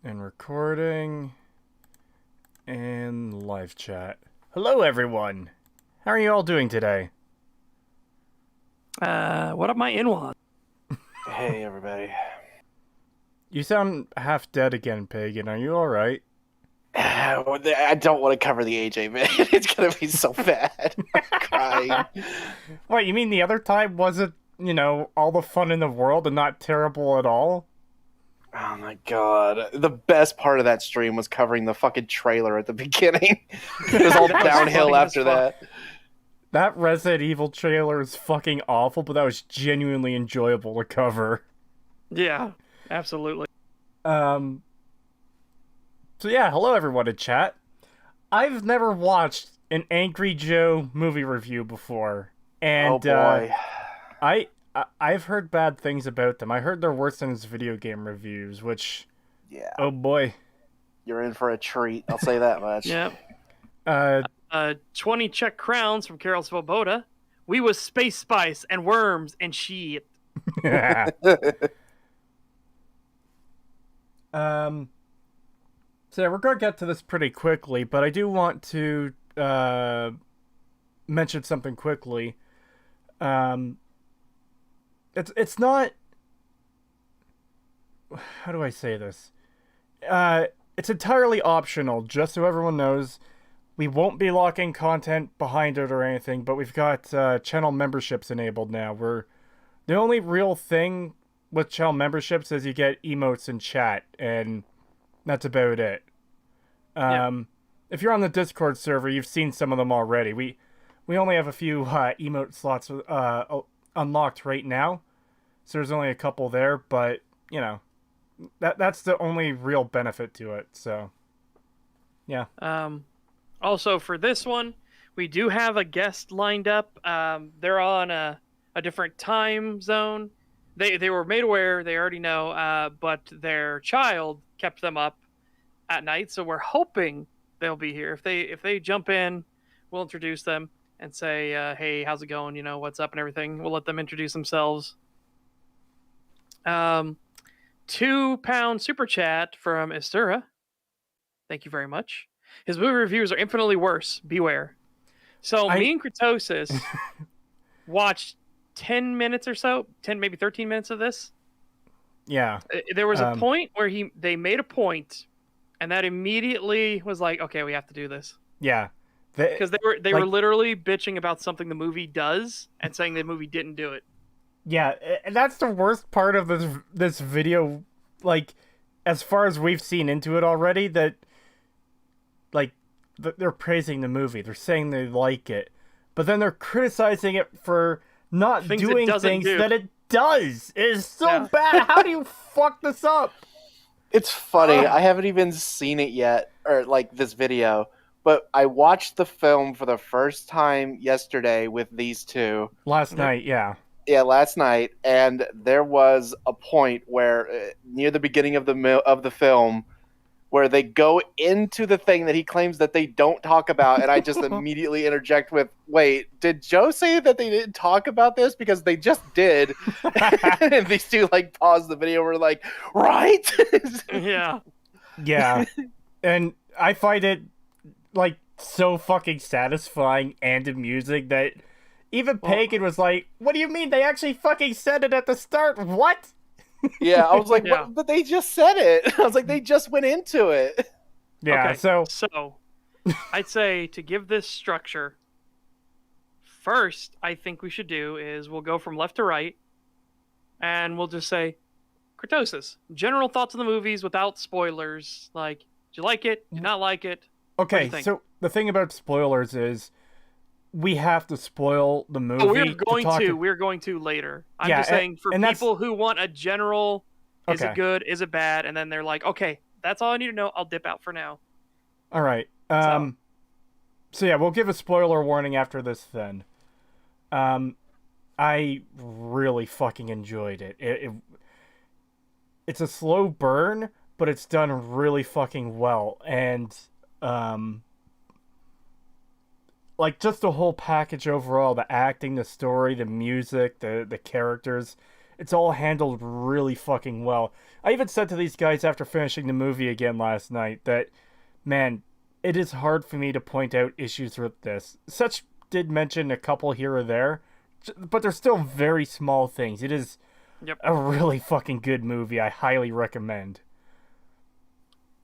And recording and live chat. Hello, everyone. How are you all doing today? What up, my in-laws? Hey, everybody. You sound half dead again, Pagan. Are you all right? I don't want to cover the AJ bit. It's gonna be so bad. I'm crying. What, you mean the other time wasn't, all the fun in the world and not terrible at all? Oh my god. The best part of that stream was covering the fucking trailer at the beginning. It was all That was downhill funny as after fuck. that. That Resident Evil trailer is fucking awful, but that was genuinely enjoyable to cover. Yeah, absolutely. Um, so yeah, hello everyone in chat. I've never watched an Angry Joe movie review before, and Oh boy. I've heard bad things about them. I heard they're worse than his video game reviews, which, Yeah. oh boy. You're in for a treat. I'll say that much. Yeah. Uh, 20 Czech crowns from Karol Svoboda. We was space spice and worms and shit. um, so yeah, we're gonna get to this pretty quickly, but I do want to mention something quickly. Um, it's not. How do I say this? It's entirely optional, just so everyone knows. We won't be locking content behind it or anything, but we've got channel memberships enabled now. The only real thing with channel memberships is you get emotes in chat, and that's about it. If you're on the Discord server, you've seen some of them already. We only have a few emote slots unlocked right now, so there's only a couple there, but that's the only real benefit to it. So yeah. Also, for this one, we do have a guest lined up. They're on a different time zone. They were made aware. They already know, but their child kept them up at night. So we're hoping they'll be here. If they jump in, we'll introduce them and say, "Hey, how's it going? What's up and everything." We'll let them introduce themselves. £2 super chat from Istura. Thank you very much. His movie reviews are infinitely worse. Beware. So me and Creetosis watched 10 minutes or so, 10 maybe 13 minutes of this. Yeah. There was a point where they made a point, and that immediately was like, okay, we have to do this. Yeah. Because they were literally bitching about something the movie does and saying the movie didn't do it. Yeah, and that's the worst part of this video, like, as far as we've seen into it already, that, like, they're praising the movie. They're saying they like it. But then they're criticizing it for not doing things that it does. It is so bad. How do you fuck this up? It's funny. I haven't even seen it yet, or, like, this video. But I watched the film for the first time yesterday with these two. Last night, yeah. Yeah, last night, and there was a point where near the beginning of the film where they go into the thing that he claims that they don't talk about, and I just immediately interject with, "Wait, did Joe say that they didn't talk about this? Because they just did." And these two pause the video. We're like, "Right?" Yeah. Yeah, and I find it so fucking satisfying and amusing that. Even Pagan was like, "What do you mean? They actually fucking said it at the start? What?" Yeah, I was like, but they just said it. I was like, they just went into it. Yeah, okay, so I'd say to give this structure, first, I think we should do is we'll go from left to right, and we'll just say, Creetosis, general thoughts on the movies without spoilers. Like, did you like it? Did you not like it? Okay, so the thing about spoilers is, we have to spoil the movie. Oh, we're going to later. I'm just saying for people who want a general, is it good, is it bad, and then they're like, okay, that's all I need to know. I'll dip out for now. All right. So yeah, we'll give a spoiler warning after this then. I really fucking enjoyed it. It's a slow burn, but it's done really fucking well, and just the whole package overall, the acting, the story, the music, the characters, it's all handled really fucking well. I even said to these guys after finishing the movie again last night that, man, it is hard for me to point out issues with this. Such did mention a couple here or there, but they're still very small things. It is Yep. a really fucking good movie. I highly recommend.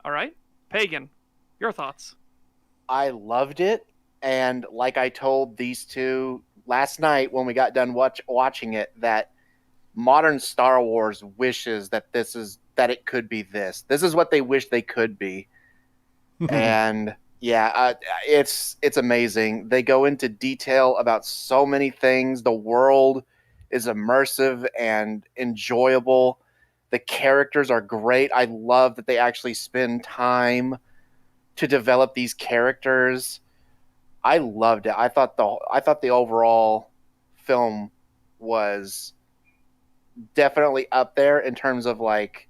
All right, Pagan, your thoughts? I loved it, and like I told these two last night when we got done watching it, that modern Star Wars wishes that it could be this. This is what they wish they could be, and yeah, it's amazing. They go into detail about so many things. The world is immersive and enjoyable. The characters are great. I love that they actually spend time to develop these characters. I loved it. I thought the overall film was definitely up there in terms of like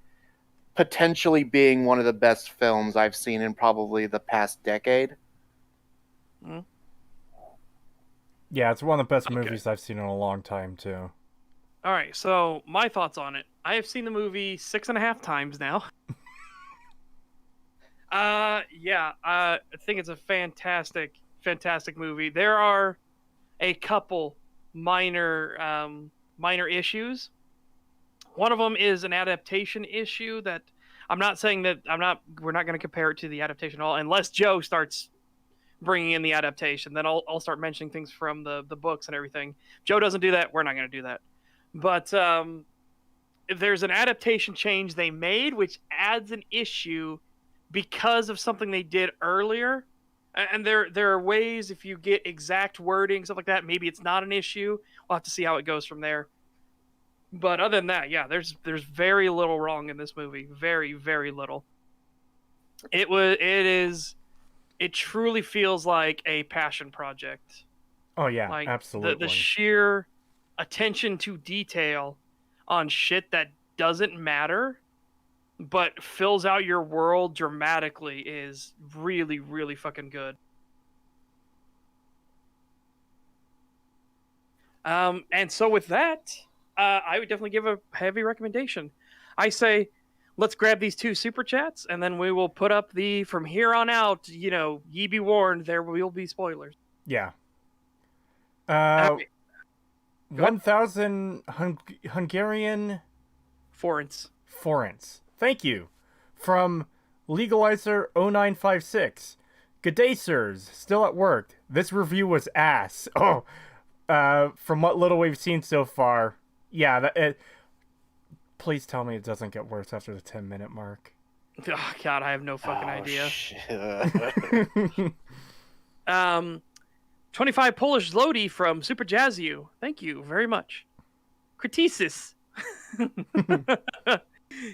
potentially being one of the best films I've seen in probably the past decade. Mm. Yeah, it's one of the best Okay. movies I've seen in a long time, too. All right, so my thoughts on it. I have seen the movie 6.5 times now. I think it's a fantastic movie. There are a couple minor issues. One of them is an adaptation issue that I'm not saying that we're not going to compare it to the adaptation at all unless Joe starts bringing in the adaptation. Then I'll start mentioning things from the books and everything. If Joe doesn't do that, we're not going to do that. But if there's an adaptation change they made which adds an issue because of something they did earlier, and there are ways, if you get exact wording, stuff like that, maybe it's not an issue. We'll have to see how it goes from there. But other than that, yeah, there's very little wrong in this movie. Very, very little. It truly feels like a passion project. Oh, yeah, Like absolutely. the sheer attention to detail on shit that doesn't matter but fills out your world dramatically is really, really fucking good. And so with that, I would definitely give a heavy recommendation. I say, let's grab these 2 super chats, and then we will put up the from here on out. Ye be warned, there will be spoilers. Yeah. Okay. Go ahead. 1,000 Hungarian Foreigns. forints. Thank you. From Legalizer0956. Good day, sirs. Still at work. This review was ass. Oh, from what little we've seen so far, yeah, please tell me it doesn't get worse after the 10-minute mark. Oh God, I have no fucking idea. Shit. 25 Polish zloty from Super Jazzu. Thank you very much. Creetosis.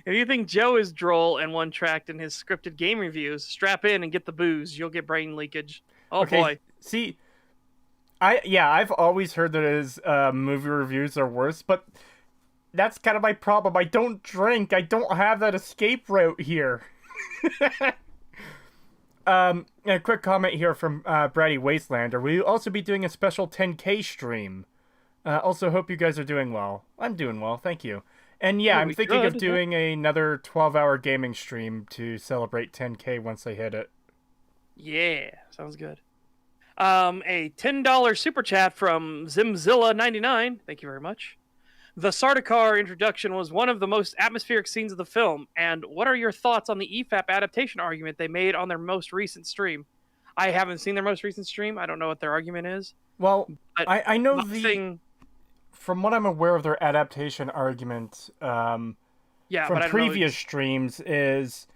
If you think Joe is droll and one-tracked in his scripted game reviews, strap in and get the booze. You'll get brain leakage. Oh Okay, boy. see, I've always heard that his movie reviews are worse, but that's kind of my problem. I don't drink. I don't have that escape route here. A quick comment here from Brady Wastelander. Will you also be doing a special 10K stream? Also, hope you guys are doing well. I'm doing well, thank you. And yeah, I'm thinking of doing another 12-hour gaming stream to celebrate 10K once I hit it. Yeah, sounds good. A $10 super chat from Zimzilla99. Thank you very much. The Sardaukar introduction was one of the most atmospheric scenes of the film. And what are your thoughts on the EFAP adaptation argument they made on their most recent stream? I haven't seen their most recent stream. I don't know what their argument is. Well, But I know nothing... from what I'm aware of their adaptation argument from previous streams is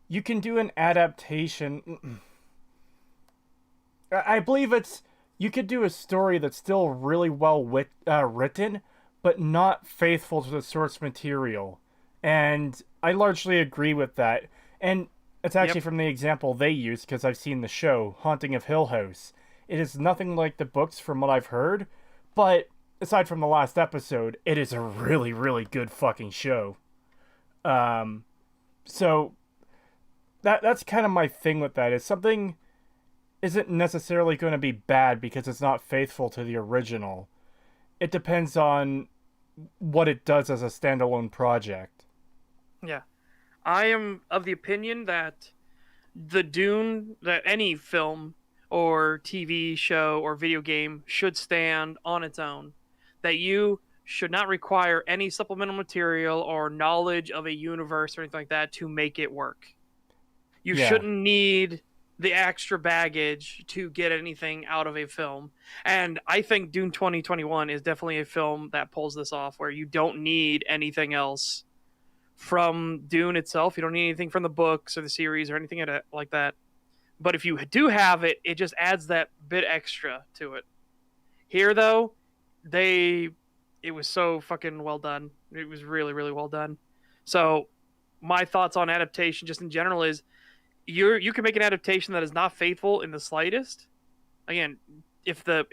you can do an adaptation. I believe you could do a story that's still really well written, but not faithful to the source material. And I largely agree with that. And it's actually from the example they use, because I've seen the show, Haunting of Hill House. It is nothing like the books from what I've heard, but aside from the last episode, it is a really, really good fucking show. So that's kind of my thing with that, is something isn't necessarily going to be bad because it's not faithful to the original. It depends on what it does as a standalone project. Yeah. I am of the opinion that that any film or TV show or video game should stand on its own. That you should not require any supplemental material or knowledge of a universe or anything like that to make it work. You Yeah. shouldn't need the extra baggage to get anything out of a film. And I think Dune 2021 is definitely a film that pulls this off where you don't need anything else from Dune itself. You don't need anything from the books or the series or anything like that. But if you do have it, it just adds that bit extra to it. Here, though, they it was so fucking well done. It was really, really well done. So my thoughts on adaptation, just in general, is you can make an adaptation that is not faithful in the slightest. Again, if the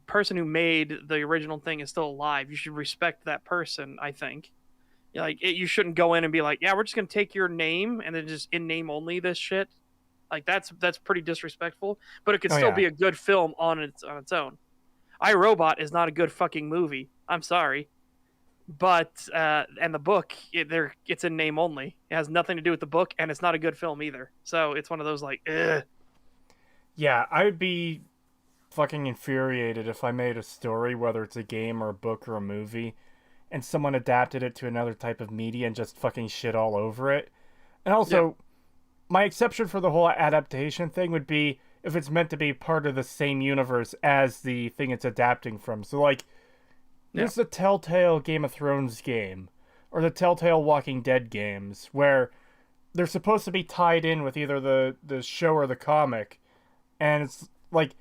person who made the original thing is still alive, you should respect that person. I think you shouldn't go in and be like, yeah, we're just gonna take your name and then just in name only this shit. Like that's pretty disrespectful. But it could Oh still yeah. be a good film on its own. I, Robot is not a good fucking movie. I'm sorry, but and the book it's in name only. It has nothing to do with the book, and it's not a good film either. So it's one of those like, ugh. Yeah, I would be fucking infuriated if I made a story, whether it's a game or a book or a movie, and someone adapted it to another type of media and just fucking shit all over it. And also, my exception for the whole adaptation thing would be if it's meant to be part of the same universe as the thing it's adapting from. So, like, there's the Telltale Game of Thrones game, or the Telltale Walking Dead games, where they're supposed to be tied in with either the show or the comic. And it's like,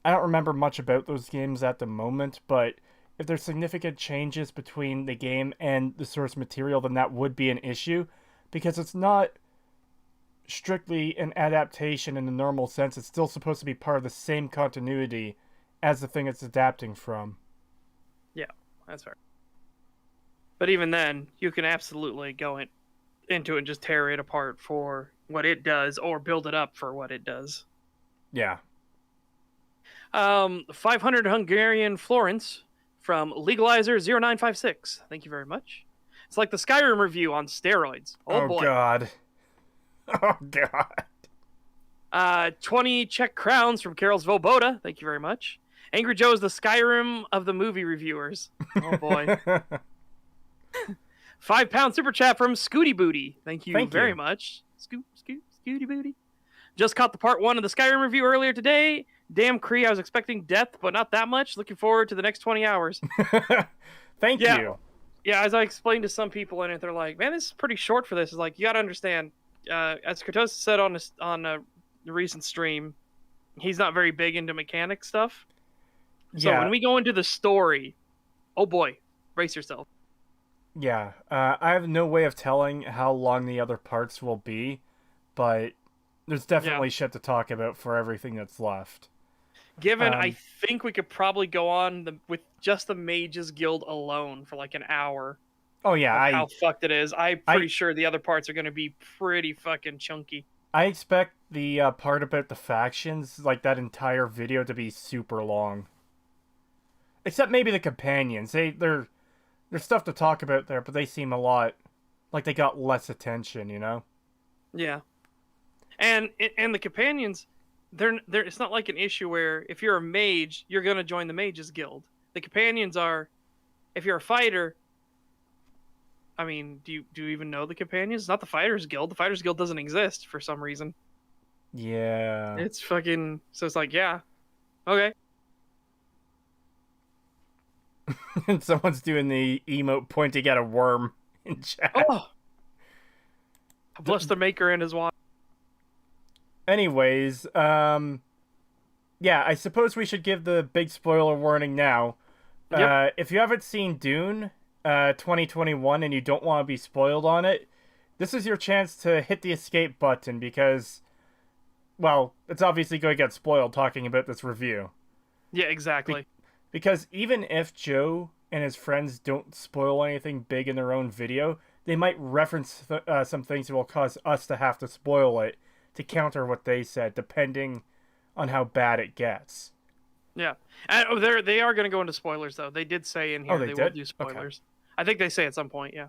I don't remember much about those games at the moment, but if there's significant changes between the game and the source material, then that would be an issue, because it's not strictly an adaptation in the normal sense. It's still supposed to be part of the same continuity as the thing it's adapting from. Yeah, that's fair. But even then, you can absolutely into it and just tear it apart for what it does, or build it up for what it does. Yeah. 500 Hungarian florins from Legalizer0956. Thank you very much. It's like the Skyrim review on steroids. Oh boy. God. Oh God. 20 Czech crowns from Carol Svoboda. Thank you very much. Angry Joe's the Skyrim of the movie reviewers. Oh boy. £5 super chat from Scooty Booty. Thank you very much. Scooty Booty. Just caught the part 1 of the Skyrim review earlier today. Damn, Cree, I was expecting death, but not that much. Looking forward to the next 20 hours. Thank you. Yeah, as I explained to some people in it, they're like, man, this is pretty short for this. It's like, you got to understand, as Creetosis said on a recent stream, he's not very big into mechanic stuff. So when we go into the story, oh boy, brace yourself. Yeah, I have no way of telling how long the other parts will be, but there's definitely shit to talk about for everything that's left. Given, I think we could probably go on with just the Mages Guild alone for like an hour. Oh yeah, how fucked it is. I'm pretty sure the other parts are going to be pretty fucking chunky. I expect the part about the factions, like that entire video, to be super long. Except maybe the companions. There's stuff to talk about there, but they seem a lot like they got less attention, you know? Yeah. And the companions, it's not like an issue where if you're a mage, you're going to join the Mages Guild. The companions are, if you're a fighter, I mean, do you even know the companions? It's not the Fighters Guild. The Fighters Guild doesn't exist for some reason. Yeah. It's fucking, so it's like, yeah. Okay. And someone's doing the emote pointing at a worm in chat. Oh! Bless the maker and his wife. Anyways, yeah, I suppose we should give the big spoiler warning now. Yep. If you haven't seen Dune 2021 and you don't want to be spoiled on it, this is your chance to hit the escape button because, well, it's obviously going to get spoiled talking about this review. Yeah, exactly. Because even if Joe and his friends don't spoil anything big in their own video, they might reference some things that will cause us to have to spoil it to counter what they said, depending on how bad it gets. Yeah, and they are going to go into spoilers though. They did say in here they they will did? do Okay. spoilers. I think they say at some point. Yeah.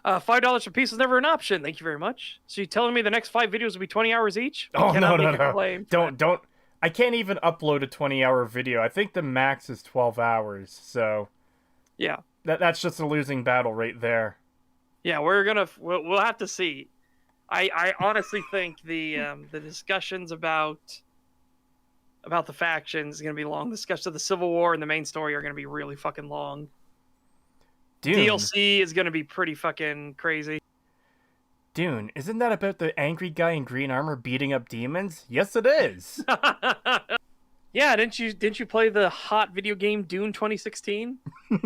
$5 a piece is never an option. Thank you very much. So you telling me the next 5 videos will be 20 hours each? We Oh, cannot no, make no. a claim. For that. Don't. I can't even upload a 20-hour video. I think the max is 12 hours, so Yeah. that's just a losing battle right there. Yeah, we'll have to see. I honestly think the discussions about the factions is going to be long. The discussion of the Civil War and the main story are going to be really fucking long. Dune. DLC is going to be pretty fucking crazy. Dune, isn't that about the angry guy in green armor beating up demons? Yes, it is. Yeah, didn't you play the hot video game Dune 2016? You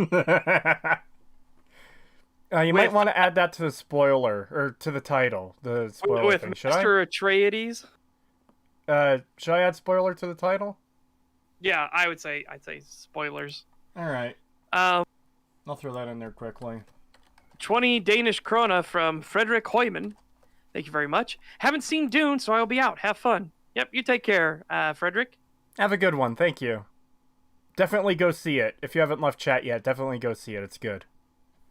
might want to add that to the spoiler or to the title. The spoiler with thing. Mr. Atreides? Should I add spoiler to the title? Yeah, I'd say spoilers. All right. Um, I'll throw that in there quickly. 20 Danish krona from Frederick Hoyman. Thank you very much. Haven't seen Dune, so I'll be out. Have fun. Yep, you take care, Frederick. Have a good one. Thank you. Definitely go see it. If you haven't left chat yet, definitely go see it. It's good.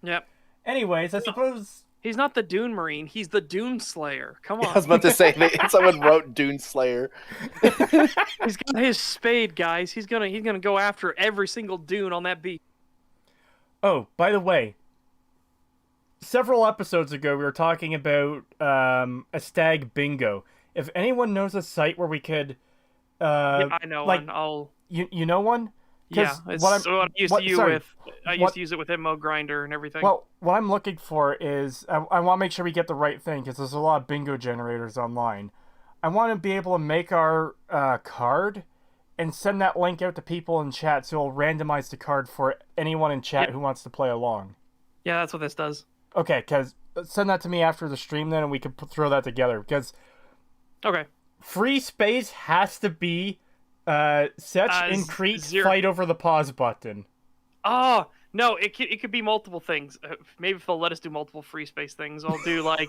Yep. Anyways, I suppose... He's not the Dune Marine. He's the Dune Slayer. Come on. I was about to say that someone wrote Dune Slayer. He's got his spade, guys. He's gonna go after every single Dune on that beach. Oh, by the way, several episodes ago we were talking about a stag bingo. If anyone knows a site where we could, Yeah, I know like, one. you know one? Yeah, it's what I used to use it with Immo Grinder and everything. Well, what I'm looking for is I want to make sure we get the right thing because there's a lot of bingo generators online. I want to be able to make our card and send that link out to people in chat so it'll randomize the card for anyone in chat who wants to play along. Yeah, that's what this does. Okay, because send that to me after the stream then and we can throw that together because Okay. free space has to be Setch and Crete fight over the pause button. Oh, no, it could be multiple things. Maybe if they'll let us do multiple free space things, I'll do like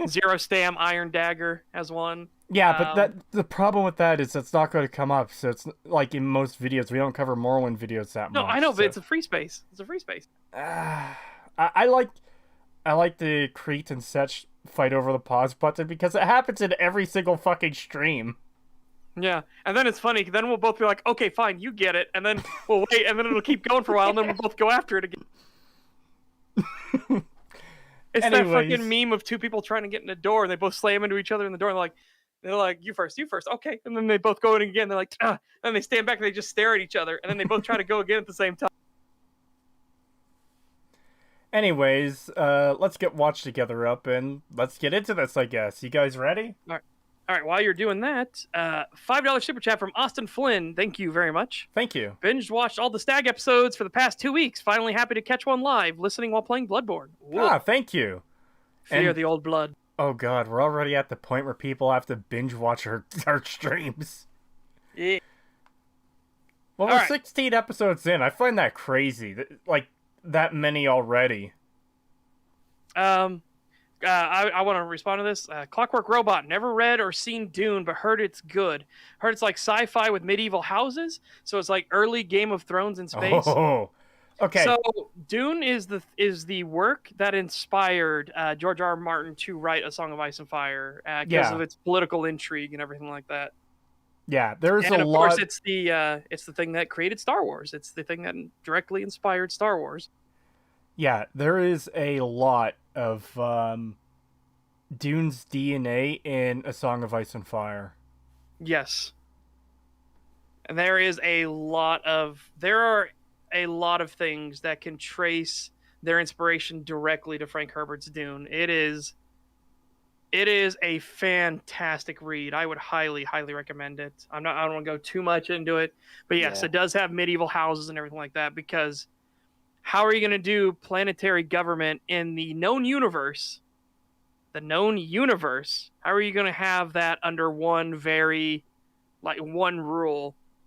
Zero Stam Iron Dagger as one. Yeah, but the problem with that is it's not going to come up. So it's like in most videos, we don't cover Morrowind videos that much. No, I know, but it's a free space. It's a free space. I like the Crete and Setch fight over the pause button because it happens in every single fucking stream. Yeah, and then it's funny. Then we'll both be like, "Okay, fine, you get it," and then we'll wait, and then it'll keep going for a while, and then we'll both go after it again. It's that fucking meme of two people trying to get in a door, and they both slam into each other in the door, and they're like, "You first, okay," and then they both go in again. They're like, "Ah," and they stand back and they just stare at each other, and then they both try to go again at the same time. Anyways, let's get Watch Together up and let's get into this. I guess you guys ready? All right, while you're doing that, $5 super chat from Austin Flynn. Thank you very much. Thank you. Binge watched all the Stag episodes for the past 2 weeks. Finally happy to catch one live, listening while playing Bloodborne. Ah, thank you. Fear the old blood. Oh god, we're already at the point where people have to binge watch our streams. Yeah. Well, we're 16 episodes in. I find that crazy. Like, that many already. I want to respond to this. Clockwork Robot. Never read or seen Dune, but heard it's good. Heard it's like sci-fi with medieval houses, so it's like early Game of Thrones in space. Oh, okay. So Dune is the work that inspired George R. R. Martin to write A Song of Ice and Fire because of its political intrigue and everything like that. Yeah, there's and a lot. And of course, it's the thing that created Star Wars. It's the thing that directly inspired Star Wars. Yeah, there is a lot of Dune's DNA in A Song of Ice and Fire. Yes. And there are a lot of things that can trace their inspiration directly to Frank Herbert's Dune. It is a fantastic read. I would highly, highly recommend it. I don't want to go too much into it, but yes, It does have medieval houses and everything like that because how are you going to do planetary government in the known universe? The known universe. How are you going to have that under one rule?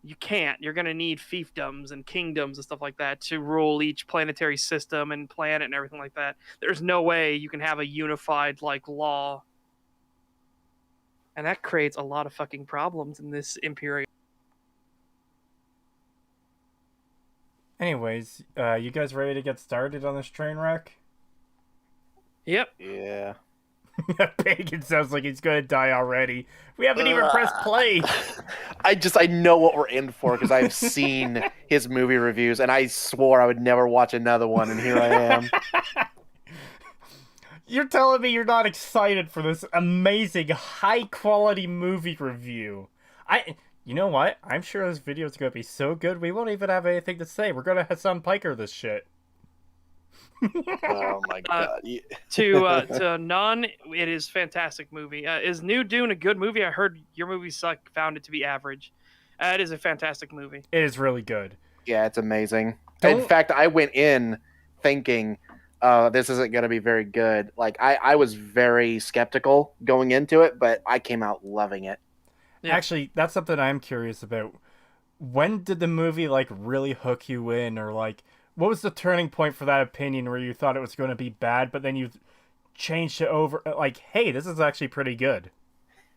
You can't. You're going to need fiefdoms and kingdoms and stuff like that to rule each planetary system and planet and everything like that. There's no way you can have a unified law. And that creates a lot of fucking problems in this Imperial. Anyways, you guys ready to get started on this train wreck? Yep. Yeah. Pagan sounds like he's gonna die already. We haven't even pressed play. I know what we're in for because I've seen his movie reviews, and I swore I would never watch another one, and here I am. You're telling me you're not excited for this amazing, high-quality movie review? You know what? I'm sure this video is gonna be so good we won't even have anything to say. We're gonna Hassan Piker this shit. Oh my god. To non, it is fantastic movie. Is New Dune a good movie? I heard your movie found it to be average. It is a fantastic movie. It is really good. Yeah, it's amazing. Don't- In fact, I went in thinking this isn't going to be very good. Like, I was very skeptical going into it, but I came out loving it. Yeah. Actually, that's something I'm curious about. When did the movie, like, really hook you in? Or, like, what was the turning point for that opinion where you thought it was going to be bad, but then you changed it over? Like, hey, this is actually pretty good.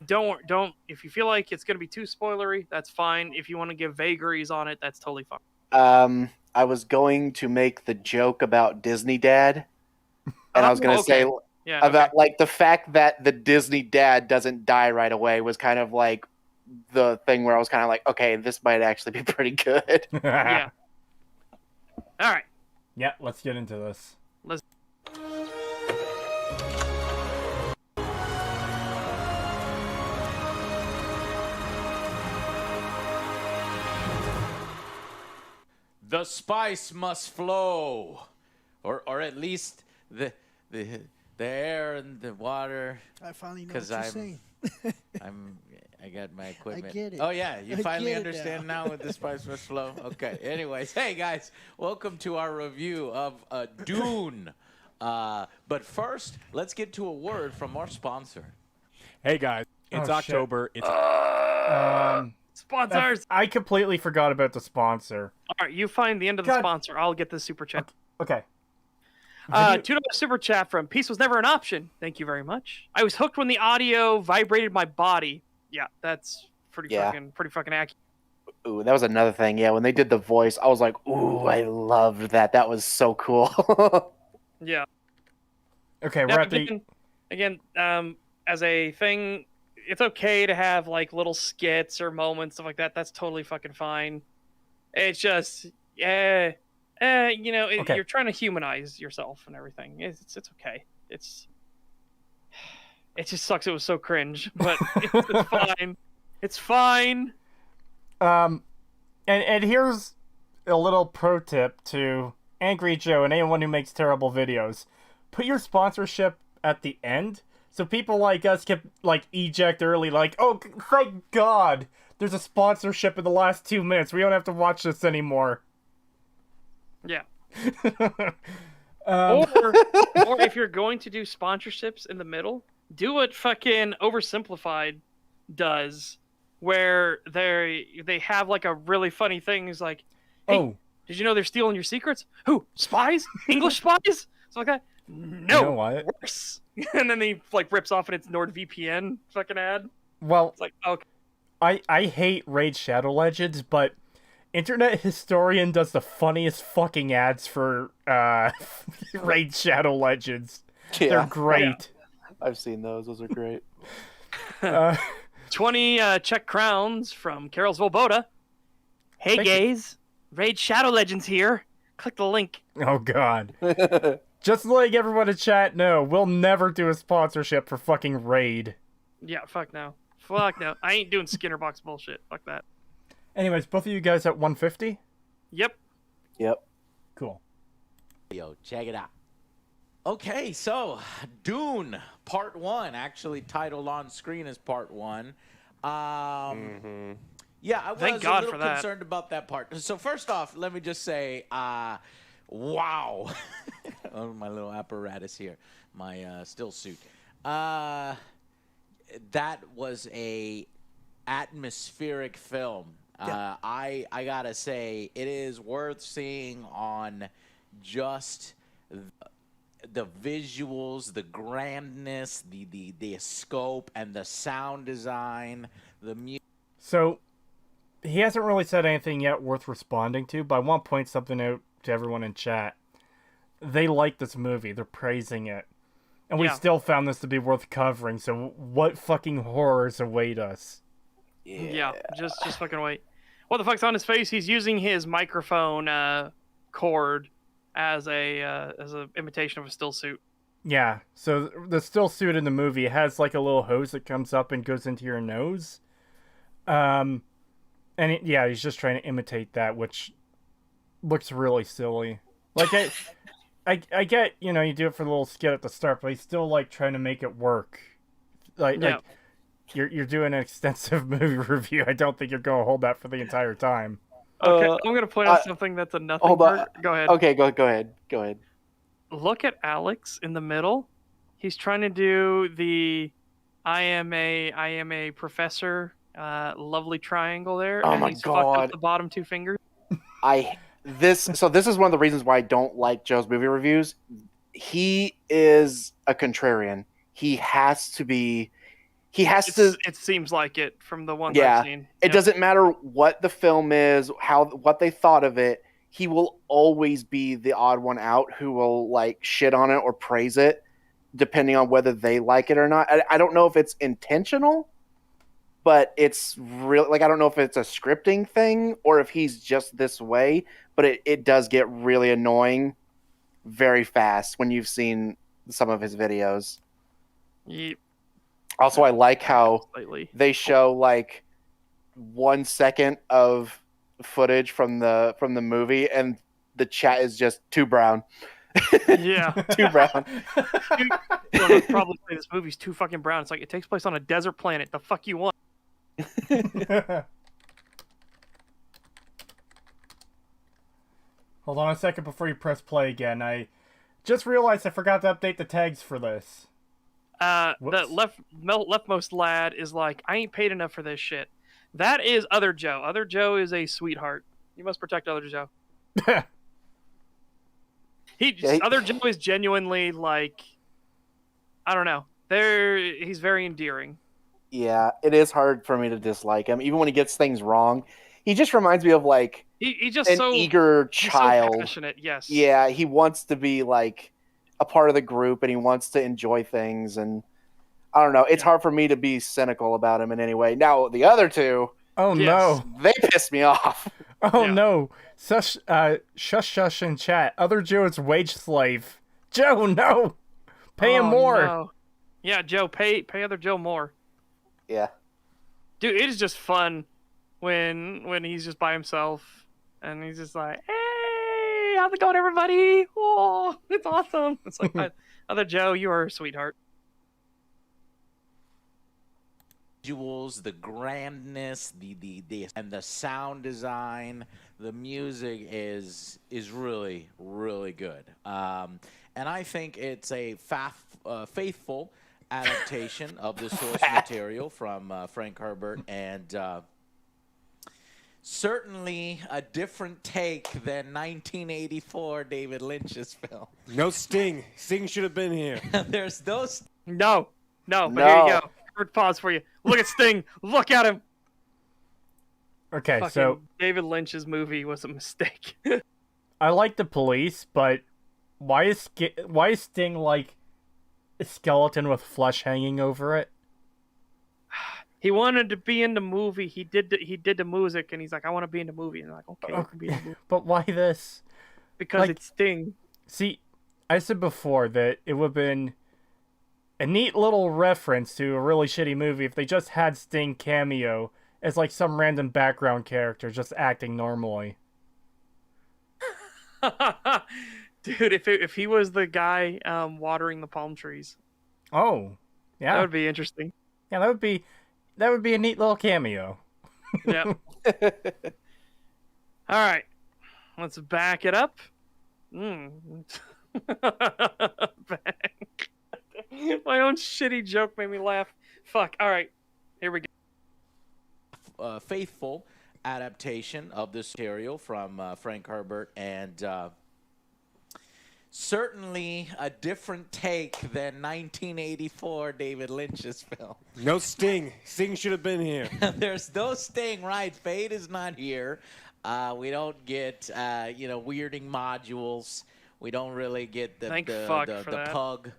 Don't. If you feel like it's gonna be too spoilery, that's fine. If you want to give vagaries on it, that's totally fine. I was going to make the joke about Disney Dad, and I was going to say Yeah, about like the fact that the Disney Dad doesn't die right away was kind of like the thing where I was kind of like, okay, this might actually be pretty good. Yeah. All right. Yeah, let's get into this. The spice must flow, or at least the air and the water. I finally know what 'Cause you're I'm- saying. I got my equipment. get it. Oh yeah, you I finally get it understand now. now what the spice must flow. Okay. Anyways, hey guys, welcome to our review of Dune. But first, let's get to a word from our sponsor. Hey guys, it's Oh, shit. October. It's Sponsors. I completely forgot about the sponsor. All right, you find the end of the God. sponsor. I'll get the super chat. Okay. $2 super chat from Peace was never an option. Thank you very much. I was hooked when the audio vibrated my body. Yeah, that's pretty Yeah. fucking accurate. Ooh, that was another thing. Yeah, when they did the voice, I was like, ooh, I loved that. That was so cool. Yeah. Okay, Now, we're at the... again, as a thing, it's okay to have like little skits or moments, stuff like that. That's totally fucking fine. It's just, you know, Okay. you're trying to humanize yourself and everything. It's okay. It just sucks. It was so cringe, but it's fine. It's fine. And here's a little pro tip to Angry Joe and anyone who makes terrible videos. Put your sponsorship at the end, so people like us can, like, eject early, like, oh, thank God, there's a sponsorship in the last 2 minutes. We don't have to watch this anymore. Yeah. Um, Or if you're going to do sponsorships in the middle, do what fucking Oversimplified does, where they have like a really funny thing. Is like, hey, oh, did you know they're stealing your secrets? Who? Spies? English spies? Something like that. No. you know what? Worse. And then he like rips off and it's NordVPN fucking ad. Well, It's like, okay. I hate Raid Shadow Legends, but Internet Historian does the funniest fucking ads for Raid Shadow Legends. They're great. I've seen those. Those are great. 20 Czech crowns from Carol Svoboda. Hey Thank you. gays, Raid Shadow Legends here. Click the link. Oh God. Just letting everyone in chat know, we'll never do a sponsorship for fucking Raid. Yeah, fuck no. Fuck no. I ain't doing Skinner box bullshit. Fuck that. Anyways, both of you guys at 150? Yep. Yep. Cool. Yo, check it out. Okay, so Dune Part 1, actually titled on screen as Part 1. Yeah, I was Thank a God little for that. concerned about that part. So first off, let me just say, wow. Oh, my little apparatus here, my still suit. That was a atmospheric film. I gotta say, it is worth seeing on just the visuals, the grandness, the scope, and the sound design, the music. So, he hasn't really said anything yet worth responding to, but I want to point something out to everyone in chat. They like this movie. They're praising it. And we Yeah. still found this to be worth covering, so what fucking horrors await us? Yeah, just fucking wait. What the fuck's on his face? He's using his microphone cord as a imitation of a still suit. Yeah, so the still suit in the movie has like a little hose that comes up and goes into your nose. And he's just trying to imitate that, which looks really silly. Like I get, you do it for the little skit at the start, but he's still like trying to make it work. Like you're doing an extensive movie review. I don't think you're going to hold that for the entire time. Okay, I'm going to point out something that's a nothing. Hold on. Go ahead. Okay, go ahead. Look at Alex in the middle. He's trying to do the I am a professor lovely triangle there. Oh and my he's fucked up God. the bottom two fingers. This is one of the reasons why I don't like Joe's movie reviews. He is a contrarian. He has to be. It seems like it from the ones I've seen. It doesn't matter what the film is, what they thought of it. He will always be the odd one out who will like shit on it or praise it, depending on whether they like it or not. I don't know if it's intentional, but it's real. Like I don't know if it's a scripting thing or if he's just this way. But it does get really annoying very fast when you've seen some of his videos. Yep. Also, I like how Slightly. they show like 1 second of footage from the movie, and the chat is just too brown. Yeah. Too brown. They'll probably say this movie's too fucking brown. It's like it takes place on a desert planet. The fuck you want? Hold on a second before you press play again. I just realized I forgot to update the tags for this. The leftmost lad is like, I ain't paid enough for this shit. That is Other Joe. Other Joe is a sweetheart. You must protect Other Joe. Other Joe is genuinely like, I don't know. He's very endearing. Yeah, it is hard for me to dislike him, even when he gets things wrong. He just reminds me of like He's just an so eager child. So passionate, yes. Yeah, he wants to be like a part of the group, and he wants to enjoy things. And I don't know. It's hard for me to be cynical about him in any way. Now the other two, Oh Yes. no! they piss me off. Oh Yeah. no! Shush in chat. Other Joe is wage slave. Joe, no! Pay him more. No. Yeah, Joe, pay Other Joe more. Yeah. Dude, it is just fun when he's just by himself and he's just like, hey, how's it going, everybody? Oh, it's awesome. It's like, Other Joe, you are a sweetheart. Visuals, the grandness, the and the sound design, the music is really good. And I think it's a faithful adaptation of the source material from Frank Herbert, and certainly a different take than 1984 David Lynch's film. No Sting. Sting should have been here. There's those. No, but No. here you go. Herbert, pause for you. Look at Sting. Look at him. Okay, Fucking so David Lynch's movie was a mistake. I like the police, but why is Sting like a skeleton with flesh hanging over it? He wanted to be in the movie. He did the music, and he's like, I want to be in the movie. And they're like, okay, you can be in the movie. But why this? Because Like- it's Sting. See, I said before that it would have been a neat little reference to a really shitty movie if they just had Sting cameo as like some random background character just acting normally. Dude, if he was the guy watering the palm trees, Oh, that yeah, would be interesting. yeah, that would be a neat little cameo. Yeah. All right, let's back it up. Back. My own shitty joke made me laugh. Fuck. All right, here we go. Faithful adaptation of this material from Frank Herbert, and certainly a different take than 1984 David Lynch's film. No Sting. Sting should have been here. There's no Sting, right? Fade is not here. We don't get, weirding modules. We don't really get the Thank fuck for the that. pug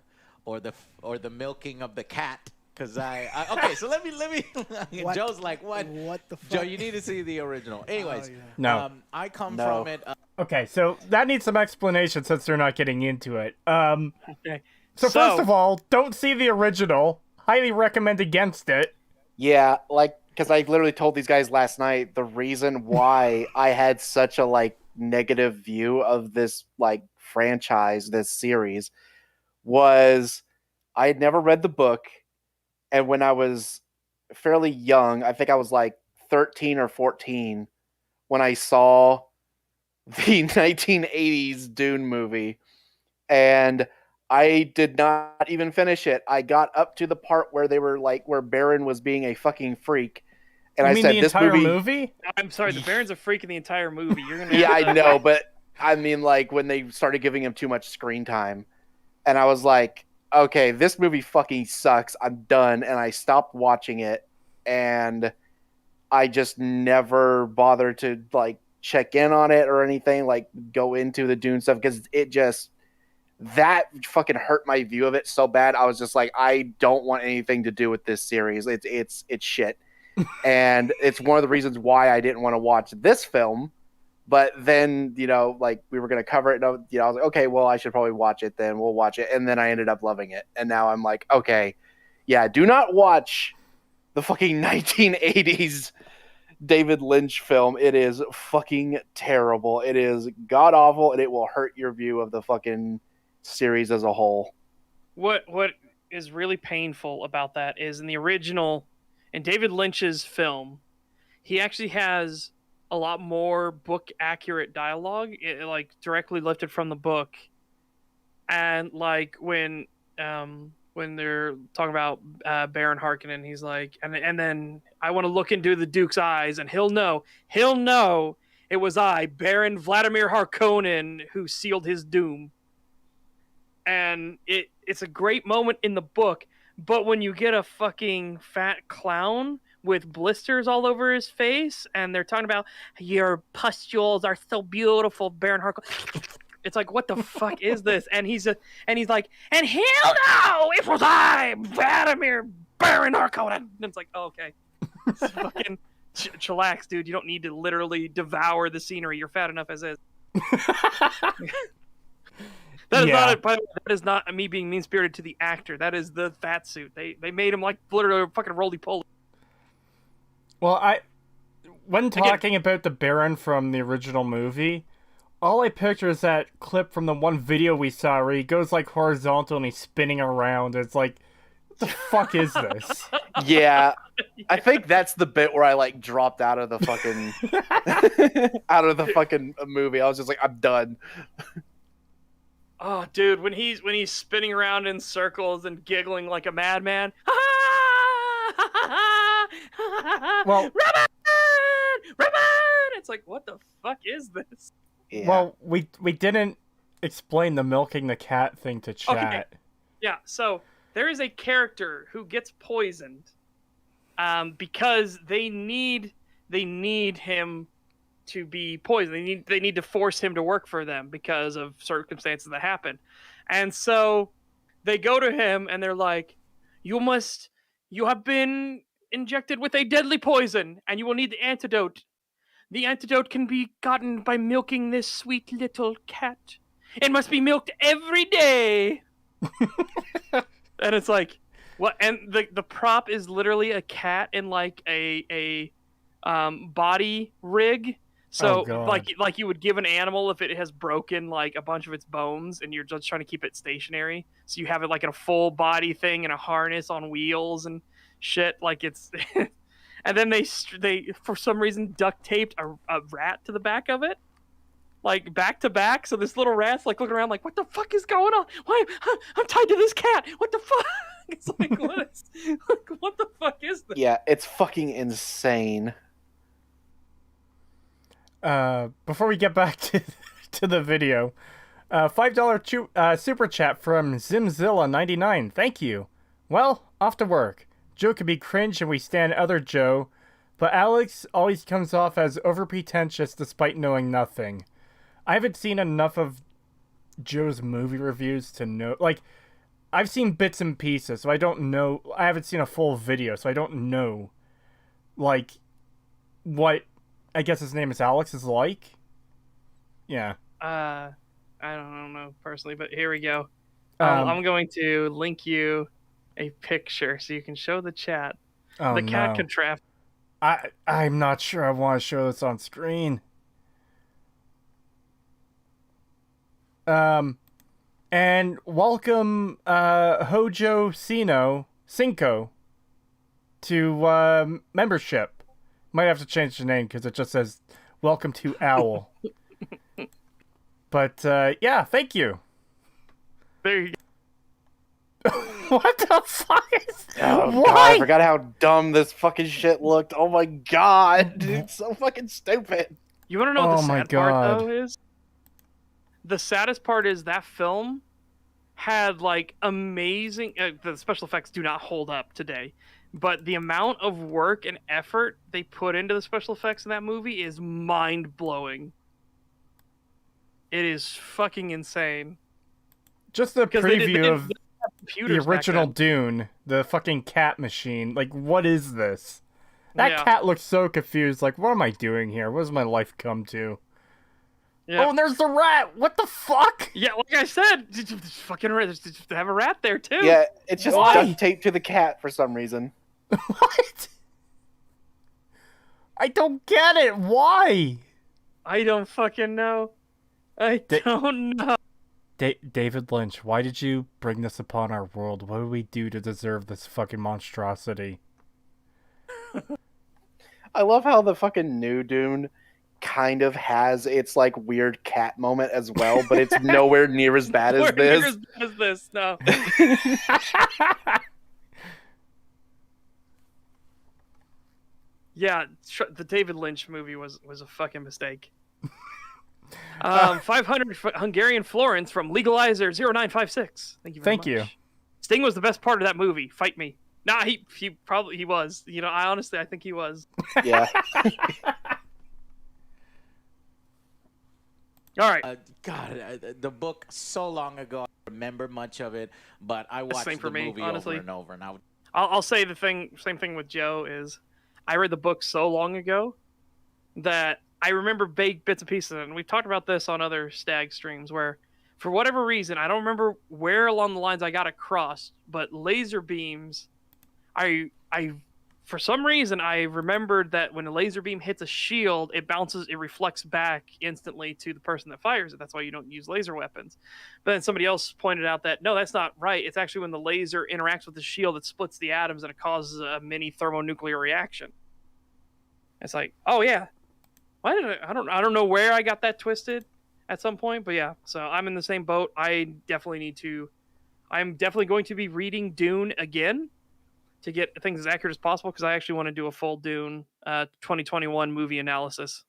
or the milking of the cat. Because okay, so let me. Joe's like, what? What the fuck? Joe, you need to see the original. Anyways, No. I come No. from it. Okay, so that needs some explanation since they're not getting into it. Okay. So first of all, don't see the original. Highly recommend against it. Yeah, because I literally told these guys last night the reason why I had such a negative view of this franchise, this series, was I had never read the book, and when I was fairly young, I think I was 13 or 14 when I saw the 1980s Dune movie, and I did not even finish it. I got up to the part where they were where Baron was being a fucking freak, and You I mean said, the "This entire movie." I'm sorry, the Baron's a freak in the entire movie. You're gonna Yeah, have I to- know, but I mean, when they started giving him too much screen time, and I was like, "Okay, this movie fucking sucks. I'm done," and I stopped watching it, and I just never bothered to check in on it or anything, go into the Dune stuff, because that fucking hurt my view of it so bad. I was just like, I don't want anything to do with this series. It's shit. And it's one of the reasons why I didn't want to watch this film. But then, we were going to cover it. And, I was like, okay, well, I should probably watch it then. We'll watch it. And then I ended up loving it. And now I'm like, okay, yeah, do not watch the fucking 1980s David Lynch film. It is fucking terrible. It is god awful, and it will hurt your view of the fucking series as a whole. What is really painful about that is in David Lynch's film, he actually has a lot more book accurate dialogue, directly lifted from the book. And when they're talking about Baron Harkonnen, he's like, and then I want to look into the Duke's eyes, and he'll know it was I, Baron Vladimir Harkonnen, who sealed his doom. And it's a great moment in the book, but when you get a fucking fat clown with blisters all over his face, and they're talking about your pustules are so beautiful, Baron Harkonnen. It's like, what the fuck is this? And he's like, and he'll know it was I, Vladimir Baron Harkonnen. And it's like, oh, okay. It's fucking chillax, dude. You don't need to literally devour the scenery. You're fat enough as is. That is not, by the way, that is not me being mean-spirited to the actor. That is the fat suit. They made him literally fucking roly-poly. Well, when talking about the Baron from the original movie, all I picture is that clip from the one video we saw where he goes horizontal and he's spinning around. It's like, what the fuck is this? Yeah, I think that's the bit where I dropped out of the fucking movie. I was just like, I'm done. Oh, dude, when he's spinning around in circles and giggling like a madman. Well, Robin! It's like, what the fuck is this? Yeah. Well, we didn't explain the milking the cat thing to chat. Okay. Yeah, so there is a character who gets poisoned because they need him to be poisoned. They need to force him to work for them because of circumstances that happen. And so they go to him and they're like, you have been injected with a deadly poison and you will need the antidote. The antidote can be gotten by milking this sweet little cat. It must be milked every day. And it's like, what? And the prop is literally a cat in a body rig. So like you would give an animal if it has broken a bunch of its bones, and you're just trying to keep it stationary. So you have it in a full body thing and a harness on wheels and shit. It's. And then they for some reason duct taped a rat to the back of it, back to back. So this little rat's looking around what the fuck is going on? Why I'm tied to this cat? What the fuck? It's what the fuck is this? Yeah, it's fucking insane. Before we get back to the video, $5 super chat from Zimzilla99. Thank you. Well, off to work. Joe could be cringe and we stand other Joe, but Alex always comes off as over-pretentious despite knowing nothing. I haven't seen enough of Joe's movie reviews to know... Like, I've seen bits and pieces, so I don't know... I haven't seen a full video, so I don't know, like, what... I guess his name is Alex is like? Yeah. I don't know personally, but here we go. I'm going to link you a picture so you can show the chat. Oh, the cat no. contraption. I'm not sure I want to show this on screen. And welcome Hojo Cinco to membership. Might have to change the name because it just says welcome to Owl. But yeah, thank you. There you go. What the fuck is Oh, Why? God, I forgot how dumb this fucking shit looked. Oh my god, dude, it's so fucking stupid. You want to know what Oh the my sad God. part though is? The saddest part is that film had like amazing. The special effects do not hold up today, but the amount of work and effort they put into the special effects in that movie is mind blowing. It is fucking insane. Just a 'Cause they preview of didn't have the computers back original then. Dune, the fucking cat machine. Like, what is this? That Yeah. cat looks so confused. Like, what am I doing here? What does my life come to? Yeah. Oh, and there's the rat! What the fuck? Yeah, like I said, fucking just have a rat there too. Yeah, it's just Why? duct taped to the cat for some reason. What? I don't get it. Why? I don't fucking know. I don't know. David Lynch, why did you bring this upon our world? What did we do to deserve this fucking monstrosity? I love how the fucking new Dune kind of has its like weird cat moment as well, but it's nowhere near as bad as Nowhere near this. as bad as this. No. Yeah, the David Lynch movie was a fucking mistake. 500 Hungarian florins from Legalizer 0956. Thank you very much. Thank you. Sting was the best part of that movie. Fight me. Nah, he probably was. You know, I think he was. Yeah. All right. The book so long ago. I don't remember much of it, but I watched Same for the me, movie honestly. over and over. Now, I'll say same thing with Joe is, I read the book so long ago that I remember vague bits and pieces, and we've talked about this on other Stag streams where, for whatever reason, I don't remember where along the lines I got across, but laser beams, I for some reason I remembered that when a laser beam hits a shield, it reflects back instantly to the person that fires it. That's why you don't use laser weapons. But then somebody else pointed out that no, that's not right. It's actually when the laser interacts with the shield, it splits the atoms and it causes a mini thermonuclear reaction. It's like, oh yeah, why did I don't know where I got that twisted at some point, but yeah. So I'm in the same boat. I'm definitely going to be reading Dune again to get things as accurate as possible, because I actually want to do a full Dune 2021 movie analysis.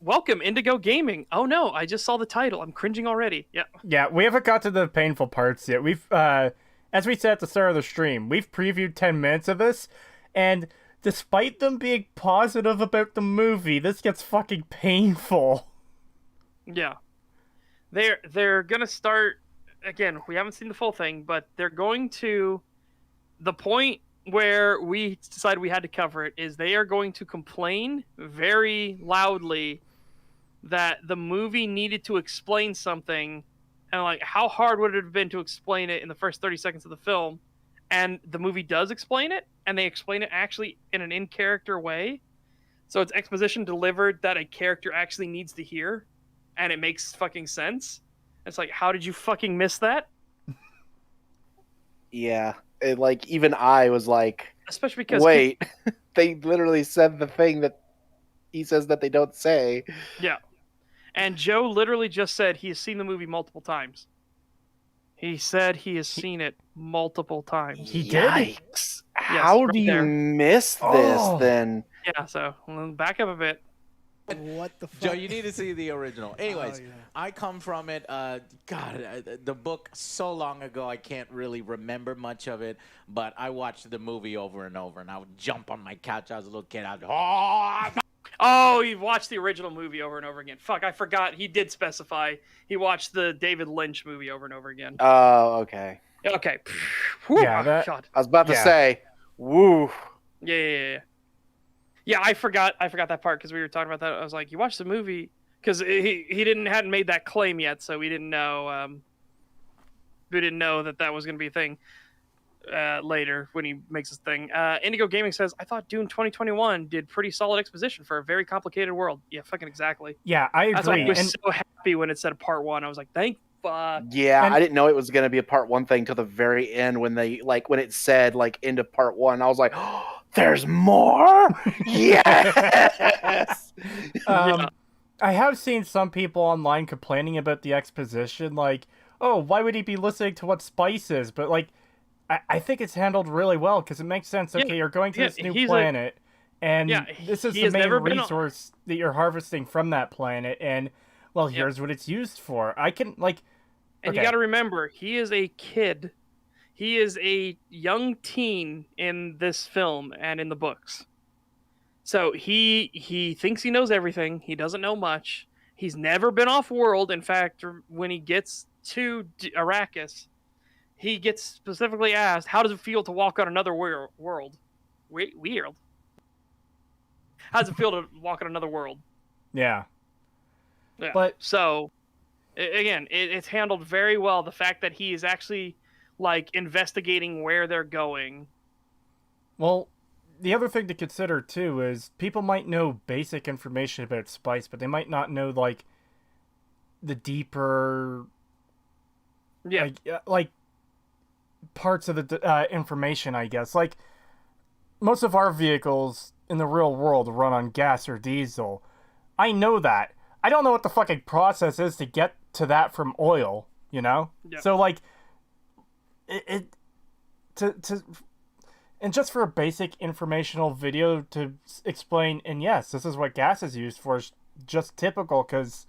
Welcome, Indigo Gaming. Oh no, I just saw the title. I'm cringing already. Yeah. Yeah, we haven't got to the painful parts yet. We've, as we said at the start of the stream, we've previewed 10 minutes of this, and despite them being positive about the movie, this gets fucking painful. Yeah. They're gonna start again. We haven't seen the full thing, but they're going to the point where we decided we had to cover it is they are going to complain very loudly that the movie needed to explain something, and like, how hard would it have been to explain it in the first 30 seconds of the film? And the movie does explain it, and they explain it actually in an in-character way. So it's exposition delivered that a character actually needs to hear, and it makes fucking sense. It's like, how did you fucking miss that? Yeah. Like, even I was like, Especially because wait, they literally said the thing that he says that they don't say. yeah. And Joe literally just said he has seen the movie multiple times. He said he has seen it multiple times. He did? Yikes. How right do you there. miss this Oh. then? Yeah, so back up a bit. What the fuck? Joe, you need to see the original. Anyways, yeah. I come from it. The book so long ago, I can't really remember much of it. But I watched the movie over and over, and I would jump on my couch. I was a little kid. I'd Oh, he watched the original movie over and over again. Fuck, I forgot. He did specify he watched the David Lynch movie over and over again. Oh, okay. Okay. Whew, Yeah, that- God. I was about to Yeah. say, woo. Yeah. Yeah, I forgot that part because we were talking about that. I was like, you watched the movie because he hadn't made that claim yet, so we didn't know that was going to be a thing later when he makes his thing. Indigo Gaming says, I thought Dune 2021 did pretty solid exposition for a very complicated world. Yeah, fucking exactly. Yeah, I That's why I agree. was And so happy when it said part 1. I was like, thank fuck. Yeah, And- I didn't know it was going to be a part 1 thing till the very end when when it said end of part 1. I was like, oh, there's more? Yes. Yeah. I have seen some people online complaining about the exposition, like, oh, why would he be listening to what Spice is? But, like, I think it's handled really well, because it makes sense. Okay, you're going to this new planet, and this is the main resource that you're harvesting from that planet, and, well, here's what it's used for. I can, like... And you got to remember, he is a kid. He is a young teen in this film and in the books. So he thinks he knows everything. He doesn't know much. He's never been off world. In fact, when he gets to Arrakis, he gets specifically asked, how does it feel to walk on another world? Weird. How does it feel to walk on another world? Yeah. Yeah. But... So, again, it's handled very well. The fact that he is actually... investigating where they're going. Well, the other thing to consider, too, is people might know basic information about Spice, but they might not know, the deeper... Yeah. Like parts of the information, I guess. Like, most of our vehicles in the real world run on gas or diesel. I know that. I don't know what the fucking process is to get to that from oil, you know? Yeah. So, and just for a basic informational video to explain, and yes, this is what gas is used for, is just typical, because,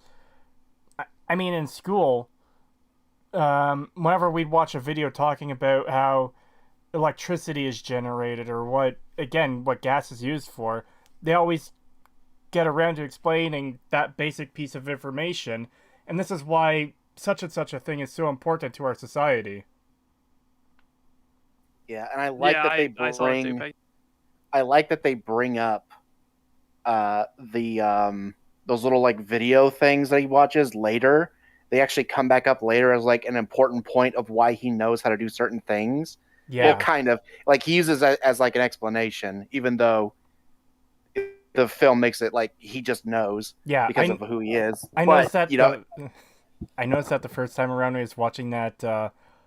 I mean, in school, whenever we'd watch a video talking about how electricity is generated, or what gas is used for, they always get around to explaining that basic piece of information, and this is why such and such a thing is so important to our society. Yeah, and I like that they I saw it too, Peg. I like that they bring up those little video things that he watches later. They actually come back up later as an important point of why he knows how to do certain things. Yeah. Well, kind of he uses it as an explanation, even though the film makes it he just knows. Yeah, because of who he is. I noticed that. I noticed that the first time around when I was watching that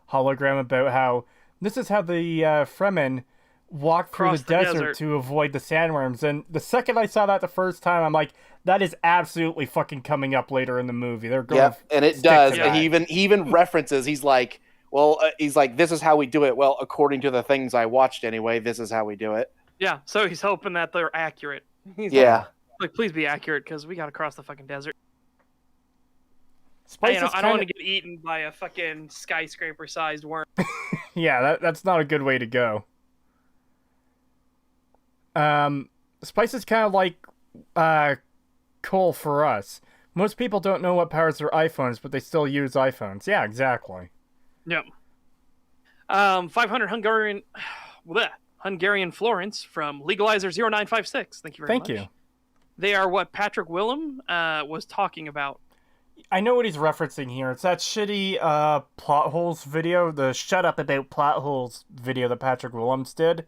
hologram about how this is how the Fremen walk through the desert to avoid the sandworms. And the second I saw that the first time, I'm like, that is absolutely fucking coming up later in the movie. They're going. Yeah, and it does. And he even references. He's like, this is how we do it. Well, according to the things I watched anyway, this is how we do it. Yeah, so he's hoping that they're accurate. He's please be accurate, because we got to cross the fucking desert. I don't want to get eaten by a fucking skyscraper-sized worm. Yeah, that's not a good way to go. Spice is kind of like coal for us. Most people don't know what powers their iPhones, but they still use iPhones. Yeah, exactly. Yep. 500 Hungarian florins from Legalizer0956. Thank you very much. Thank you. They are what Patrick Willem was talking about. I know what he's referencing here. It's that shitty plot holes video, the shut up about plot holes video that Patrick Willems did.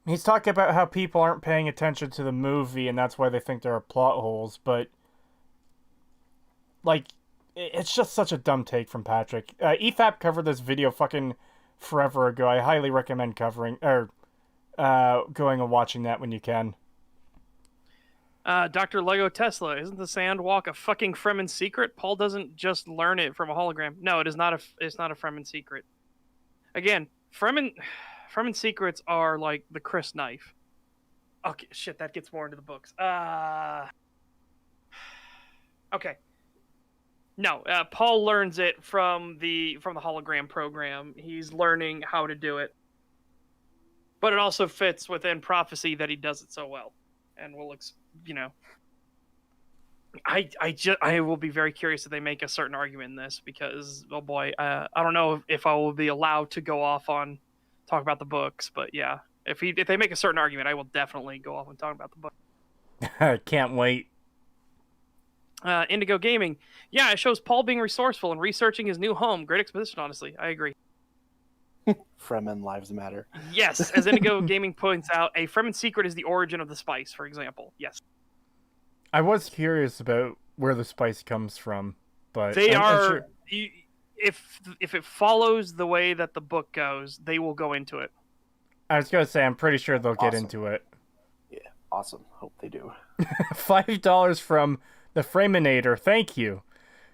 He's talking about how people aren't paying attention to the movie, and that's why they think there are plot holes, but it's just such a dumb take from Patrick. EFAP covered this video fucking forever ago. I highly recommend going and watching that when you can. Dr. Lego Tesla, isn't the sand walk a fucking Fremen secret? Paul doesn't just learn it from a hologram. No, it's not a Fremen secret. Again, Fremen secrets are like the Chris knife. Okay, shit, that gets more into the books. Okay. No, Paul learns it from the hologram program. He's learning how to do it, but it also fits within prophecy that he does it so well, and you know, I will be very curious if they make a certain argument in this because oh boy, I don't know if I will be allowed to go off on talk about the books, but yeah, if they make a certain argument, I will definitely go off and talk about the book. Can't wait. Indigo Gaming. Yeah, it shows Paul being resourceful and researching his new home. Great exposition, honestly. I agree. Fremen lives matter. Yes, as Indigo Gaming points out, a Fremen secret is the origin of the spice, for example. Yes. I was curious about where the spice comes from, but They I'm are... sure... If it follows the way that the book goes, they will go into it. I was going to say, I'm pretty sure they'll get Awesome. into it. Yeah, awesome. Hope they do. $5 from the Framinator, thank you.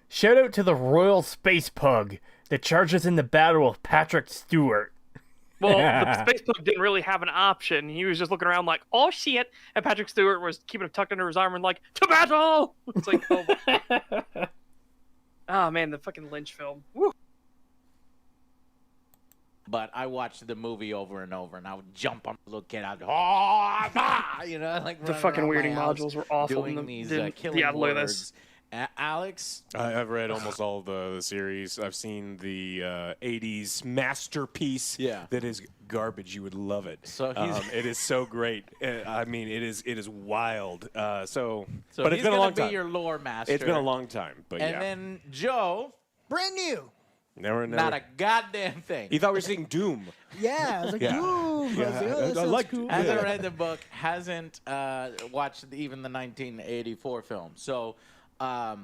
Shout out to the Royal Space Pug that charges in the battle with Patrick Stewart. Well, the Space Pug didn't really have an option. He was just looking around like, oh shit, and Patrick Stewart was keeping it tucked under his arm and like, to battle! It's like, oh, oh man, the fucking Lynch film. Woo. But I watched the movie over and over, and I would jump on the little kid. I'd, like The running fucking around my weirding house modules were awful. doing these killing yeah, look at words. this. Alex, I've read almost all the series. I've seen the 80s masterpiece. Yeah. That is garbage. You would love it. So it is so great. I mean, it is wild. so but he's it's been a long be time. your lore master. It's been a long time, but And yeah. then Joe, Brand new. Never. not a goddamn thing. You thought we were seeing Doom. Yeah, I was like, Yeah. Doom. Yeah, I was like, oh, that I sounds like- cool. Hasn't Yeah. read the book, hasn't watched even the 1984 film. So I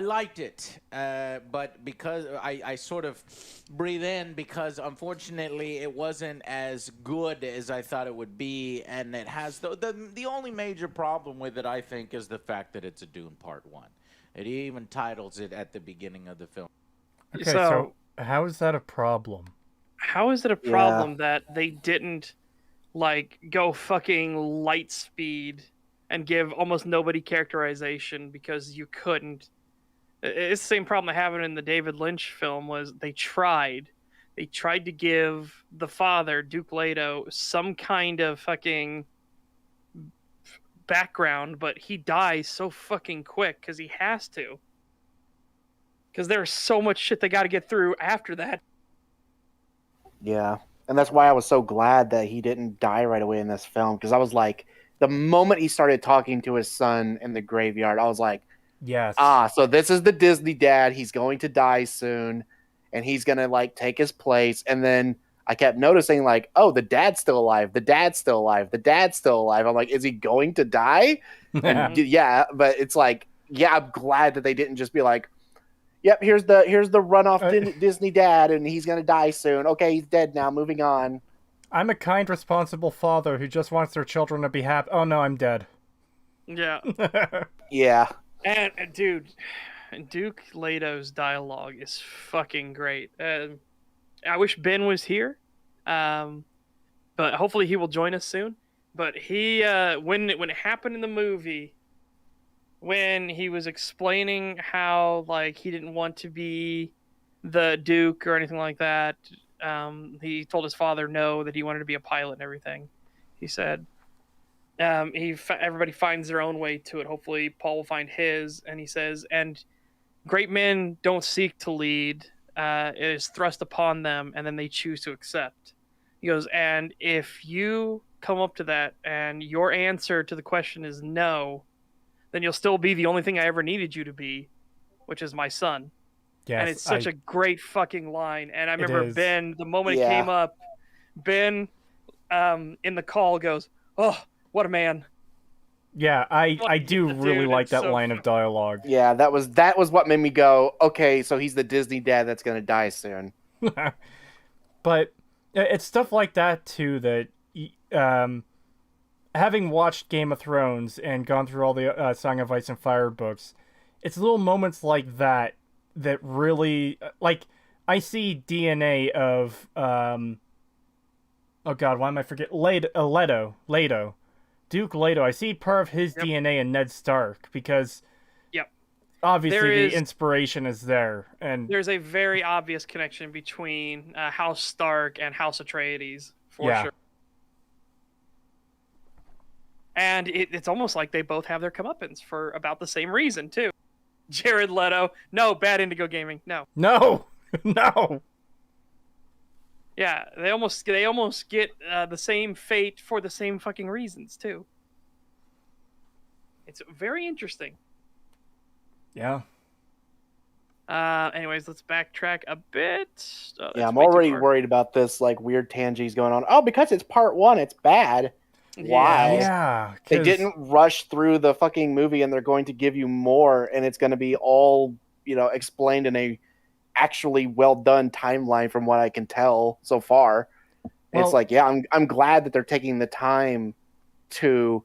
liked it, but because I sort of breathe in because unfortunately it wasn't as good as I thought it would be, and it has the only major problem with it, I think, is the fact that it's a Dune Part 1. It even titles it at the beginning of the film. Okay, So- so how is that a problem? How is it a problem that they didn't like go fucking light speed and give almost nobody characterization because you couldn't? It's the same problem that happened in the David Lynch film. Was they tried to give the father, Duke Leto, some kind of fucking background, but he dies so fucking quick because he has to, because there's so much shit they got to get through after that. Yeah. And that's why I was so glad that he didn't die right away in this film, because I was like, the moment he started talking to his son in the graveyard, I was like, Yes. so this is the Disney dad. He's going to die soon, and he's going to like take his place. And then I kept noticing like, oh, the dad's still alive. The dad's still alive. The dad's still alive. I'm like, is he going to die? And yeah, but it's like, yeah, I'm glad that they didn't just be like, yep, here's the runoff Disney dad, and he's going to die soon. Okay, he's dead now. Moving on. I'm a kind, responsible father who just wants their children to be happy. Oh no, I'm dead. Yeah. Yeah. And dude, Duke Leto's dialogue is fucking great. I wish Ben was here, but hopefully he will join us soon. But he, when it happened in the movie, when he was explaining how like he didn't want to be the Duke or anything like that, he told his father no, that he wanted to be a pilot and everything. He said. Everybody finds their own way to it. Hopefully, Paul will find his. And he says, and great men don't seek to lead. It is thrust upon them, and then they choose to accept. He goes, and if you come up to that, and your answer to the question is no, then you'll still be the only thing I ever needed you to be, which is my son. Yes, And it's such a great fucking line. And I remember is. Ben, the moment it Yeah. came up, Ben in the call goes, oh, what a man. Yeah, I do Dude, really like it's that so line of dialogue. Yeah, that was what made me go, okay, so he's the Disney dad that's going to die soon. But it's stuff like that too that having watched Game of Thrones and gone through all the Song of Ice and Fire books, it's little moments like that that really like I see DNA of oh god, why am I forgetting? Leto. Duke Leto. I see part of his Yep. DNA in Ned Stark because Yep. obviously There the is- inspiration is there. And There's a very obvious connection between House Stark and House Atreides, for Yeah. sure. And it's almost like they both have their comeuppance for about the same reason, too. Jared Leto. No, bad Indigo Gaming. No. no, no. Yeah, they almost get the same fate for the same fucking reasons, too. It's very interesting. Yeah. Anyways, let's backtrack a bit. Oh, Yeah, that's I'm way too already far. worried about this like weird tangies going on. Oh, because it's part 1, it's bad. Why? Yeah. They 'cause- didn't rush through the fucking movie, and they're going to give you more, and it's going to be all, explained in a actually well done timeline from what I can tell so far. Well- It's like, yeah, I'm glad that they're taking the time to,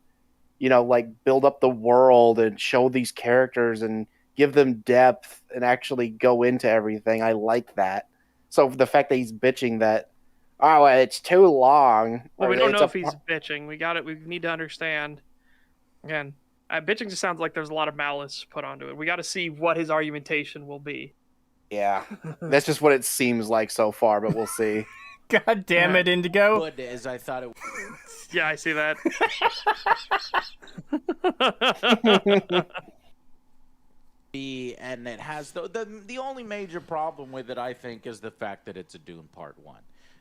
build up the world and show these characters and give them depth and actually go into everything. I like that. So the fact that he's bitching that, oh, it's too long. Well, we or don't it's know a if he's bitching. We need to understand. Again, bitching just sounds like there's a lot of malice put onto it. We got to see what his argumentation will be. Yeah, that's just what it seems like so far, but we'll see. God damn it, Indigo. Good as I thought it. Yeah, I see that. And it has the only major problem with it, I think, is the fact that it's a Dune Part 1.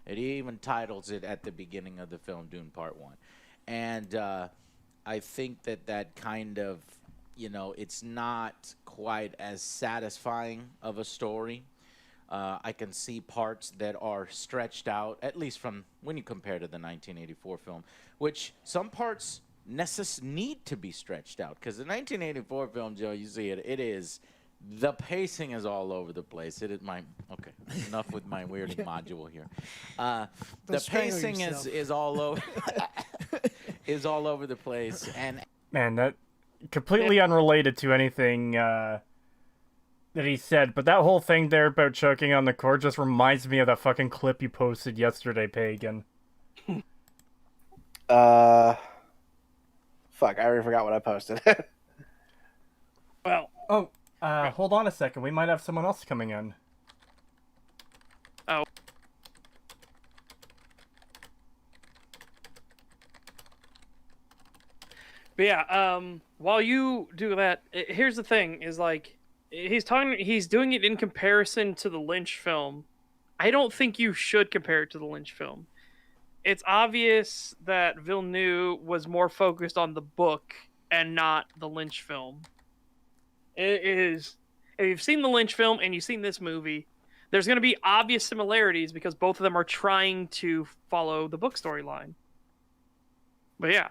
It even titles it at the beginning of the film Dune Part 1. And I think that kind of, it's not quite as satisfying of a story. I can see parts that are stretched out, at least from when you compare to the 1984 film, which some parts need to be stretched out, because the 1984 film, Joe, you see it is, the pacing is all over the place. Okay, enough with my weirding module here. The strangle pacing yourself. is all over is all over the place, and Man, that completely unrelated to anything that he said, but that whole thing there about choking on the cord just reminds me of that fucking clip you posted yesterday, Pagan. Fuck, I already forgot what I posted. Well, Oh, hold on a second. We might have someone else coming in. oh. But yeah, while you do that, here's the thing: is like he's doing it in comparison to the Lynch film. I don't think you should compare it to the Lynch film. It's obvious that Villeneuve was more focused on the book and not the Lynch film. It is. If you've seen the Lynch film and you've seen this movie, there's going to be obvious similarities because both of them are trying to follow the book storyline. But yeah.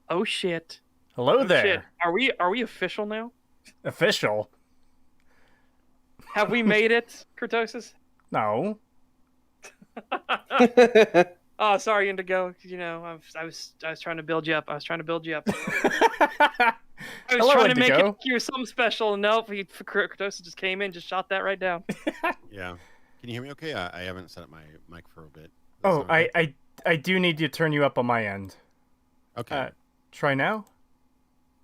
Oh shit. Hello Oh, there. shit. Are we official now? Official? Have we made it, Creetosis? No. Oh, sorry, Indigo. I was trying to build you up. I was trying to Hello, trying to make Indigo. it you something special. Nope, Creetosis just came in, just shot that right down. Yeah. Can you hear me okay? I haven't set up my mic for a bit. Oh, Does that sound I do need to turn you up on my end. good? Okay. Try now?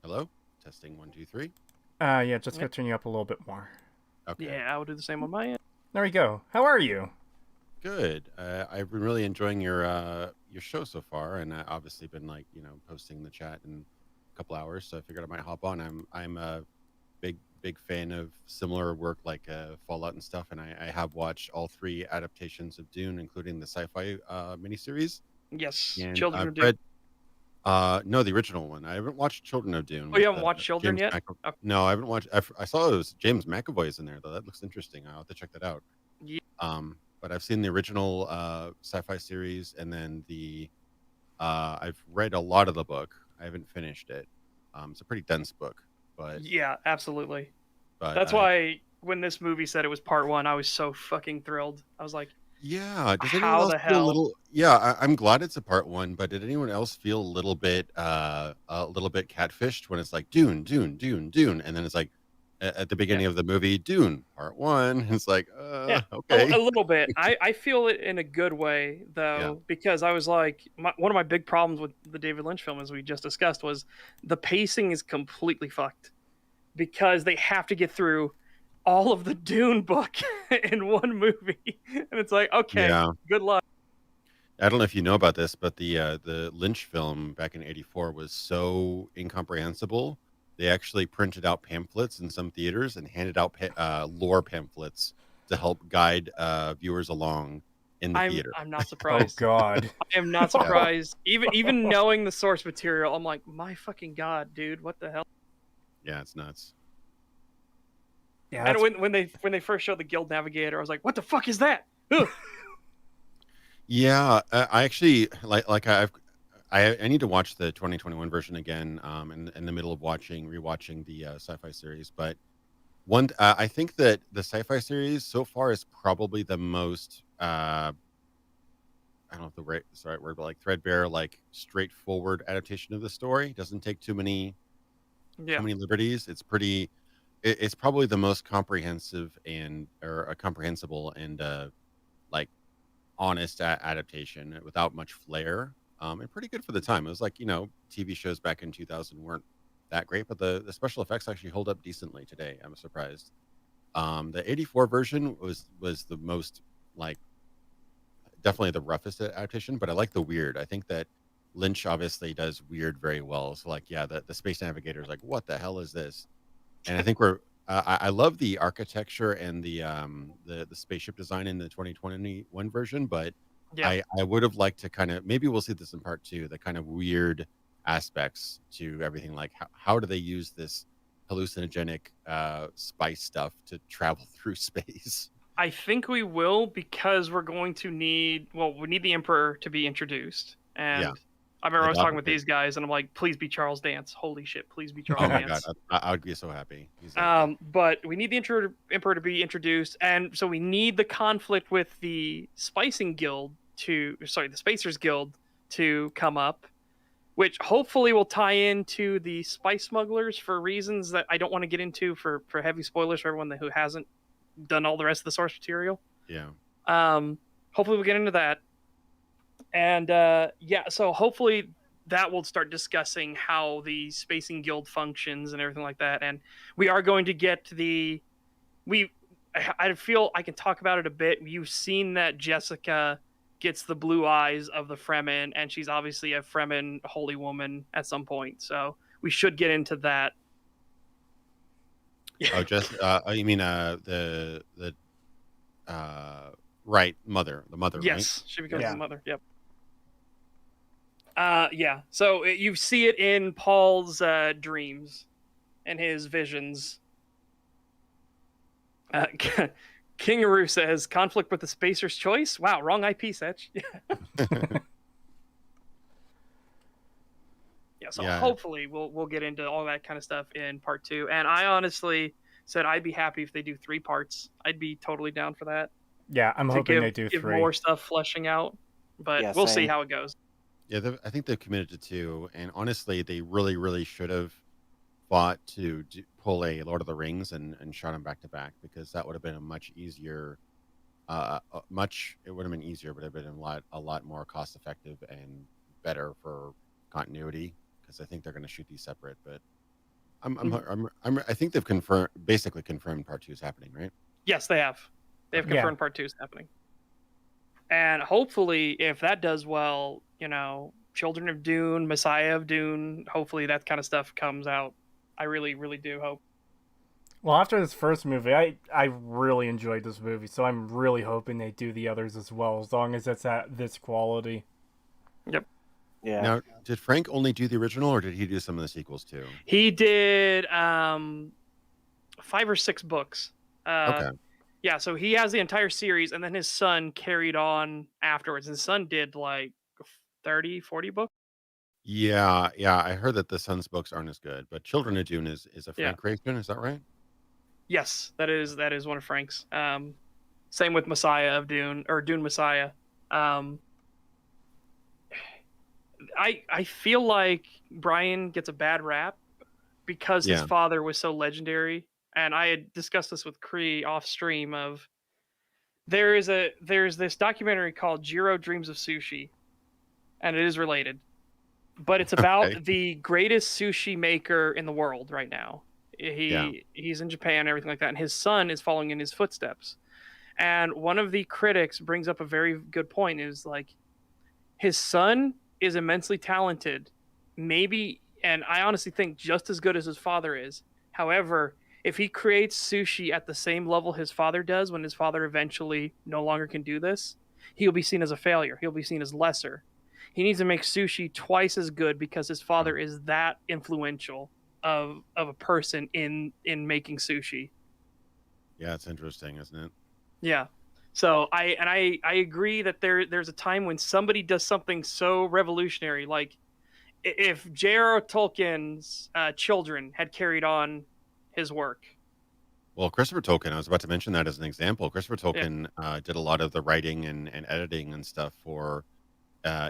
Hello? Testing 1, 2, 3. Yeah, just gotta turn you up a little bit more. Okay. Yeah, I will do the same on my end. There we go. How are you? Good. I've been really enjoying your show so far, and I obviously been posting in the chat in a couple hours, so I figured I might hop on. I'm a big fan of similar work like Fallout and stuff, and I have watched all 3 adaptations of Dune, including the sci-fi miniseries. Yes, And Children I've of Dune. read no, the original one. I haven't watched Children of Dune. Oh, you with, haven't watched Children James yet? Okay. No, I haven't watched. I saw it was James McAvoy's in there though. That looks interesting. I'll have to check that out. Yeah. But I've seen the original sci-fi series, and then I've read a lot of the book. I haven't finished it. It's a pretty dense book, but Yeah, absolutely. but That's why when this movie said it was part 1, I was so fucking thrilled. I was like, yeah. Does anyone How else the feel a hell? little? Yeah, I'm glad it's a part 1. But did anyone else feel a little bit catfished when it's like Dune, Dune, Dune, Dune, and then it's like at the beginning of the movie Dune Part 1. It's like, Yeah, okay. a little bit. I feel it in a good way though, because I was like, one of my big problems with the David Lynch film, as we just discussed, was the pacing is completely fucked because they have to get through all of the Dune book in one movie, and it's like, okay, Yeah. good luck. I don't know if you know about this, but the Lynch film back in '84 was so incomprehensible. They actually printed out pamphlets in some theaters and handed out lore pamphlets to help guide viewers along in the theater. I'm not Oh surprised. God. I am not surprised. Even knowing the source material, I'm like, my fucking god, dude, what the hell? Yeah, it's nuts. Yeah. And That's, when they first showed the Guild Navigator, I was like, what the fuck is that? Ugh. Yeah, I actually I need to watch the 2021 version again. In the middle of rewatching the sci-fi series, but I think that the sci-fi series so far is probably the most I don't know if it's the right word, but like threadbare, like straightforward adaptation of the story. Doesn't take too many Yeah. liberties. It's probably the most comprehensive or comprehensible and like honest adaptation without much flair. And pretty good for the time. It was like, TV shows back in 2000 weren't that great, but the special effects actually hold up decently today. I'm surprised. The '84 version was the most, like, definitely the roughest adaptation, but I like the weird. I think that Lynch obviously does weird very well. So like, yeah, the Space Navigator is like, what the hell is this? And I think I love the architecture and the spaceship design in the 2021 version, but Yeah. I would have liked to kind of, maybe we'll see this in part 2, the kind of weird aspects to everything. Like how do they use this hallucinogenic spice stuff to travel through space? I think we will, because we're going to need, we need the Emperor to be introduced. And Yeah. I remember I was talking with Adaptation. these guys, and I'm like, please be Charles Dance. Holy shit, please be Charles Oh my god, Dance. I would be so happy. But we need the Emperor to be introduced, and so we need the conflict with the Spicing Guild the Spacers Guild to come up, which hopefully will tie into the Spice Smugglers for reasons that I don't want to get into for heavy spoilers for everyone who hasn't done all the rest of the source material. Yeah. Hopefully we'll get into that. And so hopefully that will start discussing how the Spacing Guild functions and everything like that. And we are going to get I feel I can talk about it a bit. You've seen that Jessica gets the blue eyes of the Fremen, and she's obviously a Fremen holy woman at some point. So we should get into that. Oh, just you mean the right, mother, the mother, Yes, right? she becomes Yeah. the mother. Yep. So you see it in Paul's dreams and his visions. Kingaroo says, conflict with the Spacer's Choice? Wow, wrong IP, Setch. So Yeah. hopefully we'll get into all that kind of stuff in part 2. And I honestly said I'd be happy if they do 3 parts. I'd be totally down for that. yeah, I'm To hoping give, they do give 3. more stuff fleshing out. But Yeah, we'll see same. how it goes. Yeah, I think they've committed to 2, and honestly, they really, really should have fought to pull a Lord of the Rings and shot them back to back, because that would have been a much easier, it would have been easier, but it would have been a lot more cost effective and better for continuity, because I think they're going to shoot these separate. But I think they've basically confirmed part 2 is happening, right? Yes, they have. They have Yeah. confirmed part 2 is happening. And hopefully, if that does well, Children of Dune, Messiah of Dune, hopefully that kind of stuff comes out. I really, really do hope. Well, after this first movie, I really enjoyed this movie, so I'm really hoping they do the others as well, as long as it's at this quality. Yep. Yeah. Now, did Frank only do the original, or did he do some of the sequels too? He did 5 or 6 books. Okay. Yeah, so he has the entire series, and then his son carried on afterwards. His son did like 30, 40 books. Yeah, I heard that the Sun's books aren't as good, but Children of Dune is a Yeah. Frank creation, is that right? Yes, that is one of Frank's. Same with Messiah of Dune, or Dune Messiah. I feel like Brian gets a bad rap because his Yeah. father was so legendary, and I had discussed this with Cree off stream. Of there's this documentary called Jiro Dreams of Sushi, and it is related, but it's about Okay. the greatest sushi maker in the world right now. Yeah. He's in Japan and everything like that, and his son is following in his footsteps. And one of the critics brings up a very good point: is like his son is immensely talented, maybe, and I honestly think just as good as his father is. However, if he creates sushi at the same level his father does, when his father eventually no longer can do this, he'll be seen as a failure. He'll be seen as lesser. He needs to make sushi twice as good because his father is that influential of a person in making sushi. Yeah, it's interesting, isn't it? Yeah. So I agree that there's a time when somebody does something so revolutionary, like if J.R.R. Tolkien's children had carried on his work. Well, Christopher Tolkien, I was about to mention that as an example. Christopher Yeah. Tolkien did a lot of the writing and editing and stuff for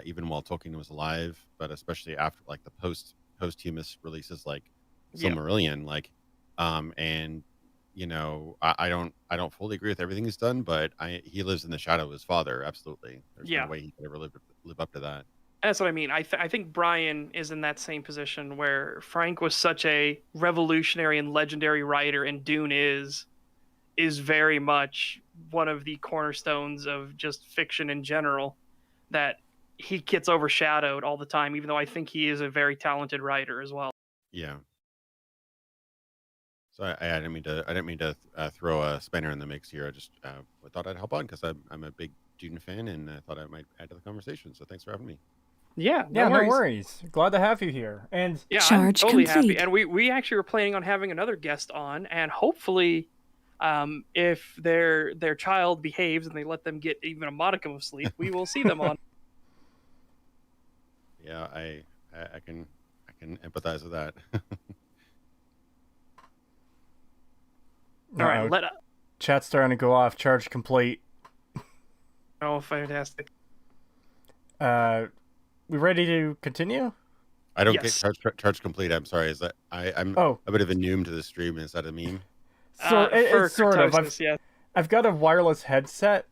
even while Tolkien was alive, but especially after like the posthumous releases like Yeah. Silmarillion, like and you know, I don't fully agree with everything he's done, but he lives in the shadow of his father, absolutely. There's Yeah. no way he could ever live up to that. That's what I mean. I think Brian is in that same position where Frank was such a revolutionary and legendary writer, and Dune is very much one of the cornerstones of just fiction in general, that he gets overshadowed all the time, even though I think he is a very talented writer as well. Yeah. So I didn't mean to throw a spanner in the mix here. I just thought I'd hop on because I'm a big Dune fan and I thought I might add to the conversation. So thanks for having me. Yeah, Yeah, no no worries. worries. Glad to have you here. And Yeah, Charge I'm totally happy. complete. And we actually were planning on having another guest on, and hopefully, if their child behaves and they let them get even a modicum of sleep, we will see them on. Yeah, I can empathize with that. All right, uh-oh, chat's starting to go off. Charge complete. Oh, fantastic. We ready to continue? I don't Yes. get charge complete. I'm sorry. Is that I'm Oh, a bit of a noob to the stream? Is that a meme? For it's sort of. Creetosis, yeah. I've got a wireless headset,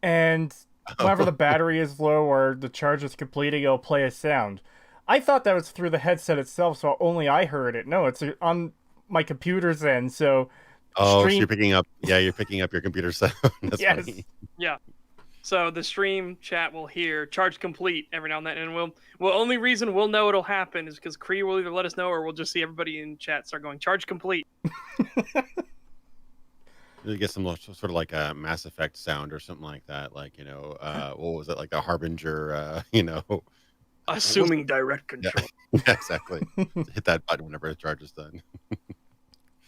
and whenever the battery is low or the charge is completing, it'll play a sound. I thought that was through the headset itself, so only I heard it. No, it's on my computer's end. So, Oh, so stream. you're picking up your computer sound. That's Yes. funny. Yeah. So the stream chat will hear charge complete every now and then, and only reason we'll know it'll happen is because Cree will either let us know or we'll just see everybody in chat start going charge complete. You get some sort of like a Mass Effect sound or something like that. Like, you know, what was it, like the Harbinger? You know, Assuming direct yeah, control. yeah, exactly. Hit that button whenever the charge is done.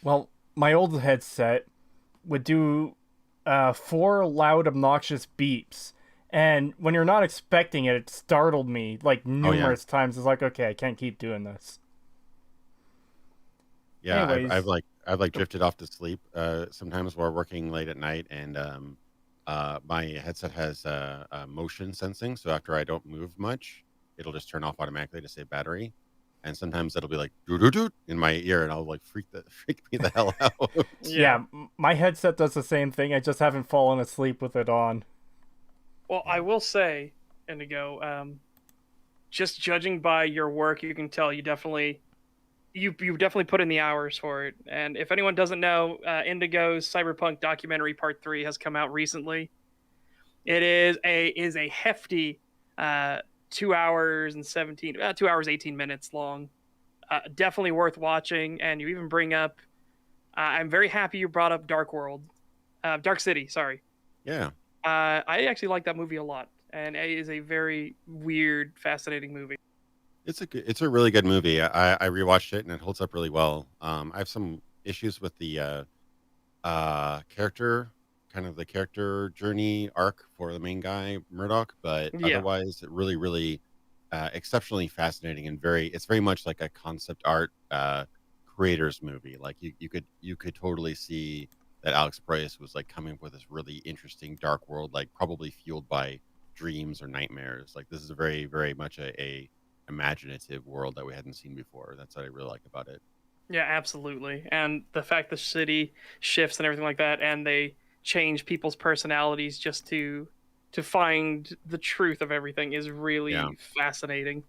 Well, my old headset would do 4 loud, obnoxious beeps. And when you're not expecting it, it startled me like numerous times. It's like, okay, I can't keep doing this. Yeah, Anyways. I've like drifted off to sleep. Sometimes we're working late at night, and my headset has motion sensing. So after I don't move much, it'll just turn off automatically to save battery. And sometimes it'll be like doo doo doo in my ear, and I'll like freak me the hell out. Yeah, my headset does the same thing. I just haven't fallen asleep with it on. Well, I will say, Indigo, just judging by your work, you can tell you definitely put in the hours for it. And if anyone doesn't know, Indigo's Cyberpunk documentary Part 3 has come out recently. It is a hefty 2 hours 18 minutes long. Definitely worth watching. And you even bring up, I'm very happy you brought up Dark City, sorry. Yeah. I actually like that movie a lot, and it is a very weird, fascinating movie. It's a really good movie. I rewatched it and it holds up really well. I have some issues with the character, kind of the character journey arc for the main guy, Murdoch, but Yeah. otherwise it really exceptionally fascinating and it's very much like a concept art creator's movie. Like you could totally see that Alex Proyas was like coming up with this really interesting dark world, like probably fueled by dreams or nightmares. Like this is a very much a imaginative world that we hadn't seen before. That's what I really like about it. Yeah, absolutely. And the fact the city shifts and everything like that, and they change people's personalities just to find the truth of everything is Yeah, really fascinating.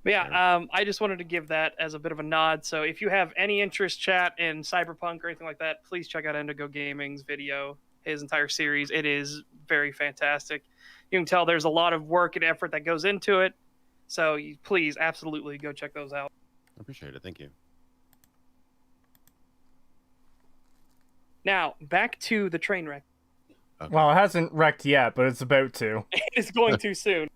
But sure. yeah, I just wanted to give that as a bit of a nod. So if you have any interest, chat in cyberpunk or anything like that, please check out Indigo Gaming's video, his entire series. It is very fantastic. You can tell there's a lot of work and effort that goes into it. So please, absolutely go check those out. I appreciate it. Thank you. Now back to the train wreck. Okay. Well, it hasn't wrecked yet, but it's about to. It's going too soon.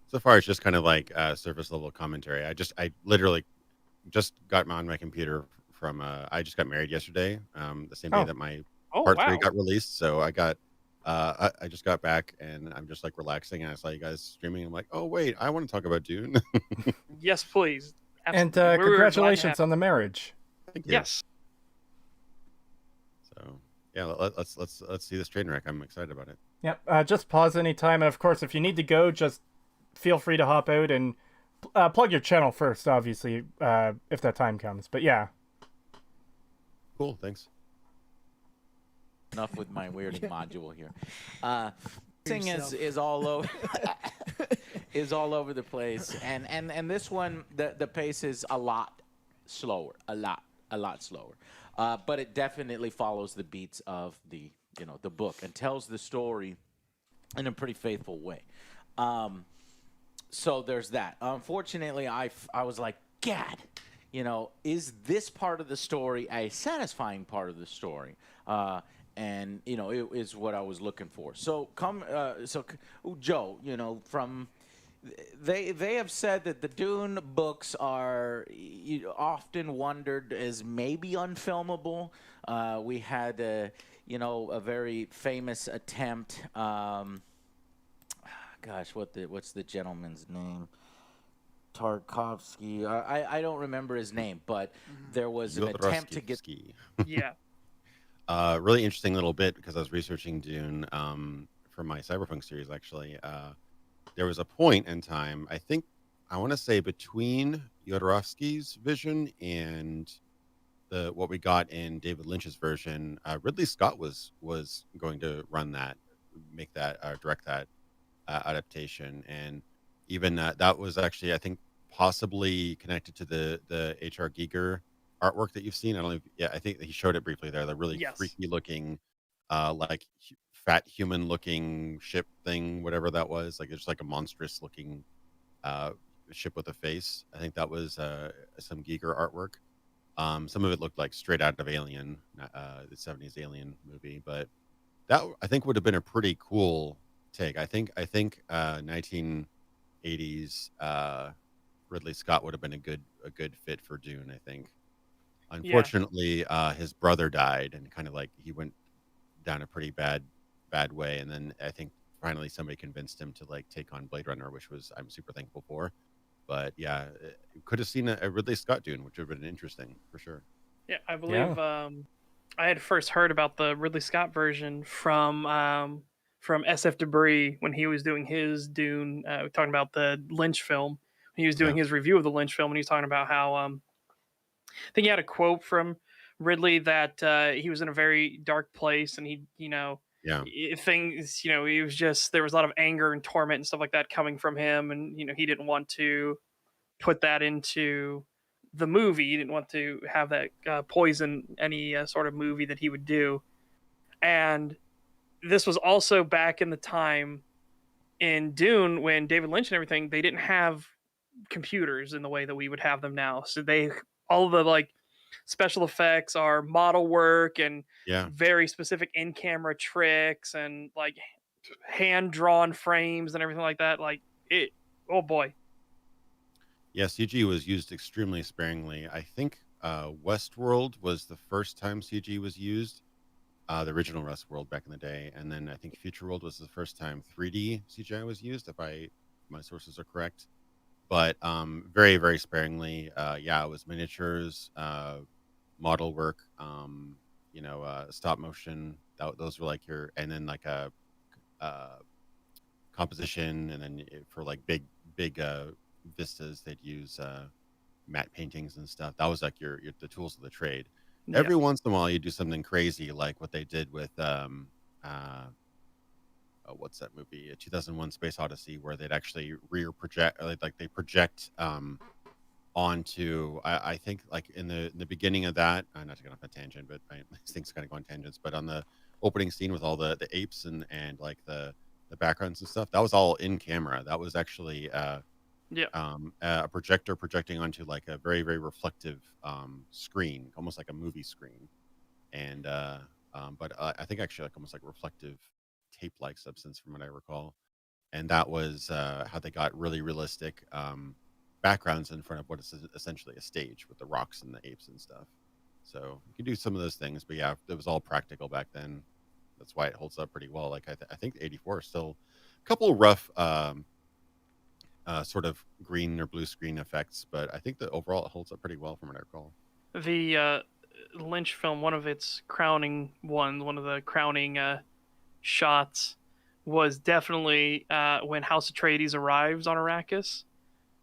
So far, it's just kind of like surface level commentary. I literally just got on my computer from. I just got married yesterday, the same day Oh. that my Oh part wow! 3 got released. So I got, I just got back and I'm just like relaxing. And I saw you guys streaming. I'm like, oh wait, I want to talk about Dune. Yes, please. And Absolutely. We were glad to congratulations have on the marriage. Thank you. Yes. So yeah, let's see this train wreck. I'm excited about it. Yep. Just pause anytime, and of course, if you need to go, just feel free to hop out and plug your channel first, obviously, if that time comes. But yeah. Cool. Thanks. Enough with my weirding module here. Thing is all over is all over the place, and this one the pace is a lot slower, a lot slower, but it definitely follows the beats of the book and tells the story in a pretty faithful way. So there's that. Unfortunately, I was like, Gad, is this part of the story a satisfying part of the story? And it is what I was looking for. So Joe, from they have said that the Dune books are often wondered as maybe unfilmable. We had a very famous attempt. Gosh, what's the gentleman's name? Tarkovsky. I don't remember his name, but there was an attempt to get. Yeah. Really interesting little bit because I was researching Dune for my Cyberpunk series. Actually, there was a point in time, I want to say between Jodorowsky's vision and what we got in David Lynch's version. Ridley Scott was going to make that, direct that adaptation, and even that was actually, I think, possibly connected to the H.R. Giger artwork that you've seen. I don't know. I think he showed it briefly there. The really Yes. freaky looking, like fat human looking ship thing, whatever that was. Like it's just like a monstrous looking ship with a face. I think that was some Giger artwork. Some of it looked like straight out of Alien, the '70s Alien movie, but that I think would have been a pretty cool take. I think 1980s Ridley Scott would have been a good fit for Dune. I think. Unfortunately, his brother died, and kind of like he went down a pretty bad way. And then I think finally somebody convinced him to like take on Blade Runner, which was I'm super thankful for. But yeah, could have seen a Ridley Scott Dune, which would have been interesting for sure. Yeah, I believe I had first heard about the Ridley Scott version from SF Debris when he was doing his Dune, talking about the Lynch film. He was doing his review of the Lynch film, and he was talking about how I think he had a quote from Ridley that he was in a very dark place, and things, he was just, there was a lot of anger and torment and stuff like that coming from him, and he didn't want to put that into the movie. He didn't want to have that poison any sort of movie that he would do. And this was also back in the time in Dune when David Lynch and everything, they didn't have computers in the way that we would have them now. So all the like special effects are model work and very specific in-camera tricks and like hand-drawn frames and everything like that. Like it, oh boy. Yeah, CG was used extremely sparingly. I think Westworld was the first time CG was used, the original Westworld back in the day, and then I think Future World was the first time 3D CGI was used, if my sources are correct. But very, very sparingly. It was miniatures, model work, stop motion. Those were like and then like a composition, and then for like big vistas, they'd use matte paintings and stuff. That was like your the tools of the trade. Yeah. Every once in a while, you do something crazy like what they did with what's that movie? 2001: Space Odyssey, where they'd actually rear project, like they project onto. I think like in the beginning of that, not to get off a tangent, but these things kind of go on tangents. But on the opening scene with all the apes and like the backgrounds and stuff, that was all in camera. That was actually Yeah. a projector projecting onto like a very very reflective screen, almost like a movie screen, and but I think actually like almost like reflective tape like substance from what I recall, and that was how they got really realistic backgrounds in front of what is essentially a stage with the rocks and the apes and stuff. So you can do some of those things, but yeah, it was all practical back then. That's why it holds up pretty well. Like I think 84 is still a couple rough sort of green or blue screen effects, but I think that overall it holds up pretty well from what I recall. The Lynch film, one of its crowning one of the crowning shots was definitely when House Atreides arrives on Arrakis,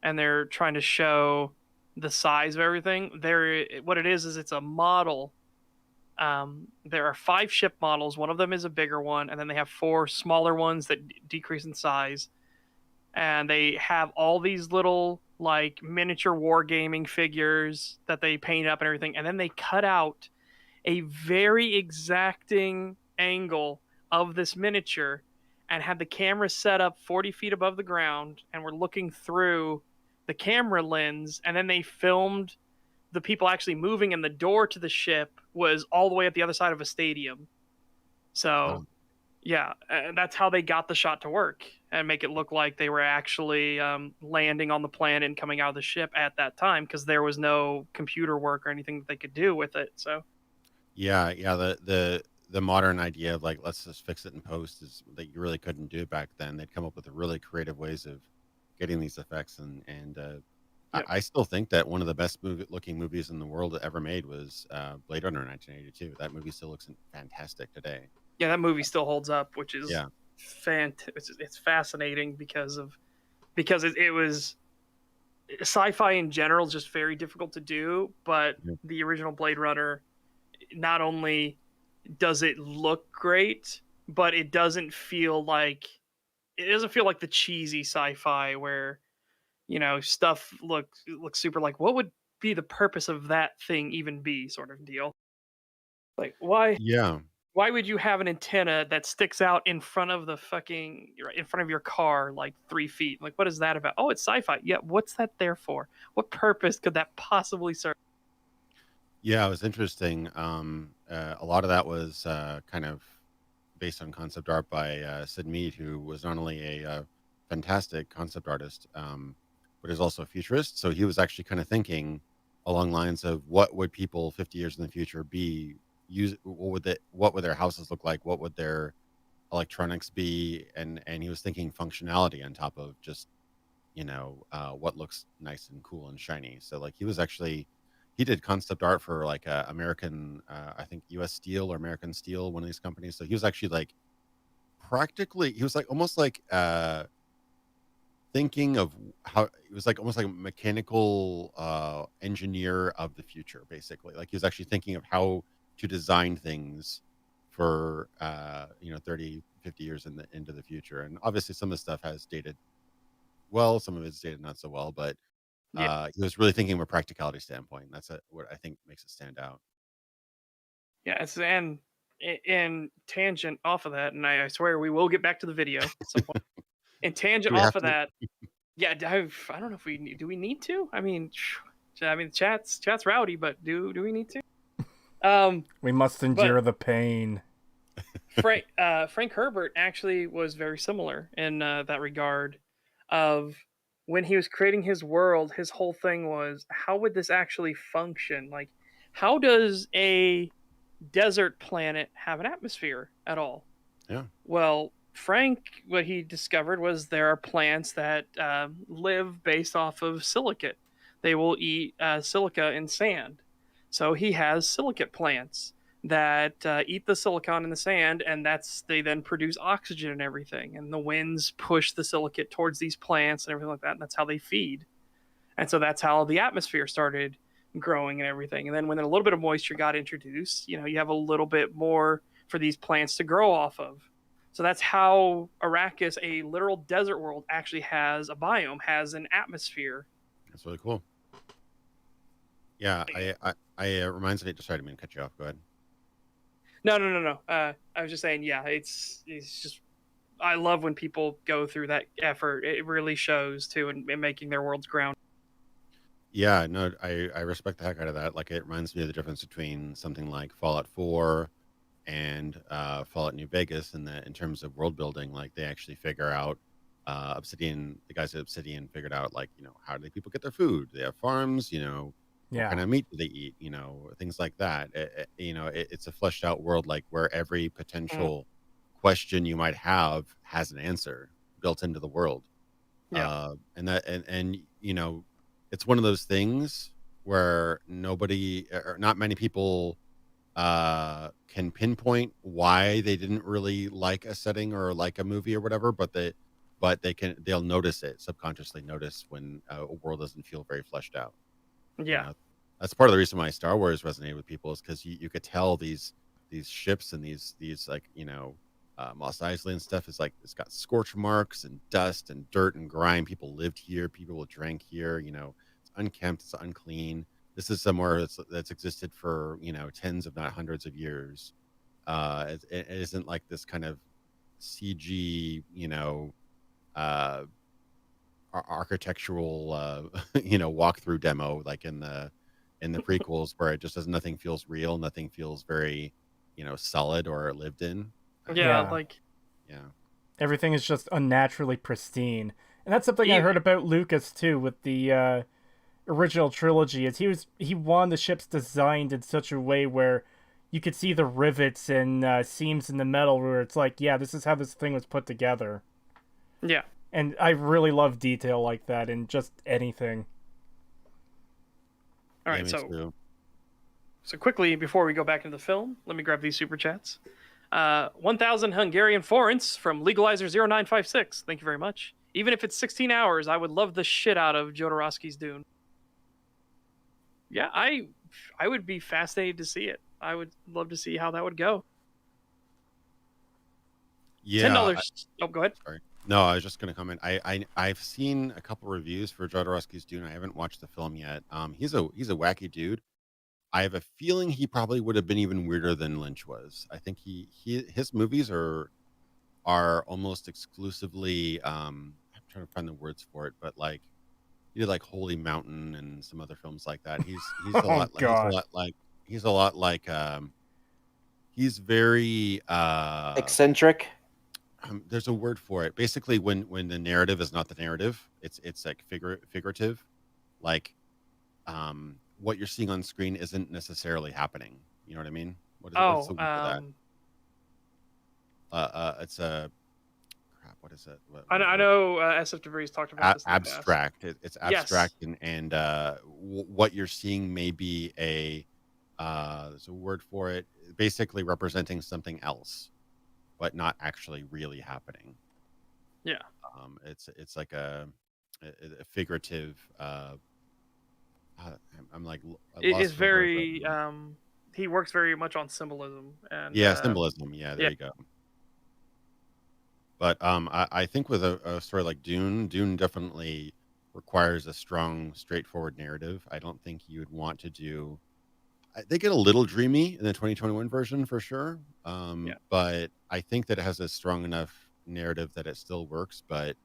and they're trying to show the size of everything. What it is it's a model. There are 5 ship models. One of them is a bigger one, and then they have 4 smaller ones that decrease in size. And they have all these little like miniature wargaming figures that they paint up and everything. And then they cut out a very exacting angle of this miniature and had the camera set up 40 feet above the ground, and we're looking through the camera lens, and then they filmed the people actually moving, and the door to the ship was all the way at the other side of a stadium. So yeah, that's how they got the shot to work and make it look like they were actually landing on the planet and coming out of the ship at that time, because there was no computer work or anything that they could do with it. So Yeah, the modern idea of like let's just fix it in post is that you really couldn't do back then. They'd come up with really creative ways of getting these effects, and Yep. I still think that one of the best looking movies in the world ever made was Blade Runner 1982. That movie still looks fantastic today. yeah, that movie still holds up, which is Yeah, it's fascinating because it was sci-fi in general is just very difficult to do, but Mhm. the original Blade Runner, not only does it look great, but it doesn't feel like the cheesy sci-fi where stuff looks super like what would be the purpose of that thing even be sort of deal. Like yeah, why would you have an antenna that sticks out in front of in front of your car like 3 feet? Like, what is that about? Oh, it's sci-fi. Yeah, what's that there for? What purpose could that possibly serve? yeah. It was interesting. A lot of that was kind of based on concept art by Sid Mead, who was not only a fantastic concept artist, but is also a futurist. So he was actually kind of thinking along lines of what would people 50 years in the future be what would their houses look like? What would their electronics be? And he was thinking functionality on top of just what looks nice and cool and shiny. So like he did concept art for like American I think US Steel or American Steel, one of these companies. So he was actually like practically he was like almost like thinking of how it was like almost like a mechanical engineer of the future, basically. Like he was actually thinking of how to design things for 30 50 years into the future. And obviously some of the stuff has dated well, some of it's dated not so well, but Yeah, he was really thinking from a practicality standpoint. That's what I think makes it stand out. yeah. And tangent off of that, and I swear we will get back to the video at some point. And Do tangent we off have of to? that, yeah, I don't know if do we need to? I mean, chat's rowdy, but do we need to? We must endure the pain. Frank Herbert actually was very similar in that regard. Of when he was creating his world, his whole thing was how would this actually function? Like, how does a desert planet have an atmosphere at all? Yeah. Well, Frank, what he discovered was there are plants that live based off of silicate. They will eat silica in sand. So he has silicate plants that eat the silicon in the sand, and they then produce oxygen and everything. And the winds push the silicate towards these plants and everything like that. And that's how they feed. And so that's how the atmosphere started growing and everything. And then when a little bit of moisture got introduced, you have a little bit more for these plants to grow off of. So that's how Arrakis, a literal desert world, actually has a biome, has an atmosphere. That's really cool. Yeah, I it reminds me. Sorry, I didn't mean to cut you off. Go ahead. No. I was just saying, yeah, it's just I love when people go through that effort. It really shows too in making their worlds ground. Yeah, no, I respect the heck out of that. Like, it reminds me of the difference between something like Fallout 4 and Fallout New Vegas, in terms of world building. Like, they actually figure out the guys at Obsidian figured out, like, how do people get their food? They have farms, what kind Yeah. of meat do they eat? Things like that. It's a fleshed out world, like, where every potential question you might have has an answer built into the world. Yeah. And it's one of those things where nobody or not many people can pinpoint why they didn't really like a setting or like a movie or whatever, but they'll notice it, subconsciously notice when a world doesn't feel very fleshed out. you Yeah. know that's part of the reason why Star Wars resonated with people, is because you could tell these ships and these like, Mos Eisley and stuff is like, it's got scorch marks and dust and dirt and grime. People lived here, people drank here. It's unkempt, it's unclean. This is somewhere that's existed for tens if not hundreds of years. It isn't like this kind of CG uh architectural walkthrough demo, like in the prequels, where it just does nothing feels real, nothing feels very solid or lived in. Yeah, Yeah. like Yeah. Everything is just unnaturally pristine. And that's something I Even- heard about Lucas too with the original trilogy, is he wanted the ships designed in such a way where you could see the rivets and seams in the metal, where it's like, yeah, this is how this thing was put together. yeah. And I really love detail like that in just anything. All Yeah, right, me so too. quickly before we go back into the film, let me grab these super chats. 1,000 Hungarian forints from Legalizer0956. Thank you very much. Even if it's 16 hours, I would love the shit out of Jodorowsky's Dune. Yeah, I would be fascinated to see it. I would love to see how that would go. Yeah. $10. Oh, go ahead. Sorry. No, I was just going to comment. I've seen a couple reviews for Jodorowsky's Dune. I haven't watched the film yet. He's a wacky dude. I have a feeling he probably would have been even weirder than Lynch was. I think his movies are almost exclusively I'm trying to find the words for it, but like, he did like Holy Mountain and some other films like that. He's a Oh, lot God. like he's very Eccentric. there's a word for it. Basically, when the narrative is not the narrative, it's like figurative. Like, what you're seeing on screen isn't necessarily happening. You know what I mean? What's the word for that? It's a crap. What is it? I know SF DeVries talked about this in the past. Abstract. It's Yes. abstract, and what you're seeing may be there's a word for it. Basically, representing something else, but not actually really happening. Yeah. It's like a figurative. I'm like, It is very. He works very much on symbolism and. Yeah, symbolism. Yeah, there yeah. you go. But I think with a story like Dune definitely requires a strong, straightforward narrative. I don't think you would want to do. They get a little dreamy in the 2021 version for sure. But I think that it has a strong enough narrative that it still works. But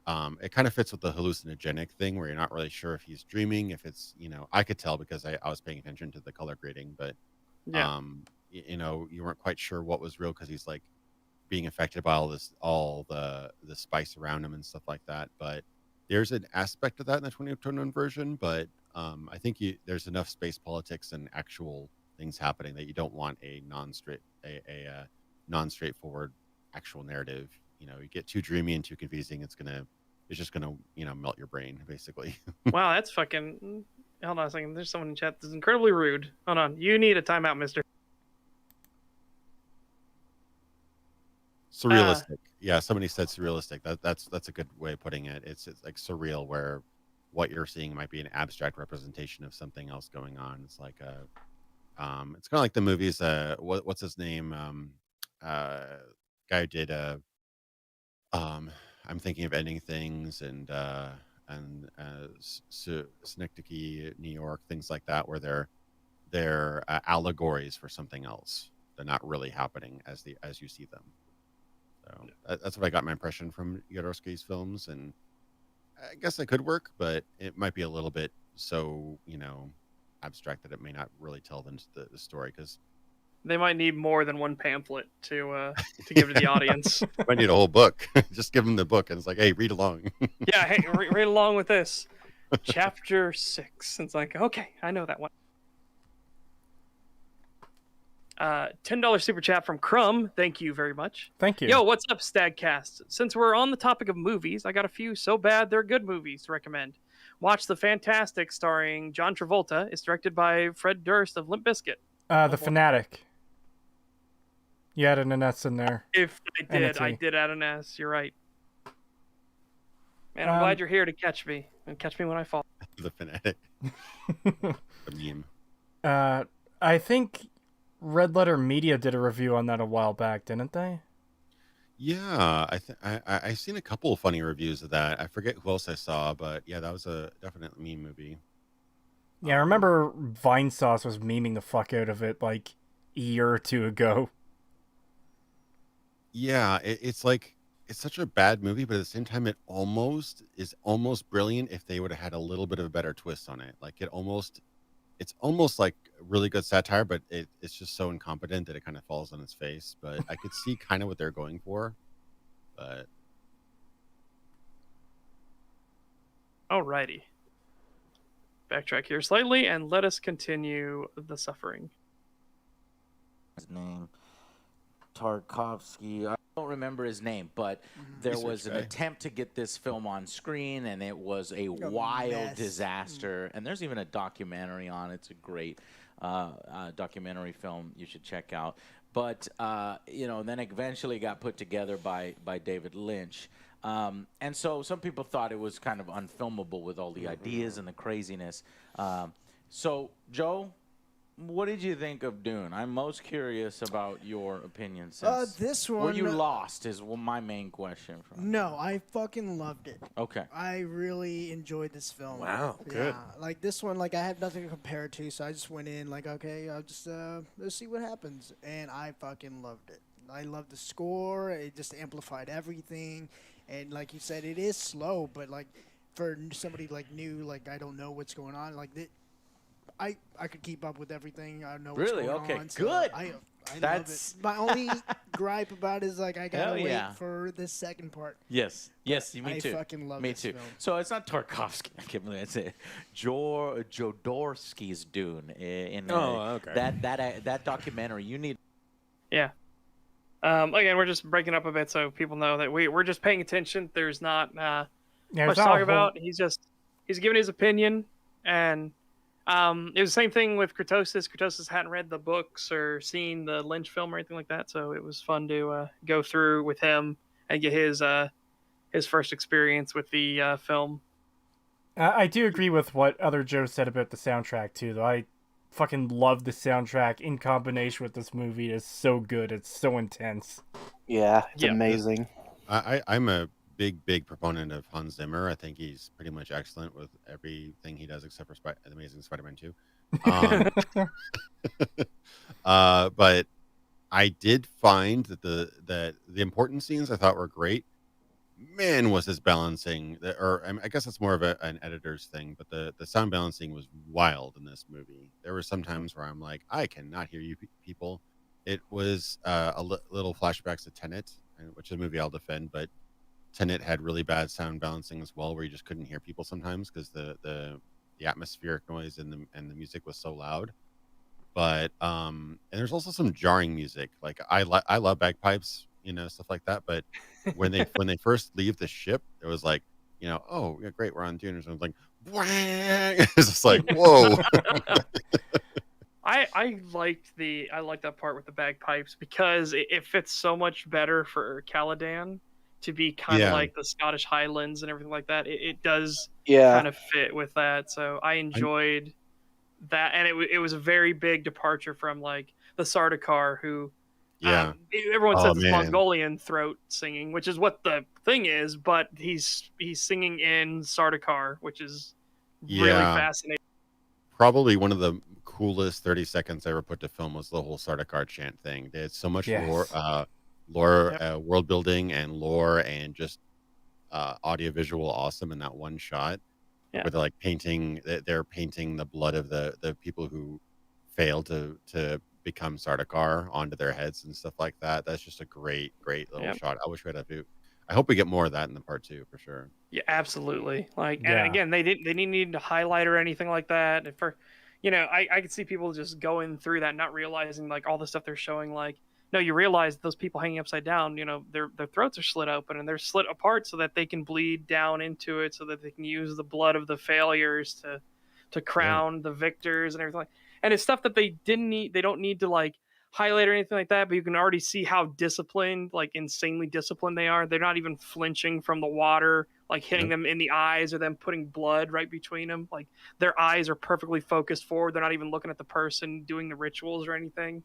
it kind of fits with the hallucinogenic thing, where you're not really sure if he's dreaming, if it's, I could tell because I was paying attention to the color grading, but you weren't quite sure what was real, because he's like being affected by all the spice around him and stuff like that. But there's an aspect of that in the 2021 version, but I think there's enough space politics and actual things happening that you don't want a non-straightforward actual narrative. You get too dreamy and too confusing, it's just gonna melt your brain, basically. Wow, that's fucking. Hold on a second. There's someone in chat that's incredibly rude. Hold on. You need a timeout, mister. Surrealistic. Yeah, somebody said surrealistic. That's a good way of putting it. It's like surreal, where what you're seeing might be an abstract representation of something else going on. It's like it's kind of like the movies. What's his name? Guy who did I'm thinking of Ending Things and Synecdoche, New York, things like that, where they're allegories for something else. They're not really happening as you see them. So that's what I got my impression from Jodorowsky's films, and I guess it could work, but it might be a little bit so abstract that it may not really tell them the story, because They might need more than one pamphlet to give to the audience. I need a whole book. Just give them the book, and it's like, hey, read along. Yeah, hey, read along with this. Chapter 6. It's like, okay, I know that one. $10 super chat from Crumb. Thank you very much. Thank you. Yo, what's up, Stagcast? Since we're on the topic of movies, I got a few so bad they're good movies to recommend. Watch The Fantastic, starring John Travolta. It's directed by Fred Durst of Limp Bizkit. The Fanatic. You added an S in there. If I did, And a I T. did add an S. You're right. Man, I'm glad you're here to catch me. And catch me when I fall. The Fanatic. The meme. I think Red Letter Media did a review on that a while back, didn't they? Yeah, I seen a couple of funny reviews of that. I forget who else I saw, but yeah, that was a definite meme movie. Yeah, I remember Vinesauce was memeing the fuck out of it like a year or two ago. Yeah, it's like it's such a bad movie, but at the same time, it is almost brilliant if they would have had a little bit of a better twist on it. Like it's almost like really good satire, but it's just so incompetent that it kind of falls on its face. But I could see kind of what they're going for. But Alrighty. Backtrack here slightly and let us continue the suffering. His name Tarkovsky. I don't remember his name, but there Research was an guy. attempt to get this film on screen, and it was a wild mess. disaster. And there's even a documentary on it. It's a great documentary film you should check out. But then eventually got put together by David Lynch. And so some people thought it was kind of unfilmable with all the ideas and the craziness. So, Joe, what did you think of Dune? I'm most curious about your opinion. Since This were one. you lost is my main question. No, I fucking loved it. Okay. I really enjoyed this film. Wow, good. Yeah, like this one, like I had nothing to compare it to, so I just went in like, okay, I'll just let's see what happens, and I fucking loved it. I loved the score. It just amplified everything, and like you said, it is slow, but like for somebody like new, like I don't know what's going on, like I could keep up with everything. I know what's Really? going Okay, on. So good. I That's- love it. My only gripe about it is like I gotta Hell wait yeah. for the second part. Yes. Yes, me I too. fucking love Me this too. film. So it's not Tarkovsky. I can't believe I said it. Jodorowsky's Dune. Okay. That documentary. You need. Yeah. Again, we're just breaking up a bit so people know that we're just paying attention. There's not Yeah, much it's to not a talk whole- about. He's giving his opinion, and it was the same thing with Creetosis. Creetosis hadn't read the books or seen the Lynch film or anything like that, so it was fun to go through with him and get his first experience with the film. I do agree with what other Joe said about the soundtrack too, though. I fucking love the soundtrack in combination with this movie. It's so good. It's so intense. Yeah, it's Yeah. amazing. I'm a big proponent of Hans Zimmer. I think he's pretty much excellent with everything he does except for The Amazing Spider-Man 2. But I did find that the important scenes I thought were great. Man, was his balancing, I guess it's more of an editor's thing, but the sound balancing was wild in this movie. There were some times where I'm like, I cannot hear you people. It was little flashbacks to Tenet, which is a movie I'll defend, but Tenet had really bad sound balancing as well, where you just couldn't hear people sometimes because the atmospheric noise and the music was so loud. But and there's also some jarring music. Like I love bagpipes, stuff like that. But when they first leave the ship, it was like, oh yeah, great, we're on Dune. Or something like, whang! It's just like, whoa. I liked that part with the bagpipes because it fits so much better for Caladan. to be kind of Yeah. like the Scottish Highlands and everything like that. It does Yeah. kind of fit with that. So I enjoyed that, and it was a very big departure from like the Sardaukar, who Yeah. everyone Oh says it's man. Mongolian throat singing, which is what the thing is, but he's singing in Sardaukar, which is really Yeah. fascinating. Probably one of the coolest 30 seconds ever put to film was the whole Sardaukar chant thing. There's so much lore, Yes. Yep. world building and lore and just audiovisual awesome in that one shot Yeah. where they're painting the blood of the people who failed to become Sardaukar onto their heads and stuff like that. That's just a great little Yep. shot. I wish we had a few. I hope we get more of that in the part 2 for sure. Yeah, absolutely. Like, and Yeah. again, they didn't need to highlight or anything like that. And for, I could see people just going through that, not realizing like all the stuff they're showing. Like, no, you realize those people hanging upside down, their throats are slit open and they're slit apart so that they can bleed down into it, so that they can use the blood of the failures to crown the victors and everything. And it's stuff that they don't need to like highlight or anything like that, but you can already see how disciplined, like insanely disciplined they are. They're not even flinching from the water, like hitting them in the eyes or them putting blood right between them. Like their eyes are perfectly focused forward. They're not even looking at the person doing the rituals or anything.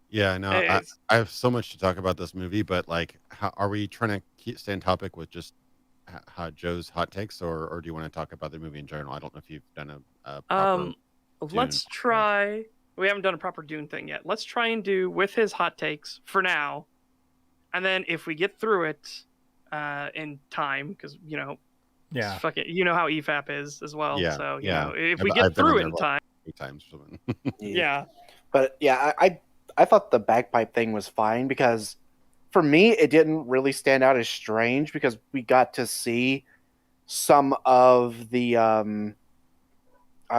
Yeah, no, It's, I have so much to talk about this movie, but like, are we trying to stay on topic with just how Joe's hot takes, or do you want to talk about the movie in general? I don't know if you've done a proper let's Dune. try. We haven't done a proper Dune thing yet. Let's try and do with his hot takes for now, and then if we get through it in time, because Yeah. fuck it, you know how EFAP is as well. Yeah, So yeah. if I've- we I've get been on through it there in like time, 8 times or something. yeah. But yeah, I thought the bagpipe thing was fine because for me it didn't really stand out as strange because we got to see some of the oh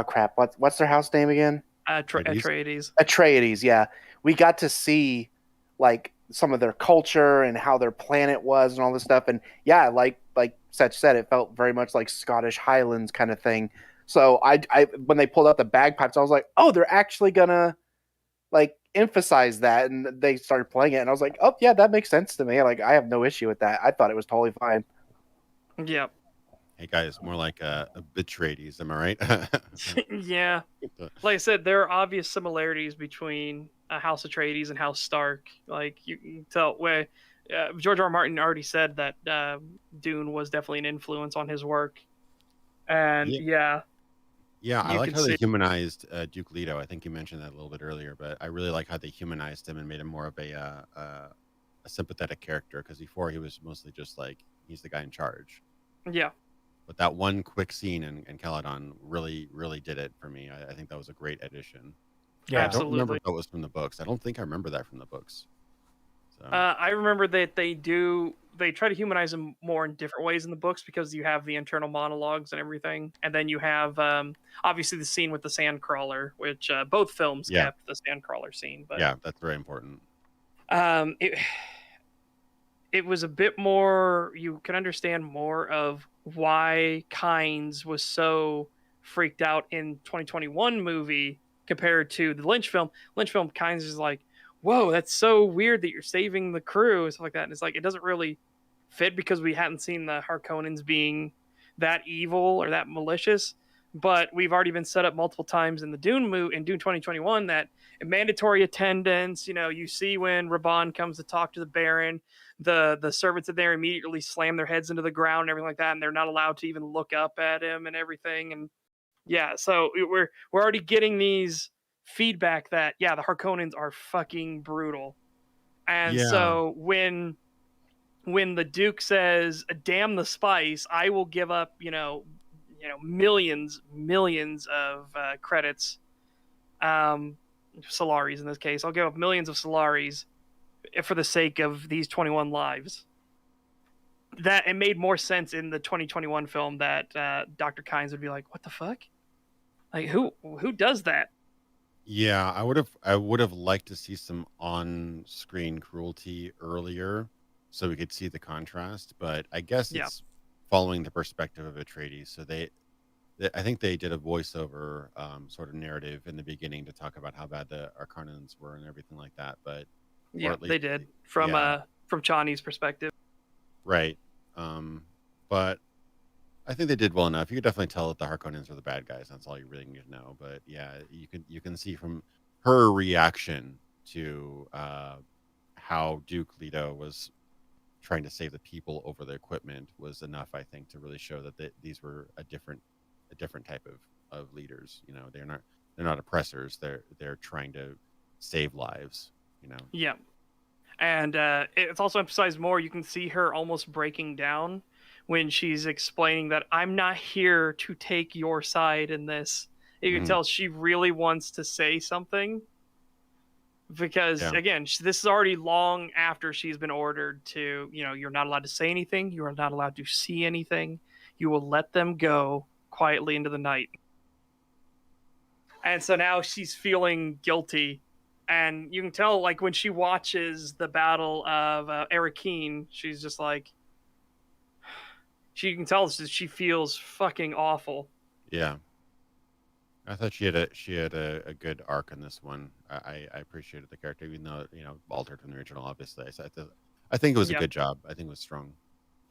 crap, what's their house name again? Atreides. Atreides, yeah. We got to see like some of their culture and how their planet was and all this stuff. And yeah, like Seth said, it felt very much like Scottish Highlands kind of thing. So I when they pulled out the bagpipes, I was like, oh, they're actually gonna like emphasize that, and they started playing it, and I was like, oh yeah, that makes sense to me. Like I have no issue with that. I thought it was totally fine. Yep. Hey guys, more like a Betraydes, am I right? Yeah. Like I said, there are obvious similarities between House Atreides and House Stark. Like you can tell where George R. R. Martin already said that Dune was definitely an influence on his work. And Yeah, I you like can how they see. humanized Duke Leto. I think you mentioned that a little bit earlier, but I really like how they humanized him and made him more of a sympathetic character, because before he was mostly just like he's the guy in charge. Yeah. But that one quick scene in Caledon really did it for me. I think that was a great addition. Yeah. I don't remember Absolutely. if that was from the books. I don't think I remember that from the books. So I remember that they try to humanize him more in different ways in the books, because you have the internal monologues and everything, and then you have obviously the scene with the sandcrawler, which both films Yeah. kept the sandcrawler scene. But yeah, that's very important. It was a bit more, you can understand more of why Kynes was so freaked out in 2021 movie compared to the Lynch film. Kynes is like, whoa, that's so weird that you're saving the crew and stuff like that. And it's like, it doesn't really fit because we hadn't seen the Harkonnens being that evil or that malicious. But we've already been set up multiple times in the Dune movie, in Dune 2021, that mandatory attendance. You see when Raban comes to talk to the Baron, the servants in there immediately slam their heads into the ground and everything like that, and they're not allowed to even look up at him and everything. And yeah, so we're already getting these feedback that the Harkonnens are fucking brutal. And Yeah. so when the Duke says, "Damn the spice, I will give up," millions of credits, Solaris in this case. I'll give up millions of Solaris for the sake of these 21 lives. That it made more sense in the 2021 film that Dr. Kynes would be like, "What the fuck? Like who does that?" Yeah, I would have liked to see some on-screen cruelty earlier so we could see the contrast, but I guess Yeah. it's following the perspective of Atreides. So I think they did a voiceover sort of narrative in the beginning to talk about how bad the Arcanans were and everything like that. But Yeah, at they least did from Chani's perspective. Right. But I think they did well enough. You could definitely tell that the Harkonnens are the bad guys. That's all you really need to know. But yeah, you can see from her reaction to how Duke Leto was trying to save the people over the equipment was enough, I think, to really show that these were a different type of leaders. You know, they're not oppressors. They're trying to save lives. You know. Yeah. And it's also emphasized more. You can see her almost breaking down when she's explaining that I'm not here to take your side in this. You can Mhm. tell she really wants to say something because, Yeah. again, this is already long after she's been ordered to, you're not allowed to say anything. You are not allowed to see anything. You will let them go quietly into the night. And so now she's feeling guilty. And you can tell, like, when she watches the Battle of Arakeen, she's just like, she can tell she feels fucking awful. Yeah. I thought she had a good arc in this one. I appreciated the character, even though altered from the original. Obviously, I think it was a Yeah. good job. I think it was strong.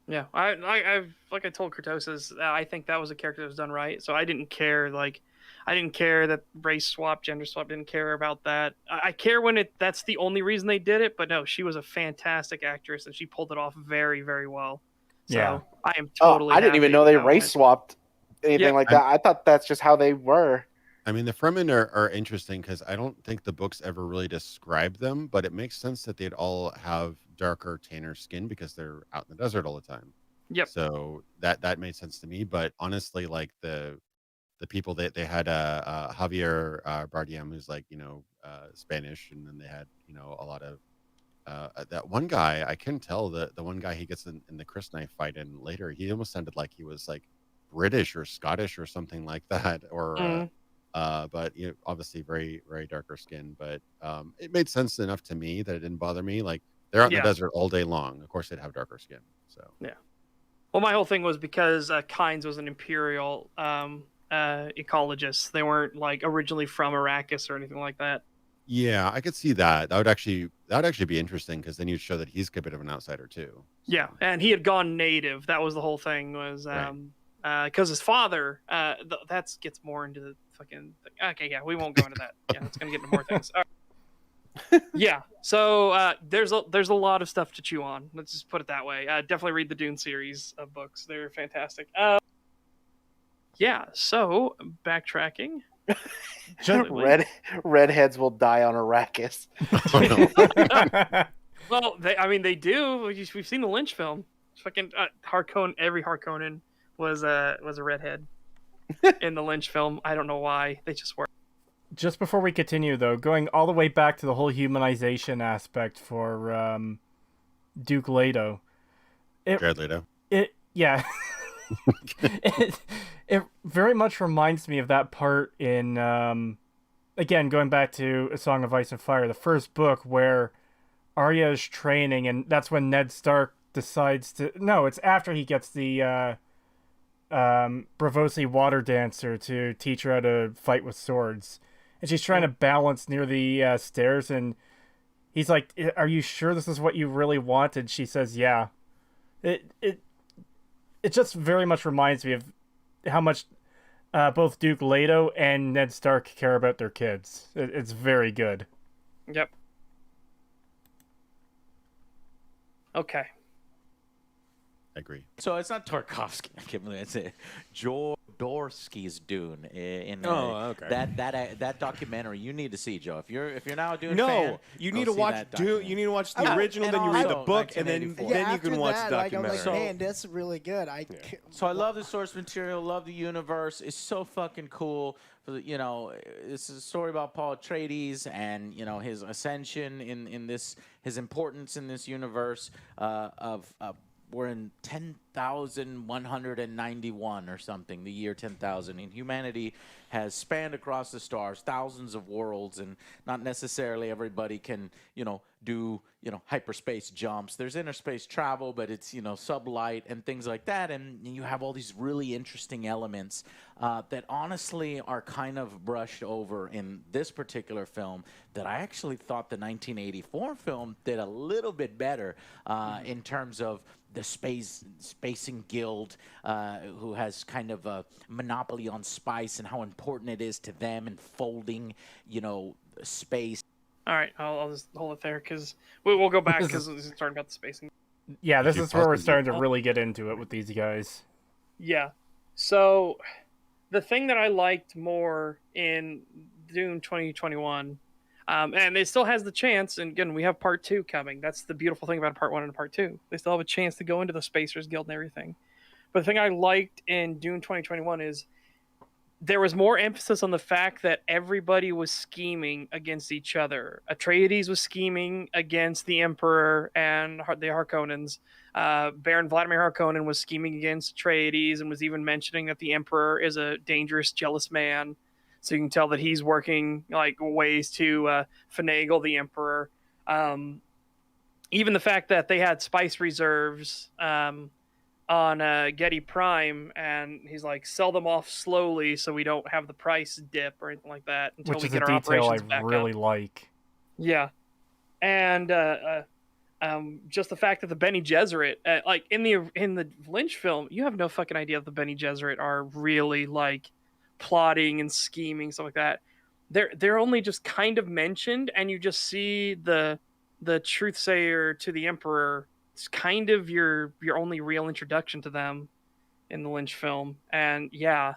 Yeah, I like I told Creetosis, I think that was a character that was done right. So I didn't care, I didn't care that race swap, gender swap. Didn't care about that. I care when that's the only reason they did it. But no, she was a fantastic actress and she pulled it off very, very well. So Yeah. I am Oh, totally. I didn't even happy know with they how it race went. swapped anything Yeah. like that. I thought that's just how they were. I mean, the Fremen are interesting because I don't think the books ever really describe them, but it makes sense that they'd all have darker, tanner skin because they're out in the desert all the time. Yep. So that made sense to me. But honestly, like the people that they had Javier Bardem, who's like Spanish, and then they had a lot of that one guy. I couldn't tell the one guy he gets in the Chris knife fight in later. He almost sounded like he was like British or Scottish or something like that, or. Mm. But obviously very, very darker skin. But it made sense enough to me that it didn't bother me. Like they're out in Yeah. the desert all day long. Of course, they'd have darker skin. So Yeah. Well, my whole thing was because Kynes was an imperial ecologist. They weren't like originally from Arrakis or anything like that. yeah, I could see that. That would actually be interesting because then you'd show that he's a bit of an outsider too. Yeah, and he had gone native. That was the whole thing. Was because his father. That gets more into the fucking thing. Okay, yeah, we won't go into that. Yeah, it's gonna get into more things. All right. Yeah, so there's a lot of stuff to chew on. Let's just put it that way. Definitely read the Dune series of books. They're fantastic. Yeah. So backtracking. Just- Redheads will die on Arrakis. Well, they do. We've seen the Lynch film. Fucking every Harkonnen was a redhead in the Lynch film. I don't know why. They just were. Just before we continue, though, going all the way back to the whole humanization aspect for Duke Leto. Jared Leto. Yeah. it very much reminds me of that part in, again, going back to A Song of Ice and Fire, the first book where Arya is training, and that's when Ned Stark decides to... No, it's after he gets the Bravosi water dancer to teach her how to fight with swords. And she's trying to balance near the stairs, and he's like, "Are you sure this is what you really wanted?" She says, "Yeah." It just very much reminds me of how much both Duke Leto and Ned Stark care about their kids. It's very good. Yep. Okay. I agree. So it's not Tarkovsky. I can't believe it's Jodorowsky's Dune. Okay. That documentary you need to see, Joe. If you're now a Dune fan, No, you go need to see watch that Dune. documentary. You need to watch the Yeah, original, and then you read the also book, and then 1984. then you after can watch that, the like, I'm documentary. like, man, that's really good. So I love the source material, love the universe. It's so fucking cool. It's a story about Paul Atreides and his ascension in this, his importance in this universe. We're in 10,191 or something, the year 10,000, and humanity has spanned across the stars, thousands of worlds, and not necessarily everybody can, do, hyperspace jumps. There's interspace travel, but it's, sublight and things like that, and you have all these really interesting elements that honestly are kind of brushed over in this particular film that I actually thought the 1984 film did a little bit better in terms of the spacing guild, who has kind of a monopoly on spice and how important it is to them and folding, space. All right, I'll just hold it there because we'll go back This because is- it's starting about the spacing. Yeah, this You is where we're possibly- starting to really get into it with these guys. Yeah. So the thing that I liked more in Dune 2021, and it still has the chance, and again, we have part 2 coming. That's the beautiful thing about part 1 and part 2. They still have a chance to go into the Spacers Guild and everything. But the thing I liked in Dune 2021 is there was more emphasis on the fact that everybody was scheming against each other. Atreides was scheming against the Emperor and the Harkonnens. Baron Vladimir Harkonnen was scheming against Atreides and was even mentioning that the Emperor is a dangerous, jealous man. So you can tell that he's working like ways to finagle the Emperor. Even the fact that they had spice reserves on Getty Prime, and he's like, sell them off slowly so we don't have the price dip or anything like that until Which we is get a our detail I operations back really up. like. Yeah, and just the fact that the Bene Gesserit, like in the Lynch film, you have no fucking idea that the Bene Gesserit are really like plotting and scheming, stuff like that. They're only just kind of mentioned, and you just see the truthsayer to the Emperor. It's kind of your only real introduction to them in the Lynch film. And yeah,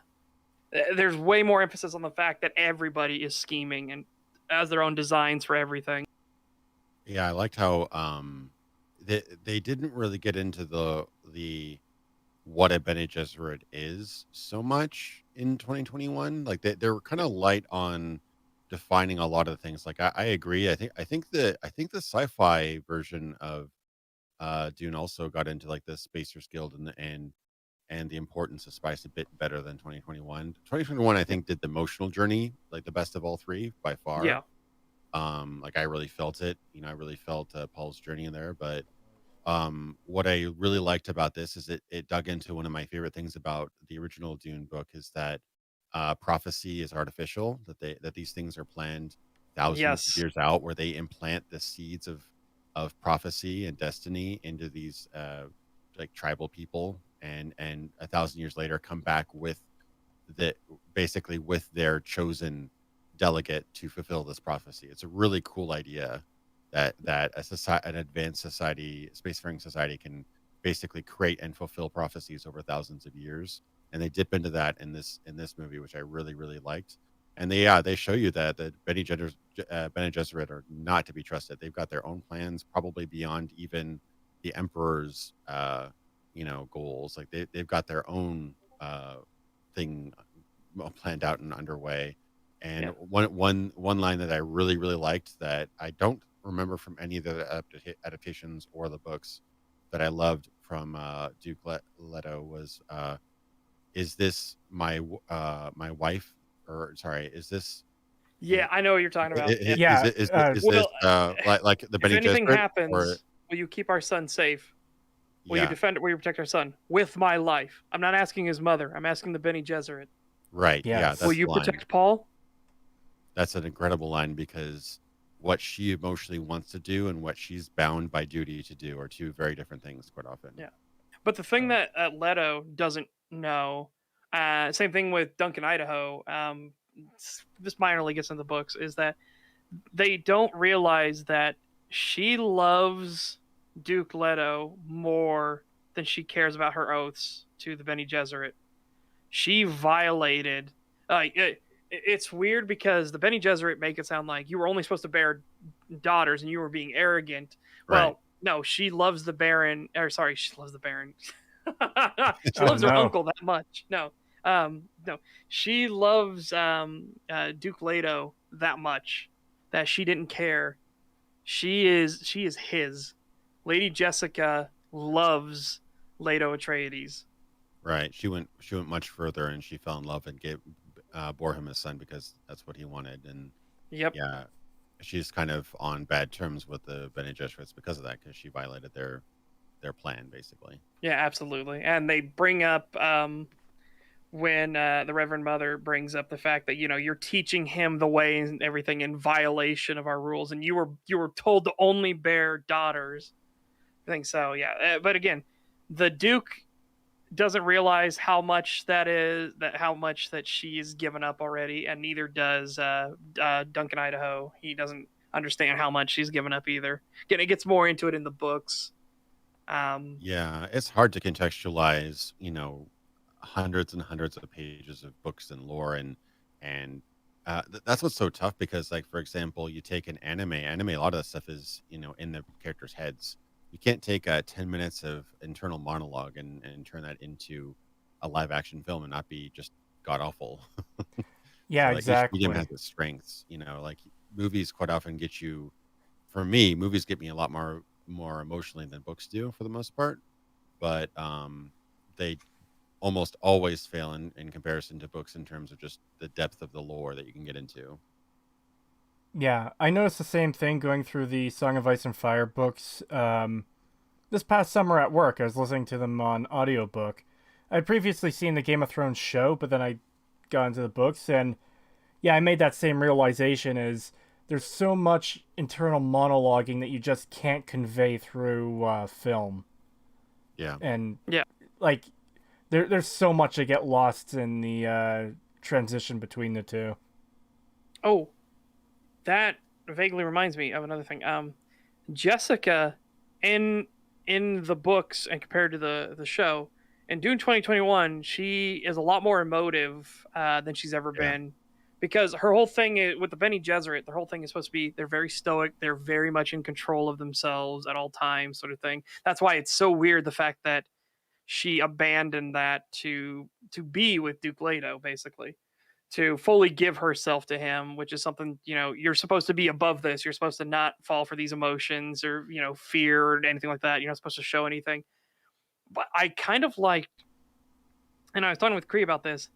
there's way more emphasis on the fact that everybody is scheming and has their own designs for everything. Yeah, I liked how they didn't really get into the what a Bene Gesserit is so much in 2021. Like they were kind of light on defining a lot of things. Like I agree. I think the sci-fi version of Dune also got into like the Spacers Guild and the importance of spice a bit better than 2021. 2021 I think did the emotional journey like the best of all three by far. Yeah. Like I really felt it. I really felt Paul's journey in there. But what I really liked about this is it dug into one of my favorite things about the original Dune book is that prophecy is artificial. That these things are planned thousands Yes. of years out, where they implant the seeds of prophecy and destiny into these like tribal people, and 1,000 years later come back with basically with their chosen delegate to fulfill this prophecy. It's a really cool idea that an advanced society, spacefaring society, can basically create and fulfill prophecies over thousands of years. And they dip into that in this movie, which I really really liked. And they show you that the Bene Gesserit are not to be trusted. They've got their own plans, probably beyond even the Emperor's goals. Like they've got their own thing planned out and underway. And Yeah. one line that I really really liked that I don't remember from any of the adaptations or the books that I loved from Duke Leto was, "Is this my wife?" Or sorry, "Is this?" Yeah, I know what you're talking about. Yeah, Is well, this like the if Bene anything Gesserit? happens, Or will you keep our son safe? Will you yeah, defend? Will you protect our son with my life? I'm not asking his mother. I'm asking the Bene Gesserit. right. Yeah, Yes. Will that's you the line. protect Paul? That's an incredible line because what she emotionally wants to do and what she's bound by duty to do are two very different things quite often. Yeah. But the thing that Leto doesn't know, same thing with Duncan Idaho, this minorly gets in the books, is that they don't realize that she loves Duke Leto more than she cares about her oaths to the Bene Gesserit. She violated. It's weird because the Bene Gesserit make it sound like you were only supposed to bear daughters and you were being arrogant. Right. Well, no, she loves the Baron. Or sorry, she loves the Baron. She Oh, loves her no. uncle that much. No, she loves Duke Leto that much that she didn't care. She is his. Lady Jessica loves Leto Atreides. Right. She went much further and she fell in love and bore him a son because that's what he wanted. And Yep. yeah, she's kind of on bad terms with the Bene Gesserits because of that, because she violated their plan basically. Yeah, absolutely. And they bring up when the Reverend Mother brings up the fact that you're teaching him the way and everything in violation of our rules, and you were told to only bear daughters. I think so. Yeah, but again, the Duke doesn't realize how much that she's given up already, and neither does Duncan Idaho. He doesn't understand how much she's given up either. Again, it gets more into it in the books. Yeah, it's hard to contextualize, hundreds and hundreds of pages of books and lore, and that's what's so tough because, like, for example, you take an anime, a lot of that stuff is, in the characters' heads. You can't take 10 minutes of internal monologue and turn that into a live action film and not be just god awful. Yeah, So, like, each medium exactly. has its strengths, like movies quite often get you, for me, movies get me a lot more emotionally than books do for the most part, but they almost always fail in comparison to books in terms of just the depth of the lore that you can get into. Yeah, I noticed the same thing going through the Song of Ice and Fire books. This past summer at work, I was listening to them on audiobook. I'd previously seen the Game of Thrones show, but then I got into the books, and yeah, I made that same realization is there's so much internal monologuing that you just can't convey through film. Yeah. And Yeah. like there's so much that get lost in the transition between the two. Oh, that vaguely reminds me of another thing. Jessica, in in the books and compared to the show, in Dune 2021, she is a lot more emotive than she's ever Yeah. been, because her whole thing with the Bene Gesserit, their whole thing is supposed to be they're very stoic, they're very much in control of themselves at all times, sort of thing. That's why it's so weird the fact that she abandoned that to be with Duke Leto, basically, to fully give herself to him, which is something, you're supposed to be above this. You're supposed to not fall for these emotions or, fear or anything like that. You're not supposed to show anything. But I kind of like, and I was talking with Cree about this.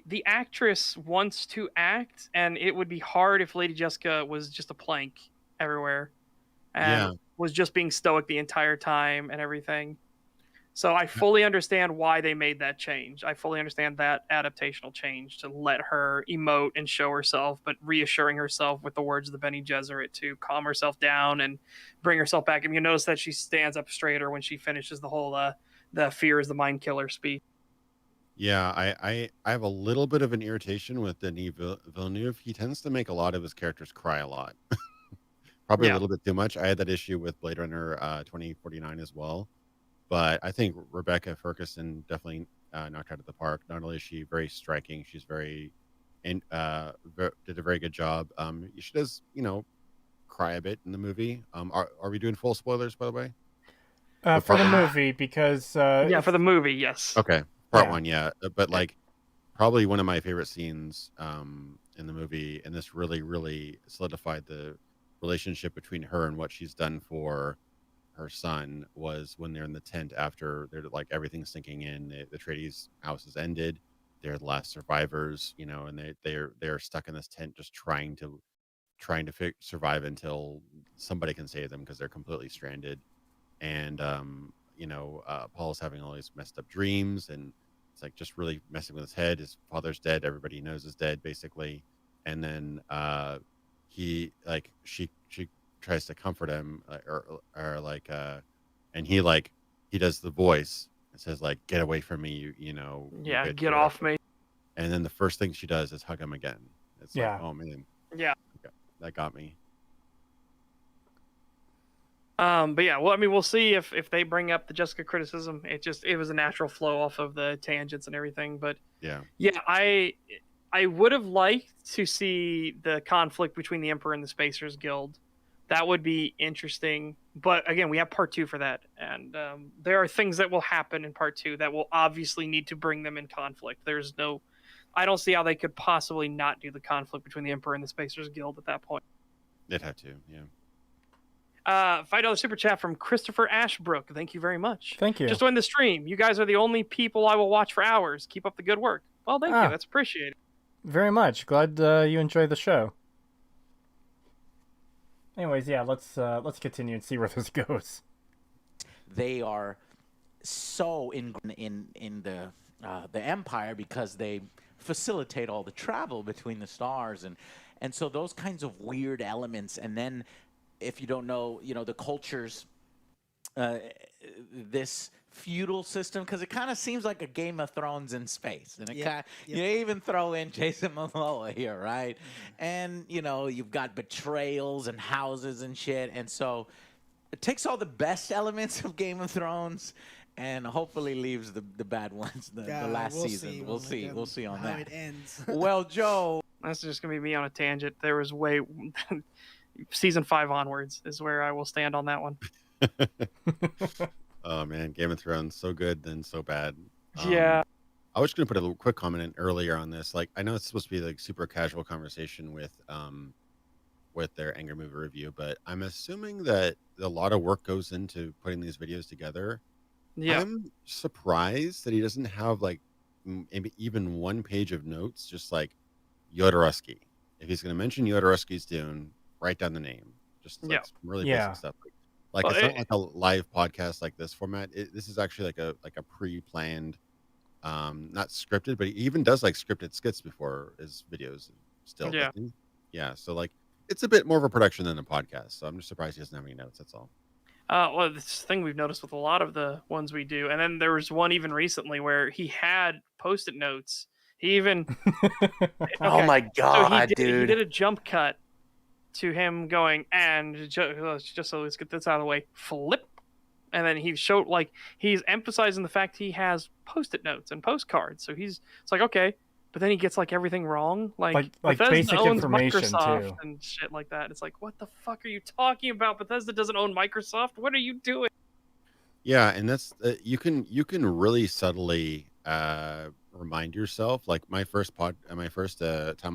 The actress wants to act, and it would be hard if Lady Jessica was just a plank everywhere and Yeah. was just being stoic the entire time and everything. So I fully understand why they made that change. I fully understand that adaptational change to let her emote and show herself, but reassuring herself with the words of the Bene Gesserit to calm herself down and bring herself back. And you notice that she stands up straighter when she finishes the whole "the fear is the mind killer" speech. Yeah, I have a little bit of an irritation with Denis Villeneuve. He tends to make a lot of his characters cry a lot. Probably a Yeah, little bit too much. I had that issue with Blade Runner 2049 as well. But I think Rebecca Ferguson definitely knocked out of the park. Not only is she very striking, she's very did a very good job. She does, cry a bit in the movie. Are we doing full spoilers, by the way? For Part the one? movie, because yeah, for it's the movie, yes. Okay, part yeah. one, yeah. But like, probably one of my favorite scenes in the movie, and this really, really solidified the relationship between her and what she's done for her son, was when they're in the tent after they're like everything's sinking in. The Trades house has ended. They're the last survivors, and they're stuck in this tent just trying to survive until somebody can save them because they're completely stranded. And Paul's having all these messed up dreams, and it's like just really messing with his head. His father's dead. Everybody he knows is dead, basically. And then she tries to comfort him, or like and he does the voice and says like, "Get away from me, you Yeah, bitch," get or off whatever. me. And then the first thing she does is hug him again. It's like, Yeah. oh man, Yeah. that got me. But yeah, well, I mean, we'll see if they bring up the Jessica criticism. It was a natural flow off of the tangents and everything. But Yeah. yeah, I would have liked to see the conflict between the Emperor and the Spacers Guild. That would be interesting. But again, we have part two for that, and there are things that will happen in part two that will obviously need to bring them in conflict. I don't see how they could possibly not do the conflict between the Emperor and the Spacers Guild at that point. It had to. Yeah. $5 super chat from Christopher Ashbrook. Thank you very much. Thank you. Just joined the stream. You guys are the only people I will watch for hours. Keep up the good work. Well, thank you. That's appreciated. Very much. Glad you enjoyed the show. Anyways, yeah, let's continue and see where this goes. They are so in the Empire because they facilitate all the travel between the stars, and so those kinds of weird elements. And then if you don't know, the cultures, this feudal system, because it kind of seems like a Game of Thrones in space, and it Yep, kind yep. you even throw in Jason Momoa here, right? And you've got betrayals and houses and shit, and so it takes all the best elements of Game of Thrones and hopefully leaves the bad ones the last we'll season. see. We'll see. We'll see on how that. it ends. Well, Joe, That's just gonna be me on a tangent. There was season 5 onwards is where I will stand on that one. Oh man, Game of Thrones, so good then so bad. Yeah. I was just gonna put a little quick comment in earlier on this. Like, I know it's supposed to be like super casual conversation with their anger movie review, but I'm assuming that a lot of work goes into putting these videos together. Yeah. I'm surprised that he doesn't have like maybe even one page of notes, just like Jodorowsky. If he's going to mention Jodorowsky's Dune, write down the name. Just like Yeah. some really Yeah. basic stuff. Like Well, it's not like a live podcast like this format. This is actually like a pre-planned, not scripted, but he even does like scripted skits before his videos. Still, Yeah. doesn't he? Yeah. So like it's a bit more of a production than a podcast. So I'm just surprised he doesn't have any notes. That's all. Well, this thing we've noticed with a lot of the ones we do, and then there was one even recently where he had post-it notes. He even Oh okay, my so god, he dude. did a jump cut to him going, and just so let's get this out of the way, flip, and then he showed like he's emphasizing the fact he has post-it notes and postcards. So it's like okay, but then he gets like everything wrong, Like Bethesda basic owns information, Microsoft too. and shit like that. It's like what the fuck are you talking about? Bethesda doesn't own Microsoft. What are you doing? Yeah, and that's you can really subtly remind yourself. Like my first time on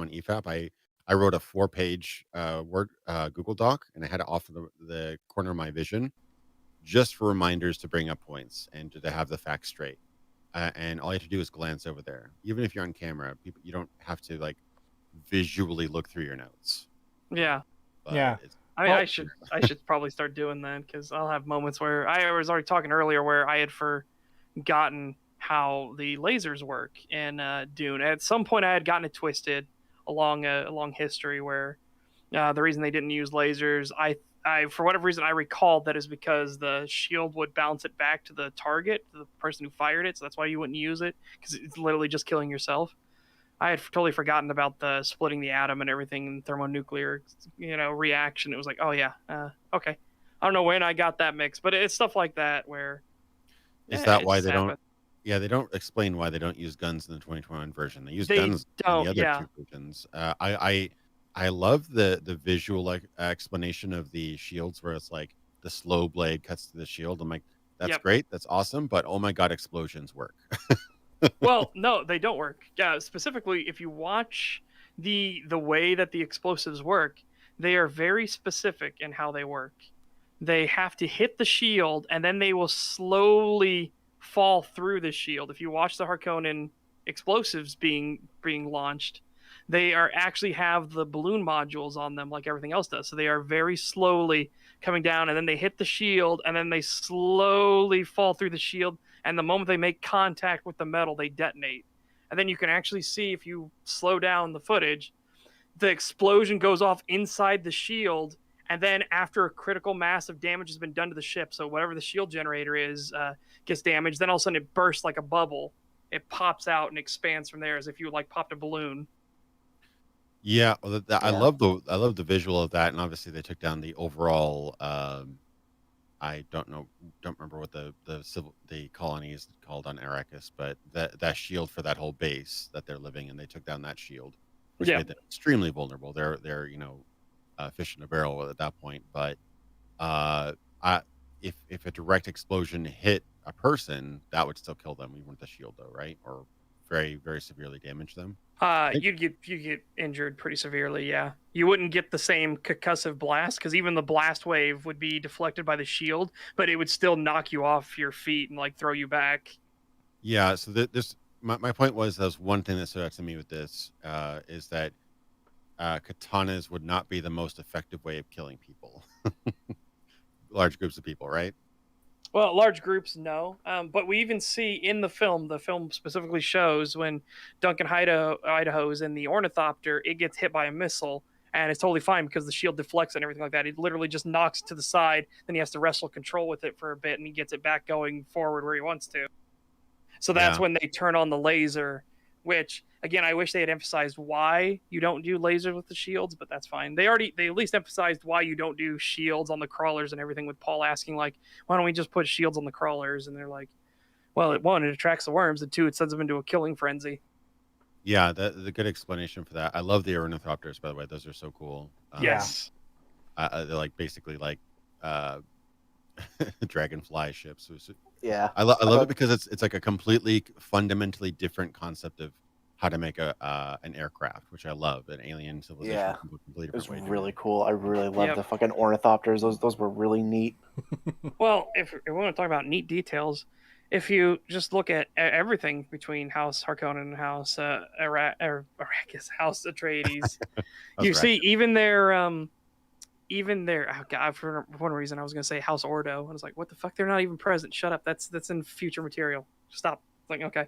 EFAP, I wrote a 4-page Word Google Doc, and I had it off of the corner of my vision, just for reminders to bring up points and to have the facts straight. And all you have to do is glance over there. Even if you're on camera, you don't have to like visually look through your notes. Yeah. But Yeah. I mean, Well- I should probably start doing that because I'll have moments where I was already talking earlier where I had forgotten how the lasers work in Dune. At some point, I had gotten it twisted along history where the reason they didn't use lasers, I for whatever reason, I recalled that is because the shield would bounce it back to the target, to the person who fired it. So that's why you wouldn't use it because it's literally just killing yourself. I had totally forgotten about the splitting the atom and everything and thermonuclear, reaction. It was like, oh yeah, okay. I don't know when I got that mix, but it's stuff like that where. is eh, that it why just they don't? happened. Yeah, they don't explain why they don't use guns in the 2021 version. They use They guns in don't, the other yeah. two versions. I love the visual explanation of the shields, where it's like the slow blade cuts to the shield. I'm like, that's Yep. great, that's awesome, but oh my god, explosions work. Well, no, they don't work. Yeah, specifically, if you watch the way that the explosives work, they are very specific in how they work. They have to hit the shield, and then they will slowly fall through the shield. If you watch the Harkonnen explosives being launched, they are actually have the balloon modules on them like everything else does. So they are very slowly coming down, and then they hit the shield, and then they slowly fall through the shield. And the moment they make contact with the metal, they detonate. And then you can actually see, if you slow down the footage, the explosion goes off inside the shield, and then after a critical mass of damage has been done to the ship, so whatever the shield generator is gets damaged, then all of a sudden it bursts like a bubble. It pops out and expands from there as if you like popped a balloon. Yeah, well, I Yeah. love the visual of that, and obviously they took down the overall. I don't remember what the colony is called on Arrakis, but that shield for that whole base that they're living in, they took down that shield, which Yeah. made them extremely vulnerable. They're fish in a barrel at that point. But if a direct explosion hit a person, that would still kill them, even with the shield, though, right? Or very, very severely damage them. You get injured pretty severely. Yeah, you wouldn't get the same concussive blast because even the blast wave would be deflected by the shield, but it would still knock you off your feet and like throw you back. Yeah. So my point was, that was one thing that stood out to me with this is that katanas would not be the most effective way of killing people, large groups of people, right? Well, large groups, no. But we even see in the film specifically shows when Duncan Idaho is in the ornithopter, it gets hit by a missile, and it's totally fine because the shield deflects and everything like that. It literally just knocks to the side, then he has to wrestle control with it for a bit, and he gets it back going forward where he wants to. So that's Yeah. when they turn on the laser, which again, I wish they had emphasized why you don't do lasers with the shields, but that's fine. They at least emphasized why you don't do shields on the crawlers and everything, with Paul asking like, why don't we just put shields on the crawlers? And they're like, well, one, it attracts the worms, and two, it sends them into a killing frenzy. Yeah, the good explanation for that. I love the ornithopters, by the way. Those are so cool. Yes. They're like basically like dragonfly ships. Yeah. I love it because it's like a completely fundamentally different concept of how to make an aircraft, which I love. An alien civilization. Yeah. can go a completely It was different way to really it. cool. I really loved Yep. the fucking ornithopters. Those were really neat. Well, if we want to talk about neat details, if you just look at everything between House Harkonnen and House Arrakis, House Atreides, That was you rad. see even their oh god, for one reason I was gonna say House Ordo. I was like, what the fuck? They're not even present. Shut up. That's in future material. Stop. Like, okay.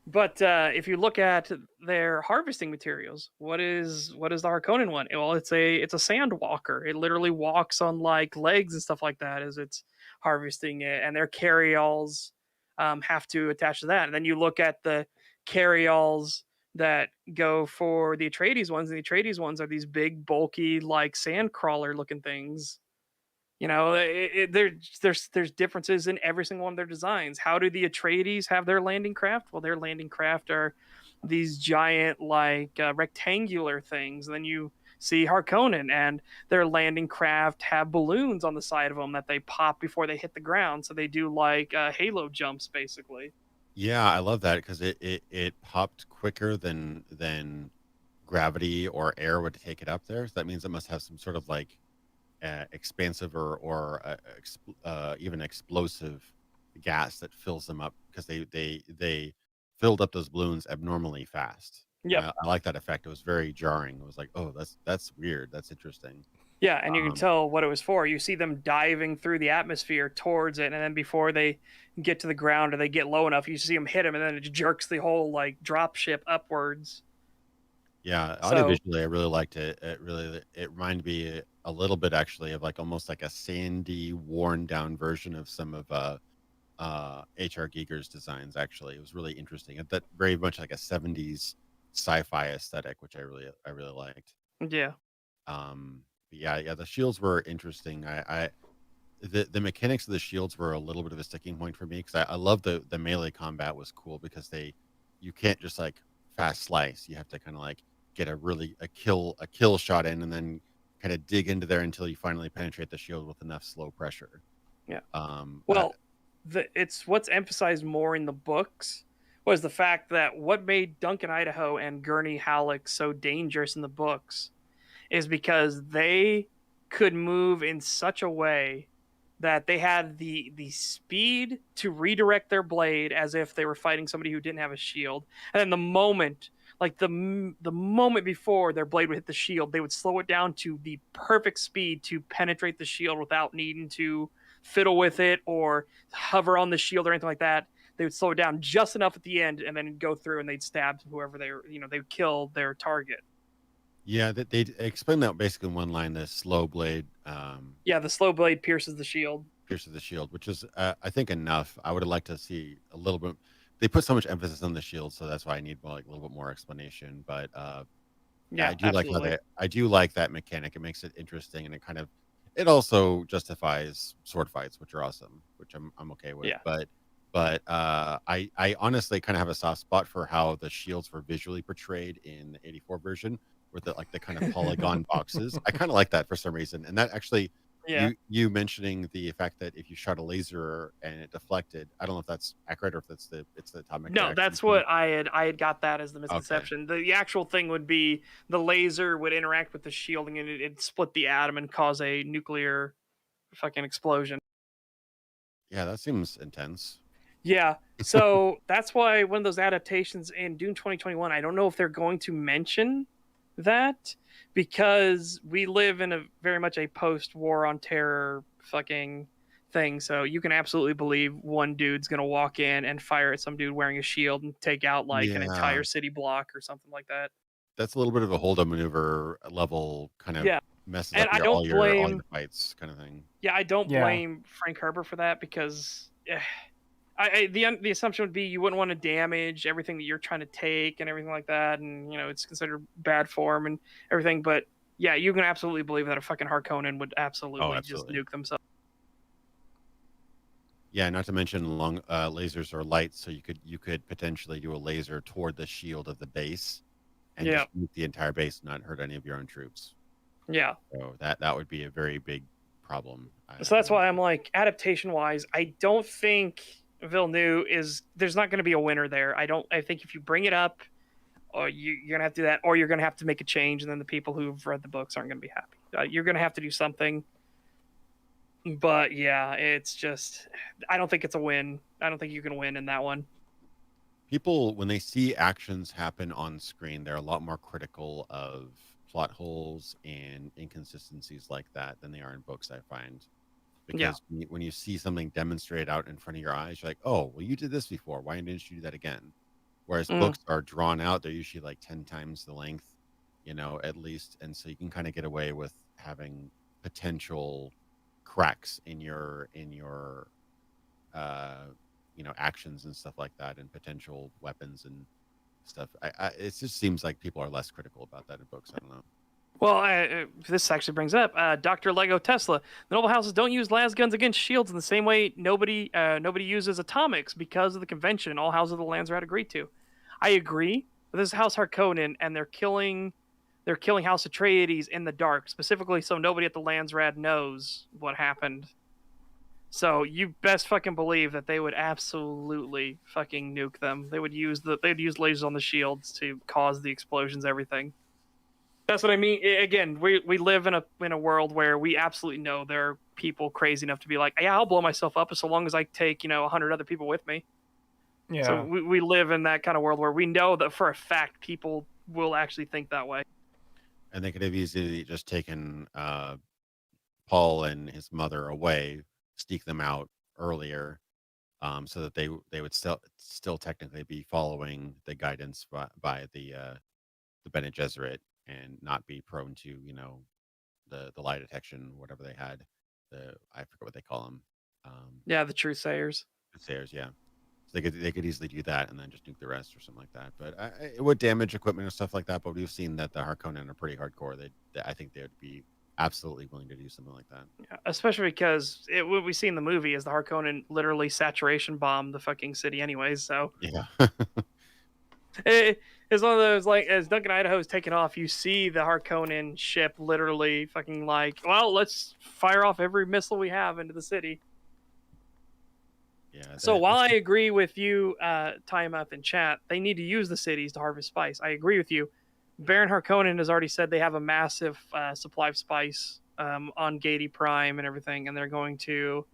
But if you look at their harvesting materials, what is the Harkonnen one? Well, it's a sand walker. It literally walks on like legs and stuff like that as it's harvesting it, and their carryalls have to attach to that. And then you look at the carryalls that go for the Atreides ones, and the Atreides ones are these big, bulky, like sand crawler looking things. You know, there's differences in every single one of their designs. How do the Atreides have their landing craft? Well, their landing craft are these giant, like rectangular things. And then you see Harkonnen, and their landing craft have balloons on the side of them that they pop before they hit the ground. So they do like halo jumps, basically. Yeah, I love that because it popped quicker than gravity or air would take it up there. So that means it must have some sort of like expansive or even explosive gas that fills them up because they filled up those balloons abnormally fast. Yep. I like that effect. It was very jarring. It was like, oh, that's weird. That's interesting. Yeah, and you can Um, tell what it was for. You see them diving through the atmosphere towards it, and then before they get to the ground or they get low enough, you see them hit them, and then it jerks the whole like drop ship upwards. Yeah, So audiovisually, I really liked it. It reminded me a little bit actually of like almost like a sandy, worn down version of some of H.R. Giger's designs. Actually, it was really interesting. That very much like a '70s sci-fi aesthetic, which I really liked. yeah, But yeah, the shields were interesting. The mechanics of the shields were a little bit of a sticking point for me because I love the melee combat was cool because you can't just like fast slice. You have to kind of like get a kill shot in and then kind of dig into there until you finally penetrate the shield with enough slow pressure. yeah. Um, Well, it's what's emphasized more in the books was the fact that what made Duncan Idaho and Gurney Halleck so dangerous in the books is because they could move in such a way that they had the speed to redirect their blade as if they were fighting somebody who didn't have a shield, and then the moment before their blade would hit the shield, they would slow it down to the perfect speed to penetrate the shield without needing to fiddle with it or hover on the shield or anything like that. They would slow it down just enough at the end and then go through and they'd stab whoever they would kill their target. yeah, they explained that basically in one line. The slow blade Yeah, the slow blade pierces the shield. pierces the shield, which is I think enough. I would have liked to see a little bit. They put so much emphasis on the shield, so that's why I need like a little bit more explanation. But Yeah, I do like absolutely. I do like that mechanic. It makes it interesting, and it also justifies sword fights, which are awesome, which I'm okay with. Yeah. But I honestly kind of have a soft spot for how the shields were visually portrayed in the '84 version, with the kind of polygon boxes. I kind of like that for some reason, and that actually. Yeah. You mentioning the fact that if you shot a laser and it deflected, I don't know if that's accurate or if it's the atomic. No, reaction that's thing. what I had got that as the misconception. The actual thing would be the laser would interact with the shielding and it'd split the atom and cause a nuclear fucking explosion. Yeah, that seems intense. Yeah. So that's why one of those adaptations in Dune 2021, I don't know if they're going to mention that because we live in a very much a post-war on terror fucking thing. So you can absolutely believe one dude's gonna walk in and fire at some dude wearing a shield and take out like an Yeah. entire city block or something like that. that's a little bit of a hold-up maneuver level kind of Yeah. messes And up I your all don't your blame fights kind of thing. Yeah, I don't Yeah. blame Frank Herbert for that because the assumption would be you wouldn't want to damage everything that you're trying to take and everything like that, and it's considered bad form and everything. But yeah, you can absolutely believe that a fucking Harkonnen would absolutely just Absolutely. nuke themselves. Yeah, not to mention long lasers or lights, so you could potentially do a laser toward the shield of the base and Yeah, just nuke the entire base, and not hurt any of your own troops. yeah. So that would be a very big problem. So that's why I'm like, adaptation wise, I don't think Villeneuve there's not going to be a winner there. I think if you bring it up, or you're gonna have to do that, or you're gonna have to make a change, and then the people who've read the books aren't gonna be happy. You're gonna have to do something. But yeah, it's just, I don't think it's a win. I don't think you can win in that one. People, when they see actions happen on screen, they're a lot more critical of plot holes and inconsistencies like that than they are in books, I find. Because when you see something demonstrated out in front of your eyes, you're like, oh, well, you did this before. Why didn't you do that again? Whereas books are drawn out, they're usually like 10 times the length, at least. And so you can kind of get away with having potential cracks in your actions and stuff like that, and potential weapons and stuff. It just seems like people are less critical about that in books. I don't know. Well, this actually brings up Dr. Lego Tesla. The noble houses don't use las guns against shields in the same way nobody uses atomics because of the convention all houses of the lands had agreed to. I agree, but this is House Harkonnen, and they're killing House Atreides in the dark, specifically so nobody at the Landsrad knows what happened. So you best fucking believe that they would absolutely fucking nuke them. They'd use lasers on the shields to cause the explosions, everything. That's what I mean. Again, we live in a world where we absolutely know there are people crazy enough to be like, yeah, I'll blow myself up so long as I take 100 other people with me. Yeah. So we live in that kind of world where we know that for a fact people will actually think that way. And they could have easily just taken Paul and his mother away, sneak them out earlier, so that they would still technically be following the guidance by the Bene Gesserit, and not be prone to the lie detection, whatever they had. I forget what they call them. Yeah, the truthsayers. Truthsayers, yeah. So they could easily do that and then just nuke the rest or something like that. But it would damage equipment and stuff like that. But we've seen that the Harkonnen are pretty hardcore. I think they would be absolutely willing to do something like that. Yeah, especially because what we see in the movie is the Harkonnen literally saturation bomb the fucking city anyways. So yeah. It's one of those, like, as Duncan Idaho's taking off, you see the Harkonnen ship literally fucking like, well, let's fire off every missile we have into the city. Yeah. So while I agree with you, Time Up in chat, they need to use the cities to harvest spice. I agree with you. Baron Harkonnen has already said they have a massive supply of spice on Gady Prime and everything, and they're going to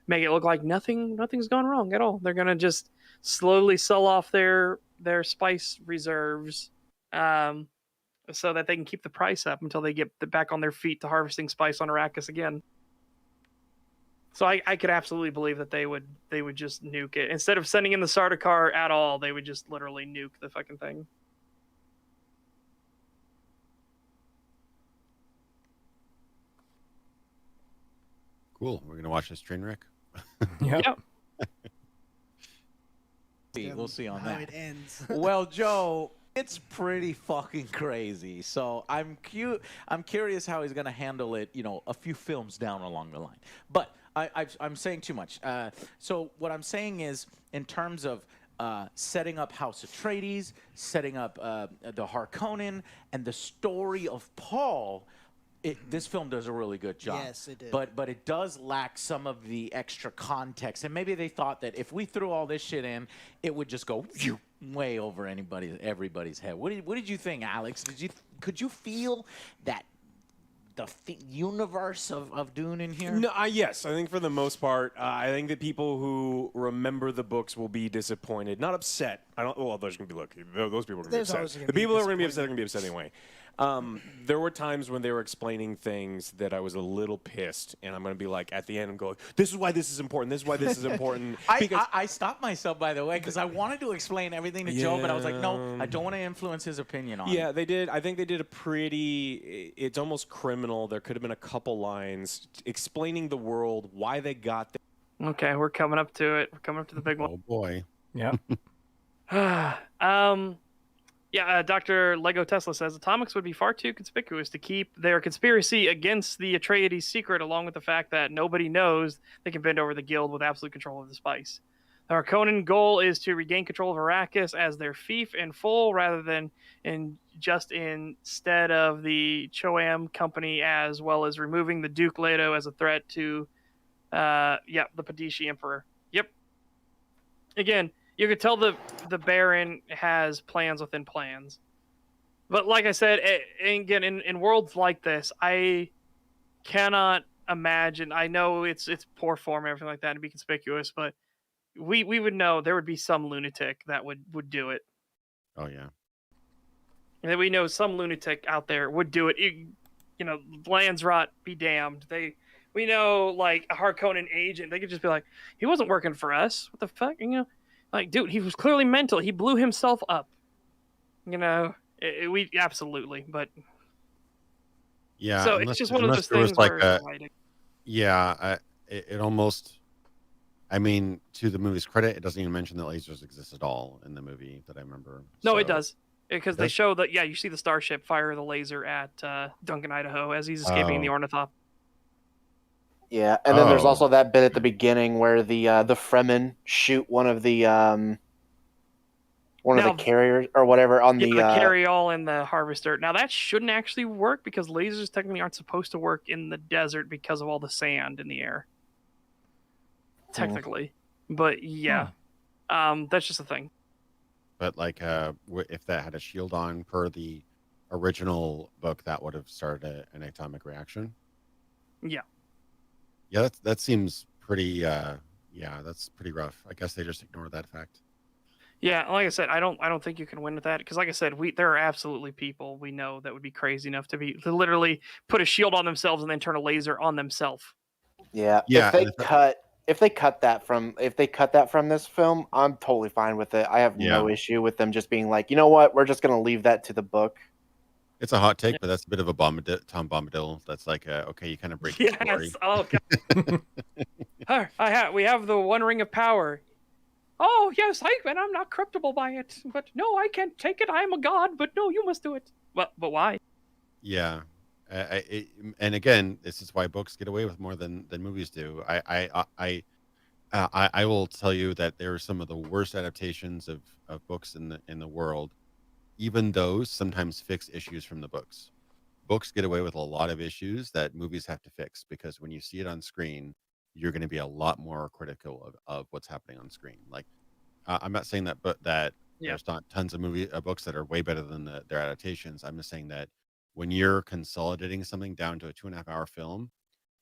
make it look like nothing's gone wrong at all. They're going to just slowly sell off their spice reserves so that they can keep the price up until they get back on their feet to harvesting spice on Arrakis again. So I could absolutely believe that they would just nuke it. Instead of sending in the Sardaukar at all, they would just literally nuke the fucking thing. Cool. We're going to watch this train wreck. Yep. We'll see on how that. it ends. Well, Joe, it's pretty fucking crazy. So I'm curious how he's gonna handle it. A few films down along the line. But I'm saying too much. So what I'm saying is, in terms of setting up House Atreides, setting up the Harkonnen, and the story of Paul. This film does a really good job. Yes, it did. But it does lack some of the extra context. And maybe they thought that if we threw all this shit in, it would just go way over everybody's head. What did you think, Alex? Could you feel that the universe of Dune in here? No, yes. I think for the most part, I think that people who remember the books will be disappointed, not upset. I don't. Well, there's gonna be those people are gonna be There's always upset. gonna The be people that are gonna be upset are disappointment. gonna be upset anyway. There were times when they were explaining things that I was a little pissed, and I'm going to be like, at the end, I'm going, this is why this is important. This is why this is important. I stopped myself, by the way, because I wanted to explain everything to Joe, but I was like, no, I don't want to influence his opinion on it. Yeah, they did. I think they did a pretty. It's almost criminal. There could have been a couple lines explaining the world, why they got there. Okay, we're coming up to it. We're coming up to the big one. Oh boy. Yeah. Dr. Lego Tesla says atomics would be far too conspicuous to keep their conspiracy against the Atreides secret, along with the fact that nobody knows they can bend over the guild with absolute control of the spice. The Harkonnen goal is to regain control of Arrakis as their fief in full, rather than instead of the Choam company, as well as removing the Duke Leto as a threat to the Padishi Emperor. Yep. Again, you could tell the Baron has plans within plans. But like I said, again, in worlds like this, I cannot imagine. I know it's poor form and everything like that and be conspicuous, but we would know there would be some lunatic that would do it. Oh yeah. And we know some lunatic out there would do it. Lands rot be damned. We know, like, a Harkonnen agent, they could just be like, he wasn't working for us. What the fuck? Like, dude, he was clearly mental. He blew himself up. We absolutely, but Yeah. so it's just one of those things where it almost. I mean, to the movie's credit, it doesn't even mention that lasers exist at all in the movie that I remember. No, So- it does. Because they show that, you see the starship fire the laser at Duncan, Idaho, as he's escaping the Ornithop. Yeah, and then there's Oh. also that bit at the beginning where the Fremen shoot one of the carriers or whatever on The the carry-all and the harvester. Now, that shouldn't actually work because lasers technically aren't supposed to work in the desert because of all the sand in the air. Technically. But, yeah. That's just a thing. But like, if that had a shield on per the original book, that would have started an atomic reaction. Yeah. Yeah, that seems pretty. That's pretty rough. I guess they just ignore that fact. Yeah, like I said, I don't think you can win with that because, like I said, there are absolutely people we know that would be crazy enough to literally put a shield on themselves and then turn a laser on themselves. Yeah. If they cut that from this film, I'm totally fine with it. I have no issue with them just being like, you know what, we're just gonna leave that to the book. It's a hot take, but that's a bit of a Tom Bombadil. That's like, okay, you kind of break the story. Yes. Oh God. We have the One Ring of Power. Oh yes, I'm not corruptible by it. But no, I can't take it. I am a god. But no, you must do it. But why? Yeah. And again, this is why books get away with more than movies do. I will tell you that there are some of the worst adaptations of books in the world. Even those sometimes fix issues from the books. Books get away with a lot of issues that movies have to fix because when you see it on screen, you're going to be a lot more critical of what's happening on screen. Like, I'm not saying that, but there's not tons of books that are way better than their adaptations. I'm just saying that when you're consolidating something down to a 2.5-hour film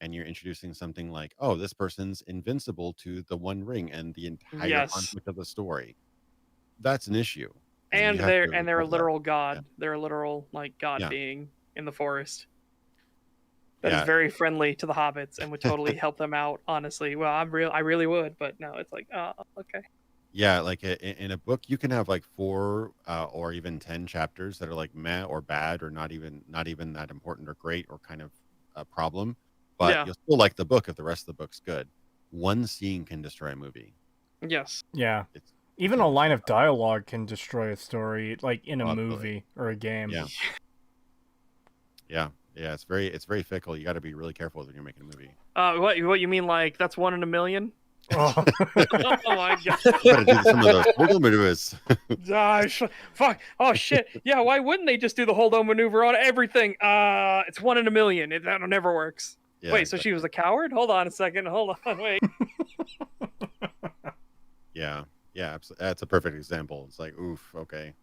and you're introducing something like, oh, this person's invincible to the One Ring and the entire conflict of the story, that's an issue. And they're a literal god. Yeah. They're a literal god being in the forest. That is very friendly to the hobbits and would totally help them out. Honestly, well, I really would, but no, it's like, oh, okay. Yeah, like in a book, you can have like 4 or even 10 chapters that are like meh or bad or not even that important or great or kind of a problem, but you'll still like the book if the rest of the book's good. One scene can destroy a movie. Yes. Yeah. Even a line of dialogue can destroy a story, like in a movie Really. or a game. Yeah. It's very fickle. You got to be really careful when you're making a movie. What you mean? Like that's 1 in a million? Oh. Oh my god! Gotta do some of those wiggle maneuvers. Fuck! Oh shit! Yeah, why wouldn't they just do the hold on maneuver on everything? It's 1 in a million. That never works. Yeah, wait, so she was a coward? Hold on a second. Hold on. Wait. Yeah, that's a perfect example. It's like, oof, okay.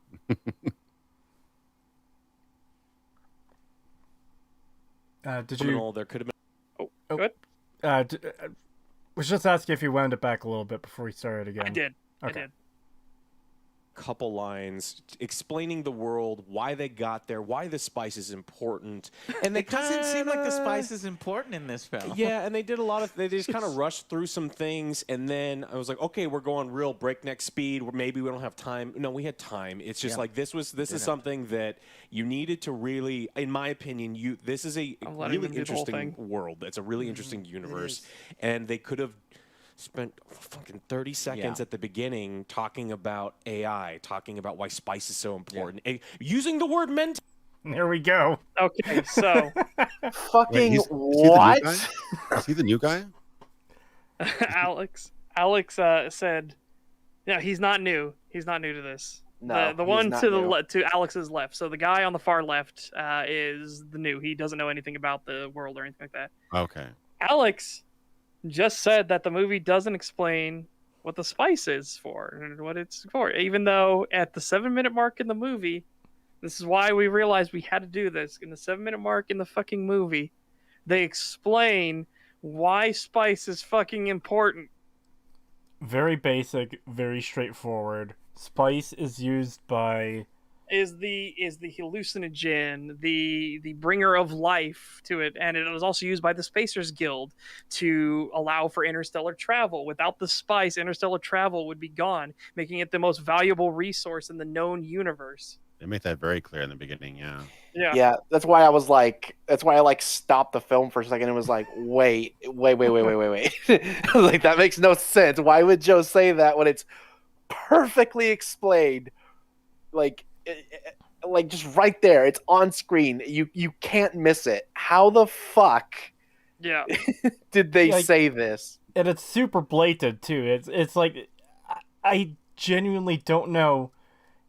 Did you? There could have been. Oh, good. Was just asking if you wound it back a little bit before we started again. I did. Okay. I did. couple lines explaining the world, why they got there, why the spice is important, and they It doesn't seem like the kinda- spice is important in this film. Yeah, and they did a lot of. They just kind of rushed through some things, and then I was like, okay, we're going real breakneck speed. Where maybe we don't have time. No, we had time. It's just Yeah. like this is something that you needed to really, in my opinion, this is a I'm letting really them do the whole interesting thing. world. It's a really interesting universe, is. and they could have spent fucking 30 seconds Yeah. at the beginning talking about AI, talking about why spice is so important, using the word mental. There we go. Okay, so Fucking Is he the new what? guy? Is he the new guy? Alex said, no, he's not new. He's not new to this. No, the he's one not to the new. to Alex's left. So the guy on the far left is the new. He doesn't know anything about the world or anything like that. Okay. Alex just said that the movie doesn't explain what the spice is for and what it's for, even though at the 7-minute mark in the movie, this is why we realized we had to do this. In the 7-minute mark in the fucking movie, they explain why spice is fucking important. Very basic, very straightforward. Spice is used by Is the hallucinogen, the bringer of life to it, and it was also used by the Spacers Guild to allow for interstellar travel. Without the spice, interstellar travel would be gone, making it the most valuable resource in the known universe. They make that very clear in the beginning. Yeah. Yeah. That's why I was like, that's why I like stopped the film for a second and was like, wait. I was like, that makes no sense. Why would Joe say that when it's perfectly explained? Like just right there, it's on screen. You can't miss it. How the fuck Yeah. did they Like- say this? and it's super blatant too. It's like I genuinely don't know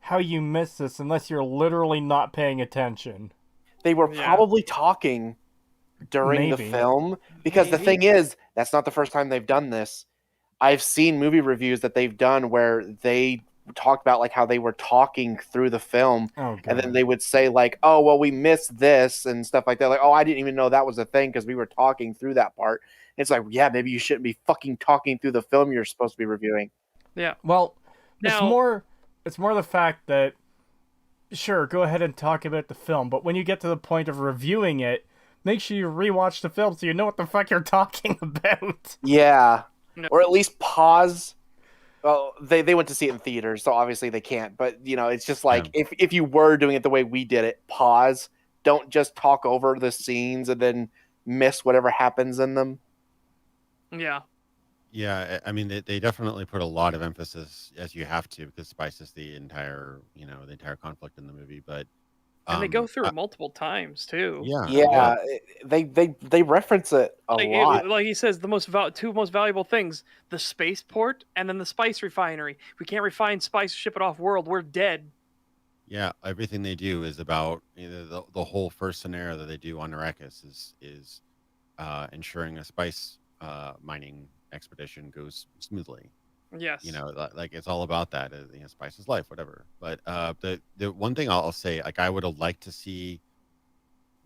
how you miss this unless you're literally not paying attention. They were Yeah. probably talking during the Maybe. film because the Maybe. thing is, that's not the first time they've done this. I've seen movie reviews that they've done where they talked about like how they were talking through the film, Oh god. and then they would say like, "Oh, well, we missed this" and stuff like that. Like, "Oh, I didn't even know that was a thing because we were talking through that part." It's like, yeah, maybe you shouldn't be fucking talking through the film you're supposed to be reviewing. Yeah. Well, Now- it's more the fact that sure, go ahead and talk about the film, but when you get to the point of reviewing it, make sure you rewatch the film so you know what the fuck you're talking about. Yeah, No. or at least pause. Well, they went to see it in theaters, so obviously they can't. But it's just like if you were doing it the way we did it, pause. Don't just talk over the scenes and then miss whatever happens in them. Yeah. Yeah, I mean, they definitely put a lot of emphasis, as you have to, because spice is the entire conflict in the movie. But And they go through I- it multiple times too. yeah, They reference it a lot. Like he says, the two most valuable things: the spaceport and then the spice refinery. We can't refine spice, ship it off world. We're dead. yeah. Everything they do is about the whole first scenario that they do on Arrakis is ensuring a spice mining expedition goes smoothly. Yes. Like it's all about that. Spice is life, whatever. But the one thing I'll say, like, I would have liked to see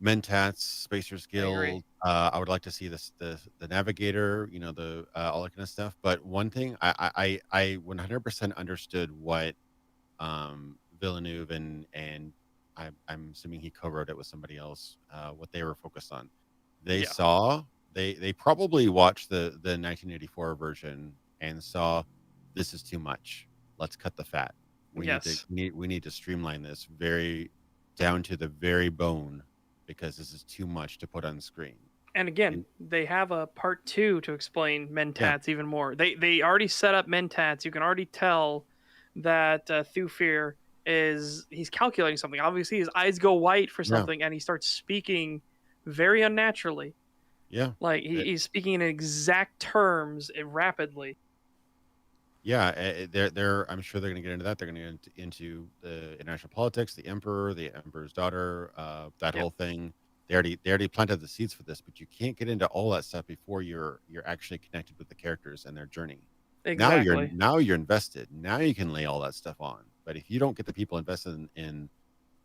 Mentats, Spacers agree. Guild. I would like to see the Navigator. The all that kind of stuff. But one thing, I 100% understood what Villeneuve and I'm assuming he co-wrote it with somebody else. What they were focused on. They probably watched the 1984 version and saw this is too much. Let's cut the fat. We need to streamline this very down to the very bone because this is too much to put on screen. And again, they have a part 2 to explain Mentats even more. They already set up Mentats. You can already tell that Thufir he's calculating something. Obviously, his eyes go white for something, and he starts speaking very unnaturally. Yeah. Like he's speaking in exact terms rapidly. Yeah, they're. I'm sure they're going to get into that. They're going to get into the international politics, the emperor's daughter, that whole thing. They already planted the seeds for this, but you can't get into all that stuff before you're actually connected with the characters and their journey. Exactly. Now you're invested. Now you can lay all that stuff on. But if you don't get the people invested in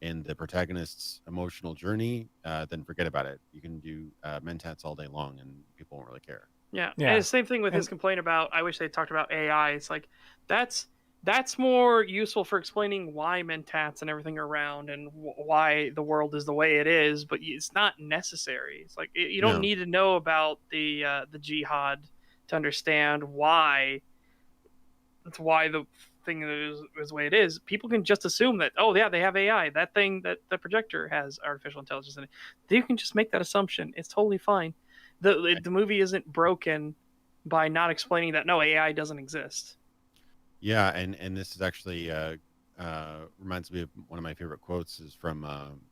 the protagonist's emotional journey, then forget about it. You can do Mentats all day long, and people won't really care. Yeah. Yeah. And the same thing with his complaint about, I wish they talked about AI. It's like, that's That's more useful for explaining why mentats and everything are around and why the world is the way it is, but it's not necessary. It's like you don't No. need to know about the jihad to understand why that's why the thing is the way it is. People can just assume that, oh yeah, they have AI. That thing, that the projector has artificial intelligence in it. You can just make that assumption. It's totally fine. The movie isn't broken by not explaining that no, AI doesn't exist. Yeah, and this is actually reminds me of one of my favorite quotes is from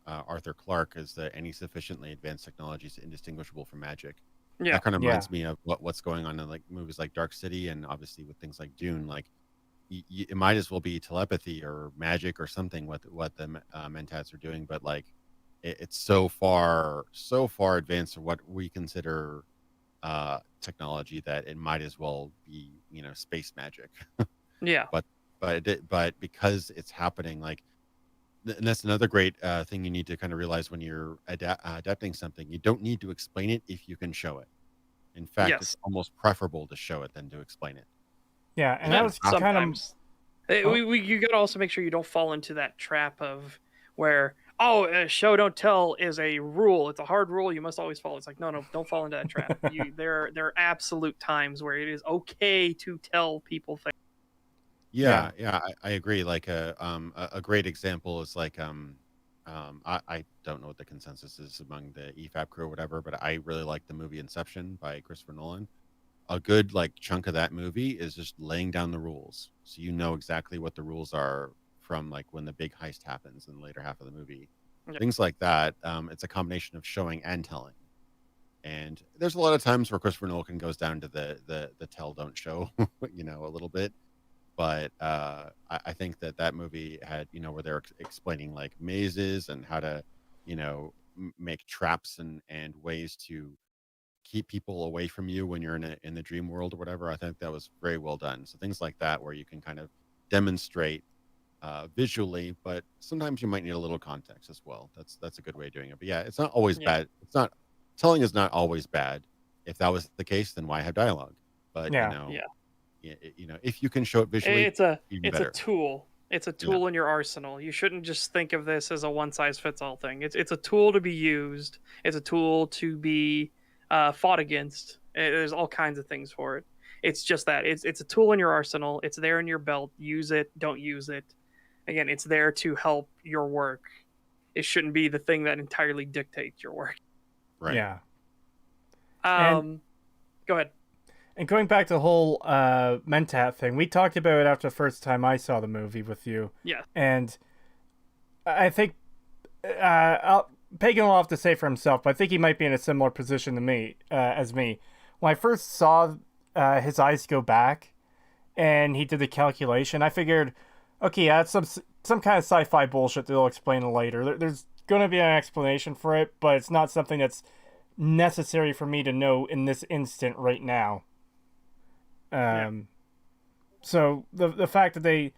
Arthur Clarke, is that any sufficiently advanced technology is indistinguishable from magic. Yeah. That kind of Yeah. reminds me of what's going on in like movies like Dark City, and obviously with things like Dune. Like it might as well be telepathy or magic or something what the mentats are doing, but like it's so far advanced of what we consider technology that it might as well be, you know, space magic. Yeah. But because it's happening, like, and that's another great thing you need to kind of realize when you're adapting something. You don't need to explain it if you can show it. In fact, Yes. it's almost preferable to show it than to explain it. Yeah, and Yeah, that was kind of Sometimes. You gotta also make sure you don't fall into that trap of where show don't tell is a rule. It's a hard rule you must always follow. It's like no, don't fall into that trap. There are absolute times where it is okay to tell people things. yeah, I agree. Like a great example is like I don't know what the consensus is among the EFAP crew or whatever, but I really like the movie Inception by Christopher Nolan. A good like chunk of that movie is just laying down the rules, so you know exactly what the rules are from like when the big heist happens in the later half of the movie. Yeah. Things like that. It's a combination of showing and telling. And there's a lot of times where Christopher Nolan goes down to the tell don't show, you know, a little bit. But I think that movie had, you know, where they're explaining like mazes and how to, you know, make traps and ways to keep people away from you when you're in the dream world or whatever. I think that was very well done. So things like that where you can kind of demonstrate visually, but sometimes you might need a little context as well. That's a good way of doing it. But yeah, it's not always Yeah. bad. It's not telling is not always bad. If that was the case, then why have dialogue? But Yeah. you know, if you can show it visually, It's a even better. tool. It's a tool in your arsenal. You shouldn't just think of this as a one size fits all thing. It's a tool to be used. It's a tool to be fought against. There's all kinds of things for it. It's just that it's a tool in your arsenal. It's there in your belt. Use it. Don't use it. Again, it's there to help your work. It shouldn't be the thing that entirely dictates your work. Right. Yeah. Go ahead. And going back to the whole mentat thing, we talked about it after the first time I saw the movie with you. Yeah. And I think Pagan will have to say for himself, but I think he might be in a similar position to me as me. When I first saw his eyes go back, and he did the calculation, I figured, okay, that's some kind of sci-fi bullshit that they'll explain later. There's going to be an explanation for it, but it's not something that's necessary for me to know in this instant right now. So the fact that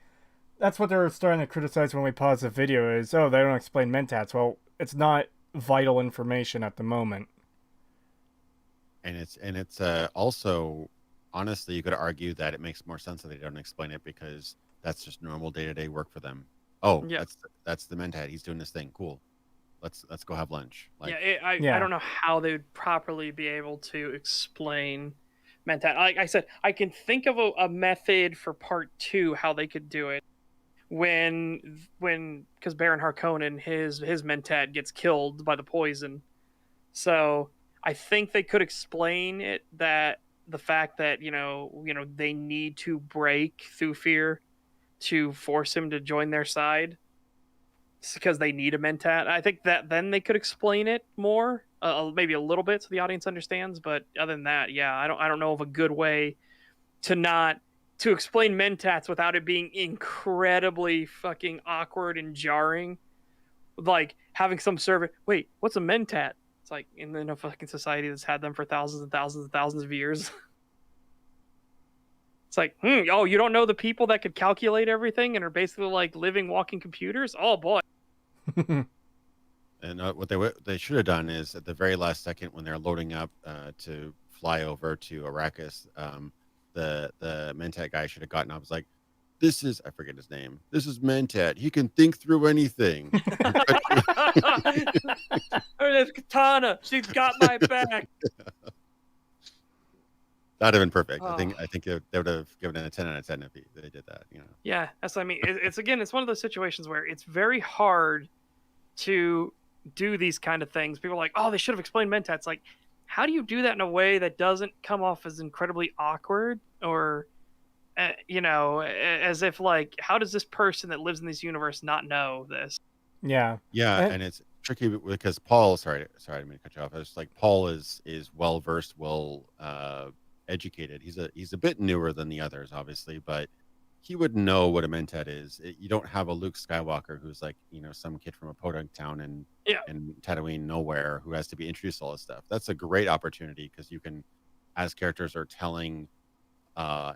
that's what they're starting to criticize when we pause the video is, oh, they don't explain mentats. Well, it's not vital information at the moment. And it's also, honestly, you could argue that it makes more sense that they don't explain it because that's just normal day-to-day work for them. Oh, Yeah. that's the mentat. He's doing this thing. Cool. Let's go have lunch. Like, I don't know how they would properly be able to explain mentat. Like I said, I can think of a method for part 2 how they could do it when because Baron Harkonnen his mentat gets killed by the poison. So I think they could explain it that the fact that you know they need to break through fear to force him to join their side. It's because they need a mentat. I think that then they could explain it more, maybe a little bit, so the audience understands. But other than that, yeah, I don't know of a good way to explain mentats without it being incredibly fucking awkward and jarring. Like having some servant, wait, what's a mentat? It's like in a fucking society that's had them for thousands and thousands and thousands of years. It's like, oh, you don't know the people that could calculate everything and are basically like living, walking computers? Oh boy. and what they should have done is at the very last second when they're loading up to fly over to Arrakis, the mentat guy should have gotten up. Was like, This is, I forget his name. This is Mentat. He can think through anything. There's Katana. She's got my back. That'd have been perfect. Oh. I think they would have given it a 10 out of 10 if they did that. Yeah, that's what I mean. It's again, it's one of those situations where it's very hard to do these kind of things. People are like, oh, they should have explained Mentats. Like, how do you do that in a way that doesn't come off as incredibly awkward or, as if like, how does this person that lives in this universe not know this? Yeah. Yeah, And- and it's tricky because Paul. Sorry, I didn't mean to cut you off. I was like, Paul is well versed, educated. He's a bit newer than the others, obviously, but he would know what a Mentat is. You don't have a Luke Skywalker who's like, some kid from a podunk town in Tatooine nowhere who has to be introduced to all this stuff. That's a great opportunity because you can, as characters are telling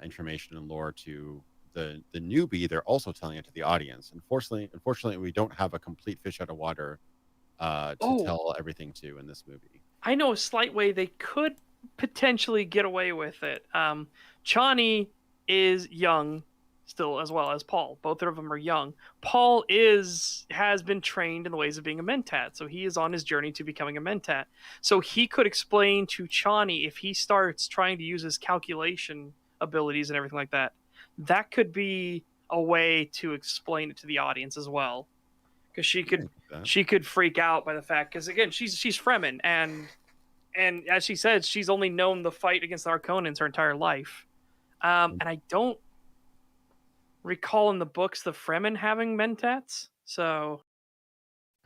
information and lore to the newbie, they're also telling it to the audience. Unfortunately, we don't have a complete fish out of water to tell everything to in this movie. I know a slight way they could potentially get away with it. Chani is young still, as well as Paul. Both of them are young. Paul has been trained in the ways of being a Mentat, so he is on his journey to becoming a Mentat. So he could explain to Chani, if he starts trying to use his calculation abilities and everything like that, that could be a way to explain it to the audience as well, because she could freak out by the fact, because again, she's Fremen, and as she said, she's only known the fight against the Harkonnens her entire life. And I don't recall in the books the Fremen having Mentats, so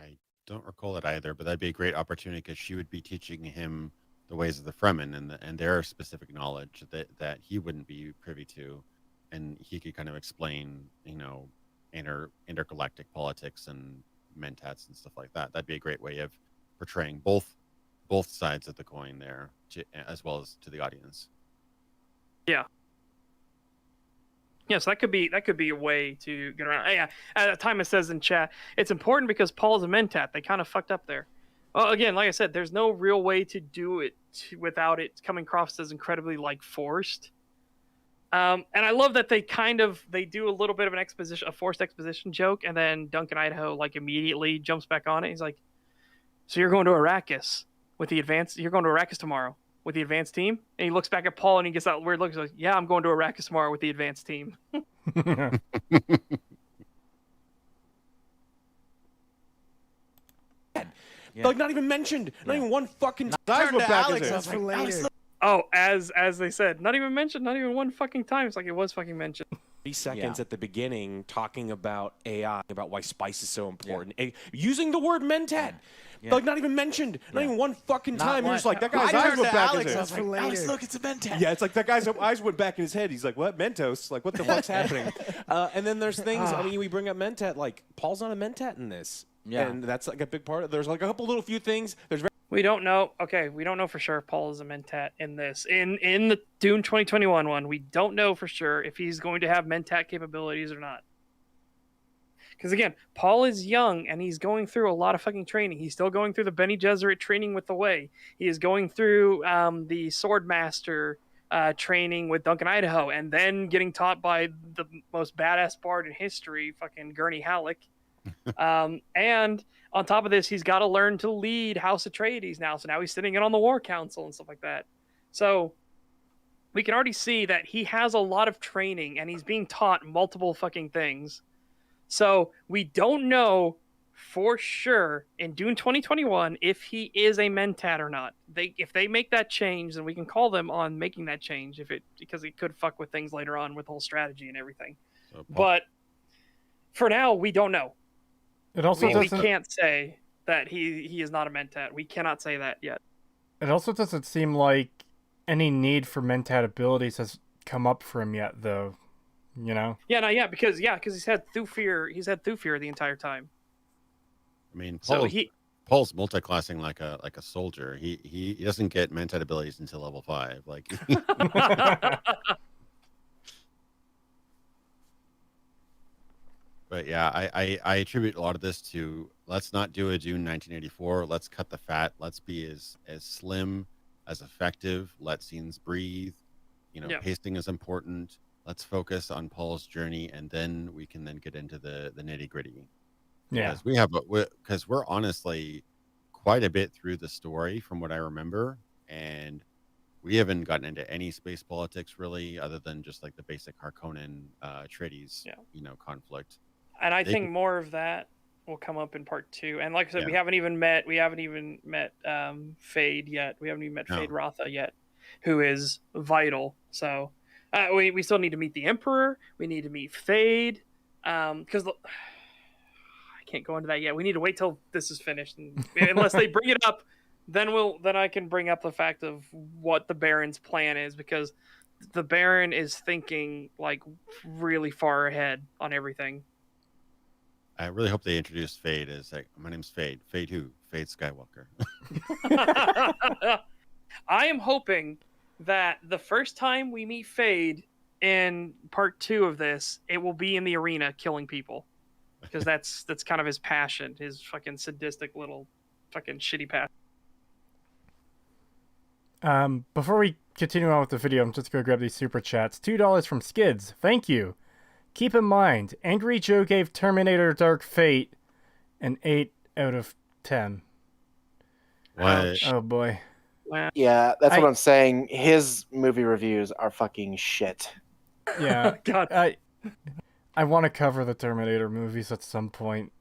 I don't recall it either, but that'd be a great opportunity because she would be teaching him the ways of the Fremen and their specific knowledge that he wouldn't be privy to, and he could kind of explain, intergalactic politics and Mentats and stuff like that. That'd be a great way of portraying both sides of the coin there, as well as to the audience. Yeah. Yes, that could be a way to get around. Yeah, at the time it says in chat, it's important because Paul's a Mentat. They kind of fucked up there. Well, again, like I said, there's no real way to do it without it coming across as incredibly forced. And I love that they do a little bit of a forced exposition joke, and then Duncan Idaho immediately jumps back on it. He's like, "So you're going to Arrakis with the advance? You're going to Arrakis tomorrow with the advanced team?" And he looks back at Paul and he gets that weird look. He's like, "Yeah, I'm going to Arrakis tomorrow with the advanced team." Yeah. Not even mentioned. Not even one fucking Turn to back Alex, is I was it? like, Alex, look. Oh, as they said, not even mentioned, not even one fucking time. It's like it was fucking mentioned. 3 seconds at the beginning talking about AI, about why spice is so important, using the word Mentat. Not even mentioned. Not even one fucking time. You're just like, that guy's eyes went back. Alex, I was like, Alex, look, it's a Mentat. Yeah, it's like that guy's eyes went back in his head. He's like, what? Mentos? Like, what the fuck's happening? And then there's things, we bring up Mentat, like, Paul's not a Mentat in this. Yeah. And that's a big part of it. There's a couple few things. We don't know. Okay, we don't know for sure if Paul is a Mentat in this. In the Dune 2021 one, we don't know for sure if he's going to have Mentat capabilities or not. Because again, Paul is young and he's going through a lot of fucking training. He's still going through the Bene Gesserit training with the Way. He is going through the Swordmaster training with Duncan Idaho, and then getting taught by the most badass bard in history, fucking Gurney Halleck. And on top of this, he's got to learn to lead House Atreides now. So now he's sitting in on the War Council and stuff like that. So we can already see that he has a lot of training and he's being taught multiple fucking things. So we don't know for sure in Dune 2021 if he is a Mentat or not. If they make that change, then we can call them on making that change because it could fuck with things later on with whole strategy and everything. So, but for now, we don't know. It also we can't say that he is not a Mentat. We cannot say that yet. It also doesn't seem like any need for Mentat abilities has come up for him yet, though. Yeah, not yet, because he's had Thufir. He's had Thufir the entire time. I mean, Paul's multi-classing like a soldier. He doesn't get Mentat abilities until level 5. Like. But yeah, I attribute a lot of this to, let's not do a Dune 1984. Let's cut the fat. Let's be as slim, as effective. Let scenes breathe. Pacing is important. let's focus on Paul's journey, and then we can then get into the nitty gritty. Yeah. Because we're honestly quite a bit through the story from what I remember, and we haven't gotten into any space politics really, other than just like the basic Harkonnen Atreides, conflict. And I think more of that will come up in part 2. And like I said, we haven't even met Fade yet. We haven't even met Fade Rotha yet, who is vital. So we still need to meet the Emperor. We need to meet Fade. Because I can't go into that yet. We need to wait till this is finished, and unless they bring it up, then I can bring up the fact of what the Baron's plan is, because the Baron is thinking like really far ahead on everything. I really hope they introduce Fade as like, my name's Fade. Fade who? Fade Skywalker. I am hoping that the first time we meet Fade in part 2 of this, it will be in the arena killing people. Because that's kind of his passion, his fucking sadistic little fucking shitty passion. Before we continue on with the video, I'm just going to grab these super chats. $2 from Skids. Thank you. Keep in mind, Angry Joe gave Terminator Dark Fate an 8 out of 10. What? Oh boy. Yeah, that's what I'm saying. His movie reviews are fucking shit. Yeah. God. I want to cover the Terminator movies at some point.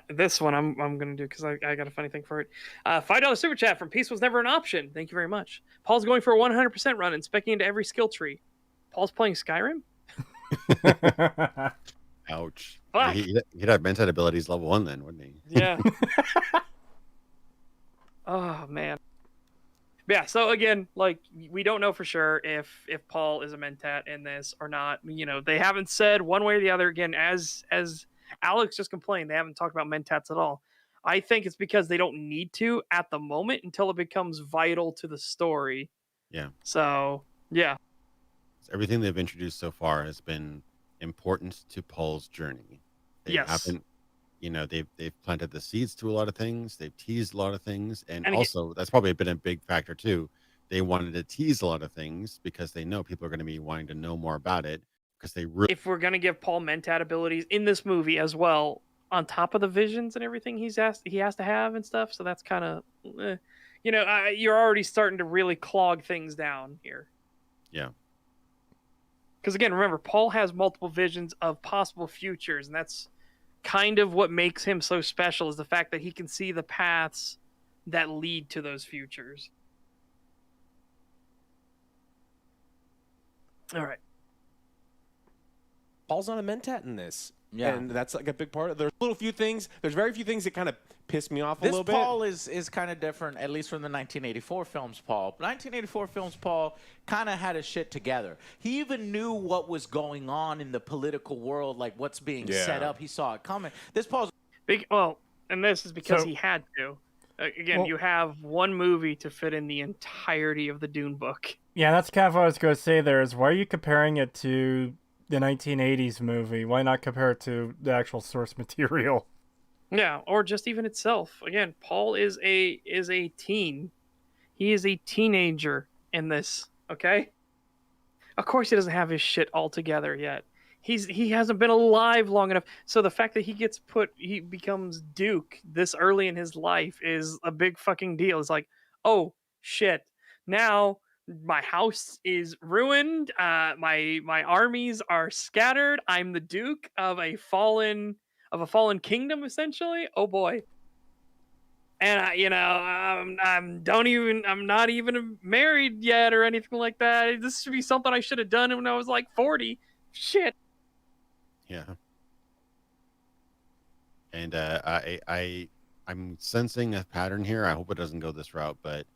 This one I'm going to do because I got a funny thing for it. $5 super chat from Peace Was Never an Option. Thank you very much. Paul's going for a 100% run and specking into every skill tree. Paul's playing Skyrim? Ouch. Fuck. He'd have mental abilities level 1 then, wouldn't he? Yeah. Oh, man. Yeah, so again, like, we don't know for sure if Paul is a Mentat in this or not. They haven't said one way or the other. Again, as Alex just complained, they haven't talked about Mentats at all. I think it's because they don't need to at the moment until it becomes vital to the story. Yeah. So, yeah. Everything they've introduced so far has been important to Paul's journey. They haven't, they've planted the seeds to a lot of things. They've teased a lot of things. And also, that's probably been a big factor too. They wanted to tease a lot of things because they know people are going to be wanting to know more about it. Because they really... If we're going to give Paul Mentat abilities in this movie as well, on top of the visions and everything he has to have and stuff. So that's kind of, you're already starting to really clog things down here. Yeah. Because again, remember, Paul has multiple visions of possible futures, and that's kind of what makes him so special, is the fact that he can see the paths that lead to those futures. All right. Paul's not a Mentat in this. Yeah. And that's like a big part of it. There's very few things that kind of piss me off a little bit. This Paul is kind of different, at least from the 1984 films Paul. 1984 films Paul kind of had his shit together. He even knew what was going on in the political world, like what's being set up. He saw it coming. This Paul's... and this is because he had to. Again, you have one movie to fit in the entirety of the Dune book. Yeah, that's kind of what I was going to say there, is why are you comparing it to the 1980s movie? Why not compare it to the actual source material? Yeah, or just even itself. Again, Paul is a teen. He is a teenager in this, okay? Of course he doesn't have his shit all together yet. He hasn't been alive long enough. So the fact that he becomes Duke this early in his life is a big fucking deal. It's like, oh shit. Now my house is ruined. My armies are scattered. I'm the Duke of a fallen kingdom, essentially. Oh boy. And I'm not even married yet or anything like that. This should be something I should have done when I was like 40. Shit. Yeah. And I'm sensing a pattern here. I hope it doesn't go this route, but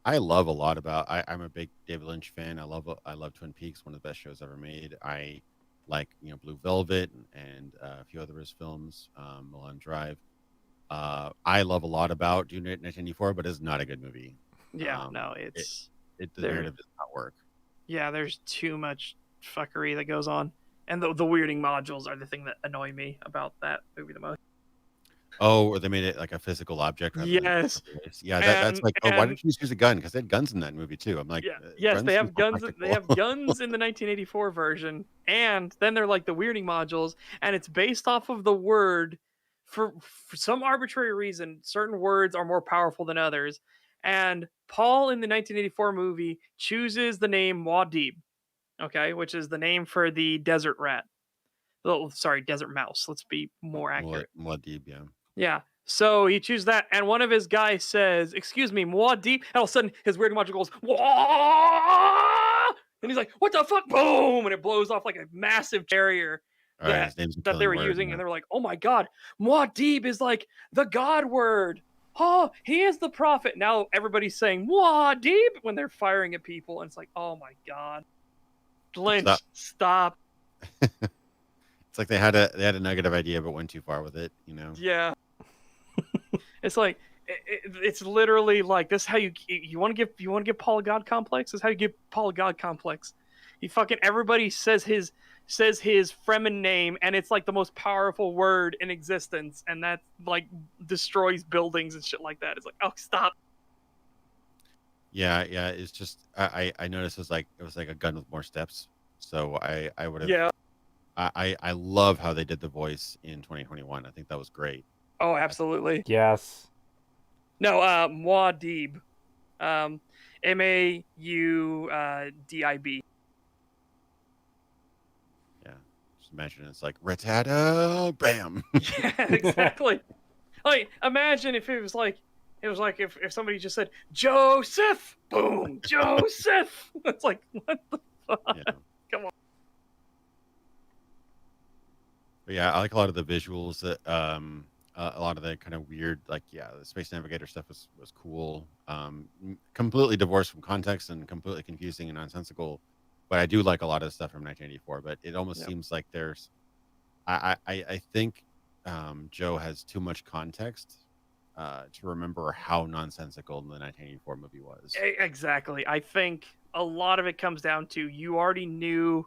I love a lot about... I'm a big David Lynch fan. I love Twin Peaks, one of the best shows ever made. I like Blue Velvet and a few other of his films, Mulholland Drive. I love a lot about Dune 1984, but it's not a good movie. Yeah, the narrative does not work. Yeah, there's too much fuckery that goes on, and the weirding modules are the thing that annoy me about that movie the most. Oh, or they made it like a physical object rather than just Yes, a voice. Yeah, that's and like, oh, why and didn't you just use a gun? Because they had guns in that movie too. I'm like, yeah, yes, guns they seems have more guns. They practical. have guns in the 1984 version, and then they're like the weirding modules, and it's based off of the word. For some arbitrary reason, certain words are more powerful than others, and Paul in the 1984 movie chooses the name Muad'Dib, okay, which is the name for the desert rat. Oh, sorry, desert mouse. Let's be more accurate. Muad'Dib, yeah. Yeah. So he chooses that, and one of his guys says, "Excuse me, Muad'Dib," and all of a sudden his weird module goes, "Wah!" And he's like, "What the fuck?" Boom, and it blows off like a massive carrier All right, that his name's a that they killing were word. using, Yeah. and they're like, "Oh my god, Muad'Dib is like the god word. Oh, he is the prophet." Now everybody's saying Muad'Dib when they're firing at people, and it's like, "Oh my god, Lynch, stop." It's like they had a negative idea but went too far with it, you know. Yeah. It's like it's literally like this. How you want to give Paul a god complex? This is how you give Paul a god complex. He fucking everybody says his Fremen name, and it's like the most powerful word in existence, and that like destroys buildings and shit like that. It's like, oh, stop. Yeah, yeah. It's just I noticed it was like a gun with more steps. So I would have Yeah. I love how they did the voice in 2021. I think that was great. Oh, absolutely. Yes. No, Muad'Dib, Maudib. Yeah. Just imagine it's like Rattata, bam. Yeah, exactly. Like, imagine if it was like if somebody just said Joseph, boom, Joseph. It's like, what the fuck? Yeah. Come on. But yeah, I like a lot of the visuals that a lot of the kind of weird, like, yeah, the Space Navigator stuff was cool. Completely divorced from context and completely confusing and nonsensical. But I do like a lot of the stuff from 1984. But it almost seems like there's, I think Joe has too much context to remember how nonsensical the 1984 movie was. Exactly. I think a lot of it comes down to you already knew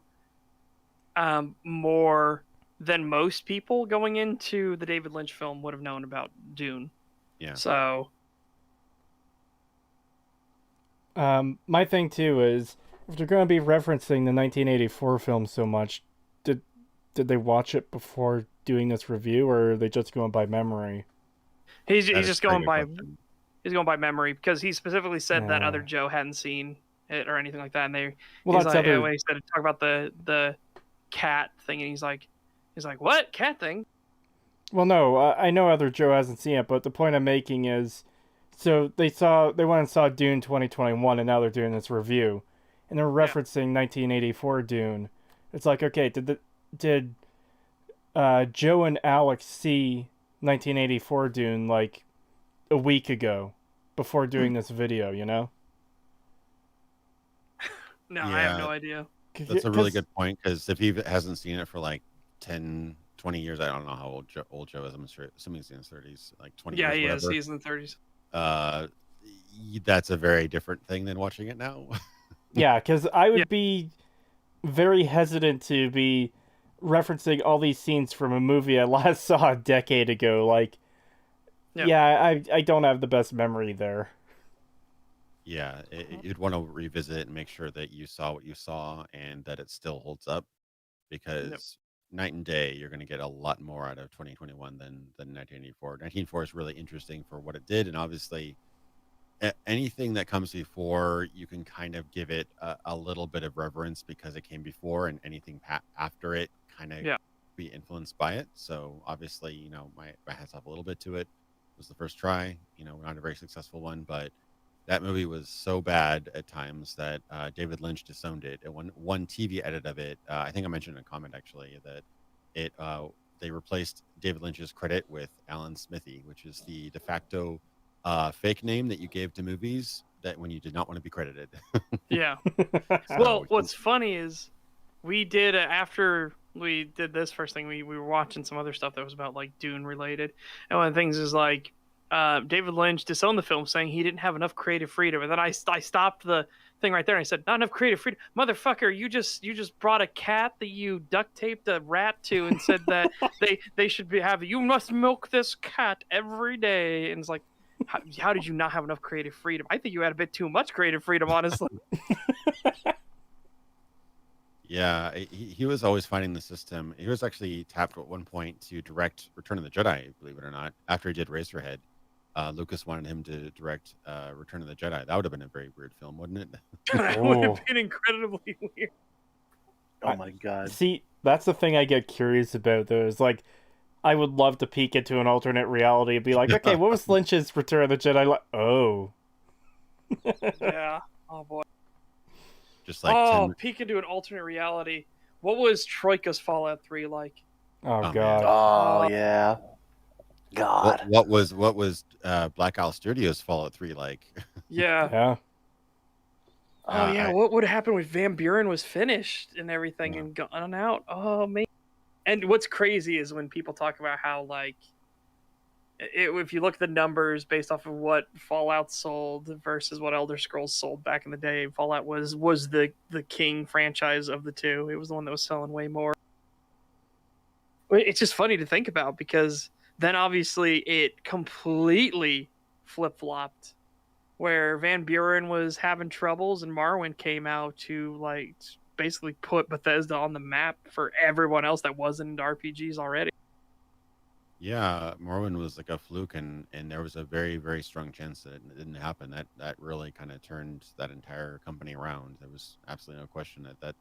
more than most people going into the David Lynch film would have known about Dune. Yeah. So my thing too is if they're going to be referencing the 1984 film so much, did they watch it before doing this review, or are they just going by memory? he's That is just a very going good by question. he's going by memory because he specifically said that Yeah. other Joe hadn't seen it or anything like that, and Well, he's that's like, other. when he said talk about the cat thing, and he's like, what cat thing? Well, no, I know other Joe hasn't seen it, but the point I'm making is, so they went and saw Dune 2021, and now they're doing this review, and they're referencing 1984 Dune. It's like, okay, did Joe and Alex see 1984 Dune like a week ago before doing this video? You know? No, I have Yeah. no idea. That's a really good point, because if he hasn't seen it for like 10, 20 years, I don't know how old Joe is. I'm sure, assuming he's in his 30s, like 20 Yeah, years, he is. whatever. He's in the 30s. That's a very different thing than watching it now. Yeah, because I would be very hesitant to be referencing all these scenes from a movie I last saw a decade ago. Like, I don't have the best memory there. Yeah, you'd want to revisit it and make sure that you saw what you saw and that it still holds up, because night and day, you're going to get a lot more out of 2021 than 1984. 1984 is really interesting for what it did, and obviously anything that comes before, you can kind of give it a little bit of reverence because it came before, and anything after it kind of be influenced by it. So obviously, my hats off a little bit to it. It was the first try, not a very successful one, but that movie was so bad at times that David Lynch disowned it. And one TV edit of it, I think I mentioned in a comment actually, that they replaced David Lynch's credit with Alan Smithy, which is the de facto fake name that you gave to movies that when you did not want to be credited. Yeah. Well, what's funny is we did after we did this first thing, we were watching some other stuff that was about like Dune related, and one of the things is like David Lynch disowned the film, saying he didn't have enough creative freedom, and then I stopped the thing right there. And I said, not enough creative freedom, motherfucker. You just brought a cat that you duct taped a rat to and said that they should you must milk this cat every day. And it's like, how did you not have enough creative freedom? I think you had a bit too much creative freedom, honestly. Yeah, he was always finding the system. He was actually tapped at one point to direct Return of the Jedi, believe it or not. After he did Razorhead, Lucas wanted him to direct Return of the Jedi. That would have been a very weird film, wouldn't it? That would have been incredibly weird. Oh my god. See, that's the thing I get curious about, though, is like, I would love to peek into an alternate reality and be like, okay, what was Lynch's Return of the Jedi like? Oh. Yeah. Oh boy. Just like peek into an alternate reality. What was Troika's Fallout 3 like? Oh, man. God. Oh yeah. God. What was Black Isle Studios Fallout 3 like? Yeah. Yeah. Oh yeah. What would happen if Van Buren was finished and everything and gone out? Oh man. And what's crazy is when people talk about how like, if you look at the numbers based off of what Fallout sold versus what Elder Scrolls sold back in the day, Fallout was the king franchise of the two. It was the one that was selling way more. It's just funny to think about because then obviously it completely flip-flopped where Van Buren was having troubles and Morrowind came out to like basically put Bethesda on the map for everyone else that wasn't into RPGs already. Yeah, Morrowind was like a fluke, and there was a very, very strong chance that it didn't happen. That really kind of turned that entire company around. There was absolutely no question that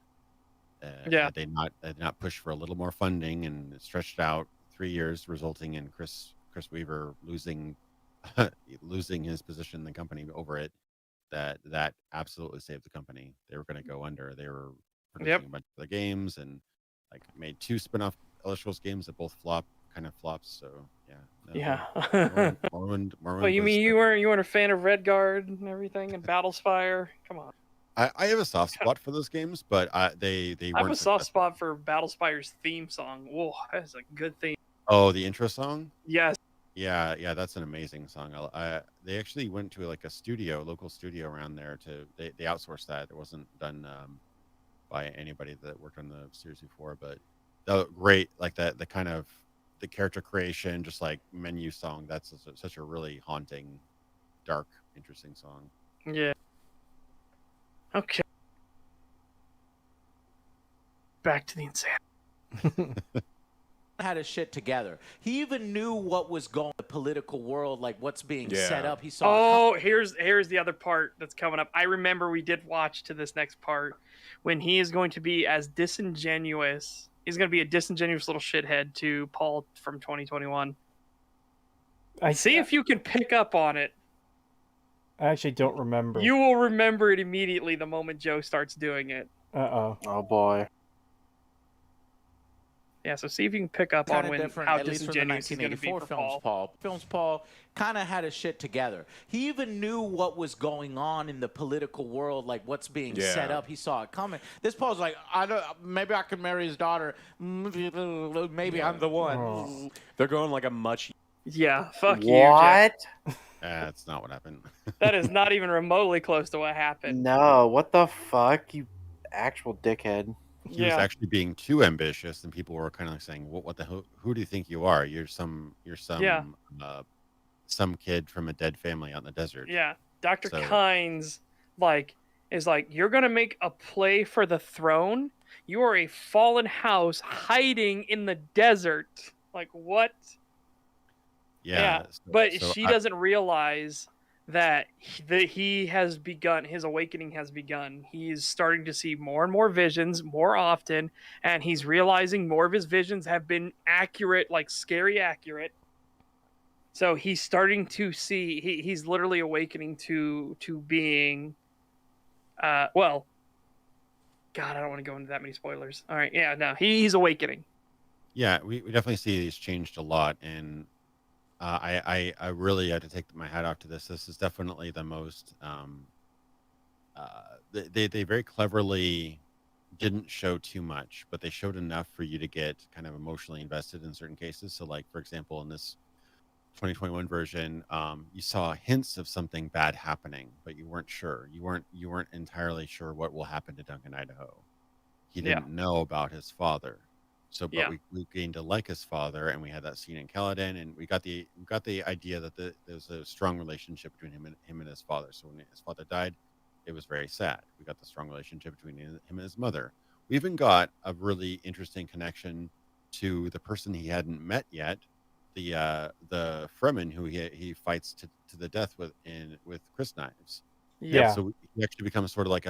had they not pushed for a little more funding and it stretched out 3 years, resulting in Chris Weaver losing his position in the company over it. That absolutely saved the company. They were going to go under. They were producing a bunch of the games and like made 2 spin-off Elder Scrolls games that both kind of flops. So yeah. Morrowind. Well, you mean you weren't a fan of Redguard and everything and Battlespire? Come on. I have a soft spot for those games, but they weren't. I have a soft spot for Battlespire's theme song. Whoa, that's a good theme. Oh, the intro song? Yes. Yeah, that's an amazing song. They actually went to like a local studio around there they outsourced that. It wasn't done by anybody that worked on the series before, but great. Like the kind of the character creation, just like menu song. That's such a really haunting, dark, interesting song. Yeah. Okay. Back to the insanity. Had his shit together. He even knew what was going on in the political world, like what's being set up. He saw. Oh, here's the other part that's coming up. I remember we did watch to this next part when he is going to be as disingenuous. He's going to be a disingenuous little shithead to Paul from 2021. I see if you can pick up on it. I actually don't remember. You will remember it immediately the moment Joe starts doing it. Uh-oh. Oh boy. Yeah, so see if you can pick up on how at least disingenuous he's going to be for Paul. Paul kind of had his shit together. He even knew what was going on in the political world, like what's being set up. He saw it coming. This Paul's like, maybe I could marry his daughter. Maybe I'm the one. Oh. They're going like a much. Yeah, fuck you, What? That's not what happened. That is not even remotely close to what happened. No, what the fuck, you actual dickhead. He was actually being too ambitious, and people were kind of like saying, "What the hell? Who do you think you are? You're some kid from a dead family out in the desert." Yeah, Dr. Kynes is like, you're gonna make a play for the throne. You are a fallen house hiding in the desert. Like what? Yeah. But she doesn't realize that he has begun, his awakening has begun. He's starting to see more and more visions more often, and he's realizing more of his visions have been accurate, like scary accurate. So he's starting to see, he's literally awakening to being, well, God, I don't want to go into that many spoilers. All right, yeah, no, he's awakening. Yeah, we definitely see he's changed a lot, and I really had to take my hat off to this. This is definitely the most. They very cleverly didn't show too much, but they showed enough for you to get kind of emotionally invested in certain cases. So, like for example, in this 2021 version, you saw hints of something bad happening, but you weren't sure. You weren't entirely sure what will happen to Duncan Idaho. He Yeah. didn't know about his father. So, but Yeah. we gained to like his father, and we had that scene in Caledon, and we got the idea that there was a strong relationship between him and his father. So when his father died, it was very sad. We got the strong relationship between him and his mother. We even got a really interesting connection to the person he hadn't met yet, the Fremen who he fights to the death with Chris knives. Yeah. So he actually becomes sort of like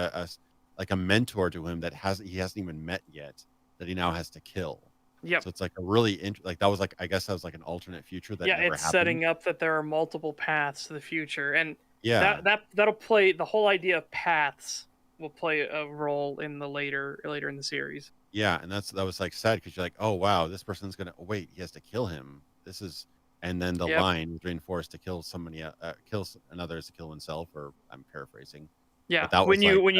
a mentor to him that he hasn't even met yet, that he now has to kill. Yep. So it's like a really like that was like, I guess that was like an alternate future that Yeah, never it's happened. setting up that there are multiple paths to the future, and Yeah. that'll play, the whole idea of paths will play a role in the later in the series. Yeah, and that was like sad because you're like, oh wow, this person's gonna wait, he has to kill him. This is, and then the Yep. line was reinforced to kill somebody, another is to kill oneself, or I'm paraphrasing. Yeah, But that when was you like, when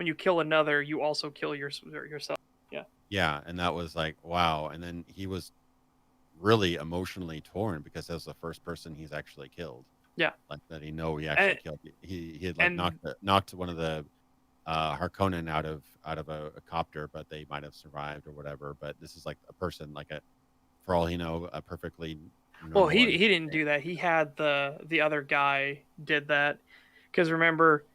you kill another, you also kill yourself. Yeah. yeah, and that was like, wow. And then he was really emotionally torn because that was the first person he's actually killed. Yeah. Like that he actually And- killed. He had like and- knocked one of the Harkonnen out of a copter, but they might have survived or whatever. But this is like a person, like for all he know, a perfectly Well, normal. he didn't do that. He had the other guy did that, because remember,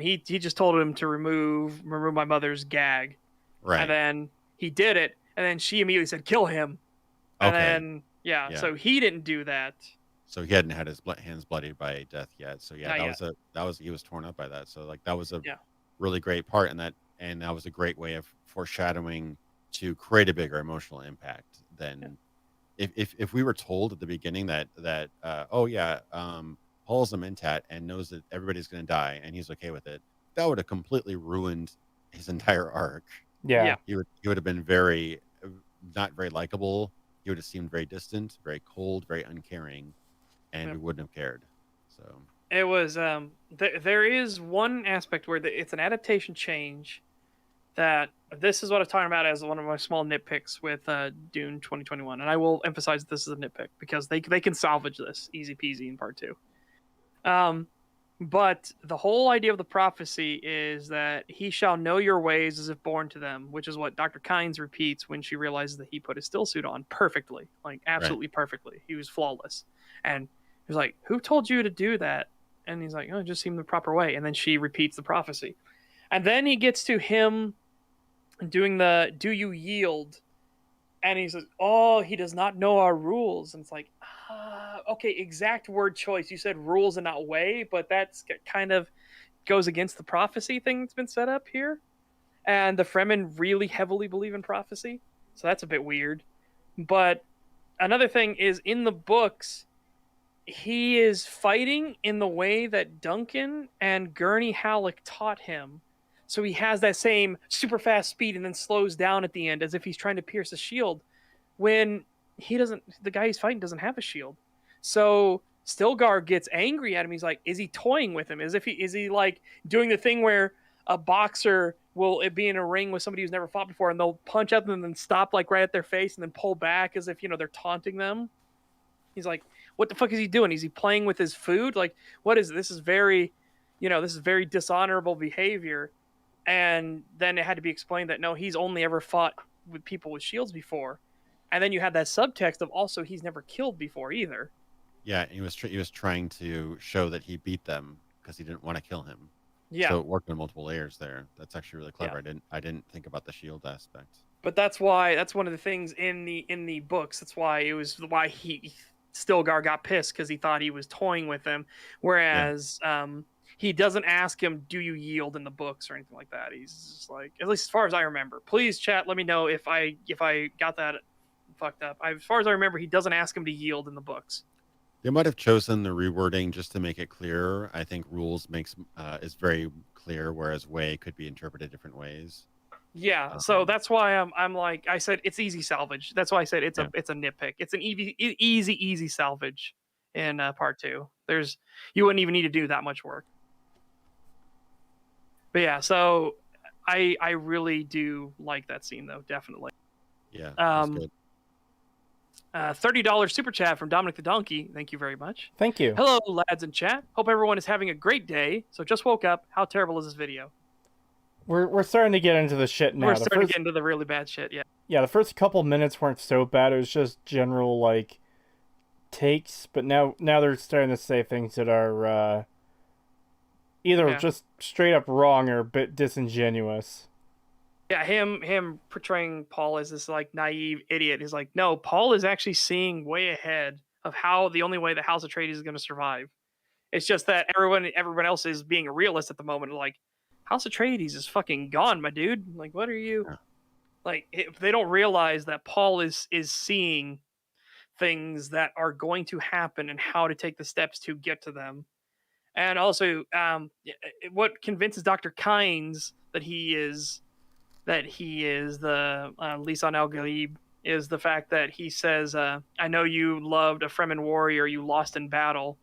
he just told him to remove my mother's gag, Right. and then he did it, and then she immediately said kill him, and Okay. then yeah, so he didn't do that. So he hadn't had his hands bloodied by death yet. So yeah, Not that was he was torn up by that. So like that was a Yeah. really great part, and that was a great way of foreshadowing to create a bigger emotional impact than if we were told at the beginning that oh yeah, Paul's a mentat and knows that everybody's going to die and he's okay with it. That would have completely ruined his entire arc. Yeah. He would have been very not very likable. He would have seemed very distant, very cold, very uncaring, and we wouldn't have cared. So It was there is one aspect where it's an adaptation change, that this is what I'm talking about as one of my small nitpicks with Dune 2021, and I will emphasize this is a nitpick because they can salvage this easy peasy in part 2. But the whole idea of the prophecy is that he shall know your ways as if born to them, which is what Dr. Kynes repeats when she realizes that he put his still suit on perfectly, like absolutely perfectly. He was flawless. And he was like, who told you to do that? And he's like, oh, it just seemed the proper way. And then she repeats the prophecy. And then he gets to him doing the do you yield? And he says, oh, he does not know our rules. And it's like, okay, exact word choice. You said rules and not way, but that's kind of goes against the prophecy thing that's been set up here. And the Fremen really heavily believe in prophecy, so that's a bit weird. But another thing is, in the books, he is fighting in the way that Duncan and Gurney Halleck taught him. So he has that same super fast speed and then slows down at the end as if he's trying to pierce a shield, when he doesn't. The guy he's fighting doesn't have a shield. So Stilgar gets angry at him. He's like, is he toying with him? Is he like doing the thing where a boxer will be in a ring with somebody who's never fought before, and they'll punch at them and then stop like right at their face and then pull back as if, they're taunting them. He's like, what the fuck is he doing? Is he playing with his food? Like, what is this? Is very, this is very dishonorable behavior. And then it had to be explained that no, he's only ever fought with people with shields before. And then you had that subtext of also he's never killed before either. yeah, he was trying to show that he beat them because he didn't want to kill him. Yeah. So it worked on multiple layers there. That's actually really clever. Yeah. I didn't think about the shield aspect. But that's one of the things in the books. That's why Stilgar got pissed, because he thought he was toying with him. Whereas he doesn't ask him, do you yield, in the books or anything like that. He's just like, at least as far as I remember. Please, chat, let me know if I got that fucked up. As far as I remember, he doesn't ask him to yield in the books. They might have chosen the rewording just to make it clearer. I think rules is very clear, whereas way could be interpreted different ways. Yeah, so that's why I'm like, I said it's easy salvage. That's why I said it's a nitpick. It's an easy salvage in part 2. You wouldn't even need to do that much work. But yeah, so I really do like that scene though, definitely. Yeah, that's good. $30 super chat from Dominic the Donkey. Thank you very much. Thank you. Hello, lads in chat. Hope everyone is having a great day. So just woke up. How terrible is this video? We're starting to get into the shit now. We're starting to get into the really bad shit, yeah. Yeah, the first couple minutes weren't so bad. It was just general, like, takes. But now they're starting to say things that are either just straight up wrong or a bit disingenuous. Yeah, him portraying Paul as this, like, naive idiot. He's like, no, Paul is actually seeing way ahead of how the only way the House Atreides is going to survive. It's just that everyone else is being a realist at the moment. Like, House Atreides is fucking gone, my dude. Like, what are you? Yeah. Like, if they don't realize that Paul is seeing things that are going to happen and how to take the steps to get to them. And also, what convinces Dr. Kynes that he is the Lisan Al Gaib is the fact that he says, I know you loved a Fremen warrior you lost in battle.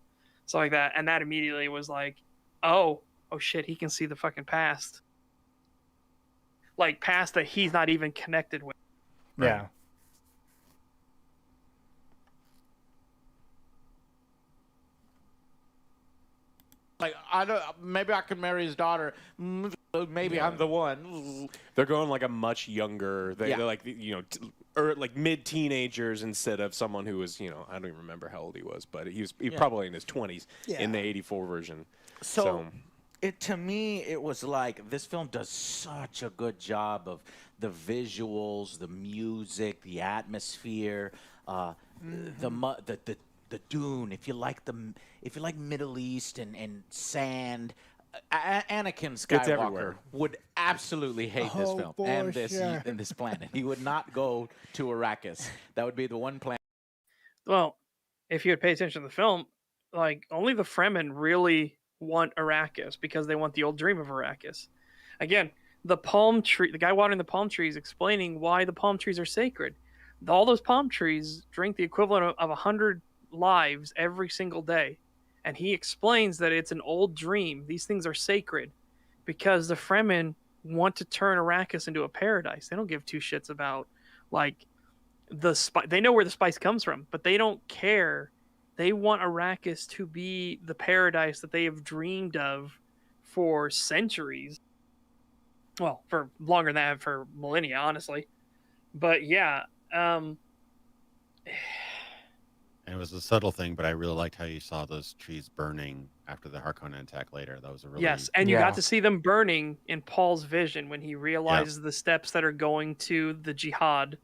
Something like that. And that immediately was like, oh shit, he can see the fucking past. Like, past that he's not even connected with. Yeah. Like, I don't. Maybe I could marry his daughter. Maybe I'm the one. They're going like a much younger. They're like, or like mid-teenagers instead of someone who was, I don't even remember how old he was, but he was probably in his 20s in the 84 version. So to me, it was like this film does such a good job of the visuals, the music, the atmosphere, the Dune. If you like Middle East and sand, Anakin Skywalker would absolutely hate this film and this planet. He would not go to Arrakis. That would be the one planet. Well, if you had paid attention to the film, like, only the Fremen really want Arrakis because they want the old dream of Arrakis. Again, the guy watering the palm trees explaining why the palm trees are sacred. All those palm trees drink the equivalent of 100 lives every single day. And he explains that it's an old dream. These things are sacred because the Fremen want to turn Arrakis into a paradise. They don't give two shits about, like, the spice. They know where the spice comes from, but they don't care. They want Arrakis to be the paradise that they have dreamed of for centuries. Well, for longer than that, for millennia, honestly. But yeah, and it was a subtle thing, but I really liked how you saw those trees burning after the Harkonnen attack later. That was a really... Yes, and you got to see them burning in Paul's vision when he realizes the steps that are going to the jihad.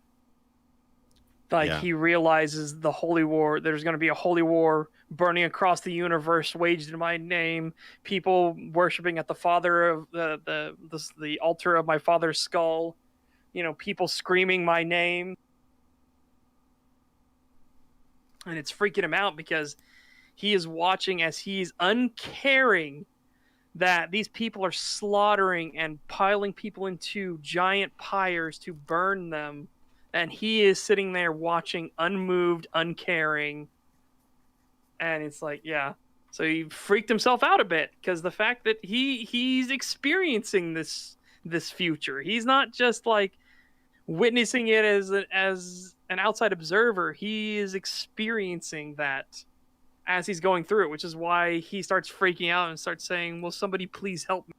Like, he realizes the holy war, there's going to be a holy war burning across the universe waged in my name, people worshiping at the father of the altar of my father's skull, people screaming my name. And it's freaking him out because he is watching as he's uncaring that these people are slaughtering and piling people into giant pyres to burn them. And he is sitting there watching, unmoved, uncaring. And it's like, So he freaked himself out a bit because the fact that he's experiencing this future. He's not just like witnessing it as an outside observer. He is experiencing that as he's going through it, which is why he starts freaking out and starts saying, will somebody please help me?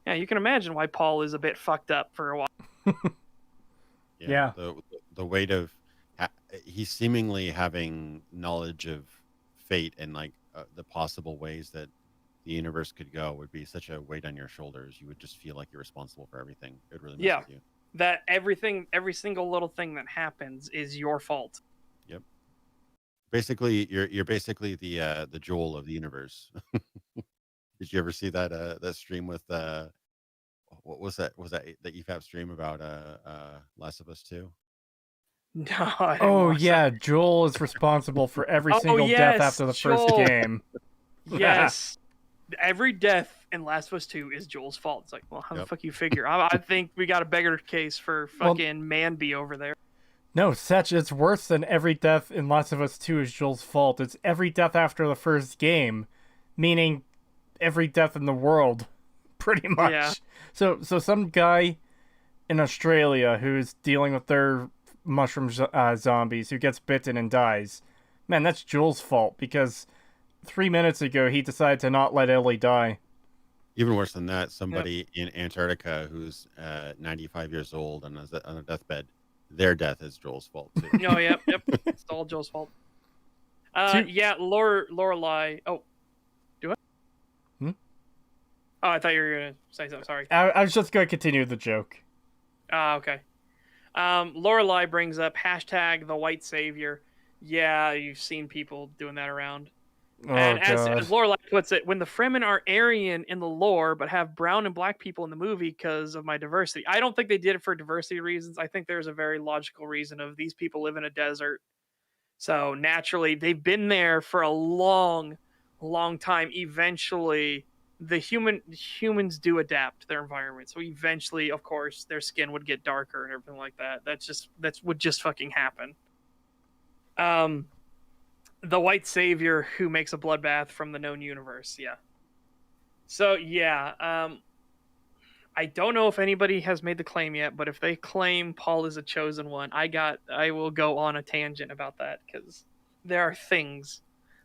Yeah, you can imagine why Paul is a bit fucked up for a while. Yeah. The weight of he's seemingly having knowledge of fate and like the possible ways that the universe could go would be such a weight on your shoulders. You would just feel like you're responsible for everything. It really messes with you. That every single little thing that happens is your fault. Yep. Basically, you're basically the Joel of the universe. Did you ever see that stream with what was that? Was that the EFAP stream about Last of Us 2? No. That. Joel is responsible for every single death after the first game. Yes. Every death in Last of Us 2 is Joel's fault. It's like, well, how the fuck you figure? I think we got a bigger case for fucking Manby over there. No, Setch, it's worse than every death in Last of Us 2 is Joel's fault. It's every death after the first game, meaning every death in the world Pretty much. Yeah. So some guy in Australia who's dealing with their mushroom zombies who gets bitten and dies. Man, that's Joel's fault because 3 minutes ago he decided to not let Ellie die. Even worse than that, somebody in Antarctica who's 95 years old and is on a deathbed, their death is Joel's fault too. Oh, yep. It's all Joel's fault. Yeah, Lorelai. Oh, do I? Hmm? Oh, I thought you were gonna say something. Sorry. I was just going to continue the joke. Okay. Lorelai brings up hashtag the white savior. Yeah, you've seen people doing that around. Oh, And God. as Lorelai puts it, when the Fremen are Aryan in the lore, but have brown and black people in the movie because of my diversity. I don't think they did it for diversity reasons. I think there's a very logical reason of these people live in a desert. So naturally, they've been there for a long, long time. Eventually, the humans do adapt to their environment. So eventually, of course, their skin would get darker and everything like that. That would just fucking happen. The white savior who makes a bloodbath from the known universe. Yeah. So yeah, I don't know if anybody has made the claim yet, but if they claim Paul is a chosen one, I will go on a tangent about that because there are things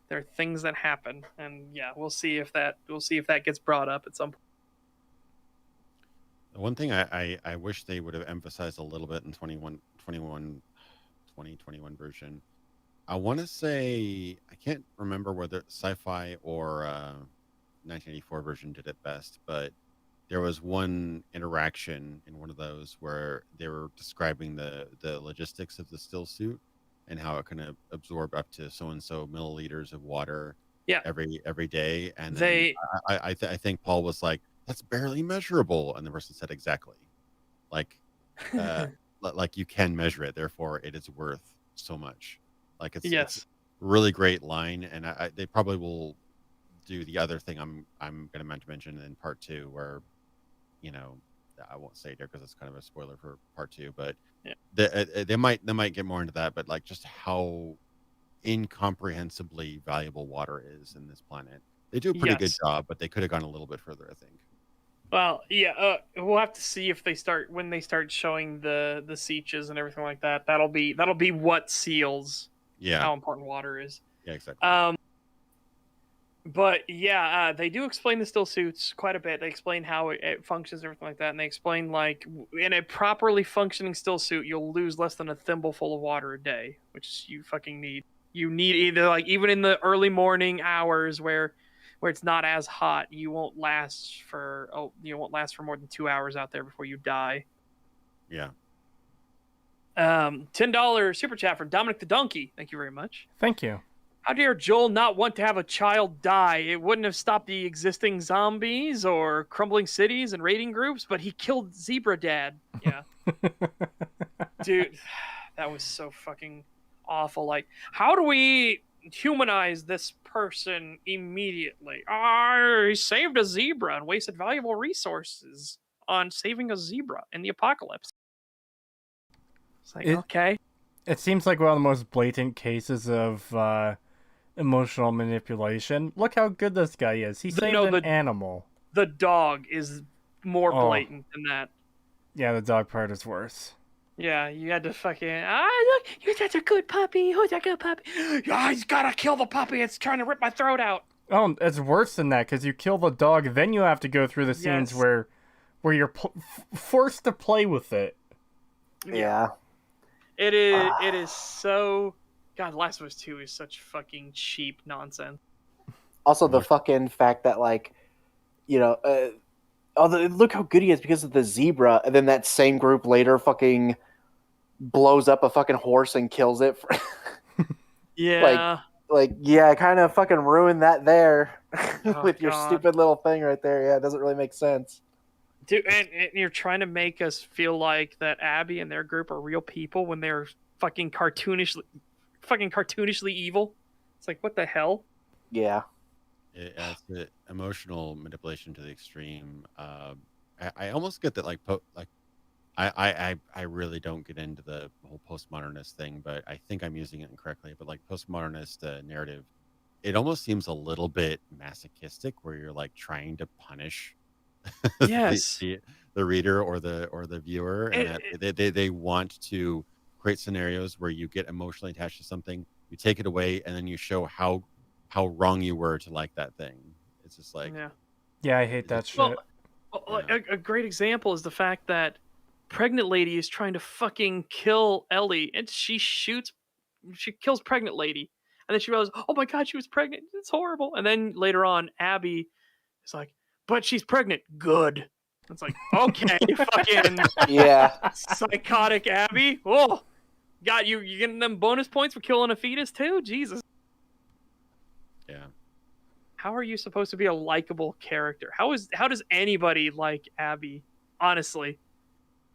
that happen, and yeah, we'll see if that gets brought up at some point. The one thing I wish they would have emphasized a little bit in 2021 version. I want to say, I can't remember whether sci-fi or 1984 version did it best, but there was one interaction in one of those where they were describing the logistics of the still suit and how it can absorb up to so and so milliliters of water every day. And then I think Paul was like, "That's barely measurable," and the person said, "Exactly, like like you can measure it, therefore it is worth so much." Like it's a really great line, and they probably will do the other thing I'm going to mention in part 2, where I won't say it here because it's kind of a spoiler for part 2, but they might get more into that, but like just how incomprehensibly valuable water is in this planet. They do a pretty good job, but they could have gone a little bit further, I think. Well, yeah, we'll have to see if when they start showing the sieges and everything like that. That'll be what seals how important water is. Yeah, exactly. But yeah, they do explain the still suits quite a bit. They explain how it functions and everything like that, and they explain like in a properly functioning still suit, you'll lose less than a thimbleful of water a day, which you fucking need. You need either like even in the early morning hours where it's not as hot, you won't last for more than 2 hours out there before you die. Yeah. $10 super chat from Dominic the Donkey. Thank you very much. Thank you. How dare Joel not want to have a child die? It wouldn't have stopped the existing zombies or crumbling cities and raiding groups, but he killed Zebra Dad. Yeah. Dude, that was so fucking awful. Like, how do we humanize this person immediately? He saved a zebra and wasted valuable resources on saving a zebra in the apocalypse. It's like, okay. It seems like one of the most blatant cases of emotional manipulation. Look how good this guy is. He saved an animal. The dog is more blatant than that. Yeah, the dog part is worse. Yeah, you had to fucking look, you're such a good puppy. Who's that good puppy? He's gotta kill the puppy. It's trying to rip my throat out. Oh, it's worse than that because you kill the dog, then you have to go through the scenes where you're forced to play with it. Yeah. It is so. God, Last of Us 2 is such fucking cheap nonsense. Also, the fucking fact that, like, look how good he is because of the zebra, and then that same group later fucking blows up a fucking horse and kills it. Yeah. I kind of fucking ruined that there with your God. stupid little thing right there. Yeah, it doesn't really make sense. Dude, and you're trying to make us feel like that Abby and their group are real people when they're fucking cartoonishly evil. It's like, what the hell? Yeah. It's the emotional manipulation to the extreme. I almost get that, I really don't get into the whole postmodernist thing, but I think I'm using it incorrectly. But like postmodernist narrative, it almost seems a little bit masochistic, where you're like trying to punish Yes. the reader or the viewer, and they want to create scenarios where you get emotionally attached to something, you take it away, and then you show how wrong you were to like that thing. It's just like, Yeah, I hate that Well, shit. a great example is the fact that pregnant lady is trying to fucking kill Ellie, and she kills pregnant lady, and then she realizes, oh my god, she was pregnant. It's horrible. And then later on, Abby is like, but she's pregnant. Good. It's like, okay, fucking Yeah. psychotic Abby. Oh, God, you getting them bonus points for killing a fetus too? Jesus. yeah. How are you supposed to be a likable character? How does anybody like Abby? Honestly,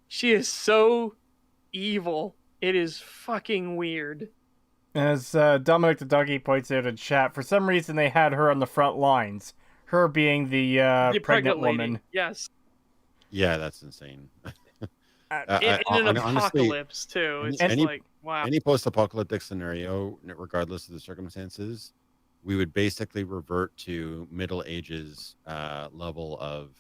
she is so evil. It is fucking weird. As Dominic the Doggy points out in chat, for some reason they had her on the front lines. Her being the pregnant lady. woman. Yes. Yeah, that's insane. In an Honestly, apocalypse too. It's any- just like, wow. any post-apocalyptic scenario, regardless of the circumstances, we would basically revert to Middle Ages level of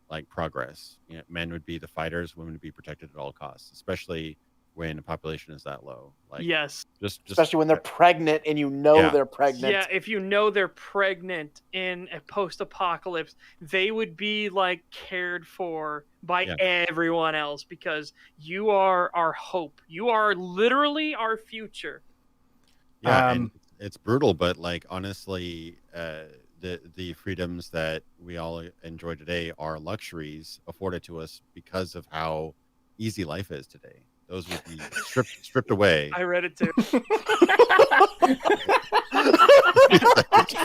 like progress. You know, men would be the fighters, women would be protected at all costs, especially when the population is that low. Like, Yes. just Especially when they're pregnant and you know Yeah. they're pregnant. Yeah, if you know they're pregnant in a post-apocalypse, they would be like cared for by everyone else because you are our hope. You are literally our future. Yeah, and it's brutal, but like honestly, the freedoms that we all enjoy today are luxuries afforded to us because of how easy life is today. Those would be stripped away. I read it too.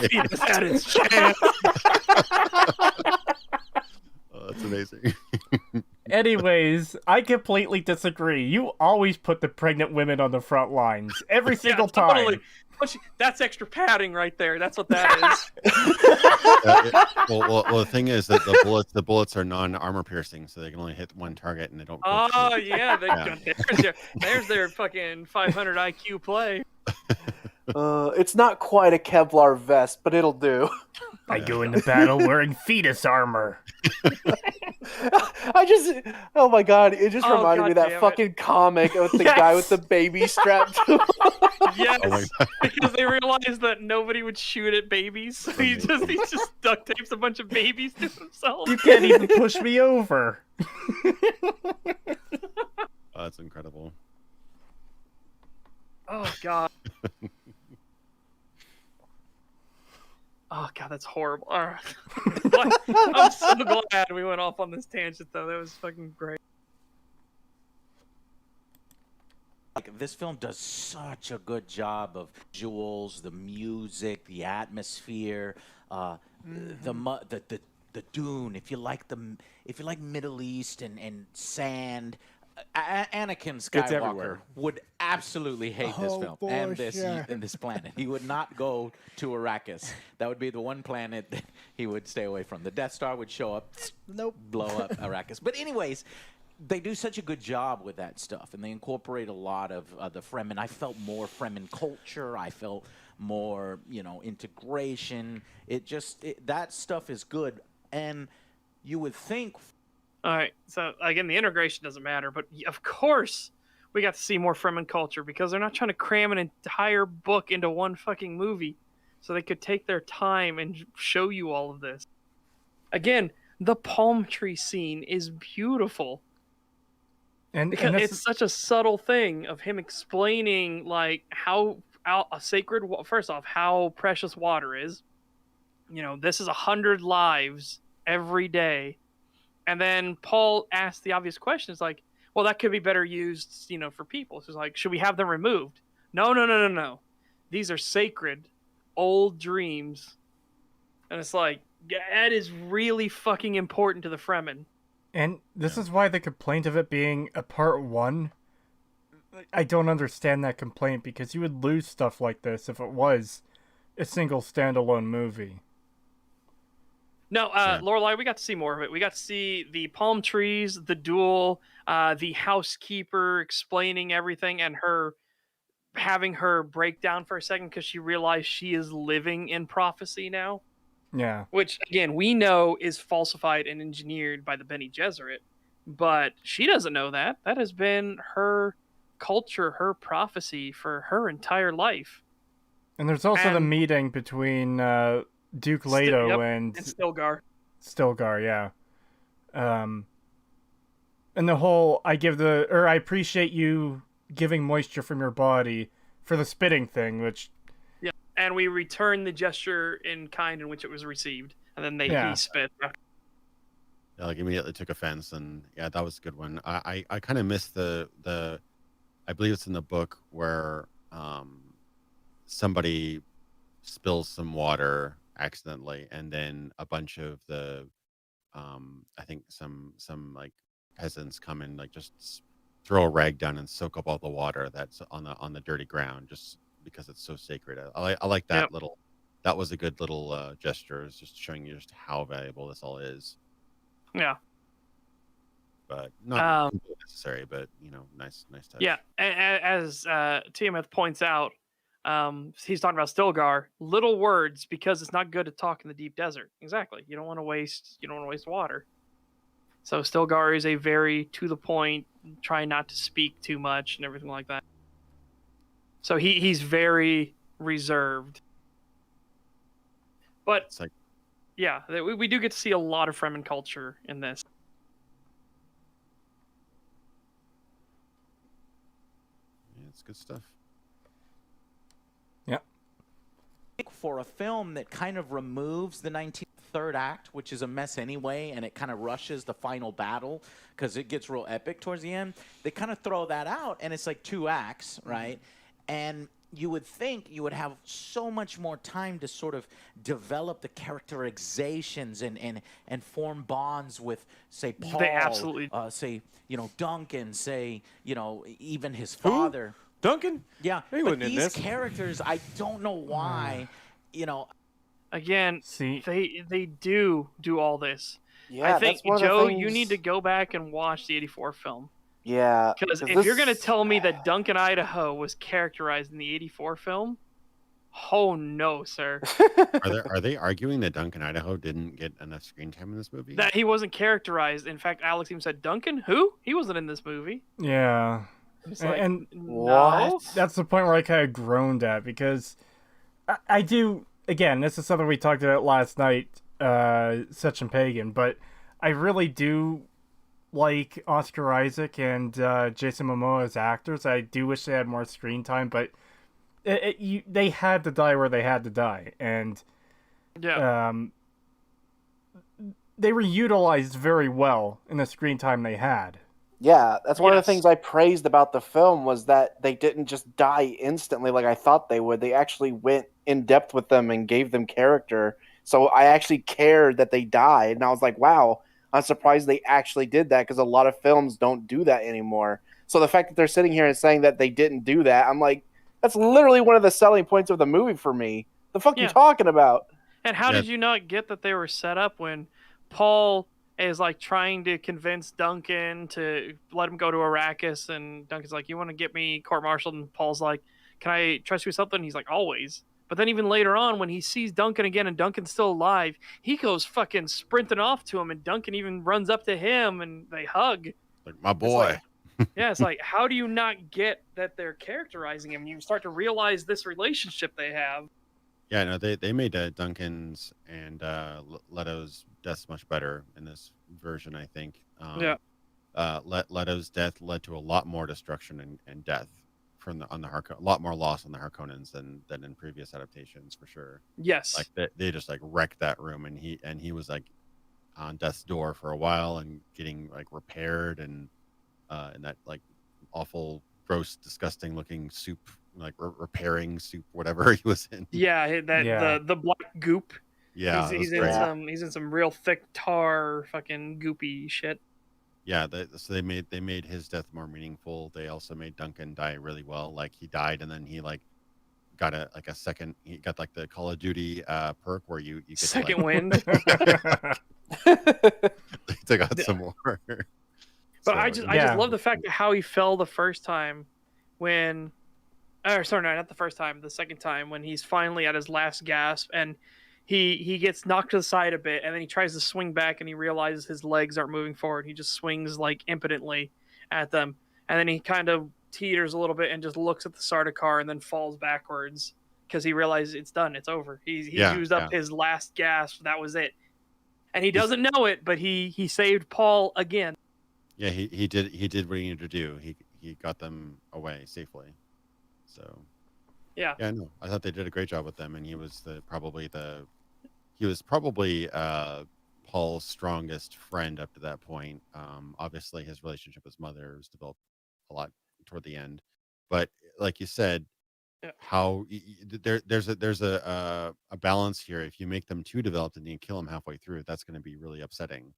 Fetus had its chance. Oh, that's amazing. Anyways, I completely disagree. You always put the pregnant women on the front lines every single time. Totally. That's extra padding right there. That's what that is. Well, the thing is that the bullets are non-armor piercing, so they can only hit one target and they don't. Oh yeah, there's their fucking 500 IQ play. It's not quite a Kevlar vest, but it'll do. I go into battle wearing fetus armor. Oh my god, it just reminded me of that fucking comic with the guy with the baby strapped to him. Yes, because they realized that nobody would shoot at babies, so he just duct tapes a bunch of babies to himself. You can't even push me over. Oh, that's incredible. Oh god. Oh god, that's horrible. All right. I'm so glad we went off on this tangent, though. That was fucking great. Like, this film does such a good job of visuals, the music, the atmosphere, the Dune. If you like Middle East and sand. Anakin Skywalker would absolutely hate this film and this planet. He would not go to Arrakis. That would be the one planet that he would stay away from. The Death Star would show up, blow up Arrakis. But anyways, they do such a good job with that stuff, and they incorporate a lot of the Fremen. I felt more Fremen culture. I felt more, integration. That stuff is good, and you would think. All right, so again, the integration doesn't matter, but of course we got to see more Fremen culture because they're not trying to cram an entire book into one fucking movie, so they could take their time and show you all of this. Again, the palm tree scene is beautiful, because it's such a subtle thing of him explaining like how first off, how precious water is. This is 100 lives every day. And then Paul asked the obvious question. It's like, well, that could be better used, for people. So it's like, should we have them removed? No. These are sacred, old dreams. And it's like, that is really fucking important to the Fremen. And this is why the complaint of it being a part one, I don't understand that complaint, because you would lose stuff like this if it was a single standalone movie. No, Lorelai, we got to see more of it. We got to see the palm trees, the duel, the housekeeper explaining everything, and her having her break down for a second because she realized she is living in prophecy now. Yeah. which again we know is falsified and engineered by the Bene Gesserit, but she doesn't know that. That has been her culture, her prophecy for her entire life. And there's also the And meeting between Duke Leto Yep, and and Stilgar. Stilgar, yeah. And the whole I appreciate you giving moisture from your body for the spitting thing, which Yeah, and we return the gesture in kind in which it was received, and then he spit. Yeah, like immediately took offense, and yeah, that was a good one. I kind of missed the I believe it's in the book where somebody spills some water accidentally, and then a bunch of the I think some like peasants come and like just throw a rag down and soak up all the water that's on the dirty ground just because it's so sacred. I like that Yep. little. That was a good little gesture. It's just showing you just how valuable this all is. Yeah. But not completely necessary. But nice touch. Yeah, as Tiamat points out, he's talking about Stilgar. Little words because it's not good to talk in the deep desert. Exactly. You don't want to waste. You don't want to waste water. So Stilgar is a very to the point, try not to speak too much and everything like that. So he's very reserved. But It's like, yeah, we do get to see a lot of Fremen culture in this. yeah, it's good stuff. yeah. For a film that kind of removes the 19th third act, which is a mess anyway, and it kind of rushes the final battle because it gets real epic towards the end, they kind of throw that out, and it's like 2 acts, right? And you would think you would have so much more time to sort of develop the characterizations and form bonds with, say, Paul, They absolutely say, Duncan, say, even his father. Duncan? Yeah, He but wasn't in these this. characters, I don't know why, again, See, they do all this. Yeah, I think that's one of the Joe, things... you need to go back and watch the '84 film. Yeah, Because if you're going to tell me that Duncan, Idaho was characterized in the '84 film, oh no, sir. Are they arguing that Duncan Idaho didn't get enough screen time in this movie? That he wasn't characterized. In fact, Alex even said, Duncan? Who? He wasn't in this movie. yeah. It's like, And no. that's the point where I kind of groaned at, because I do, again, this is something we talked about last night, Such and Pagan, but I really do like Oscar Isaac and Jason Momoa as actors. I do wish they had more screen time, but they had to die where they had to die, and Yeah. they were utilized very well in the screen time they had. Yeah, that's one of the Yes. things I praised about the film was that they didn't just die instantly like I thought they would. They actually went in depth with them and gave them character. So I actually cared that they died, and I was like, wow, I'm surprised they actually did that because a lot of films don't do that anymore. So the fact that they're sitting here and saying that they didn't do that, I'm like, that's literally one of the selling points of the movie for me. The fuck you Yeah. talking about? And how Yeah. did you not get that they were set up when Paul is like trying to convince Duncan to let him go to Arrakis, and Duncan's like, "You want to get me court-martialed?" And Paul's like, "Can I trust you with something?" And he's like, "Always." But then even later on, when he sees Duncan again and Duncan's still alive, he goes fucking sprinting off to him, and Duncan even runs up to him and they hug. Like, my boy. Yeah, it's like, how do you not get that they're characterizing him? You start to realize this relationship they have. Yeah, no, they made Duncan's and Leto's deaths much better in this version, I think. Leto's death led to a lot more destruction and death from a lot more loss on the Harkonnens than in previous adaptations, for sure. Yes. Like they just like wrecked that room, and he was like on death's door for a while and getting like repaired and in that like awful, gross, disgusting looking soup, like repairing soup, whatever he was in. Yeah, the black goop. Yeah, he's in some real thick tar, fucking goopy shit. Yeah, so they made his death more meaningful. They also made Duncan die really well. Like he died, and then he like got a second. He got like the Call of Duty perk where you get Second to, wind. they took out some more. But I just love the fact that how he fell the first time the second time when he's finally at his last gasp, and he gets knocked to the side a bit, and then he tries to swing back, and he realizes his legs aren't moving forward. He just swings like impotently at them, and then he kind of teeters a little bit and just looks at the Sardaukar and then falls backwards because he realizes it's done, it's over. He's used up his last gasp. That was it, and he doesn't know it, but he saved Paul again. Yeah, he did what he needed to do. He got them away safely. So Yeah, no, I thought they did a great job with them, and he was probably Paul's strongest friend up to that point. Obviously, his relationship with his mother was developed a lot toward the end, but like you said, Yeah. how there's a balance here. If you make them too developed and you kill them halfway through, that's going to be really upsetting.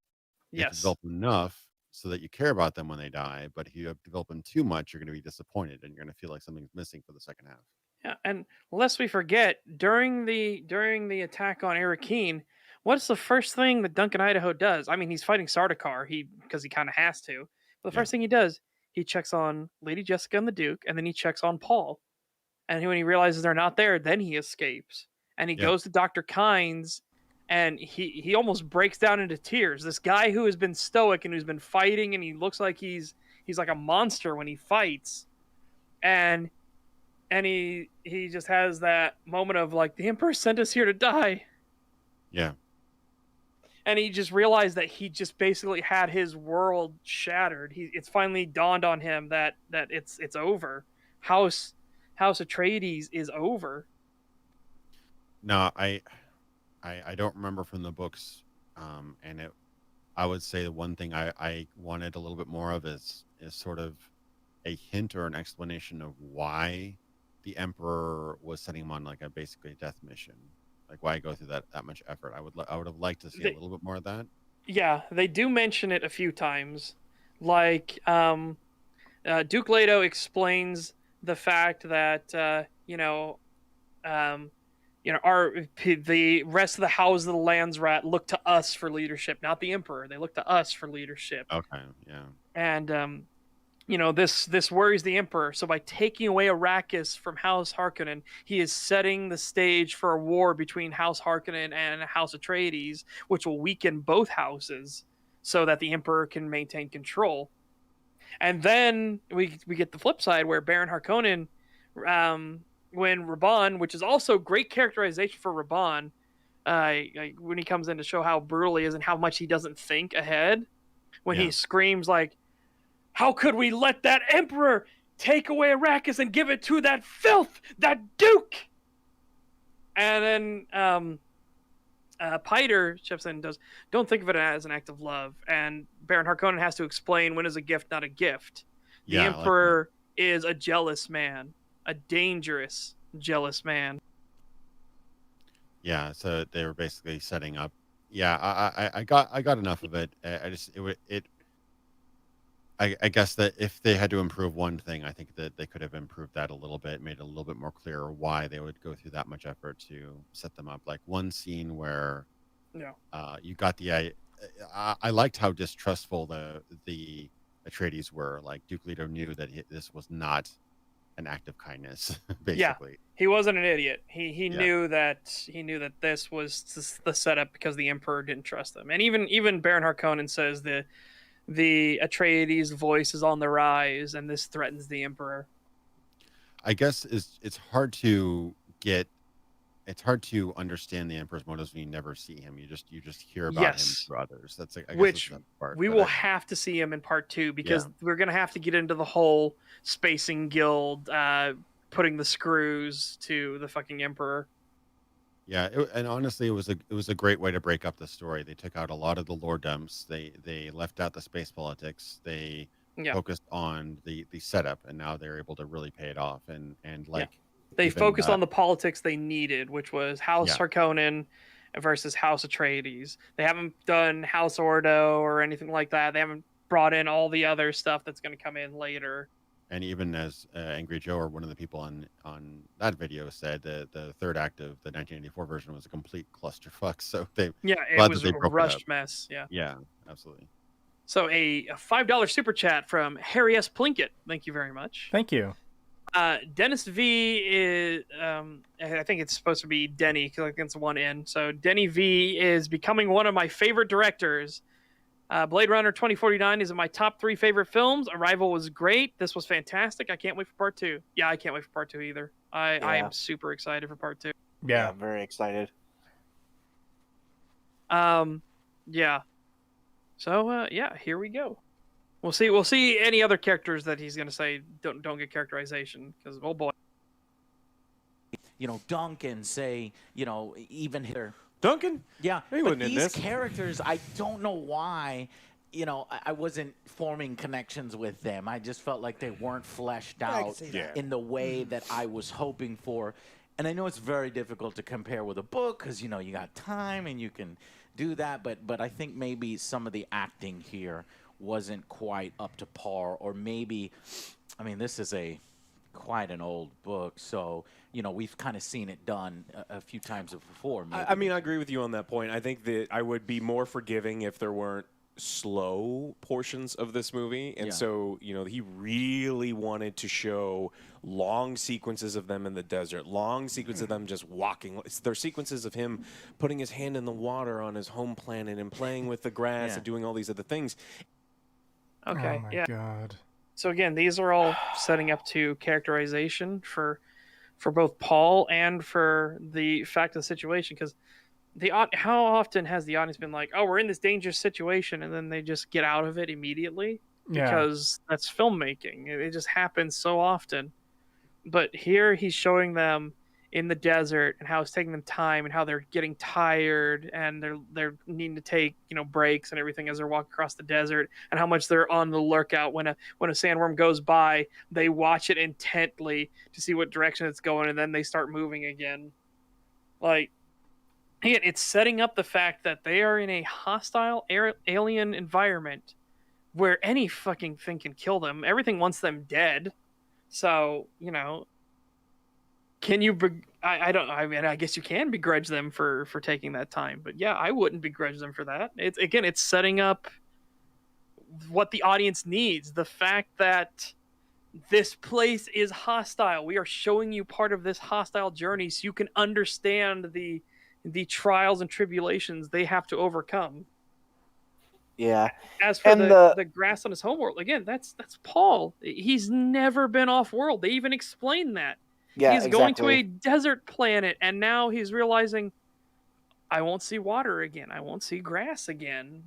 You have to yes. develop enough so that you care about them when they die, but if you have developed them too much, you're going to be disappointed and you're going to feel like something's missing for the second half. Yeah, and lest we forget, during the attack on Arakeen, what's the first thing that Duncan Idaho does? I mean, he's fighting Sardaukar, because he kind of has to. But the Yeah. first thing he does, he checks on Lady Jessica and the Duke, and then he checks on Paul. And when he realizes they're not there, then he escapes, and he Yeah. goes to Dr. Kynes, and he almost breaks down into tears. This guy who has been stoic and who's been fighting, and he looks like he's like a monster when he fights, and he just has that moment of like, the Emperor sent us here to die, Yeah. and he just realized that he just basically had his world shattered. It's finally dawned on him that it's over. House Atreides is over. No, I don't remember from the books, and I would say the one thing I wanted a little bit more of is sort of a hint or an explanation of why the Emperor was sending him on like basically a death mission, like why go through that much effort. I would have liked to see a little bit more of that. Yeah, they do mention it a few times, like Duke Leto explains the fact that the rest of the House of the Landsrat look to us for leadership, not the Emperor. They look to us for leadership. Okay, yeah. And this worries the Emperor. So by taking away Arrakis from House Harkonnen, he is setting the stage for a war between House Harkonnen and House Atreides, which will weaken both houses so that the Emperor can maintain control. And then we get the flip side where Baron Harkonnen, when Raban, which is also great characterization for Raban, when he comes in to show how brutal he is and how much he doesn't think ahead, when he screams like, "How could we let that Emperor take away Arrakis and give it to that filth, that Duke?" And then Piter chips in and does, "Don't think of it as an act of love." And Baron Harkonnen has to explain when is a gift not a gift. The Emperor is a jealous man, a dangerous, jealous man. Yeah, so they were basically setting up. Yeah, I got enough of it. I guess that if they had to improve one thing, I think that they could have improved that a little bit, made it a little bit more clear why they would go through that much effort to set them up. Like one scene where you got I liked how distrustful the Atreides were. Like Duke Leto knew that this was not an act of kindness, basically. Yeah, he wasn't an idiot. He knew that this was the setup because the Emperor didn't trust them. And even Baron Harkonnen says the Atreides' voice is on the rise, and this threatens the Emperor. I guess it's hard to understand the Emperor's motives when you never see him. You just hear about him through others. That's I guess which that's the part, we will have to see him in part 2 because we're gonna have to get into the whole spacing guild, putting the screws to the fucking Emperor. Yeah, and honestly, it was a great way to break up the story. They took out a lot of the lore dumps. They left out the space politics. They focused on the setup, and now they're able to really pay it off. And they focused on the politics they needed, which was House Harkonnen versus House Atreides. They haven't done House Ordo or anything like that. They haven't brought in all the other stuff that's going to come in later. And even as Angry Joe, or one of the people on that video, said, the third act of the 1984 version was a complete clusterfuck. So it was a rushed mess. Yeah, absolutely. So a $5 super chat from Harry S. Plinkett. Thank you very much. Thank you. Dennis V is, I think it's supposed to be Denny because I think it's one N. So Denny V is becoming one of my favorite directors. Blade Runner 2049 is in my top 3 favorite films. Arrival was great. This was fantastic. I can't wait for part 2. Yeah, I can't wait for part 2 either. I am super excited for part 2. Yeah. Very excited. Yeah. So yeah, here we go. We'll see any other characters that he's gonna say don't get characterization because oh boy. Duncan, say, even here. Duncan? Yeah, He but wasn't in these this. characters, I don't know why, I wasn't forming connections with them. I just felt like they weren't fleshed I can out see that. in the way that I was hoping for. And I know it's very difficult to compare with a book because, you got time and you can do that. But I think maybe some of the acting here wasn't quite up to par, or maybe, this is quite an old book, so we've kind of seen it done a few times before. Maybe. I agree with you on that point. I think that I would be more forgiving if there weren't slow portions of this movie, and so he really wanted to show long sequences of them in the desert, long sequences of them just walking. There are sequences of him putting his hand in the water on his home planet and playing with the grass and doing all these other things. Okay. Oh my god. So again, these are all setting up to characterization for both Paul and for the fact of the situation. Because how often has the audience been like, "Oh, we're in this dangerous situation," and then they just get out of it immediately because that's filmmaking. It just happens so often. But here he's showing them in the desert and how it's taking them time and how they're getting tired and they're needing to take breaks and everything as they're walking across the desert, and how much they're on the lookout when a sandworm goes by. They watch it intently to see what direction it's going, and then they start moving again. Like, again, it's setting up the fact that they are in a hostile alien environment where any fucking thing can kill them. Everything wants them dead. So can you? I don't. I mean, I guess you can begrudge them for taking that time, but yeah, I wouldn't begrudge them for that. It's setting up what the audience needs. The fact that this place is hostile. We are showing you part of this hostile journey, so you can understand the trials and tribulations they have to overcome. Yeah. As for the grass on his homeworld, again, that's Paul. He's never been off world. They even explain that. Yeah, he's going to a desert planet, and now he's realizing, I won't see water again. I won't see grass again.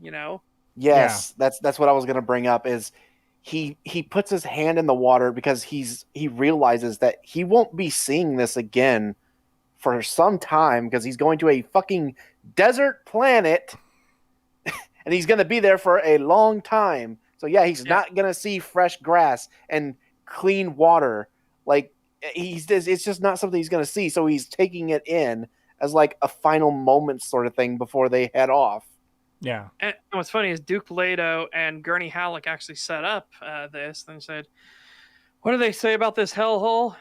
Yes, that's what I was gonna bring up. Is he puts his hand in the water because he realizes that he won't be seeing this again for some time because he's going to a fucking desert planet. And he's going to be there for a long time. So, he's not going to see fresh grass and clean water. Like, it's just not something he's going to see. So he's taking it in as like a final moment sort of thing before they head off. Yeah. And what's funny is Duke Leto and Gurney Halleck actually set up this. They said, what do they say about this hellhole?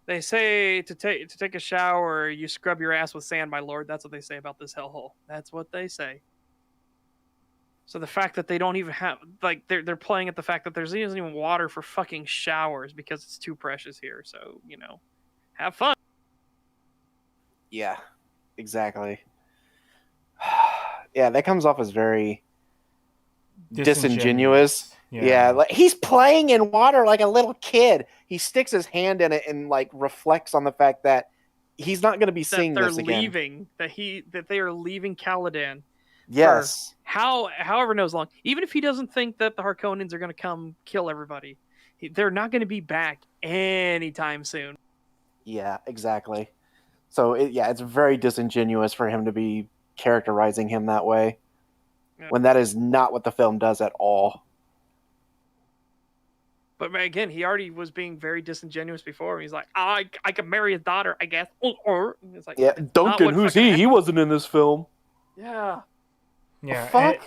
They say to take a shower, you scrub your ass with sand, my lord. That's what they say about this hellhole. That's what they say. So the fact that they don't even have, like, they're playing at the fact that there isn't even water for fucking showers because it's too precious here. So, have fun. Yeah, exactly. Yeah, that comes off as very disingenuous. Yeah, like he's playing in water like a little kid. He sticks his hand in it and like reflects on the fact that he's not going to be seeing this again. That they are leaving Caladan. Yes. However knows long. Even if he doesn't think that the Harkonnens are going to come kill everybody, they're not going to be back anytime soon. Yeah, exactly. So it's very disingenuous for him to be characterizing him that way, when that is not what the film does at all. But again, he already was being very disingenuous before. He's like, I could marry his daughter, I guess. Or it's like, Duncan, who's he? He wasn't in this film. Yeah. Yeah. Fuck.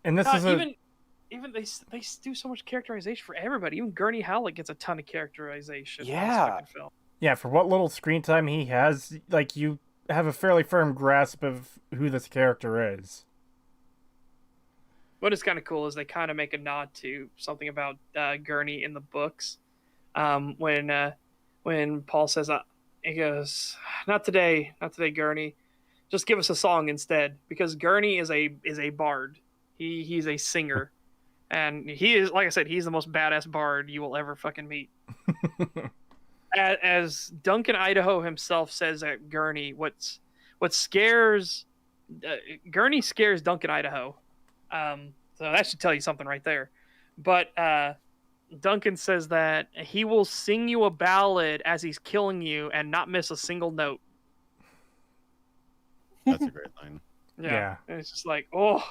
And this is even they do so much characterization for everybody. Even Gurney Halleck gets a ton of characterization. Yeah. In this fucking film. Yeah, for what little screen time he has, like, you have a fairly firm grasp of who this character is. What is kind of cool is they kind of make a nod to something about Gurney in the books. When when Paul says, he goes, not today, Gurney. Just give us a song instead, because Gurney is a bard. He's a singer, and he is, like I said, he's the most badass bard you will ever fucking meet. As Duncan Idaho himself says at Gurney, what scares Gurney scares Duncan Idaho. So that should tell you something right there. But Duncan says that he will sing you a ballad as he's killing you and not miss a single note. That's a great line. Yeah. And it's just like, oh.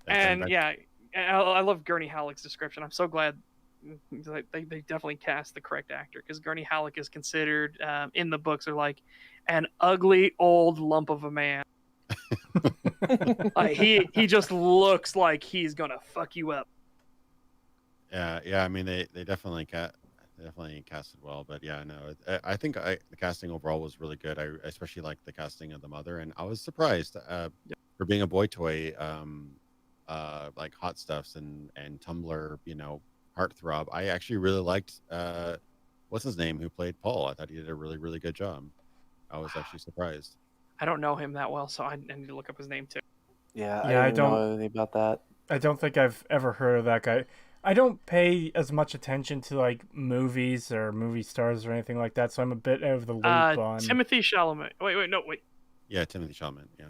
And yeah, I love Gurney Halleck's description. I'm so glad they definitely cast the correct actor, because Gurney Halleck is considered in the books are like an ugly old lump of a man. Like he just looks like he's gonna fuck you up. Yeah. I mean, they definitely casted well, but yeah, no, I think the casting overall was really good. I especially liked the casting of the mother, and I was surprised for being a boy toy, like Hot Stuffs and Tumblr, heartthrob. I actually really liked what's his name who played Paul. I thought he did a really, really good job. I was actually surprised. I don't know him that well, so I need to look up his name too. Yeah, I don't know don't anything about that. I don't think I've ever heard of that guy. I don't pay as much attention to like movies or movie stars or anything like that, so I'm a bit out of the loop on Timothy Chalamet. Wait. Yeah, Timothy Chalamet. Yeah.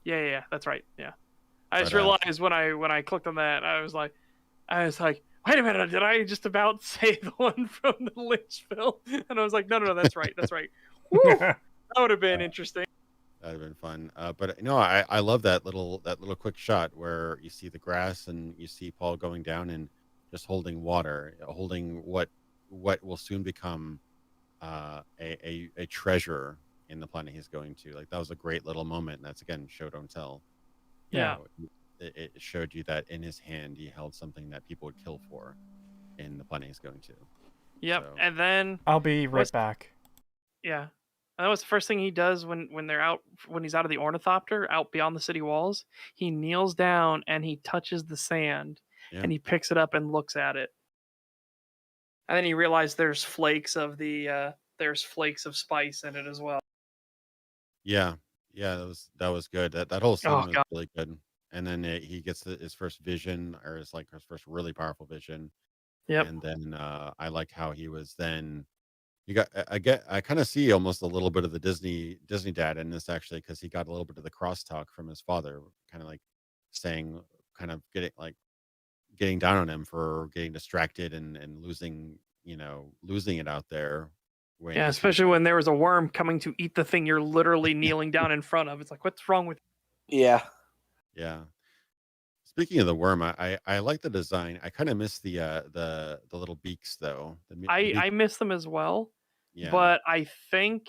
Yeah, that's right. Yeah. I just But, realized when I clicked on that, I was like, wait a minute, did I just about say the one from the Lynch film? And I was like, no, that's right. Woo! That would have been interesting. That'd have been fun. But no, I love that little quick shot where you see the grass and you see Paul going down and just holding water, holding what will soon become a treasure in the planet he's going to. Like, that was a great little moment. And that's, again, show don't tell. Yeah. It showed you that in his hand he held something that people would kill for in the planet he's going to. Yep. So- And then I'll be right back. yeah. And that was the first thing he does when they're out, when he's out of the ornithopter, out beyond the city walls. He kneels down and he touches the sand, Yeah. and he picks it up and looks at it. And then he realized there's flakes of spice in it as well. Yeah, that was good. That whole scene Oh, was God. really good. And then his first vision, or his first really powerful vision. Yep. And then I like how he was then. I kind of see almost a little bit of the Disney dad in this, actually, because he got a little bit of the crosstalk from his father, kind of like saying, kind of getting down on him for getting distracted and losing it out there. When Yeah, he- especially when there was a worm coming to eat the thing you're literally kneeling down in front of. It's like, what's wrong with Yeah. Yeah. Speaking of the worm, I like the design. I kind of miss the little beaks, though. I miss them as well, Yeah. but I think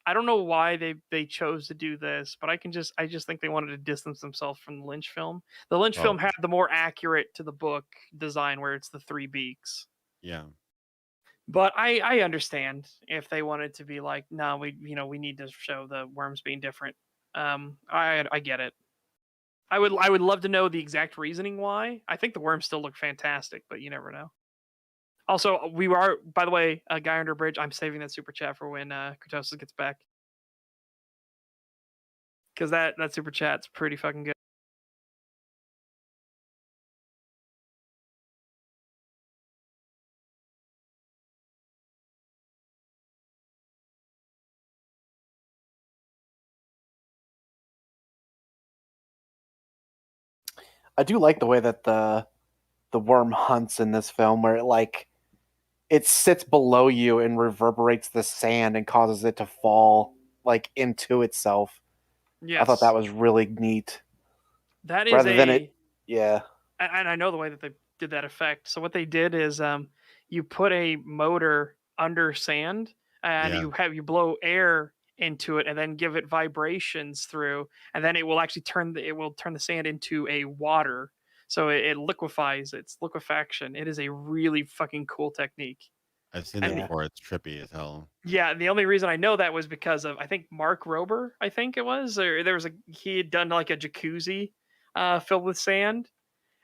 I don't know why they chose to do this, but I just think they wanted to distance themselves from the Lynch film. The Lynch film Probably. had the more accurate to the book design, where it's the three beaks. Yeah. But I understand if they wanted to be like, no, we need to show the worms being different. I get it. I would love to know the exact reasoning why. I think the worms still look fantastic, but you never know. Also, we are, by the way, a guy under bridge. I'm saving that super chat for when Creetosis gets back, because that super chat's pretty fucking good. I do like the way that the worm hunts in this film, where it sits below you and reverberates the sand and causes it to fall like into itself. Yes, I thought that was really neat. that is rather than it- Yeah. and I know the way that they did that effect. So what they did is you put a motor under sand, and Yeah. you blow air into it and then give it vibrations through, and then it will actually turn the sand into a water. So it liquefies. It's liquefaction. It is a really fucking cool technique. I've seen And it the- before. It's trippy as hell. Yeah, the only reason I know that was because of, I think, Mark Rober, I think it was, or he had done like a jacuzzi filled with sand,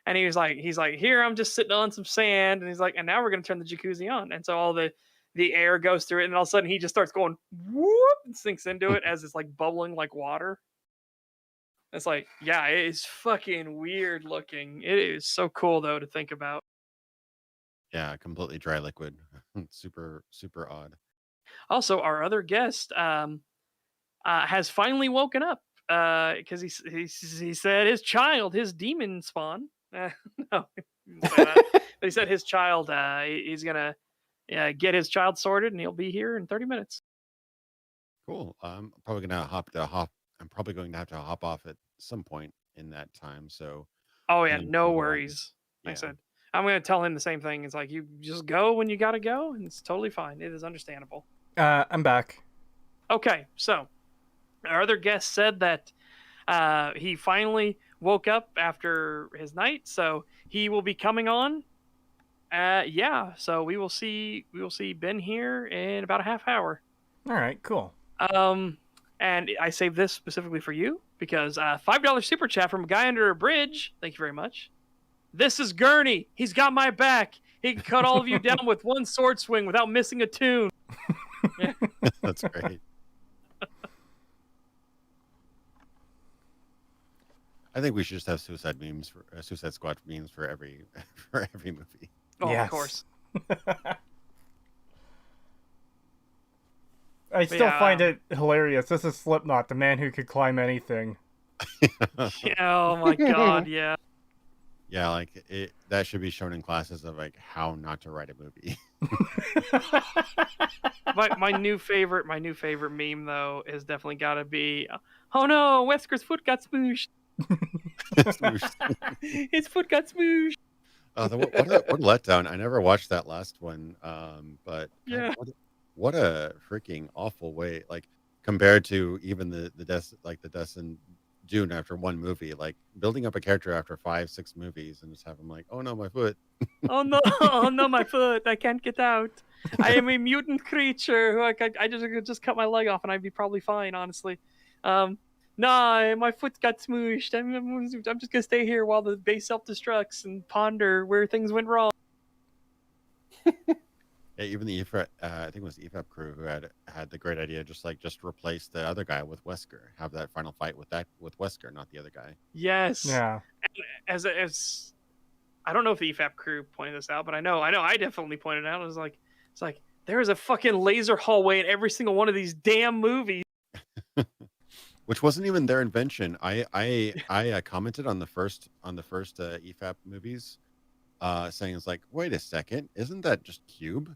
and he's like, here, I'm just sitting on some sand, and he's like, and now we're gonna turn the jacuzzi on, and so all the the air goes through it, and all of a sudden he just starts going whoop and sinks into it as it's like bubbling like water. It's like, yeah, it is fucking weird looking. It is so cool though to think about. Yeah, completely dry liquid. Super, super odd. Also, our other guest has finally woken up because he said his child, his demon spawn. No, he didn't say that. But he said his child. He's gonna get his child sorted, and he'll be here in 30 minutes. Cool. I'm probably gonna hop. I'm probably going to have to hop off at some point in that time. So Oh yeah, thanks no for, worries. Like I yeah. said, I'm gonna tell him the same thing. It's like you just go when you gotta go, and it's totally fine. It is understandable. I'm back. Okay, so our other guest said that he finally woke up after his night, so he will be coming on. Yeah, so we will see Ben here in about a half hour. All right, cool. And I saved this specifically for you because $5 super chat from a guy under a bridge. Thank you very much. This is Gurney. He's got my back. He can cut all of you down with one sword swing without missing a tune. That's great. I think we should just have Suicide Squad memes for every movie. Oh, Yes. of course. I still yeah, find it hilarious. This is Slipknot, the man who could climb anything. Yeah, oh my god, yeah. Yeah, like that should be shown in classes of like how not to write a movie. My new favorite meme though is definitely got to be, oh no, Wesker's foot got smooshed. His foot got smooshed. What a letdown! I never watched that last one, but Yeah. God, what a freaking awful way! Like compared to even the deaths in Dune after one movie, like building up a character after 5-6 movies and just have him like, oh no, my foot. Oh no, my foot! I can't get out. I am a mutant creature who I just cut my leg off and I'd be probably fine, honestly. Nah, my foot got smooshed. I'm just gonna stay here while the base self-destructs and ponder where things went wrong. Yeah, even the EFAP, I think it was the EFAP crew who had the great idea, just replace the other guy with Wesker, have that final fight with Wesker, not the other guy. Yes. Yeah. As I don't know if the EFAP crew pointed this out, but I know I definitely pointed it out. It's like there is a fucking laser hallway in every single one of these damn movies. Which wasn't even their invention. I commented on the first EFAP movies, saying it's like, wait a second, isn't that just Cube?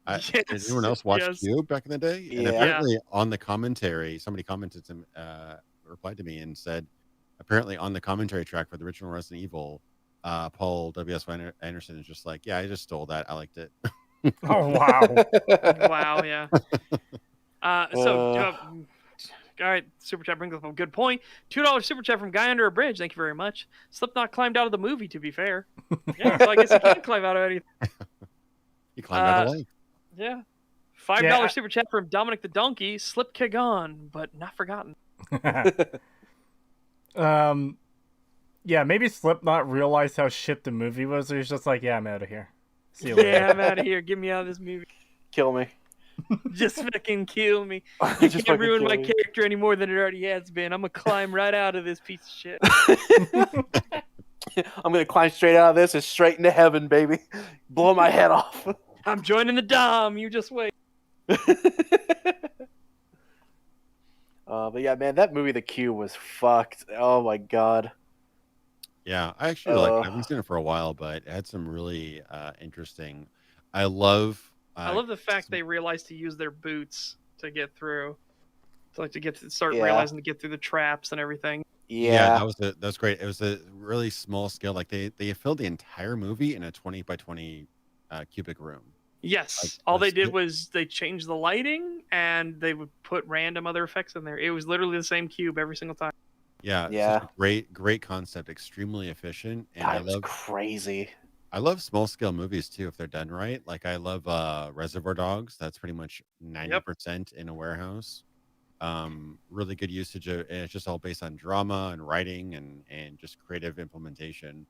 Did anyone else watch Cube back in the day? Yeah. And apparently on the commentary, somebody commented replied to me and said, apparently on the commentary track for the original Resident Evil, Paul W.S. Anderson is just like, yeah, I just stole that. I liked it. Oh wow. Wow, yeah. All right, super chat brings up a good point. $2 super chat from guy under a bridge. Thank you very much. Slipknot climbed out of the movie. To be fair, yeah, so I guess he can climb out of anything. He climbed out of life. Yeah. $5 super chat from Dominic the Donkey. Slip kick on, but not forgotten. Yeah, maybe Slipknot realized how shit the movie was. So he's just like, yeah, I'm out of here. See you later. Yeah, I'm out of here. Get me out of this movie. Kill me. Just fucking kill me. You can't ruin my character any more than it already has been. I'm gonna climb right out of this piece of shit. I'm gonna climb straight out of this and straight into heaven, baby. Blow my head off. I'm joining the Dom. You just wait. But yeah, man, that movie, The Cube, was fucked. Oh my god. Yeah, I actually I haven't seen it for a while, but it had some really interesting. I love the fact they realized to use their boots to get through, realizing to get through the traps and everything. Yeah, that was great. It was a really small scale. Like they filled the entire movie in a 20 by 20 cubic room. Yes, all they did was they changed the lighting and they would put random other effects in there. It was literally the same cube every single time. Yeah. Great concept, extremely efficient, and God, it was crazy. I love small scale movies too if they're done right. Like I love Reservoir Dogs. That's pretty much 90% in a warehouse. Really good usage of, and it's just all based on drama and writing and just creative implementation.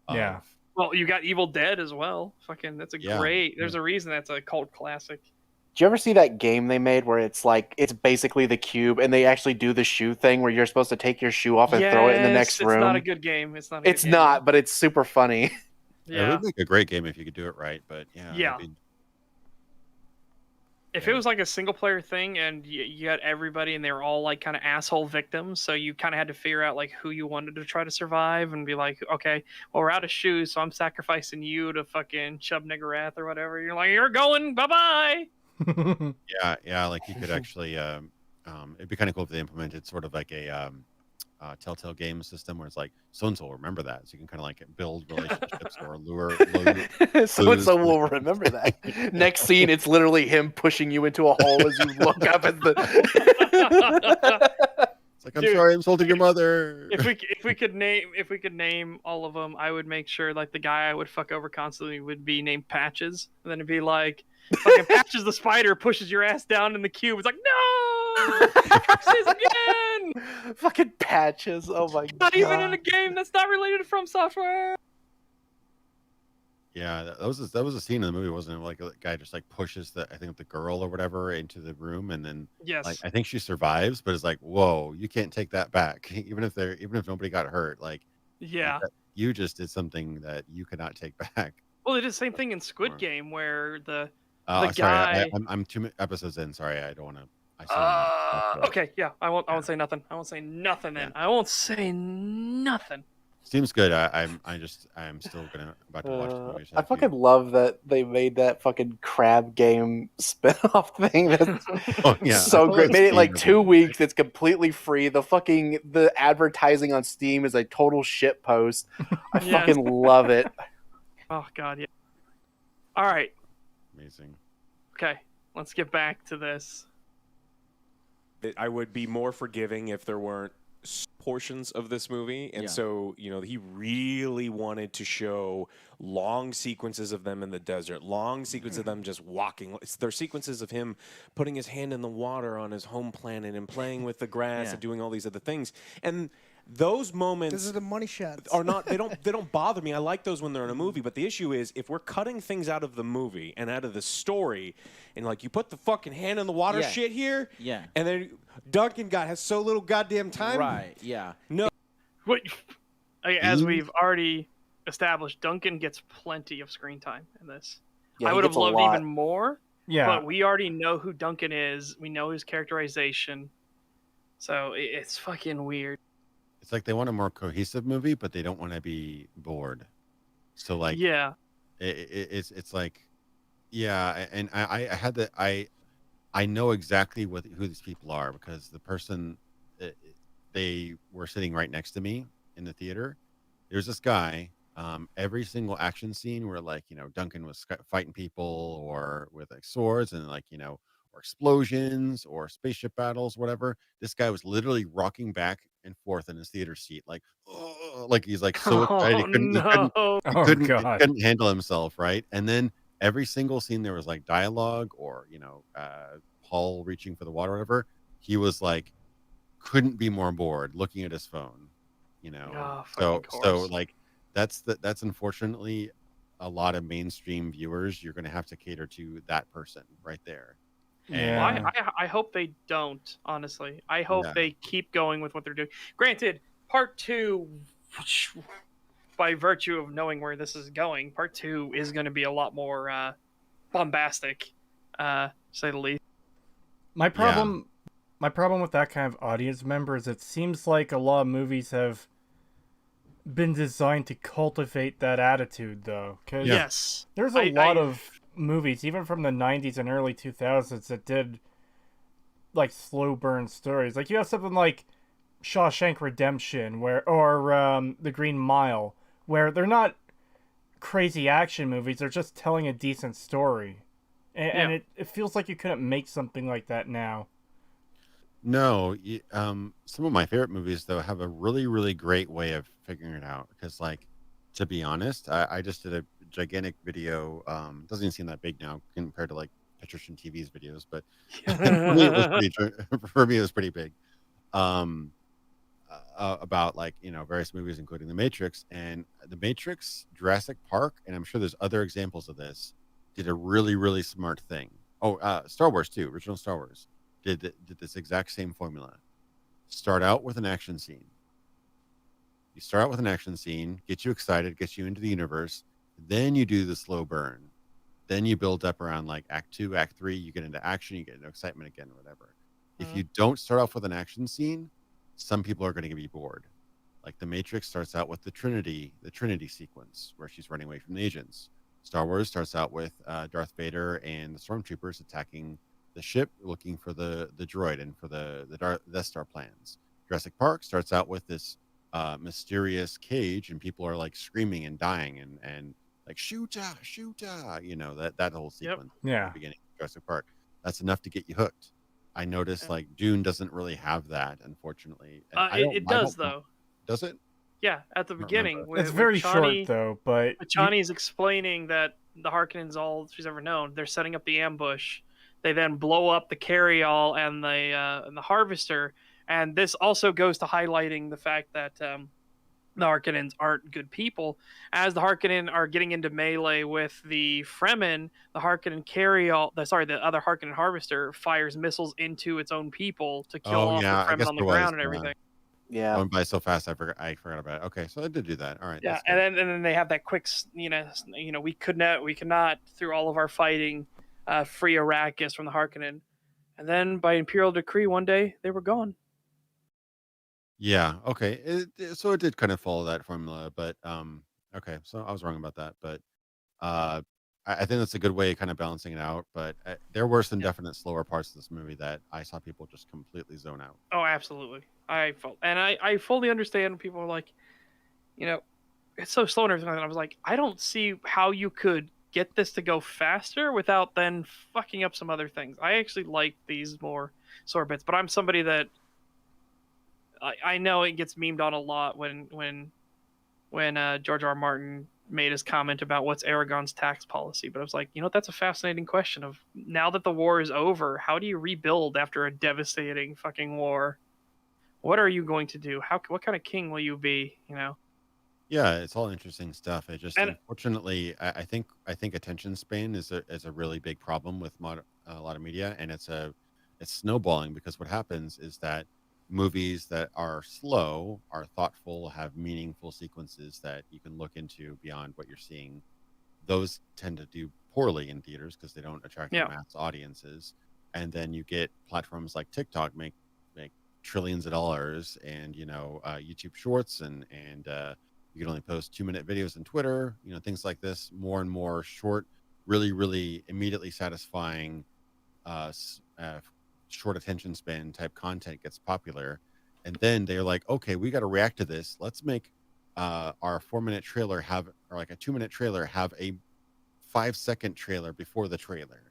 Yeah. Well, you got Evil Dead as well. Fucking, that's a great. There's a reason that's a cult classic. you ever see that game they made where it's like it's basically the cube, and they actually do the shoe thing where you're supposed to take your shoe off and throw it in the next It's room? not a good game. It's not. A It's good game. not, but it's super funny. It Yeah. would make a great game if you could do it right, but yeah. Yeah. I mean, If Yeah. it was like a single player thing and you got everybody and they were all like kind of asshole victims, so you kind of had to figure out like who you wanted to try to survive and be like, okay, well, we're out of shoes, so I'm sacrificing you to fucking Chub Niggurath or whatever. You're like, you're going, bye bye. yeah, like you could actually, it'd be kind of cool if they implemented sort of like a Telltale game system where it's like so and so will remember that, so you can kind of like build relationships or lure So and so will remember that. Next scene, it's literally him pushing you into a hole as you look up at the. It's like, I'm Dude, sorry, I'm insulting your mother. If we could name all of them, I would make sure like the guy I would fuck over constantly would be named Patches, and then it'd be like fucking Patches the spider pushes your ass down in the cube. It's like no, Patches again. Fucking Patches. Oh my god. Not even in a game that's not related to From Software. Yeah, that was a scene in the movie, wasn't it? Like a guy just like pushes I think the girl or whatever into the room, and then Yes. like I think she survives, but it's like, whoa, you can't take that back, even if nobody got hurt. Like, Yeah. you just did something that you cannot take back. Well, they did the same thing in Squid Or- Game where the Sorry, guy. I'm 2 episodes in. Sorry, I don't want to. Okay, yeah, I won't say nothing. I won't say nothing then. I won't say nothing. Seems good. I'm still about to watch the movie. so I if you- fucking love that they made that fucking crab game spin-off thing. That's Oh, yeah, I so saw great. that Made it Steam like review. 2 weeks. It's completely free. The advertising on Steam is a total shit post. I Yes. fucking love it. Oh god, yeah. All right, Amazing. okay, let's get back to this. That I would be more forgiving if there weren't portions of this movie, and Yeah. so he really wanted to show long sequences of them in the desert, long sequences of them just walking. There's sequences of him putting his hand in the water on his home planet and playing with the grass Yeah. and doing all these other things, and those moments This is the money shots. are not they don't bother me. I like those when they're in a movie, but the issue is if we're cutting things out of the movie and out of the story, and like you put the fucking hand in the water Yeah. shit here, Yeah. and then Duncan has so little goddamn time. Right. Yeah. What, as Mhm. we've already established, Duncan gets plenty of screen time in this. Yeah, I he would have gets a loved lot. even more, Yeah. but we already know who Duncan is. We know his characterization, so it's fucking weird. It's like they want a more cohesive movie, but they don't want to be bored. So like, Yeah, it's like, yeah, and I had that I know exactly who these people are because the person they were sitting right next to me in the theater. There's this guy. Every single action scene where like Duncan was fighting people or with like swords and like or explosions or spaceship battles, whatever. This guy was literally rocking back and forth in his theater seat, like, oh, like he's like so excited he couldn't, no. Oh he god. couldn't handle himself, right? And then every single scene there was like dialogue or Paul reaching for the water, or whatever. He was like couldn't be more bored looking at his phone, Oh, so fucking course. like that's unfortunately a lot of mainstream viewers. You're going to have to cater to that person right there. Yeah. Well, I hope they don't, honestly. I hope Yeah. they keep going with what they're doing. Granted, part 2, by virtue of knowing where this is going, part 2 is going to be a lot more bombastic, to say the least. My problem with that kind of audience member is it seems like a lot of movies have been designed to cultivate that attitude, though. Because Yeah. Yes. there's a lot of movies, even from the 90s and early 2000s, that did like slow burn stories. Like you have something like Shawshank Redemption, or The Green Mile, where they're not crazy action movies. They're just telling a decent story, and it feels like you couldn't make something like that now. No, some of my favorite movies though have a really, really great way of figuring it out. Because, like, to be honest, I just did a gigantic video. Doesn't even seem that big now compared to like Patrician TV's videos, but for me it was pretty big. About like various movies, including The Matrix, and The Matrix, Jurassic Park, and I'm sure there's other examples of this. Did a really, really smart thing. Oh, Star Wars too. Original Star Wars did this exact same formula. Start out with an action scene. You start out with an action scene, get you excited, get you into the universe. Then you do the slow burn. Then you build up around like Act 2, Act 3. You get into action, you get into excitement again, whatever. If you don't start off with an action scene, some people are going to be bored. Like The Matrix starts out with the Trinity sequence where she's running away from the agents. Star Wars starts out with Darth Vader and the stormtroopers attacking the ship, looking for the droid and for the Death Star plans. Jurassic Park starts out with this mysterious cage, and people are like screaming and dying and like shoota, you know, that whole sequence at Yeah. the beginning of Jurassic Park. That's enough to get you hooked. I noticed like Dune doesn't really have that, unfortunately. And It does though. Does it? Yeah, at the beginning. It's very short though, but Chani's explaining that the Harkonnens, all she's ever known, they're setting up the ambush. They then blow up the carryall and the harvester, and this also goes to highlighting the fact that the Harkonnens aren't good people. As the Harkonnen are getting into melee with the Fremen, the Harkonnen carryall, the other Harkonnen harvester fires missiles into its own people to kill off the Fremen on the ground and everything. Yeah. Going by so fast, I forgot about it. Okay, so I did do that. All right. Yeah, and then they have that quick, we could not through all of our fighting, free Arrakis from the Harkonnen, and then by imperial decree one day they were gone. Yeah. Okay. So it did kind of follow that formula, but okay. So I was wrong about that, but I think that's a good way of kind of balancing it out. But there were some definite slower parts of this movie that I saw people just completely zone out. Oh, absolutely. I fully understand when people are like, it's so slow and everything like that. I was like, I don't see how you could get this to go faster without then fucking up some other things. I actually like these more sore bits, but I'm somebody that I know it gets memed on a lot when George R. R. Martin made his comment about what's Aragon's tax policy. But I was like, that's a fascinating question of now that the war is over, how do you rebuild after a devastating fucking war? What are you going to do? What kind of king will you be? Yeah, it's all interesting stuff. It just unfortunately, I think attention span is a really big problem with a lot of media, and it's snowballing because what happens is that movies that are slow, are thoughtful, have meaningful sequences that you can look into beyond what you're seeing. Those tend to do poorly in theaters because they don't attract mass audiences, and then you get platforms like TikTok make trillions of dollars, and YouTube Shorts, and you can only post 2-minute videos on Twitter, things like this. More and more short, really, really immediately satisfying, short attention span type content gets popular, and then they're like, okay, we got to react to this. Let's make our 4-minute trailer or like a 2-minute trailer have a 5-second trailer before the trailer.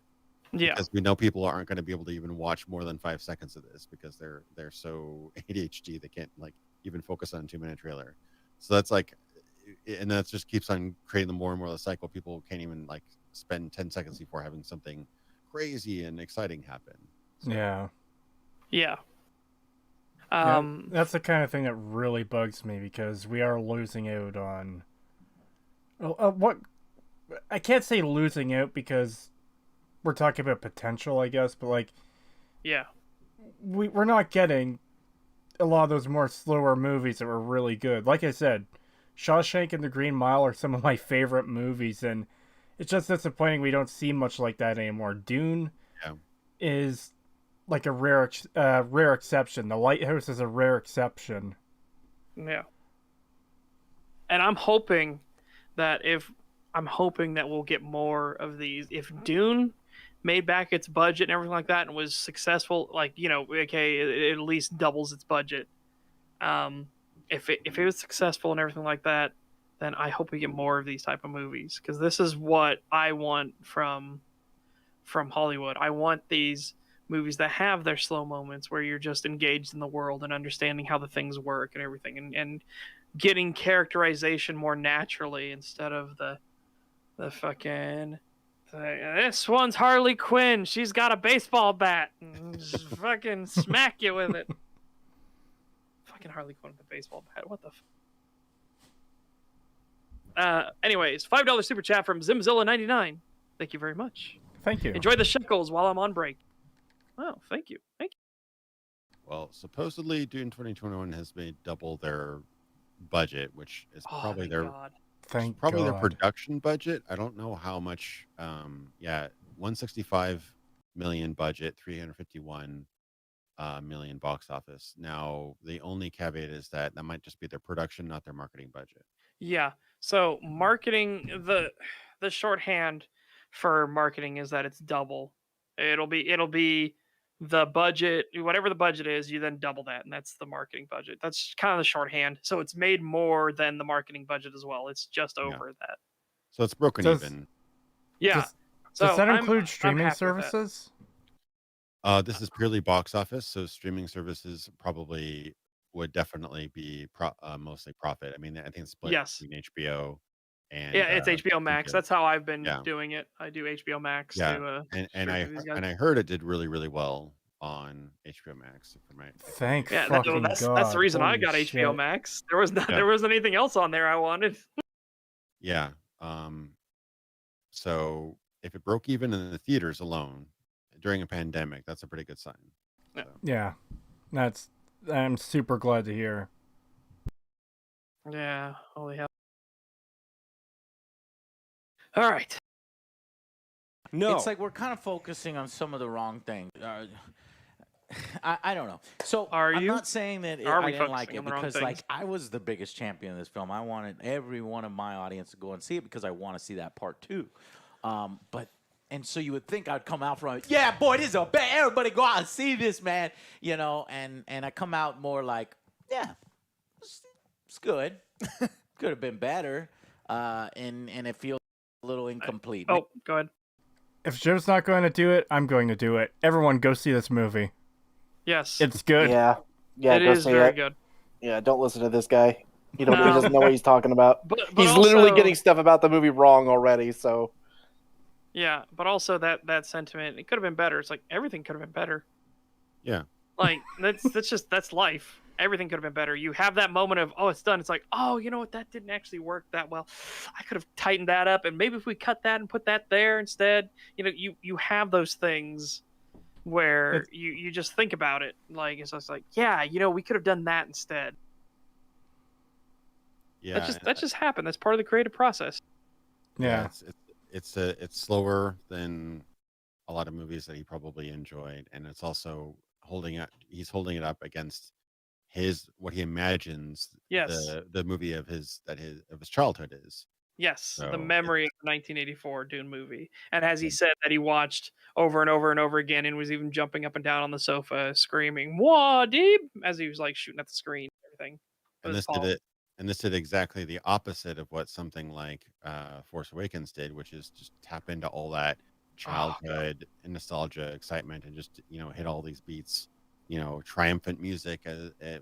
Yeah, because we know people aren't going to be able to even watch more than 5 seconds of this because they're so ADHD they can't like even focus on a 2-minute trailer. So that's like, and that just keeps on creating the more and more of the cycle. People can't even like spend 10 seconds before having something crazy and exciting happen. So. Yeah. That's the kind of thing that really bugs me because we are losing out on. What I can't say losing out because we're talking about potential, I guess, but like, we're not getting a lot of those more slower movies that were really good. Like I said, Shawshank and The Green Mile are some of my favorite movies, and it's just disappointing we don't see much like that anymore. Dune is like a rare exception. The Lighthouse is a rare exception. Yeah. And I'm hoping that we'll get more of these. If Dune made back its budget and everything like that and was successful, like, it at least doubles its budget. If it was successful and everything like that, then I hope we get more of these type of movies, because this is what I want from Hollywood. I want these movies that have their slow moments where you're just engaged in the world and understanding how the things work and everything, and getting characterization more naturally instead of the fucking this one's Harley Quinn, she's got a baseball bat and just fucking smack you with it. Fucking Harley Quinn with a baseball bat, what the anyways, $5 super chat from Zimzilla99. Thank you very much. Thank you. Enjoy the shekels while I'm on break. Oh, thank you. Thank you. Well, supposedly Dune 2021 has made double their budget, which is Oh, probably thank their God. Thank probably their God. production budget. I don't know how much. Yeah, 165 million budget, 351 million box office. Now, the only caveat is that might just be their production, not their marketing budget. Yeah. So marketing, the shorthand for marketing is that it's double. It'll be the budget, whatever the budget is, you then double that, and that's the marketing budget. That's kind of the shorthand. So it's made more than the marketing budget as well. It's just Yeah. over that. So it's broken Does- even. Yeah. Does, So does that I'm include streaming happy with that. services? This is purely box office, so streaming services probably would definitely be mostly profit. I mean, I think it's split Yes. between HBO and Yeah, it's HBO Max. Studio. That's how I've been Yeah. doing it. I do HBO Max Yeah, to and stream I to these guys. and I heard it did really really well on HBO Max. Thank Yeah, fucking that's God. the reason I Holy got HBO shit. Max. There was Yeah. there wasn't anything else on there I wanted. Yeah. So if it broke even in the theaters alone during a pandemic, that's a pretty good sign. Yeah. So, Yeah, I'm super glad to hear. Yeah, holy hell. All right. No. It's like we're kind of focusing on some of the wrong things. I don't know. So Are I'm you? not saying that Are I we didn't like focusing it on the wrong because things? like I was the biggest champion of this film. I wanted every one of my audience to go and see it because I want to see that part too. And so you would think I'd come out from it, yeah, boy, this is a bad. Everybody go out and see this, man. You know, and I come out more like, yeah, it's good. Could have been better. And it feels a little incomplete. Oh, go ahead. If Joe's not going to do it, I'm going to do it. Everyone, go see this movie. Yes. It's good. Yeah, it go is see very it. good. Yeah, don't listen to this guy. He No. doesn't know what he's talking about. But He's literally also- getting stuff about the movie wrong already. So Yeah, but also that sentiment, it could have been better. It's like everything could have been better. yeah. Like that's life. Everything could have been better. You have that moment of, oh, it's done. It's like, oh, you know what? That didn't actually work that well. I could have tightened that up, and maybe if we cut that and put that there instead, you know, you have those things where you just think about it. Like it's just like, yeah, you know, we could have done that instead. Yeah. That just happened. That's part of the creative process. Yeah. It's slower than a lot of movies that he probably enjoyed, and it's also he's holding it up against what he imagines Yes. the movie of his childhood is. Yes, the So, memory of the 1984 Dune movie. And as he said that he watched over and over and over again and was even jumping up and down on the sofa screaming, "Wah, deep!" as he was like shooting at the screen and everything. And this did exactly the opposite of what something like Force Awakens did, which is just tap into all that childhood and nostalgia, excitement, and just hit all these beats, triumphant music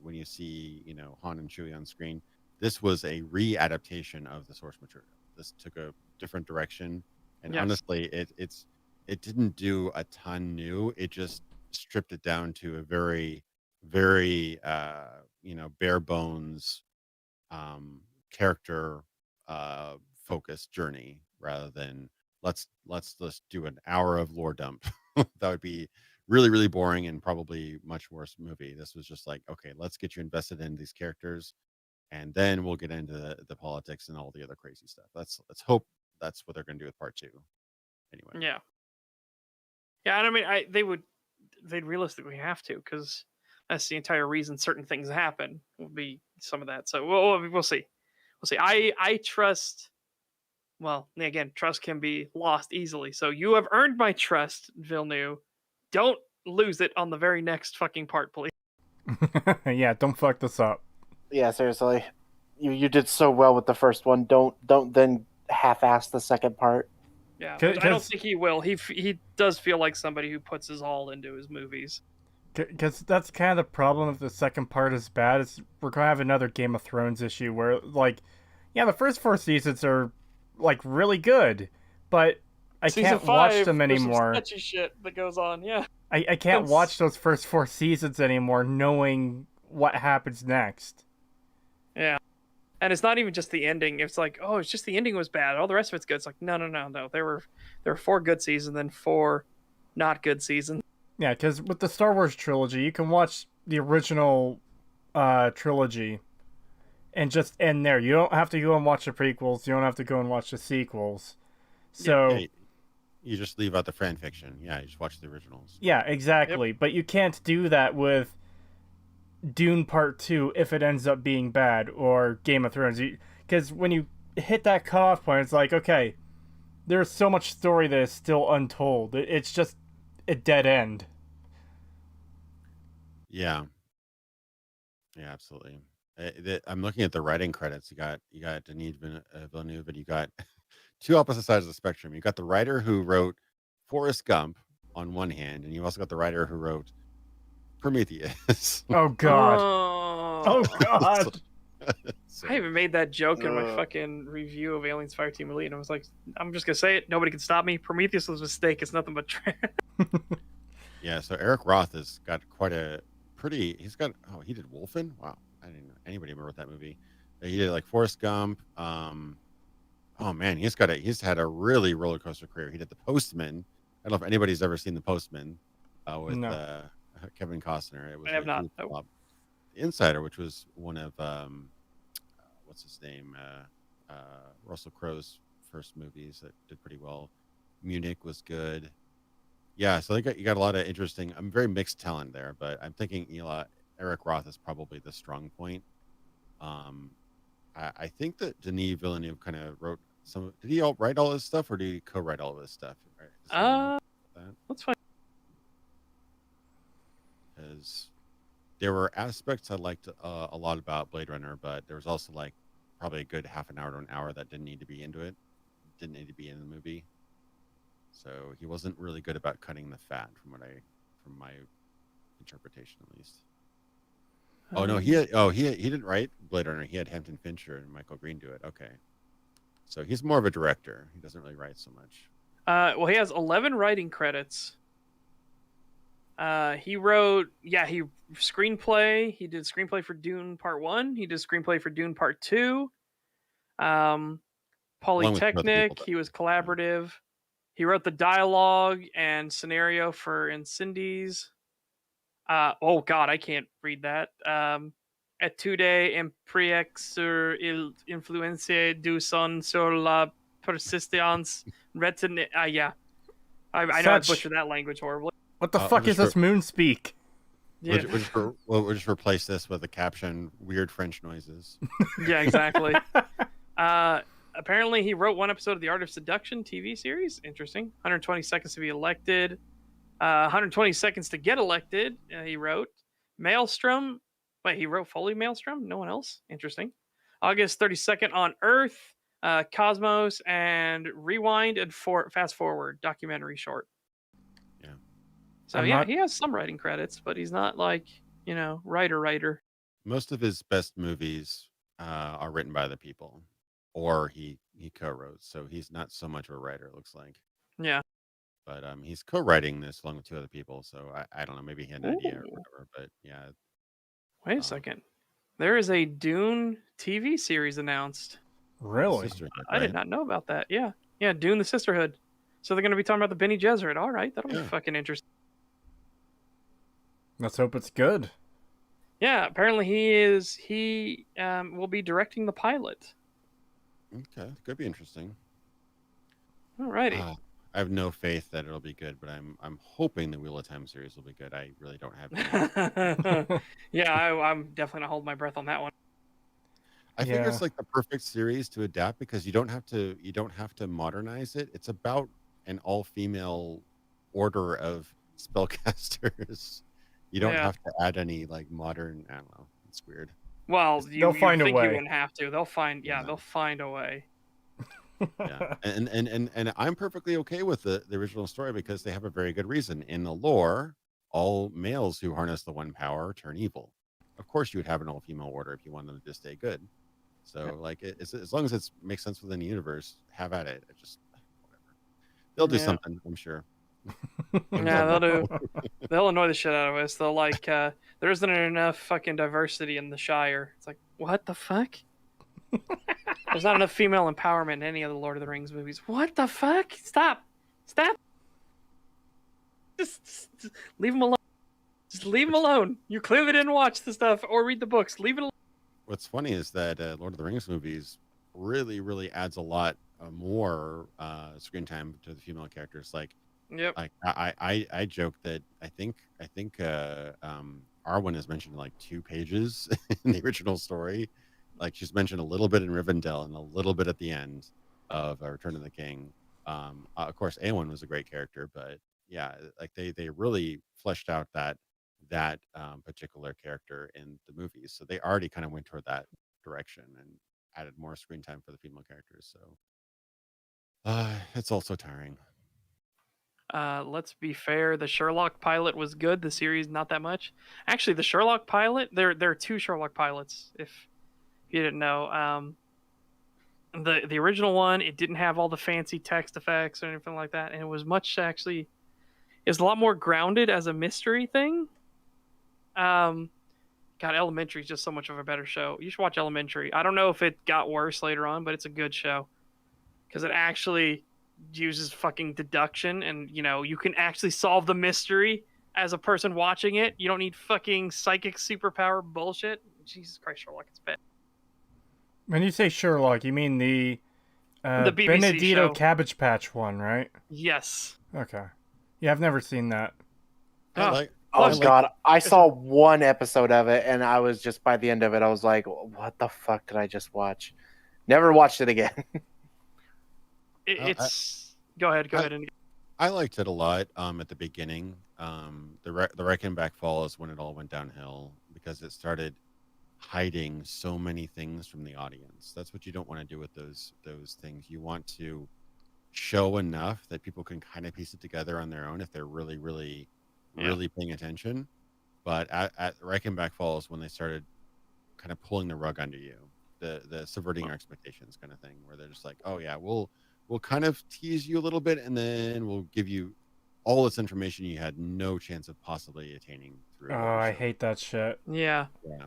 when you see Han and Chewie on screen. This was a re-adaptation of the source material. This took a different direction, and Yes. honestly, it didn't do a ton new. It just stripped it down to a very, very bare bones character focused journey rather than let's just do an hour of lore dump. That would be really, really boring and probably much worse movie. This was just like, okay, let's get you invested in these characters, and then we'll get into the politics and all the other crazy stuff. Let's hope that's what they're going to do with part 2. Anyway. Yeah. Yeah, and I mean, they'd realistically have to, because that's the entire reason certain things happen, will be some of that. So we'll see. We'll see. I trust. Well, again, trust can be lost easily. So you have earned my trust, Villeneuve. Don't lose it on the very next fucking part, please. Yeah, don't fuck this up. yeah, seriously, you did so well with the first one. Don't then half-ass the second part. Yeah, Cause- which I don't cause- think he will. He does feel like somebody who puts his all into his movies. Because that's kind of the problem if the second part is bad. Is we're going to have another Game of Thrones issue where, like, yeah, the first 4 seasons are, like, really good, but I can't watch them anymore. There's some sketchy shit that goes on, yeah. I can't That's- watch those first 4 seasons anymore knowing what happens next. Yeah. And it's not even just the ending. It's like, oh, it's just the ending was bad. All the rest of it's good. It's like, no. There were 4 good seasons, then 4 not good seasons. Yeah, because with the Star Wars trilogy, you can watch the original trilogy and just end there. You don't have to go and watch the prequels. You don't have to go and watch the sequels. So Yeah, you just leave out the fan fiction. Yeah, you just watch the originals. yeah, exactly. But you can't do that with Dune Part 2 if it ends up being bad, or Game of Thrones. Because when you hit that cutoff point, it's like, okay, there's so much story that is still untold. It's just a dead end. Yeah. Yeah, absolutely. I'm looking at the writing credits. You got Denis Villeneuve, and you got two opposite sides of the spectrum. You got the writer who wrote Forrest Gump on one hand, and you also got the writer who wrote Prometheus. Oh, God. Oh, Oh, God. I even made that joke in my Ugh. fucking review of Aliens Fireteam Elite, and I was like, I'm just gonna say it. Nobody can stop me. Prometheus was a mistake. It's nothing but trash. Yeah, so Eric Roth has got quite a pretty. He's got. Oh, he did Wolfen. Wow, I didn't know anybody remember that movie. He did like Forrest Gump. Oh man, he's had a really roller coaster career. He did The Postman. I don't know if anybody's ever seen The Postman with No. Kevin Costner. It was I have a not, huge nope. flop. The Insider, which was one of what's his name, Russell Crowe's first movies that did pretty well. Munich was good. Yeah, so you got a lot of interesting. I'm very mixed talent there, but I'm thinking Eric Roth is probably the strong point. I think that Denis Villeneuve kind of wrote some. Did he write all his stuff, or did he co-write all of his stuff? Right? Does anyone know that? That's fine. Because there were aspects I liked a lot about Blade Runner, but there was also like probably a good half an hour to an hour that didn't need to be into it, didn't need to be in the movie. So he wasn't really good about cutting the fat, from my interpretation at least. Oh no, he didn't write Blade Runner. He had Hampton Fincher and Michael Green do it. Okay, so he's more of a director. He doesn't really write so much. Well, he has 11 writing credits. He wrote, he screenplay. He did screenplay for Dune Part 1. He did screenplay for Dune Part 2. Along with some other Polytechnic. people, He was collaborative. He wrote the dialogue and scenario for Incendies. Oh God, I can't read that. Etude impriex sur il influence du son sur la persistance retine. Yeah. I know I Such- butchered that language horribly. What the I'll fuck is just this moon speak? Yeah, we'll just replace this with a caption: weird French noises. yeah, exactly. Apparently, he wrote one episode of the Art of Seduction TV series. Interesting. 120 seconds to be elected. 120 seconds to get elected. He wrote Maelstrom. Wait, he wrote Foley Maelstrom? No one else? Interesting. August 32nd on Earth, Cosmos, and Rewind and Fast Forward documentary short. Yeah. So I'm not- he has some writing credits, but he's not like, writer. Most of his best movies are written by other people, or he co-wrote. So he's not so much of a writer, it looks like. Yeah. But he's co-writing this along with 2 other people. So I don't know, maybe he had an idea or Ooh. whatever. But yeah, Wait a second. There is a Dune TV series announced. Really? Sisterhood, I did right? not know about that. Yeah. Yeah, Dune the Sisterhood. So they're going to be talking about the Bene Gesserit. All right. That'll be Yeah. fucking interesting. Let's hope it's good. Yeah, apparently he will be directing the pilot. Okay, could be interesting. Alrighty. I have no faith that it'll be good, but I'm hoping the Wheel of Time series will be good. I really don't have any. Yeah, I'm definitely gonna hold my breath on that one. I think Yeah. it's like the perfect series to adapt because you don't have to modernize it. It's about an all-female order of spellcasters. You don't Yeah. have to add any like modern. I don't know. It's weird. Well, They'll you find a think way. you wouldn't have to. They'll find Yeah. they'll find a way. Yeah, and I'm perfectly okay with the original story because they have a very good reason. In the lore, all males who harness the one power turn evil. Of course, you would have an all-female order if you want them to stay good. So, like, it's, as long as it makes sense within the universe, have at it. Just whatever. They'll do Yeah. something, I'm sure. Yeah, they'll do. They'll annoy the shit out of us. They'll like there isn't enough fucking diversity in the Shire. It's like, what the fuck? There's not enough female empowerment in any of the Lord of the Rings movies. What the fuck? Stop. Just leave him alone. Just leave him alone. You clearly didn't watch the stuff or read the books. Leave it alone. What's funny is that Lord of the Rings movies really adds a lot more screen time to the female characters. Like Yep. I joke that I think Arwen is mentioned in like 2 pages in the original story. Like she's mentioned a little bit in Rivendell and a little bit at the end of Return of the King. Of course, Eowyn was a great character, but yeah, like they really fleshed out that particular character in the movies. So they already kind of went toward that direction and added more screen time for the female characters. So it's also tiring. Let's be fair. The Sherlock pilot was good. The series, not that much. Actually, the Sherlock pilot, there are 2 Sherlock pilots. If you didn't know, the original one, it didn't have all the fancy text effects or anything like that, and it was it was a lot more grounded as a mystery thing. God, Elementary is just so much of a better show. You should watch Elementary. I don't know if it got worse later on, but it's a good show because it actually uses fucking deduction, and you can actually solve the mystery as a person watching it. You don't need fucking psychic superpower bullshit. Jesus Christ, Sherlock, it's bad. When you say Sherlock, you mean the BBC Benedito show. Cabbage Patch one, right? Yes. Okay. Yeah, I've never seen that. Oh God, I saw one episode of it, and I was just by the end of it, I was like, "What the fuck did I just watch?" Never watched it again. Go ahead. I liked it a lot at the beginning. The Reichenbach Fall is when it all went downhill because it started hiding so many things from the audience. That's what you don't want to do with those things. You want to show enough that people can kind of piece it together on their own if they're really paying attention. But at Reichenbach Falls, when they started kind of pulling the rug under you, the subverting your expectations kind of thing, where they're just like, oh yeah, we'll kind of tease you a little bit, and then we'll give you all this information you had no chance of possibly attaining through. Oh, I hate that shit. Yeah.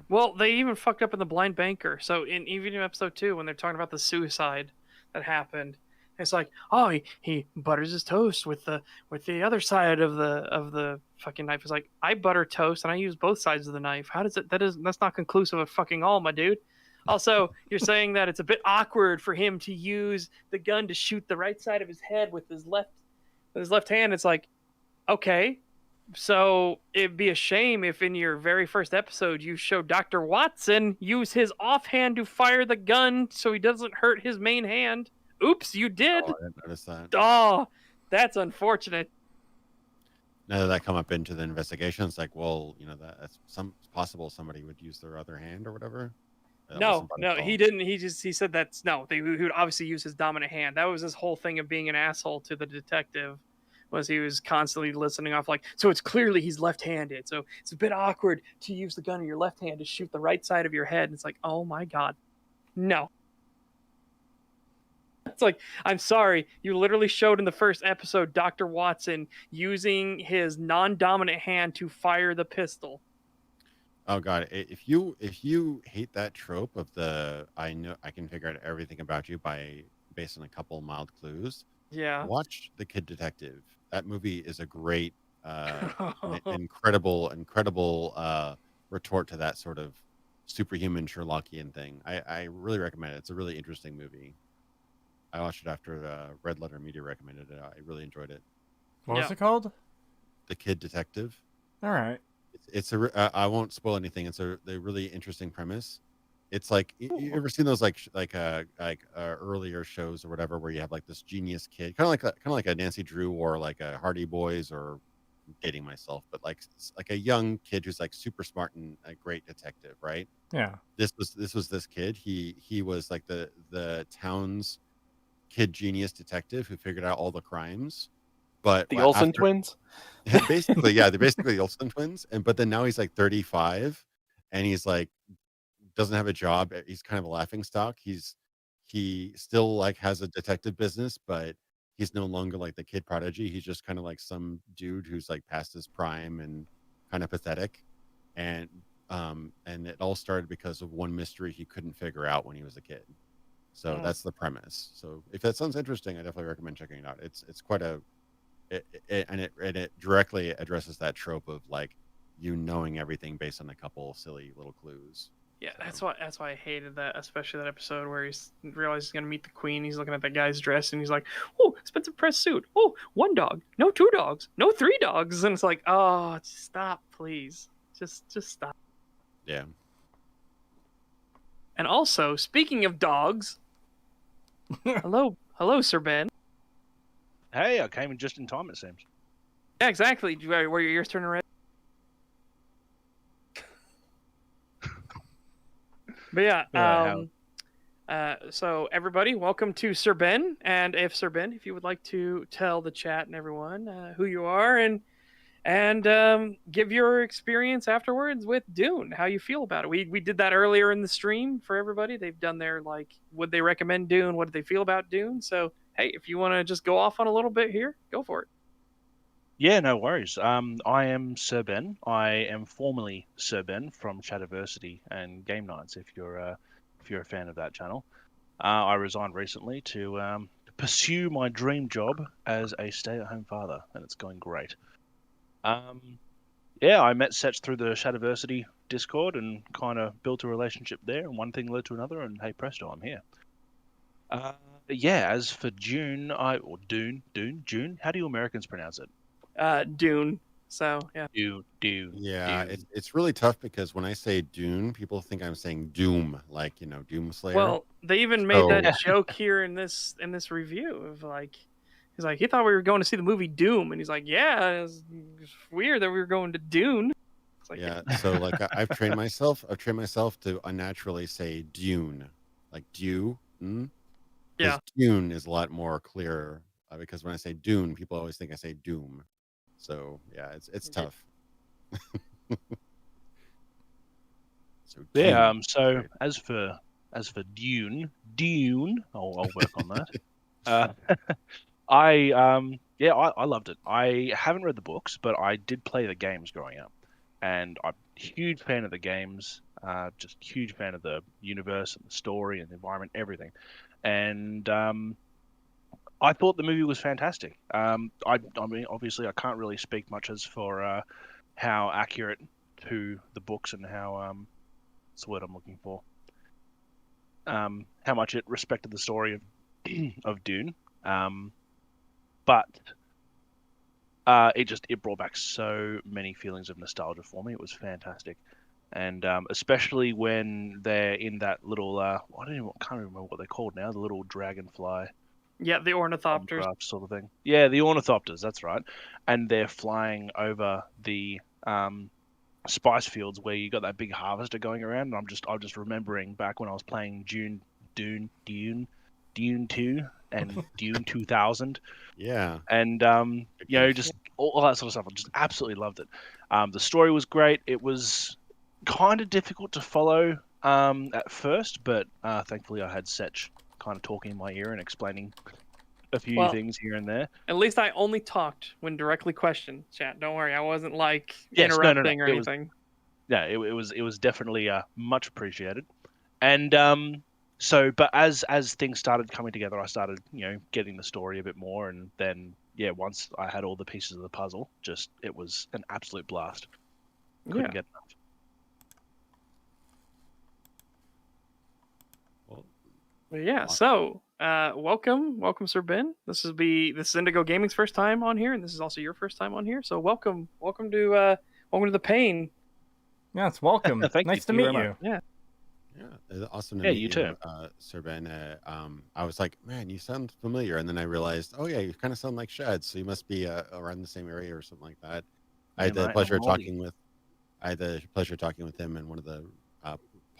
Well, they even fucked up in The Blind Banker. So even in episode 2, when they're talking about the suicide that happened, it's like, oh, he butters his toast with the other side of the fucking knife. It's like, I butter toast and I use both sides of the knife. How does it? That's not conclusive of fucking all, my dude. Also, you're saying that it's a bit awkward for him to use the gun to shoot the right side of his head with his left hand. It's like, okay, so it'd be a shame if in your very first episode you show Dr. Watson use his offhand to fire the gun so he doesn't hurt his main hand. Oops, you did. Oh, I didn't notice that. Oh, that's unfortunate. Now that come up into the investigation, it's like, well, that's possible somebody would use their other hand or whatever. No, he didn't. He said he would obviously use his dominant hand. That was his whole thing of being an asshole to the detective, was he was constantly listening off like, so it's clearly he's left-handed, so it's a bit awkward to use the gun in your left hand to shoot the right side of your head. And it's like, oh my God, no. It's like, I'm sorry, you literally showed in the first episode Dr. Watson using his non-dominant hand to fire the pistol. Oh God, if you hate that trope of I can figure out everything about you based on a couple mild clues. Yeah. Watch The Kid Detective. That movie is a great, incredible retort to that sort of superhuman Sherlockian thing. I really recommend it. It's a really interesting movie. I watched it after Red Letter Media recommended it. I really enjoyed it. What was it called? The Kid Detective. All right. It's I won't spoil anything. It's a really interesting premise. It's like, you ever seen those earlier shows or whatever where you have like this genius kid, kind of like a Nancy Drew or like a Hardy Boys, or I'm dating myself, but like a young kid who's like super smart and a great detective, right? Yeah. This was this kid. He was like the town's kid genius detective who figured out all the crimes. But the Olsen twins? Basically, yeah, they're basically the Olsen twins. But then now he's like 35 and he's like, doesn't have a job. He's kind of a laughing stock. He still like has a detective business, but he's no longer like the kid prodigy. He's just kind of like some dude who's like past his prime and kind of pathetic. And and it all started because of one mystery he couldn't figure out when he was a kid. So that's the premise. So if that sounds interesting, I definitely recommend checking it out. It's quite a it directly addresses that trope of like you knowing everything based on a couple silly little clues. Yeah, So, that's why I hated that, especially that episode where he's realized he's gonna meet the queen. He's looking at that guy's dress and he's like, "Oh, expensive press suit. Oh, one dog. No, two dogs. No, three dogs." And it's like, "Oh, just stop, please. Just stop." yeah. And also, speaking of dogs, hello, Sir Ben. Hey, I came in just in time, it seems. Yeah, exactly. Were your ears turning red? But yeah, so everybody, welcome to Sir Ben. And if Sir Ben, if you would like to tell the chat and everyone who you are and give your experience afterwards with Dune, how you feel about it. We did that earlier in the stream for everybody. They've done their like, would they recommend Dune? What did they feel about Dune? So hey, if you want to just go off on a little bit here, go for it. Yeah, no worries. I am Sir Ben. I am formerly Sir Ben from Shadowversity and Game Nights. If you're a fan of that channel, I resigned recently to pursue my dream job as a stay-at-home father, and it's going great. Yeah, I met Setch through the Shadowversity Discord and kind of built a relationship there, and one thing led to another, and hey presto, I'm here. Yeah, as for Dune, June. How do you Americans pronounce it? Dune. So yeah. Dune. Yeah, it's really tough because when I say Dune, people think I'm saying Doom, like Doom Slayer. Well, they even made that joke here in this review of like, he's like, he thought we were going to see the movie Doom, and he's like, yeah, it's weird that we were going to Dune. It's like, yeah, so like I've trained myself to unnaturally say Dune, like Dune. Yeah, Dune is a lot more clearer because when I say Dune, people always think I say Doom. So yeah, it's tough. So yeah. Dune. So as for Dune, I'll work on that. I loved it. I haven't read the books, but I did play the games growing up, and I'm a huge fan of the games. Just huge fan of the universe and the story and the environment, everything. And I thought the movie was fantastic. I mean, obviously, I can't really speak much as for how accurate to the books and how what's the word I'm looking for? How much it respected the story of Dune. But it brought back so many feelings of nostalgia for me. It was fantastic, and especially when they're in that little I can't remember what they're called now. The little dragonfly. Yeah, the ornithopters sort of thing. Yeah, the ornithopters. That's right, and they're flying over the spice fields where you got that big harvester going around. And I'm just remembering back when I was playing Dune 2 and Dune 2000. Yeah. And just all that sort of stuff. I just absolutely loved it. The story was great. It was kind of difficult to follow at first, but thankfully I had Setch kind of talking in my ear and explaining a few things here and there. At least I only talked when directly questioned, chat. Don't worry, I wasn't like interrupting or anything. It was definitely much appreciated. And but as things started coming together, I started getting the story a bit more, and then once I had all the pieces of the puzzle, it was an absolute blast. Couldn't get enough. Yeah, so welcome, Sir Ben. This is Indigo Gaming's first time on here, and this is also your first time on here. So welcome to the pain. Yeah, it's welcome. Nice to meet you. Yeah. Yeah, awesome to meet you too, Sir Ben. I was like, man, you sound familiar, and then I realized, oh yeah, you kind of sound like Shad, so you must be around the same area or something like that. I had the pleasure of talking with him in one of the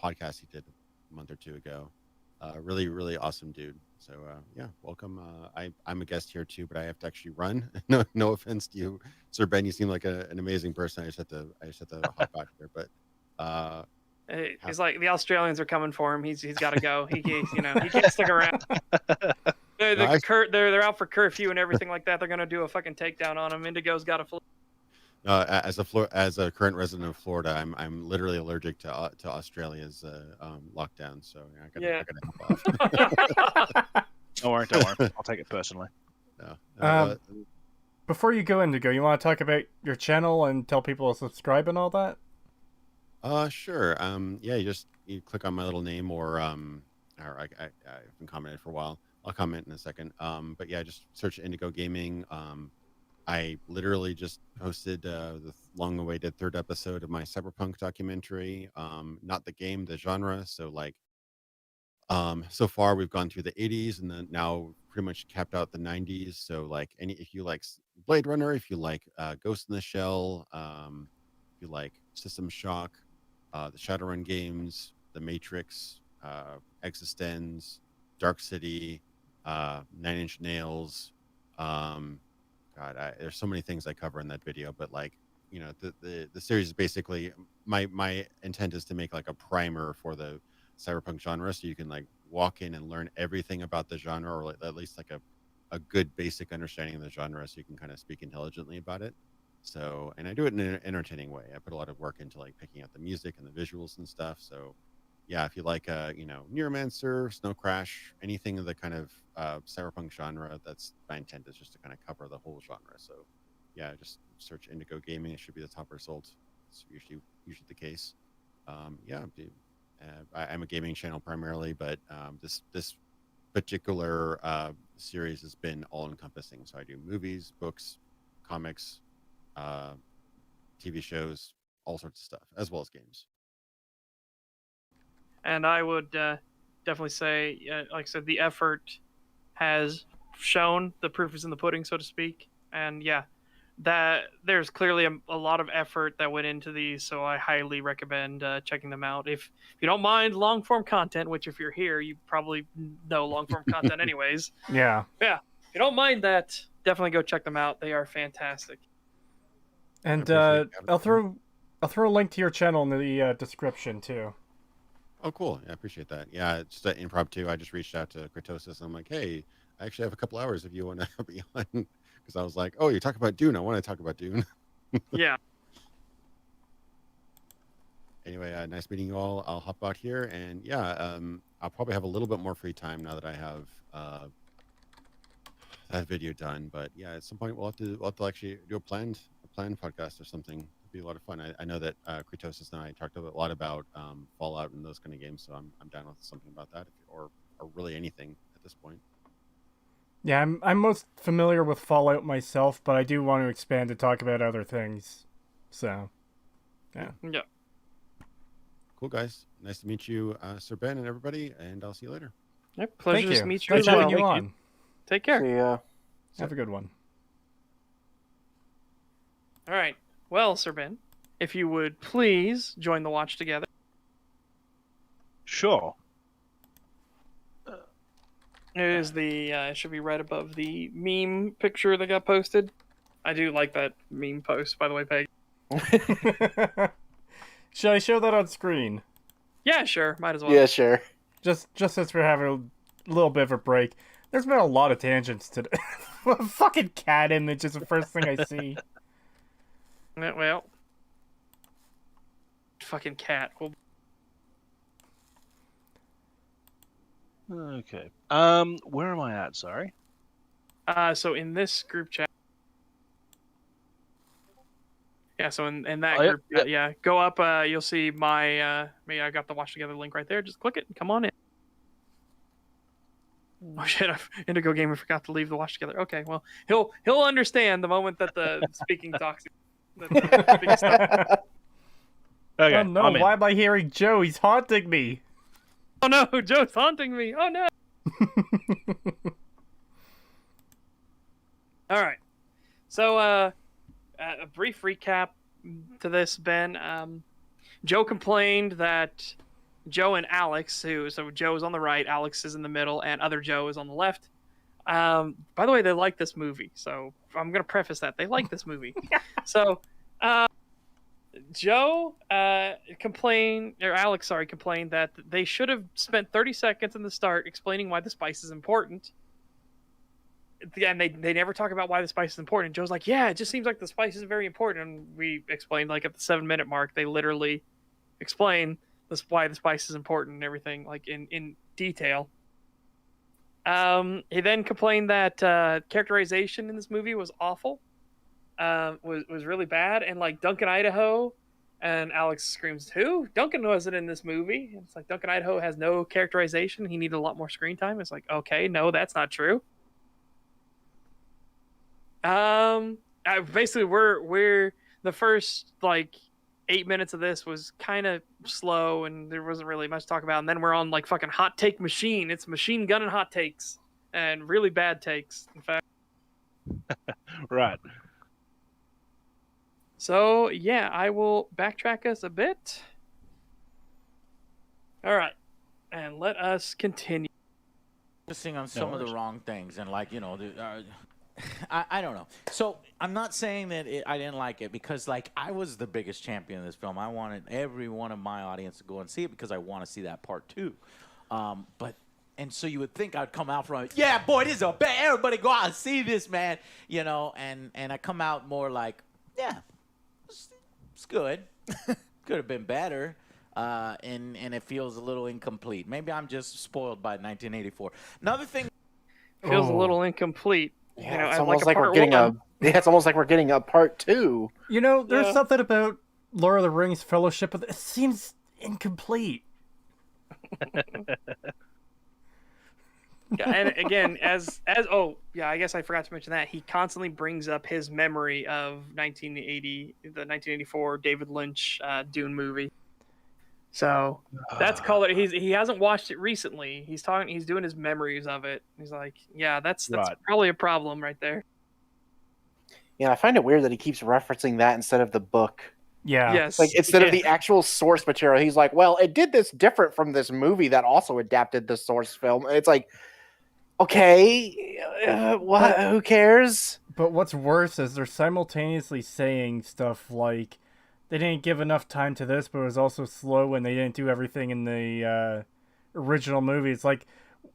podcasts he did a month or two ago. Really, really awesome dude. So yeah, welcome. I'm a guest here too, but I have to actually run. No offense to you, Sir Ben. You seem like an amazing person. I just had to hop back there, but. He's like, the Australians are coming for him. He's got to go. He can't stick around. They're out for curfew and everything like that. They're gonna do a fucking takedown on him. Indigo's got to flee. As a current resident of Florida, I'm literally allergic to Australia's lockdown. So yeah, Yeah. I gotta hop off. Don't worry, don't worry. I'll take it personally. No, Um, Before you go, Indigo, you want to talk about your channel and tell people to subscribe and all that? sure. Yeah, you click on my little name, or I've been commented for a while. I'll comment in a second. But yeah, just search Indigo Gaming. I literally just posted the long-awaited third episode of my cyberpunk documentary. Not the game, the genre. So like, so far we've gone through the 80s and then now pretty much capped out the 90s. So like, if you like Blade Runner, if you like Ghost in the Shell, if you like System Shock, the Shadowrun games, The Matrix, Existenz, Dark City, Nine Inch Nails. God, there's so many things I cover in that video, but like, the series is basically my intent is to make like a primer for the cyberpunk genre, so you can like walk in and learn everything about the genre, or at least like a good basic understanding of the genre, so you can kind of speak intelligently about it. So, and I do it in an entertaining way. I put a lot of work into like picking out the music and the visuals and stuff. So yeah, if you like Neuromancer, Snow Crash, anything of the kind of cyberpunk genre, that's my intent, is just to kind of cover the whole genre. So yeah, just search Indigo Gaming. It should be the top result. It's usually the case. Yeah, I'm a gaming channel primarily, but this particular series has been all encompassing. So I do movies, books, comics, TV shows, all sorts of stuff, as well as games. And I would definitely say, like I said, the effort has shown. The proof is in the pudding, so to speak. And yeah, that there's clearly a lot of effort that went into these, so I highly recommend checking them out. If you don't mind long form content, which if you're here, you probably know long form content anyways. Yeah. Yeah, if you don't mind that, definitely go check them out. They are fantastic. And I'll I'll throw a link to your channel in the description too. Oh, cool. Yeah, I appreciate that. Yeah, it's just impromptu. I just reached out to Creetosis and I'm like, hey, I actually have a couple hours if you want to be on. Because I was like, oh, you talk about Dune. I want to talk about Dune. Yeah. Anyway, nice meeting you all. I'll hop out here. And yeah, I'll probably have a little bit more free time now that I have that video done. But yeah, at some point we'll have to actually do a planned podcast or something. It'd be a lot of fun. I know that Creetosis and I talked a lot about Fallout and those kind of games, so I'm down with something about that, or really anything at this point. Yeah, I'm most familiar with Fallout myself, but I do want to expand to talk about other things. So, yeah. Yeah. Cool, guys. Nice to meet you, Sir Ben and everybody, and I'll see you later. Yep. Pleasure Thank you. to meet you Nice as well. having you on. Take care. See ya. Have a good one. All right. Well, Sir Ben, if you would please join the watch together. Sure. Is it should be right above the meme picture that got posted. I do like that meme post, by the way, Peg. Should I show that on screen? Yeah, sure. Might as well. Yeah, sure. Just since we're having a little bit of a break. There's been a lot of tangents today. Fucking cat image is the first thing I see. Well, fucking cat. Well, Okay. Where am I at? Sorry. so in this group chat. Yeah, so in that Oh, yeah, group, yeah, go up. You'll see my. I got the watch together link right there. Just click it and come on in. Oh shit! Indigo Gamer forgot to leave the watch together. Okay, well he'll understand the moment that the speaking talks. Okay. Oh no, I'm in. why am I hearing Joe? He's haunting me. Oh no, Joe's haunting me. Oh no. All right. So a brief recap to this, Ben. Joe complained that Joe and Alex, so Joe is on the right, Alex is in the middle, and other Joe is on the left. By the way, they like this movie, so I'm gonna preface that they like this movie. So, Joe complained that they should have spent 30 seconds in the start explaining why the spice is important. and they never talk about why the spice is important. And Joe's like, yeah, it just seems like the spice is very important. And we explained, like, at the 7-minute mark, they literally explain why the spice is important and everything, like, in detail. He then complained that characterization in this movie was awful, was really bad, and like Duncan Idaho, and Alex screams, "Who? Duncan wasn't in this movie." And it's like Duncan Idaho has no characterization. He needed a lot more screen time. It's like, okay, no, that's not true. Basically, we're the first like 8 minutes of this was kind of slow and there wasn't really much to talk about. And then we're on like fucking hot take machine. It's machine gun and hot takes and really bad takes, in fact. Right. So yeah, I will backtrack us a bit. All right, and let us continue. Focusing on some of the wrong things, and like, you know, I don't know. So I'm not saying that I didn't like it, because like I was the biggest champion of this film. I wanted every one of my audience to go and see it because I want to see that part 2. And so you would think I'd come out from it, yeah, boy, this is a bad. Everybody go out and see this, man. You know, and I come out more like, yeah, it's good. Could have been better. And it feels a little incomplete. Maybe I'm just spoiled by 1984. Another thing feels a little incomplete. Yeah, You know, it's I almost like like a we're getting part it's almost like we're getting a part 2. You know, there's Yeah. something about Lord of the Rings Fellowship, but it seems incomplete. Yeah, and again, as oh yeah, I guess I forgot to mention that he constantly brings up his memory of 1980, the 1984 David Lynch Dune movie. So that's color. He hasn't watched it recently. He's doing his memories of it. He's like, yeah, that's Right. probably a problem right there. Yeah, I find it weird that he keeps referencing that instead of the book. Yeah. Yes, Like, instead of yeah. the actual source material, he's like, well, it did this different from this movie that also adapted the source film. And it's like, okay, what? Who cares? But what's worse is they're simultaneously saying stuff like they didn't give enough time to this, but it was also slow and they didn't do everything in the original movie. It's like,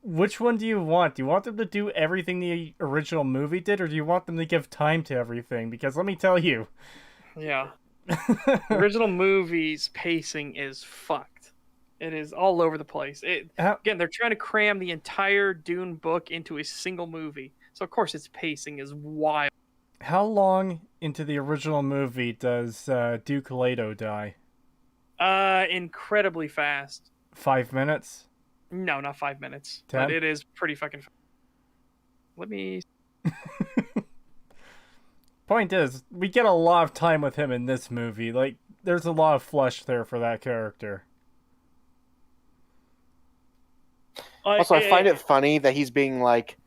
which one do you want? Do you want them to do everything the original movie did, or do you want them to give time to everything? Because let me tell you. Yeah. Original movie's pacing is fucked. It is all over the place. Again, they're trying to cram the entire Dune book into a single movie. So of course its pacing is wild. How long into the original movie does Duke Leto die? Incredibly fast. 5 minutes? No, not 5 minutes. 10? But it is pretty fucking fast. Let me... Point is, we get a lot of time with him in this movie. Like, there's a lot of flesh there for that character. Also, I find it funny that he's being like,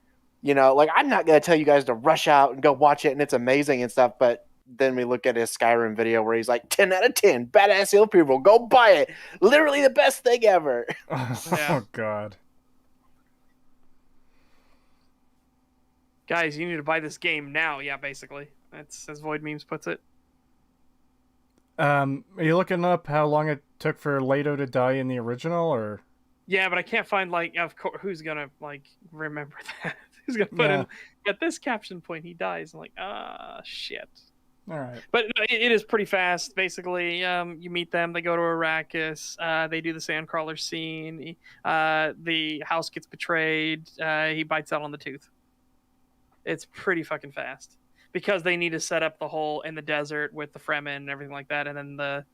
you know, like, I'm not going to tell you guys to rush out and go watch it and it's amazing and stuff, but then we look at his Skyrim video where he's like, 10 out of 10, badass hill people, go buy it. Literally the best thing ever. Oh, God. Guys, you need to buy this game now. Yeah, basically. That's as Void Memes puts it. Are you looking up how long it took for Leto to die in the original, or? Yeah, but I can't find, like, of course, who's gonna, like, remember that? Who's gonna put in, at this caption point, he dies. I'm like, shit. All right. But it is pretty fast, basically. You meet them, they go to Arrakis, they do the sandcrawler scene, the house gets betrayed, he bites out on the tooth. It's pretty fucking fast. Because they need to set up the whole in the desert with the Fremen and everything like that, and then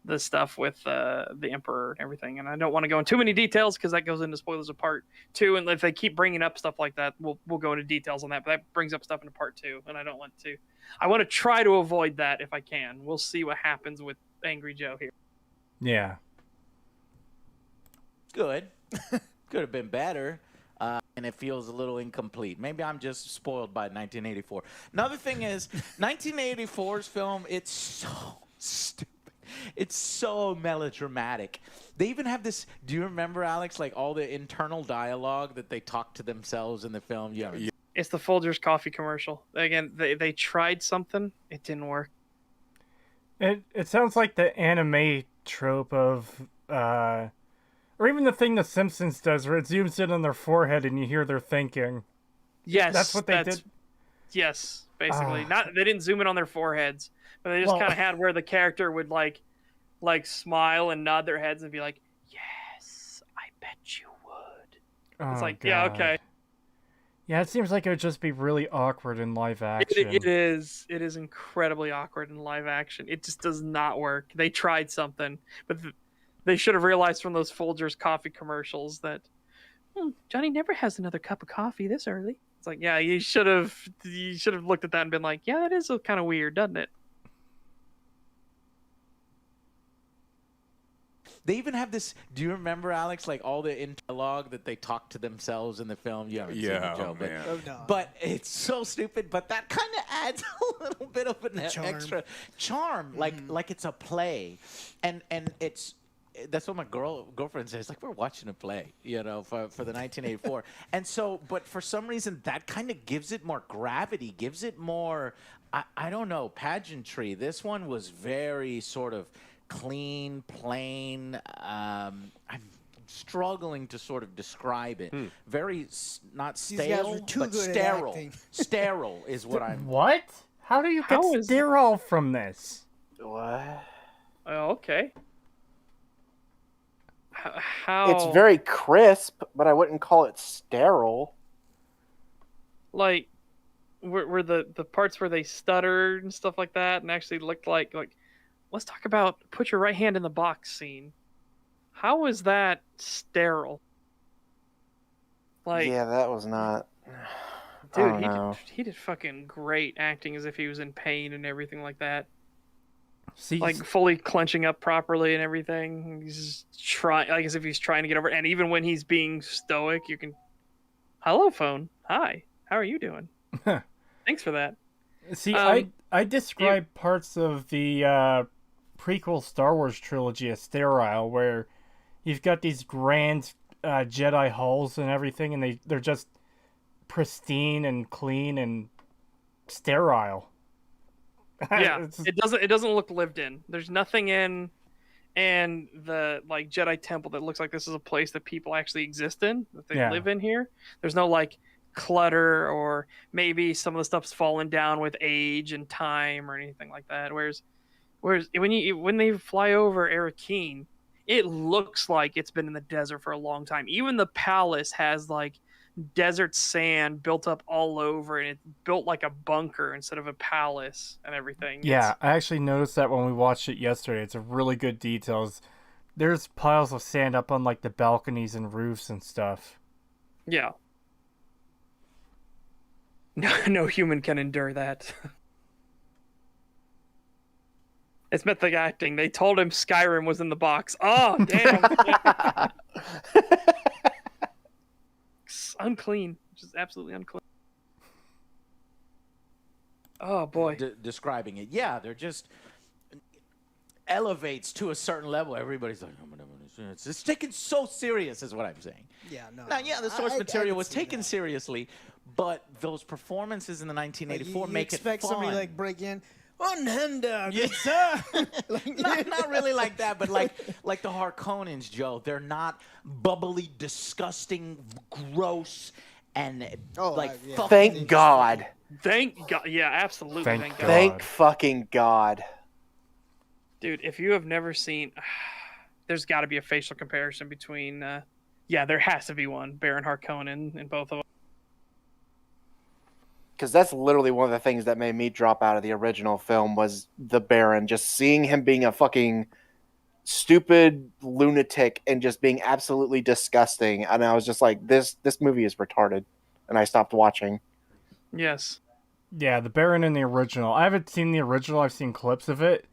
the stuff with the Emperor and everything. And I don't want to go into too many details because that goes into spoilers of part 2. And if they keep bringing up stuff like that, we'll go into details on that. But that brings up stuff into part 2, and I don't want to. I want to try to avoid that if I can. We'll see what happens with Angry Joe here. Yeah. good. Could have been better. And it feels a little incomplete. Maybe I'm just spoiled by 1984. Another thing is, 1984's film, it's so stupid. It's so melodramatic. They even have this, do you remember, Alex, like all the internal dialogue that they talk to themselves in the film? Yeah. It's the Folgers coffee commercial. Again, they tried something. It didn't work. It sounds like the anime trope of, or even the thing The Simpsons does, where it zooms in on their forehead and you hear their thinking. Yes, That's what they did? Yes, basically. Ah. Not they didn't zoom in on their foreheads, but they just Well- kind of had where the character would like smile and nod their heads and be like, "Yes, I bet you would." It's Oh, like, yeah, okay. God. Yeah, it seems like it would just be really awkward in live action. It is. It is incredibly awkward in live action. It just does not work. They tried something, but they should have realized from those Folgers coffee commercials that Johnny never has another cup of coffee this early. It's like, yeah, you should have looked at that and been like, yeah, that is kind of weird, doesn't it? They even have this. Do you remember, Alex? Like all the dialogue that they talk to themselves in the film. You haven't seen Yeah, it, Joe, oh, but, man. Oh, no. but it's so stupid. But that kind of adds a little bit of an Charm. extra charm, like it's a play, and it's. That's what my girlfriend says. Like we're watching a play, you know, for the 1984. And so, but for some reason, that kind of gives it more gravity, gives it more. I don't know, pageantry. This one was very sort of clean, plain. I'm struggling to sort of describe it. Very not These guys stale, were too but good at sterile. acting. Sterile is what I'm. What? How do you get How is- sterile from this? What? Oh, okay. How? It's very crisp, but I wouldn't call it sterile. like were the parts where they stuttered and stuff like that and actually looked like let's talk about put your right hand in the box scene. How is that sterile? Like, Yeah, that was not. dude, know. he did fucking great acting as if he was in pain and everything like that. See, Like fully clenching up properly and everything. He's just trying, like as if he's trying to get over it. And even when he's being stoic, you can, hello phone, hi, how are you doing? Thanks for that. see, Um, I describe parts of the prequel Star Wars trilogy as sterile, where you've got these grand Jedi halls and everything, and they're just pristine and clean and sterile. Yeah, It's- it doesn't look lived in. There's nothing in and the like Jedi temple that looks like this is a place that people actually exist in, that they Yeah. live in here. There's no like clutter or maybe some of the stuff's fallen down with age and time or anything like that. Whereas when they fly over Arakeen, it looks like it's been in the desert for a long time. Even the palace has like desert sand built up all over, and it's built like a bunker instead of a palace and everything. Yeah, I actually noticed that when we watched it yesterday. It's a really good details. There's piles of sand up on like the balconies and roofs and stuff. Yeah. No human can endure that. It's mythic acting. They told him Skyrim was in the box. Oh, damn. It's unclean. Just absolutely unclean. Oh, boy. Describing it. Yeah, they're just elevates to a certain level. Everybody's like, it's taken so serious, is what I'm saying. Yeah, no. Now, yeah, the source I material can was see taken that. seriously, but those performances in the Like, 1984 you make it expect fun. somebody like break in. One hand down, Yeah. good sir. Like, not really like that, but like the Harkonnens, Joe. They're not bubbly, disgusting, gross, and Oh, like yeah. fucking Thank God. Thank God. Yeah, absolutely. Thank Thank God. God. Thank fucking God. Dude, if you have never seen, there's got to be a facial comparison between. Yeah, there has to be one. Baron Harkonnen in both of them. Because that's literally one of the things that made me drop out of the original film was the Baron. Just seeing him being a fucking stupid lunatic and just being absolutely disgusting. And I was just like, this movie is retarded. And I stopped watching. Yes. Yeah, the Baron in the original. I haven't seen the original. I've seen clips of it.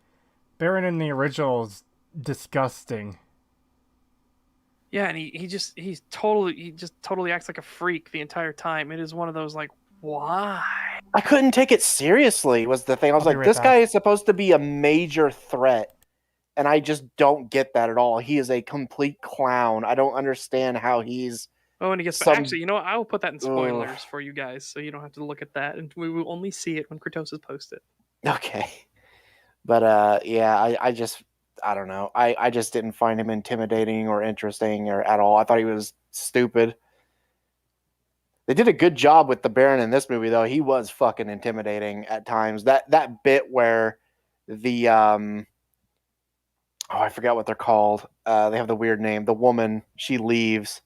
Baron in the original is disgusting. Yeah, and he just totally acts like a freak the entire time. It is one of those like, why? I couldn't take it seriously was the thing. I was I'll be like, right this back. guy is supposed to be a major threat. And I just don't get that at all. He is a complete clown. I don't understand how he's... Oh, and he gets Some- actually, you know what? I will put that in spoilers for you guys, so you don't have to look at that, and we will only see it when Creetosis posts it. Okay. But yeah, I don't know. I just didn't find him intimidating or interesting or at all. I thought he was stupid. They did a good job with the Baron in this movie, though. He was fucking intimidating at times. That bit where the I forgot what they're called. They have the weird name. The woman, she leaves,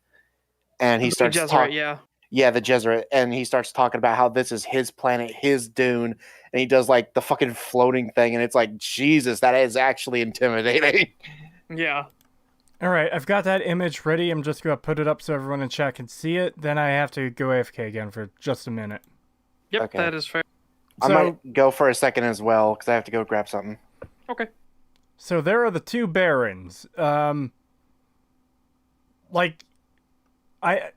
and he The starts Jesuit, talking. yeah. Yeah, the Jesuit, and he starts talking about how this is his planet, his Dune, and he does like the fucking floating thing, and it's like, Jesus, that is actually intimidating. Yeah. All right, I've got that image ready. I'm just going to put it up so everyone in chat can see it. Then I have to go AFK again for just a minute. Yep, Okay. that is fair. I So- might go for a second as well because I have to go grab something. Okay. So there are the two barons. Like, I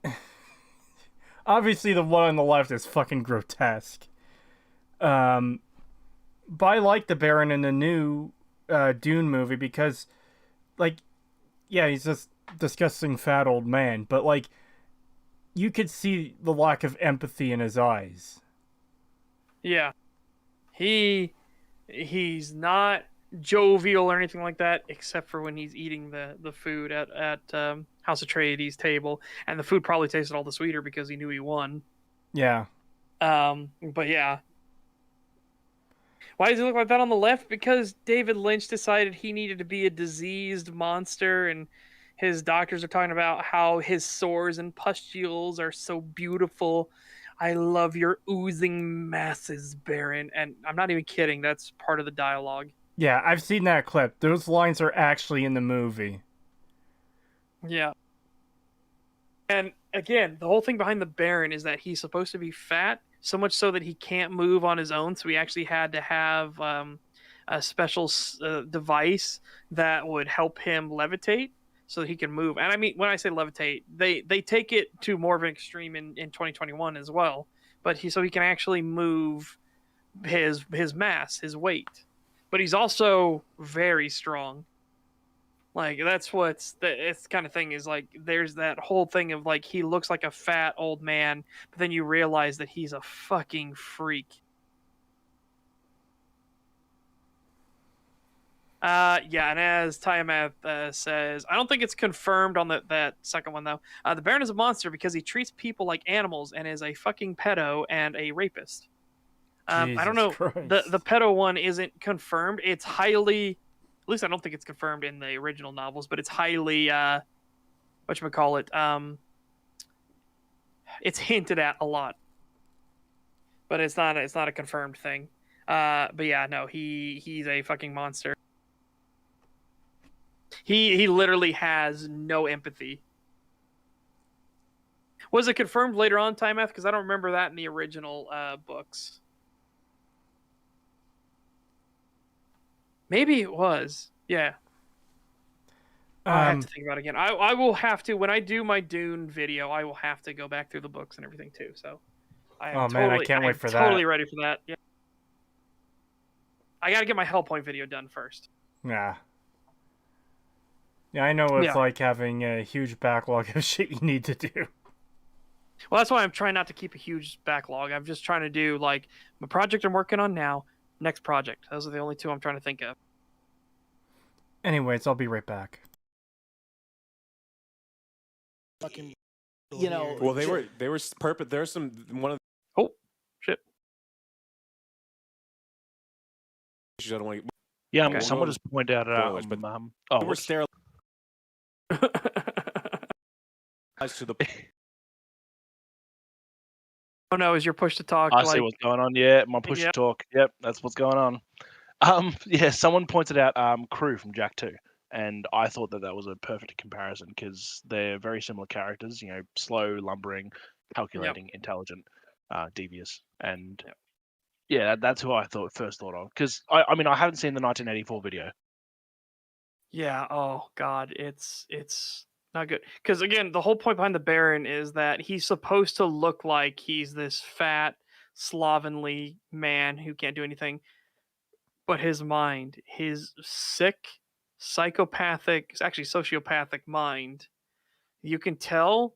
obviously the one on the left is fucking grotesque. But I like the Baron in the new Dune movie because, like, yeah, he's this disgusting fat old man, but like, you could see the lack of empathy in his eyes. Yeah. He's not jovial or anything like that, except for when he's eating the food at House Atreides' table, and the food probably tasted all the sweeter because he knew he won. Yeah. But yeah. Why does he look like that on the left? Because David Lynch decided he needed to be a diseased monster, and his doctors are talking about how his sores and pustules are so beautiful. I love your oozing masses, Baron. And I'm not even kidding. That's part of the dialogue. Yeah, I've seen that clip. Those lines are actually in the movie. Yeah. And again, the whole thing behind the Baron is that he's supposed to be fat, so much so that he can't move on his own. So we actually had to have a special device that would help him levitate so that he can move. And I mean, when I say levitate, they take it to more of an extreme in 2021 as well. But he can actually move his mass, his weight. But he's also very strong. Like, that's it's kind of thing is like, there's that whole thing of like, he looks like a fat old man, but then you realize that he's a fucking freak. Yeah, and as Tiamat says, I don't think it's confirmed on that second one though. The Baron is a monster because he treats people like animals and is a fucking pedo and a rapist. I don't know. Jesus Christ. The pedo one isn't confirmed. It's highly, at least I don't think it's confirmed in the original novels, but it's highly whatchamacallit, it's hinted at a lot. But it's not a confirmed thing. But yeah, no, he's a fucking monster. He literally has no empathy. Was it confirmed later on, Timeth? Because I don't remember that in the original books. Maybe it was. Yeah. I have to think about it again. I will have to, when I do my Dune video, I will have to go back through the books and everything too. So I am I can't wait for that. totally ready for that. Yeah. I gotta get my Hellpoint video done first. Yeah. Yeah, I know what it's Yeah. like having a huge backlog of shit you need to do. Well, that's why I'm trying not to keep a huge backlog. I'm just trying to do like my project I'm working on now, next project. Those are the only two I'm trying to think of. Anyways, I'll be right back. Fucking. You know, Well, they were purpose. There's some one of Oh, shit. the issues I don't want to. Yeah, Okay. someone just pointed out. Spoilers, but Oh, They were whoops. sterilized to the. Oh no, is your push to talk? I see what's going on. Yeah, my push Yep. to talk. Yep, that's what's going on. Yeah, someone pointed out Crew from Jack 2, and I thought that was a perfect comparison because they're very similar characters. You know, slow, lumbering, calculating, intelligent, devious, and yeah, that's who I first thought of. Because I mean, I haven't seen the 1984 video. Yeah. Oh God, it's not good. Because again, the whole point behind the Baron is that he's supposed to look like he's this fat, slovenly man who can't do anything. But his mind, his sick, psychopathic, actually sociopathic mind, you can tell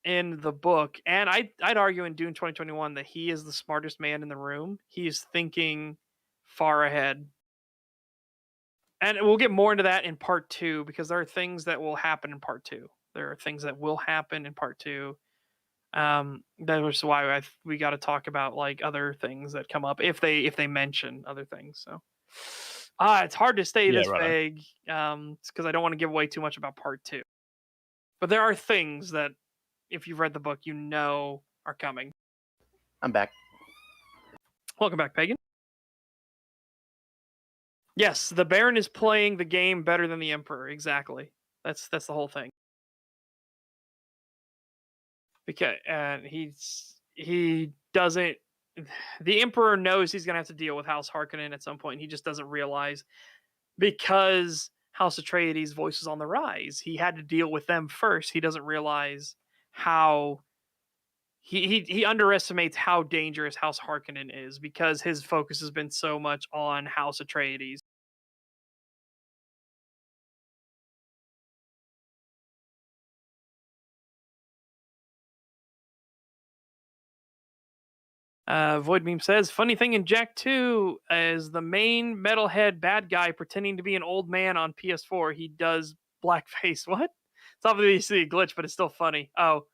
in the book, and I'd argue in Dune 2021 that he is the smartest man in the room. He is thinking far ahead. And we'll get more into that in part 2 because there are things that will happen in part 2. There are things that will happen in part 2. That was why we got to talk about like other things that come up if they mention other things. So, it's hard to stay Yeah, this righto. vague, because I don't want to give away too much about part 2. But there are things that, if you've read the book, you know are coming. I'm back. Welcome back, Pagan. Yes, the Baron is playing the game better than the Emperor. Exactly. That's the whole thing. Because he doesn't. The Emperor knows he's gonna have to deal with House Harkonnen at some point. And he just doesn't realize, because House Atreides' voice is on the rise. He had to deal with them first. He doesn't realize how he underestimates how dangerous House Harkonnen is because his focus has been so much on House Atreides. Void Meme says, funny thing in Jack 2 is the main metalhead bad guy pretending to be an old man on PS4. He does blackface. What? It's obviously a glitch, but it's still funny. Oh,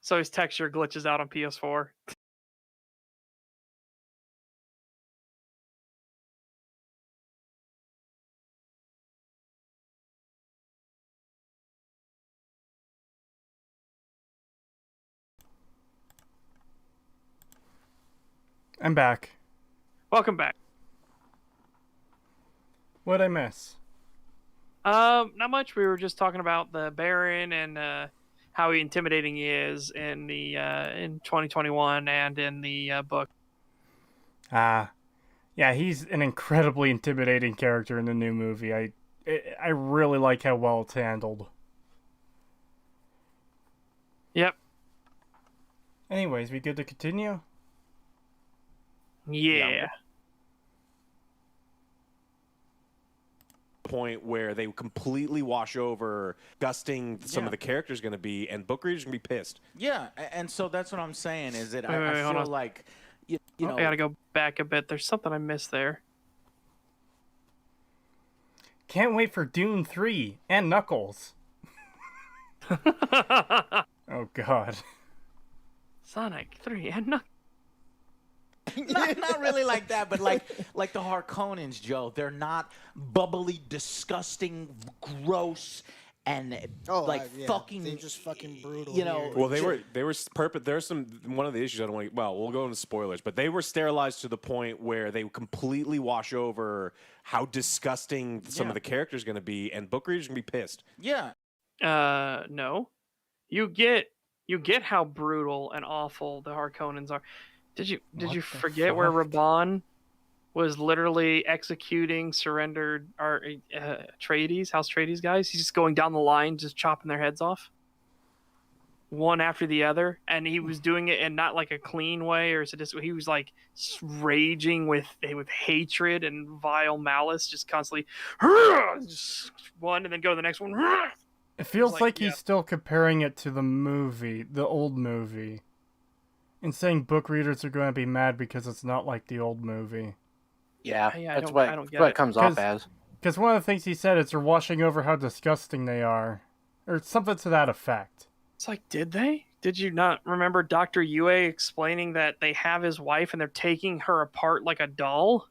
so his texture glitches out on PS4. I'm back. Welcome back. What'd I miss? Not much. We were just talking about the Baron and how intimidating he is in the in 2021 and in the book. Yeah, he's an incredibly intimidating character in the new movie. I really like how well it's handled. Yep. Anyways, we good to continue? Yeah. Point where they completely wash over gusting some of the characters going to be, and book readers going to be pissed. Yeah, and so that's what I'm saying is that Wait, I hold feel on. like, you know. I gotta go back a bit. There's something I missed there. Can't wait for Dune 3 and Knuckles. Oh god. Sonic 3 and Knuckles. not really like that, but like the Harkonnens, Joe. They're not bubbly, disgusting, gross, and fucking. They're just fucking brutal. You know. weird. Well, they were perfect. There's one of the issues I don't want to. Well, we'll go into spoilers, but they were sterilized to the point where they completely wash over how disgusting some of the characters going to be, and book readers going to be pissed. Yeah. No. You get how brutal and awful the Harkonnens are. Did you forget where Raban was literally executing surrendered House Atreides guys? He's just going down the line, just chopping their heads off, one after the other, and he was doing it in not like a clean way or sadistic. He was like raging with hatred and vile malice, just constantly, just one and then go to the next one. It feels like he's still comparing it to the movie, the old movie. And saying book readers are going to be mad because it's not like the old movie. Yeah, I that's don't get what it. it comes off as. Because one of the things he said is they're washing over how disgusting they are. Or something to that effect. It's like, did they? Did you not remember Dr. Yue explaining that they have his wife and they're taking her apart like a doll?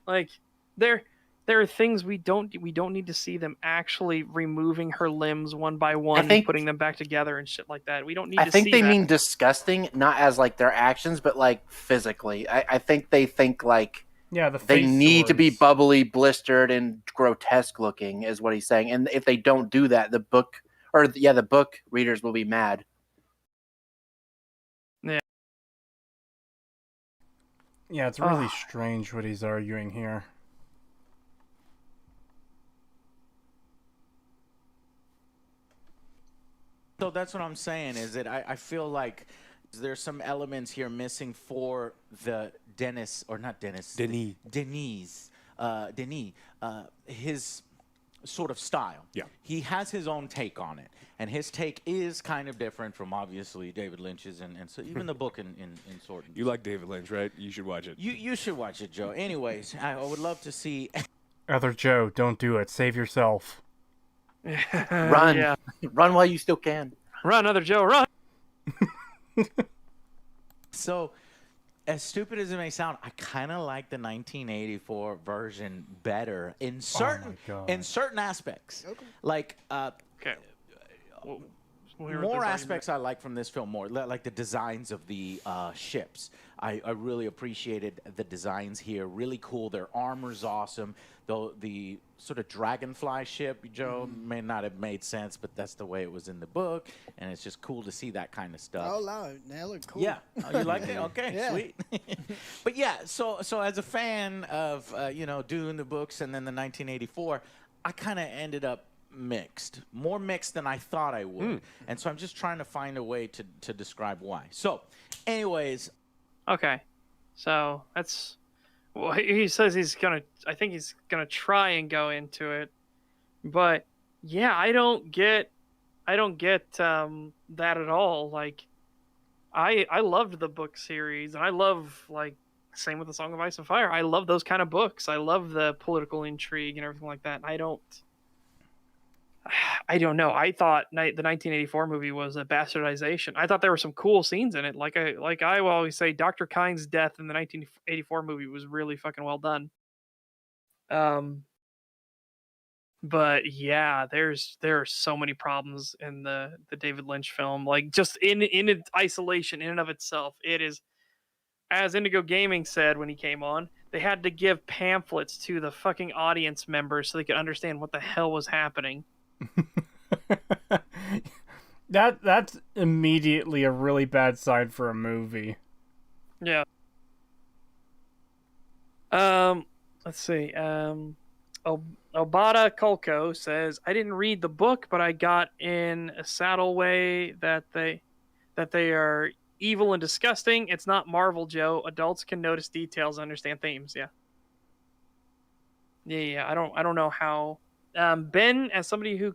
Like, there are things we don't need to see them actually removing her limbs one by one, putting them back together and shit like that. We don't need to see that. I think they mean disgusting, not as like their actions, but like physically. I think they think like they need to be bubbly, blistered, and grotesque looking, is what he's saying. And if they don't do that, the book readers will be mad. Yeah, it's really strange what he's arguing here. So that's what I'm saying is that I feel like there's some elements here missing for the Denis, his sort of style. Yeah. He has his own take on it, and his take is kind of different from obviously David Lynch's, and so even the book in sort of. You like David Lynch, right? You should watch it. You should watch it, Joe. Anyways, I would love to see. Other Joe, don't do it. Save yourself. Run. Run while you still can. Run, other Joe, run. So, as stupid as it may sound, I kind of like the 1984 version better in certain God. aspects. Okay. Like Okay. We'll hear what more this aspects I like from this film more, like the designs of the ships. I really appreciated the designs here. Really cool. Their armor's awesome. Though the sort of dragonfly ship, Joe, may not have made sense, but that's the way it was in the book, and it's just cool to see that kind of stuff. Oh, wow. That looked cool. Yeah, oh, you like it? Okay, Yeah. sweet. But yeah, so as a fan of Dune, the books, and then the 1984, I kind of ended up more mixed than I thought I would, and so I'm just trying to find a way to describe why. So, anyways, Okay, so that's. Well, he says he's gonna. I think he's gonna try and go into it, but yeah, I don't get that at all. Like, I loved the book series, and I love, like, same with the Song of Ice and Fire. I love those kind of books. I love the political intrigue and everything like that. I don't know. I thought the 1984 movie was a bastardization. I thought there were some cool scenes in it. Like I will always say, Dr. Kind's death in the 1984 movie was really fucking well done. But yeah, there are so many problems in the David Lynch film. Like, just in its isolation, in and of itself, it is, as Indigo Gaming said when he came on, they had to give pamphlets to the fucking audience members so they could understand what the hell was happening. That's immediately a really bad sign for a movie. Yeah. Let's see. Obata Kolko says, I didn't read the book, but I got in a saddle way that they are evil and disgusting. It's not Marvel, Joe. Adults can notice details and understand themes. Yeah. Yeah. I don't know how. Ben, as somebody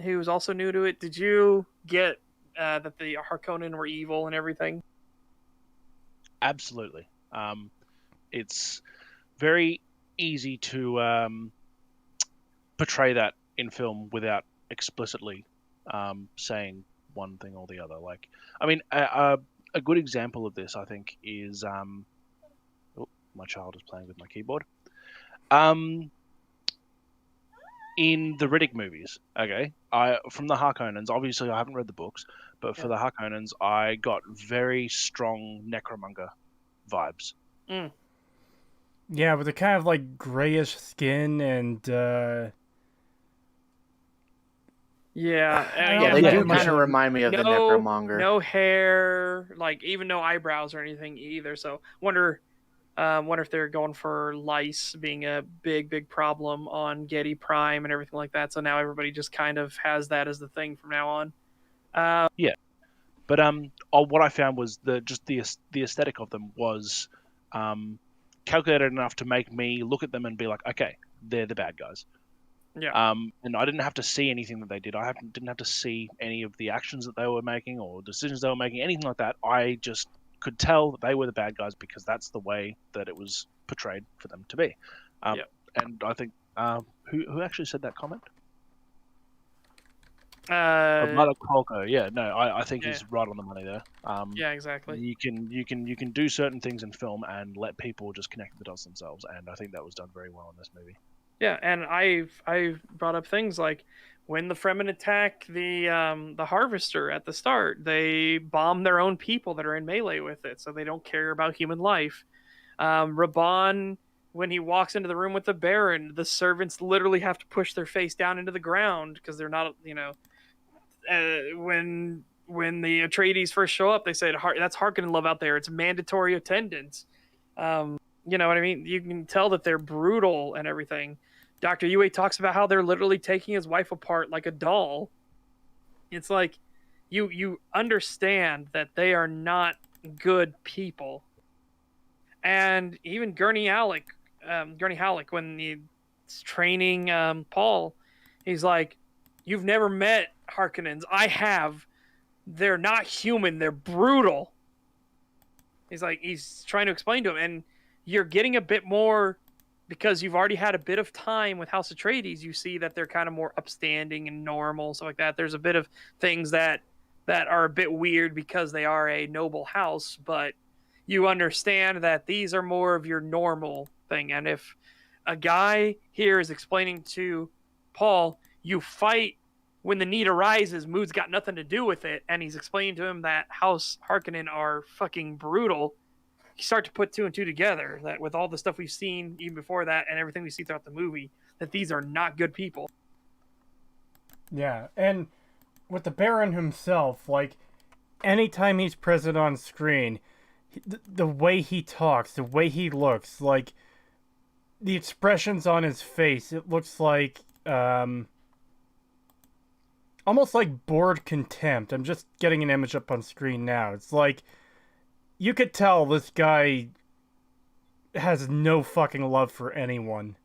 who's also new to it, did you get that the Harkonnen were evil and everything? Absolutely. It's very easy to portray that in film without explicitly saying one thing or the other. Like, I mean, a good example of this, I think, is oh, my child is playing with my keyboard. In the Riddick movies, okay, from the Harkonnens, obviously I haven't read the books, but for the Harkonnens, I got very strong Necromonger vibes. Yeah, with the kind of like grayish skin and They do kind of remind me of the Necromonger. No hair, like, even no eyebrows or anything either. So wonder if they're going for lice being a big problem on Getty Prime and everything like that. So now everybody just kind of has that as the thing from now on. Yeah, but what I found was the aesthetic of them was calculated enough to make me look at them and be like, okay, they're the bad guys. Yeah. And I didn't have to see anything that they did. Didn't have to see any of the actions that they were making or decisions they were making, anything like that. I just could tell that they were the bad guys because that's the way that it was portrayed for them to be. And I think who actually said that comment? Mother Kolko. Yeah, no, I think he's right on the money there. Yeah, exactly. You can do certain things in film and let people just connect the dots themselves, and I think that was done very well in this movie. Yeah, and I've brought up things like when the Fremen attack the Harvester at the start, they bomb their own people that are in melee with it, so they don't care about human life. Raban, when he walks into the room with the Baron, the servants literally have to push their face down into the ground because they're not, when the Atreides first show up, they said, that's Harkonnen love out there. It's mandatory attendance. You know what I mean? You can tell that they're brutal and everything. Dr. Yue talks about how they're literally taking his wife apart like a doll. It's like, you understand that they are not good people. And even Gurney Halleck, when he's training Paul, he's like, you've never met Harkonnens. I have. They're not human. They're brutal. He's trying to explain to him, and you're getting a bit more because you've already had a bit of time with House Atreides. You see that they're kind of more upstanding and normal, stuff like that. There's a bit of things that that are a bit weird because they are a noble house, but you understand that these are more of your normal thing. And if a guy here is explaining to Paul, you fight when the need arises, mood's got nothing to do with it, and he's explaining to him that House Harkonnen are fucking brutal, you start to put two and two together, that with all the stuff we've seen even before that and everything we see throughout the movie, that these are not good people. Yeah, and with the Baron himself, like, anytime he's present on screen, the way he talks, the way he looks, like, the expressions on his face, it looks like, almost like bored contempt. I'm just getting an image up on screen now. It's like, you could tell this guy has no fucking love for anyone.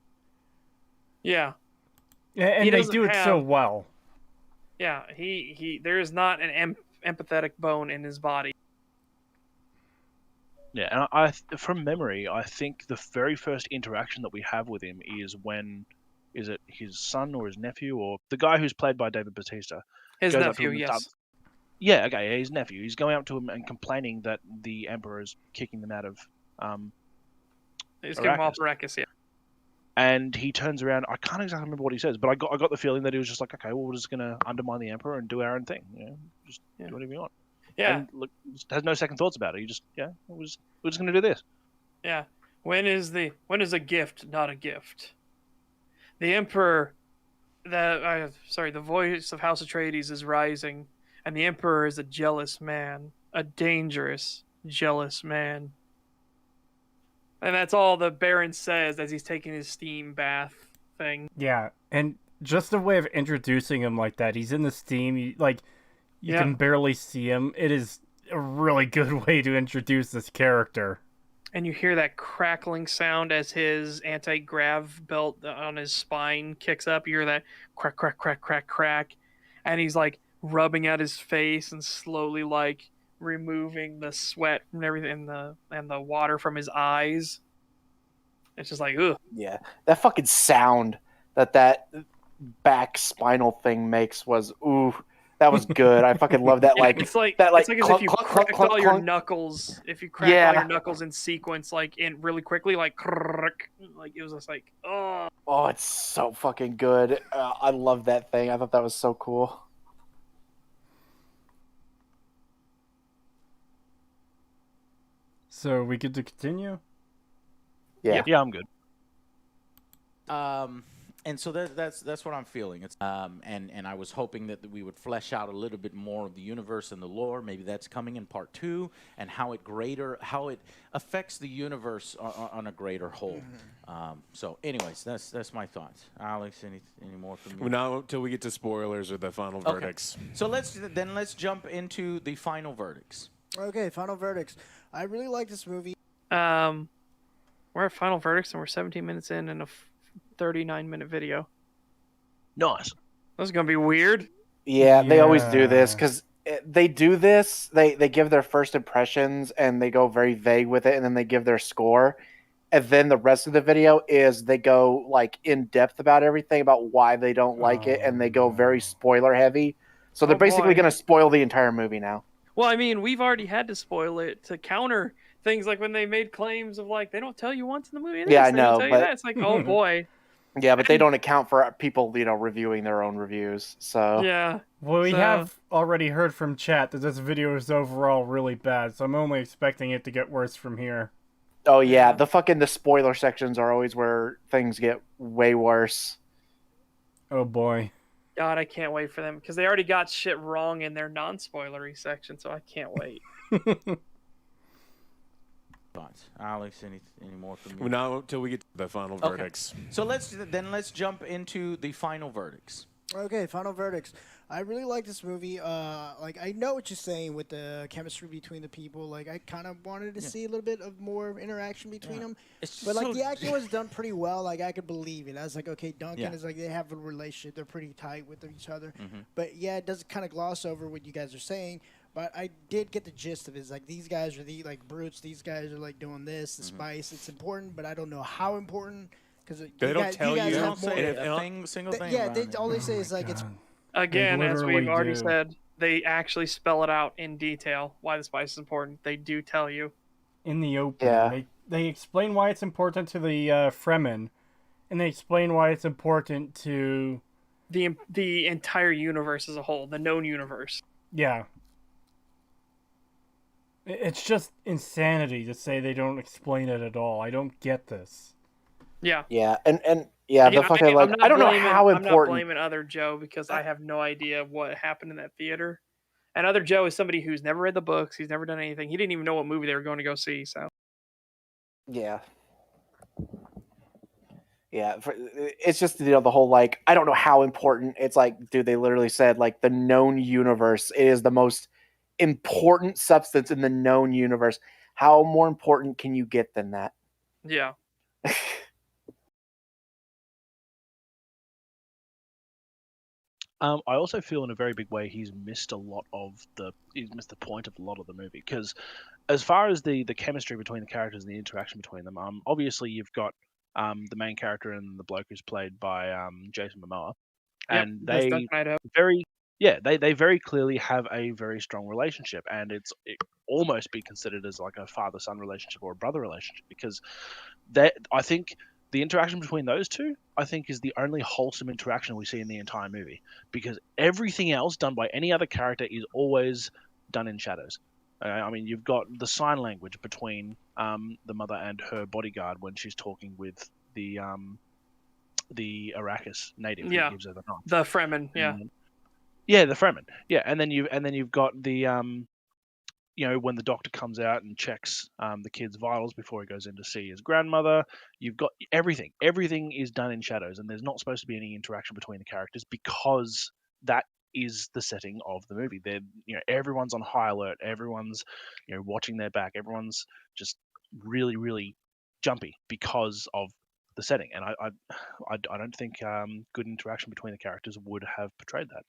Yeah. And they do it so well. Yeah, there is not an empathetic bone in his body. Yeah, and I from memory, I think the very first interaction that we have with him is when, is it his son or his nephew or the guy who's played by David Bautista? His goes up to nephew, him and yes. starts- Yeah, okay, his nephew. He's going up to him and complaining that the Emperor is kicking them out of. He's giving him off Arrakis, yeah. And he turns around. I can't exactly remember what he says, but I got the feeling that he was just like, okay, well, we're just gonna undermine the Emperor and do our own thing. You know, just do whatever you want. Yeah. And look, just has no second thoughts about it. He just, we're just gonna do this. Yeah. When is a gift not a gift? The Emperor, the voice of House Atreides is rising, and the Emperor is a jealous man, a dangerous, jealous man. And that's all the Baron says as he's taking his steam bath thing. Yeah, and just a way of introducing him like that. He's in the steam, you can barely see him. It is a really good way to introduce this character. And you hear that crackling sound as his anti-grav belt on his spine kicks up. You hear that crack, crack, crack, crack, crack. And he's like rubbing at his face and slowly like removing the sweat and everything and the water from his eyes. It's just like, ugh. Yeah, that fucking sound that back spinal thing makes was ooh. That was good. I fucking love that. Like it's like that. Like it's like as if you cracked all your knuckles. If you cracked all your knuckles in sequence, like in really quickly, like it was just like, oh. Oh, it's so fucking good. I love that thing. I thought that was so cool. So we get to continue? Yeah. Yeah, I'm good. And so that's what I'm feeling. It's and I was hoping that we would flesh out a little bit more of the universe and the lore. Maybe that's coming in part 2, and how it affects the universe on a greater whole. So, anyways, that's my thoughts. Alex, any more from you? Not until we get to spoilers or the final verdicts. So let's jump into the final verdicts. Okay, final verdicts. I really like this movie. We're at final verdicts and we're 17 minutes in and a 39-minute video. Nice. That's gonna be weird. Yeah, they always do this because they do this. They give their first impressions and they go very vague with it, and then they give their score, and then the rest of the video is they go like in depth about everything about why they don't like it, and they go very spoiler heavy. So they're basically going to spoil the entire movie now. Well, I mean, we've already had to spoil it to counter things like when they made claims of like they don't tell you once in the movie. Yeah, I they know, don't tell you that. It's like, oh boy. Yeah, but they don't account for people, reviewing their own reviews. So yeah. Well, we have already heard from chat that this video is overall really bad, so I'm only expecting it to get worse from here. Oh yeah, the spoiler sections are always where things get way worse. Oh boy. God, I can't wait for them because they already got shit wrong in their non-spoilery section, so I can't wait. Thoughts, Alex? Any more from you? Not until we get to the final verdicts. So let's jump into the final verdicts. Okay, final verdicts. I really like this movie. Like I know what you're saying with the chemistry between the people. Like I kind of wanted to see a little bit of more interaction between them. But like the acting was done pretty well. Like I could believe it. I was like, okay, Duncan is like they have a relationship. They're pretty tight with each other. But yeah, it does kind of gloss over what you guys are saying. But I did get the gist of it. It's like these guys are the like brutes. These guys are like doing this, the spice. It's important, but I don't know how important because they don't tell you. They don't say a single thing. Yeah, all they say is like it's. Again, as we've already said, they actually spell it out in detail why the spice is important. They do tell you. In the opening, Yeah. they explain why it's important to the Fremen, and they explain why it's important to The entire universe as a whole, the known universe. yeah. It's just insanity to say they don't explain it at all. I don't get this. Yeah. Yeah, and yeah, Again, the fucking like I'm I not don't know blaming, how I'm not important. blaming other Joe because I have no idea what happened in that theater. And other Joe is somebody who's never read the books. He's never done anything. He didn't even know what movie they were going to go see. So Yeah. Yeah, it's just the whole like I don't know how important. It's like, dude, they literally said like the known universe is the most important substance in the known universe. How more important can you get than that? yeah, I also feel in a very big way he's missed the point of a lot of the movie, because as far as the chemistry between the characters and the interaction between them, obviously you've got the main character and the bloke who's played by Jason Momoa, yep. and That's Dark Knight out. they very clearly have a very strong relationship, and it almost be considered as like a father-son relationship or a brother relationship, because I think the interaction between those two, I think, is the only wholesome interaction we see in the entire movie, because everything else done by any other character is always done in shadows. I mean, you've got the sign language between the mother and her bodyguard when she's talking with the Arrakis native who Yeah, gives her the knife. the Fremen. Yeah, Yeah, the Fremen. Yeah, and then you've got the when the doctor comes out and checks the kid's vitals before he goes in to see his grandmother, you've got everything. Everything is done in shadows, and there's not supposed to be any interaction between the characters because that is the setting of the movie. They're everyone's on high alert. Everyone's watching their back. Everyone's just really really jumpy because of the setting, and I don't think good interaction between the characters would have portrayed that.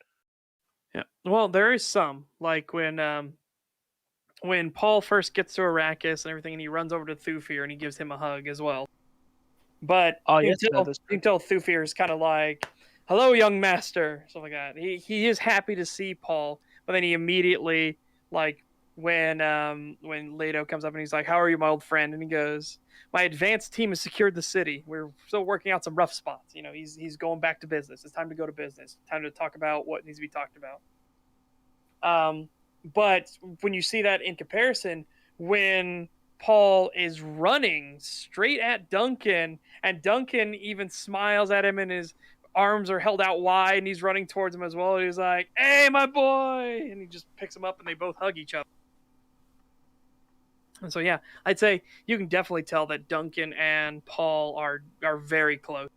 yeah. Well, there is some like when Paul first gets to Arrakis and everything, and he runs over to Thufir and he gives him a hug as well. But Oh you yes, can no, tell, that's you can tell Thufir is kind of like, "Hello, young master," stuff like that. He is happy to see Paul, but then he immediately like when Leto comes up and he's like, "How are you, my old friend?" and he goes, "My advanced team has secured the city. We're still working out some rough spots. He's going back to business. It's time to go to business. Time to talk about what needs to be talked about." But when you see that in comparison, when Paul is running straight at Duncan, and Duncan even smiles at him, and his arms are held out wide, and he's running towards him as well. And he's like, "Hey, my boy!" And he just picks him up, and they both hug each other. And so, yeah, I'd say you can definitely tell that Duncan and Paul are very close.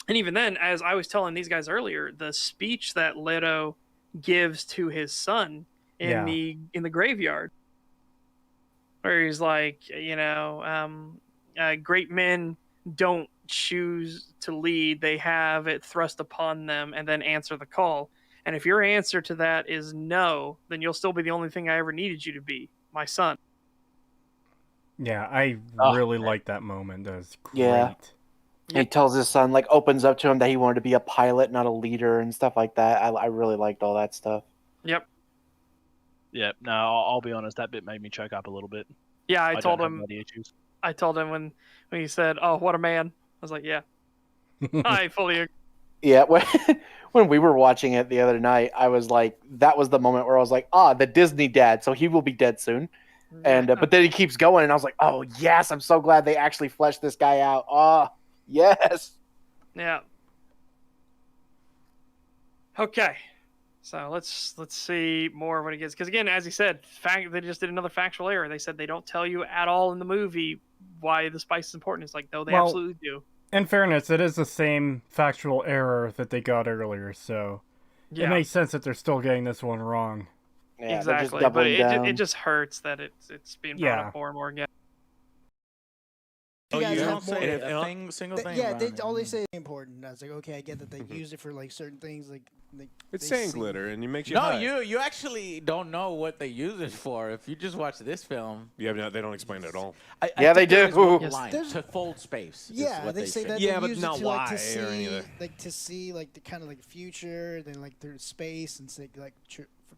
And even then, as I was telling these guys earlier, the speech that Leto gives to his son in Yeah. the graveyard, where he's like, great men don't choose to lead; they have it thrust upon them, and then answer the call. And if your answer to that is no, then you'll still be the only thing I ever needed you to be, my son. Yeah, I Oh, really like that moment. That was great. Yeah. He tells his son, like, opens up to him that he wanted to be a pilot, not a leader, and stuff like that. I really liked all that stuff. Yep. Yeah, no, I'll be honest. That bit made me choke up a little bit. Yeah, I don't told have him. bloody issues. I told him when he said, "Oh, what a man." I was like, "Yeah, I fully agree." Yeah, when we were watching it the other night, I was like, that was the moment where I was like, the Disney dad, so he will be dead soon. And but then he keeps going, and I was like, oh yes, I'm so glad they actually fleshed this guy out. Oh yes. Yeah. Okay. So let's see more of what he gets. Because again, as he said, they just did another factual error. They said they don't tell you at all in the movie why the spice is important. It's like, no, they absolutely do. In fairness, it is the same factual error that they got earlier, so it makes sense that they're still getting this one wrong. Yeah, exactly. But it just hurts that it's being brought up more and more again. You Oh, guys you have don't say more- And- a thing, single thing. Yeah, Brian. all they say is important. I was like, okay, I get that they use it for like certain things, like It's they saying sing- glitter, and it makes you No, high. you actually don't know what they use it for. If you just watch this film, Yeah, no, they don't explain it at all. I Yeah, they think there is do. one Yes, line, there's- to fold space. is Yeah, what they say that Yeah, they but use not it to like why to see, or anything. like the kind of like future, then like through space and say like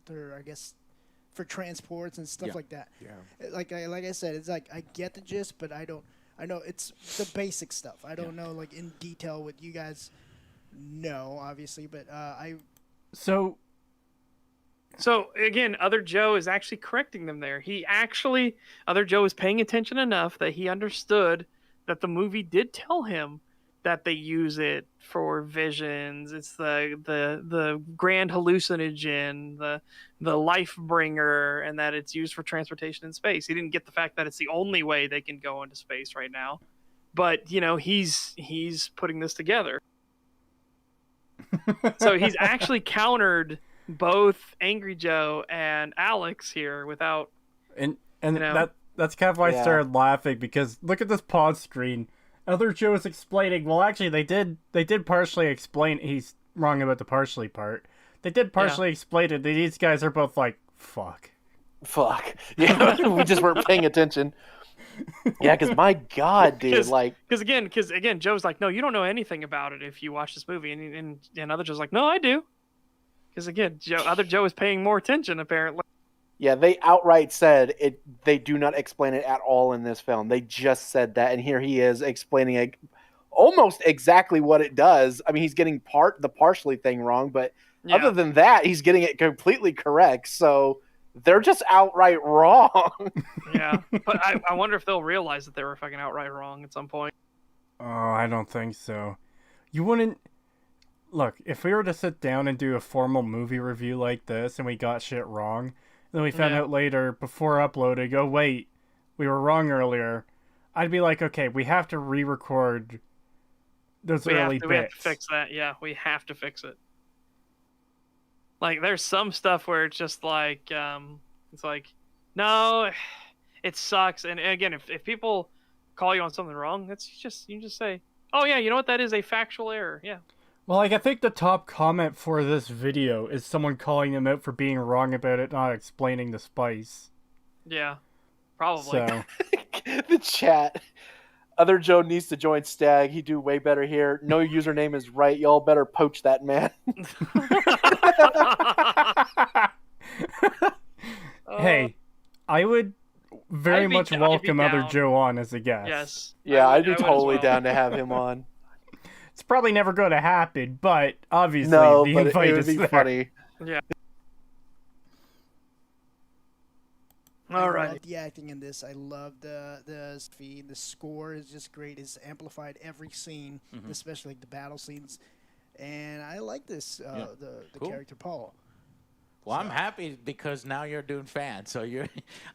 I guess for transports and stuff Yeah. like that. Yeah. Like I said, it's like I get the gist, but I don't. I know it's the basic stuff. I don't know like in detail what you guys know, obviously, but So So again, Other Joe is actually correcting them there. Other Joe is paying attention enough that he understood that the movie did tell him that they use it for visions. It's the grand hallucinogen, the life bringer, and that it's used for transportation in space. He didn't get the fact that it's the only way they can go into space right now. But he's putting this together. So he's actually countered both Angry Joe and Alex here without and know? that's kind of why I Yeah. started laughing, because look at this pause screen. Other Joe is explaining. Well, actually, they did partially explain. He's wrong about the partially part. They did partially explain it. These guys are both like, fuck. Fuck. Yeah, we just weren't paying attention. Yeah, because my God, dude, 'Cause- like, because again Joe's like, no, you don't know anything about it if you watch this movie, and Other Joe's like, no, I do, because again Other Joe is paying more attention apparently. yeah, they outright said it. They do not explain it at all in this film. They just said that, and here he is explaining it, almost exactly what it does. I mean, he's getting the partially thing wrong, but Yeah. other than that, he's getting it completely correct. So they're just outright wrong. Yeah, but I wonder if they'll realize that they were fucking outright wrong at some point. Oh, I don't think so. You wouldn't. Look, if we were to sit down and do a formal movie review like this and we got shit wrong, and then we found Yeah. out later before uploading, oh wait, we were wrong earlier, I'd be like, okay, we have to re-record those We have early to bits. fix that. Yeah, we have to fix it. Like, there's some stuff where it's just like, it's like, no, it sucks. And again, if people call you on something wrong, you just say, oh yeah, you know what, that is a factual error. Yeah. Well, like, I think the top comment for this video is someone calling them out for being wrong about it not explaining the spice. Yeah. Probably. So, The chat. Other Joe needs to join Stag. He'd do way better here. No username is right. Y'all better poach that man. hey, I would very I'd be much d- I'd be welcome Other down. Joe on as a guest. Yes. Yeah, I I'd be would as totally well. down to have him on. It's probably never going to happen, but obviously No, the but invite it would is be there. funny. Yeah. I All right. love the acting in this. I love the feed. The score is just great. It's amplified every scene, especially like the battle scenes. And I like this the Cool. character Paul. Well, I'm happy because now you're a Dune fan, so you're.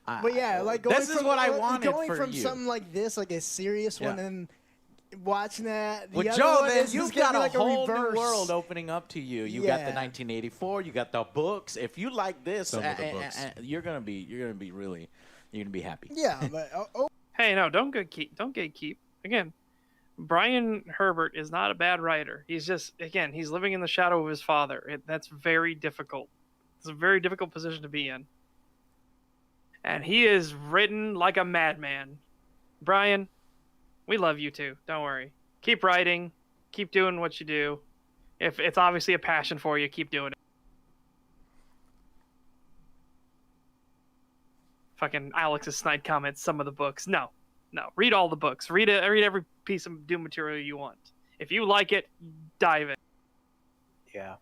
But yeah, like going this from, is what I wanted going for from you. something like this, like a serious one, Yeah. and watching that. The Well, other Joe, one then is you've just gonna got be a like whole reverse. new world opening up to you. You got the Yeah. 1984. You got the books. If you like this, Some of the books. you're gonna be really, you're gonna be happy. Yeah, but Hey, no, don't gatekeep. Again, Brian Herbert is not a bad writer. He's just, again, he's living in the shadow of his father. That's very difficult. It's a very difficult position to be in. And he is written like a madman. Brian, we love you too. Don't worry. Keep writing. Keep doing what you do. If it's obviously a passion for you, keep doing it. Fucking Alex's snide comments, some of the books. No. Read all the books. Read every piece of Doom material you want. If you like it, dive in. Yeah.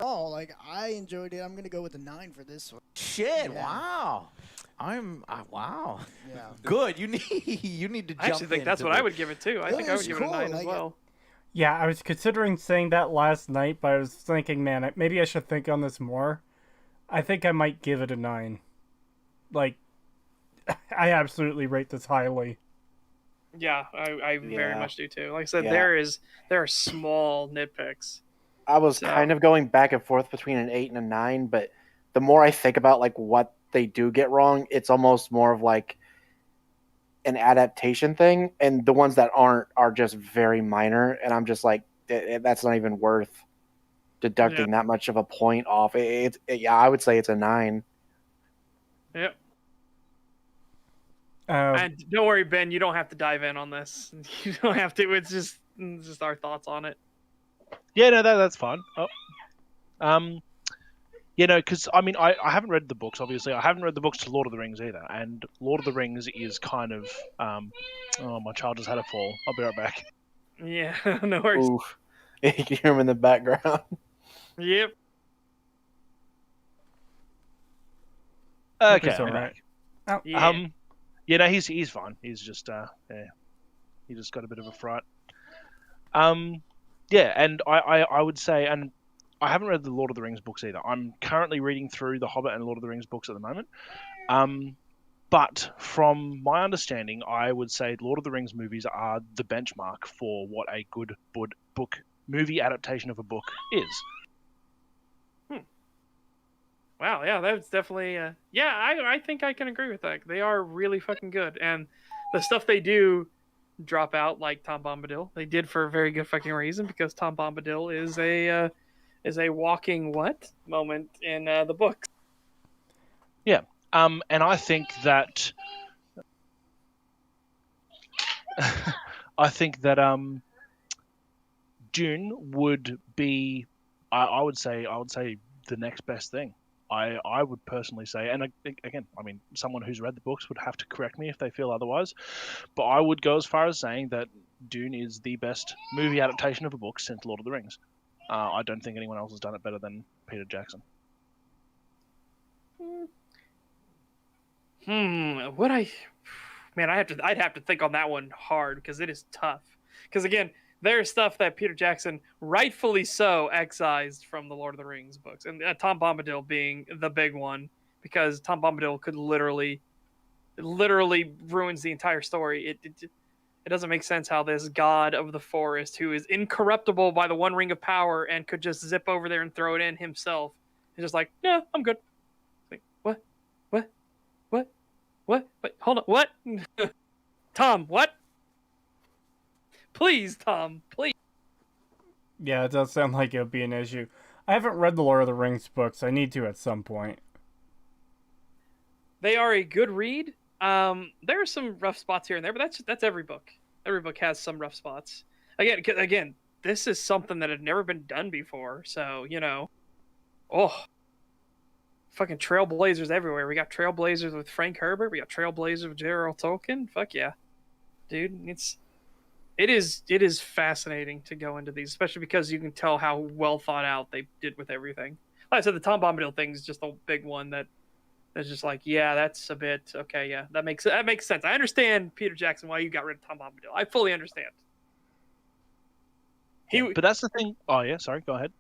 like I enjoyed it. I'm gonna go with a 9 for this one. Shit! Yeah. Wow. Wow. Yeah. Good. You need to. I actually jump think that's into what I the- would give it too. I It think I would was give it a cool, 9 as like, well. Yeah, I was considering saying that last night, but I was thinking, man, maybe I should think on this more. I think I might give it a 9. Like, I absolutely rate this highly. Yeah, I very Yeah. much do too. Like I said, Yeah. there are small nitpicks. I was So- kind of going back and forth between an 8 and a 9, but the more I think about like what they do get wrong, it's almost more of like an adaptation thing, and the ones that aren't are just very minor. And I'm just like, that's not even worth deducting that much of a point off. Yeah, I would say it's a 9. Yep. Uh, And don't worry, Ben, you don't have to dive in on this. You don't have to. It's just our thoughts on it. Yeah, no, that's fine. Because I mean, I haven't read the books. Obviously, I haven't read the books to Lord of the Rings either. And Lord of the Rings is kind of, oh, my child just had a fall. I'll be right back. Yeah, no worries. Oof. You can hear him in the background. Yep. Okay, He's all I'm right. back. Yeah. He's fine. He's just he just got a bit of a fright. Yeah, and I would say, and I haven't read the Lord of the Rings books either. I'm currently reading through the Hobbit and Lord of the Rings books at the moment. But from my understanding, I would say Lord of the Rings movies are the benchmark for what a good book movie adaptation of a book is. Wow, yeah, that's definitely I think I can agree with that. They are really fucking good, and the stuff they do drop out, like Tom Bombadil. They did for a very good fucking reason, because Tom Bombadil is a walking what moment in the book. Yeah. And I think that Dune would be, I would say the next best thing. I would personally say, and again, I mean, someone who's read the books would have to correct me if they feel otherwise, but I would go as far as saying that Dune is the best movie adaptation of a book since Lord of the Rings. I don't think anyone else has done it better than Peter Jackson. I'd have to think on that one hard, because it is tough. Because again, there's stuff that Peter Jackson, rightfully so, excised from the Lord of the Rings books, and Tom Bombadil being the big one, because Tom Bombadil could literally ruins the entire story. It doesn't make sense how this god of the forest, who is incorruptible by the one ring of power and could just zip over there and throw it in himself, is just like, yeah, I'm good. Like, what? Hold on, what? Tom, what? Please, Tom, please. yeah, it does sound like it would be an issue. I haven't read the Lord of the Rings books. I need to at some point. They are a good read. There are some rough spots here and there, but that's every book. Every book has some rough spots. Again, this is something that had never been done before, so fucking trailblazers everywhere. We got trailblazers with Frank Herbert. We got trailblazers with J.R.R. Tolkien. Fuck yeah, dude. It is fascinating to go into these, especially because you can tell how well thought out they did with everything. Like I said, the Tom Bombadil thing is just a big one that's just like, yeah, that's a bit okay. Yeah, that makes sense. I understand, Peter Jackson, why you got rid of Tom Bombadil. I fully understand. But that's the thing. Oh yeah, sorry. Go ahead.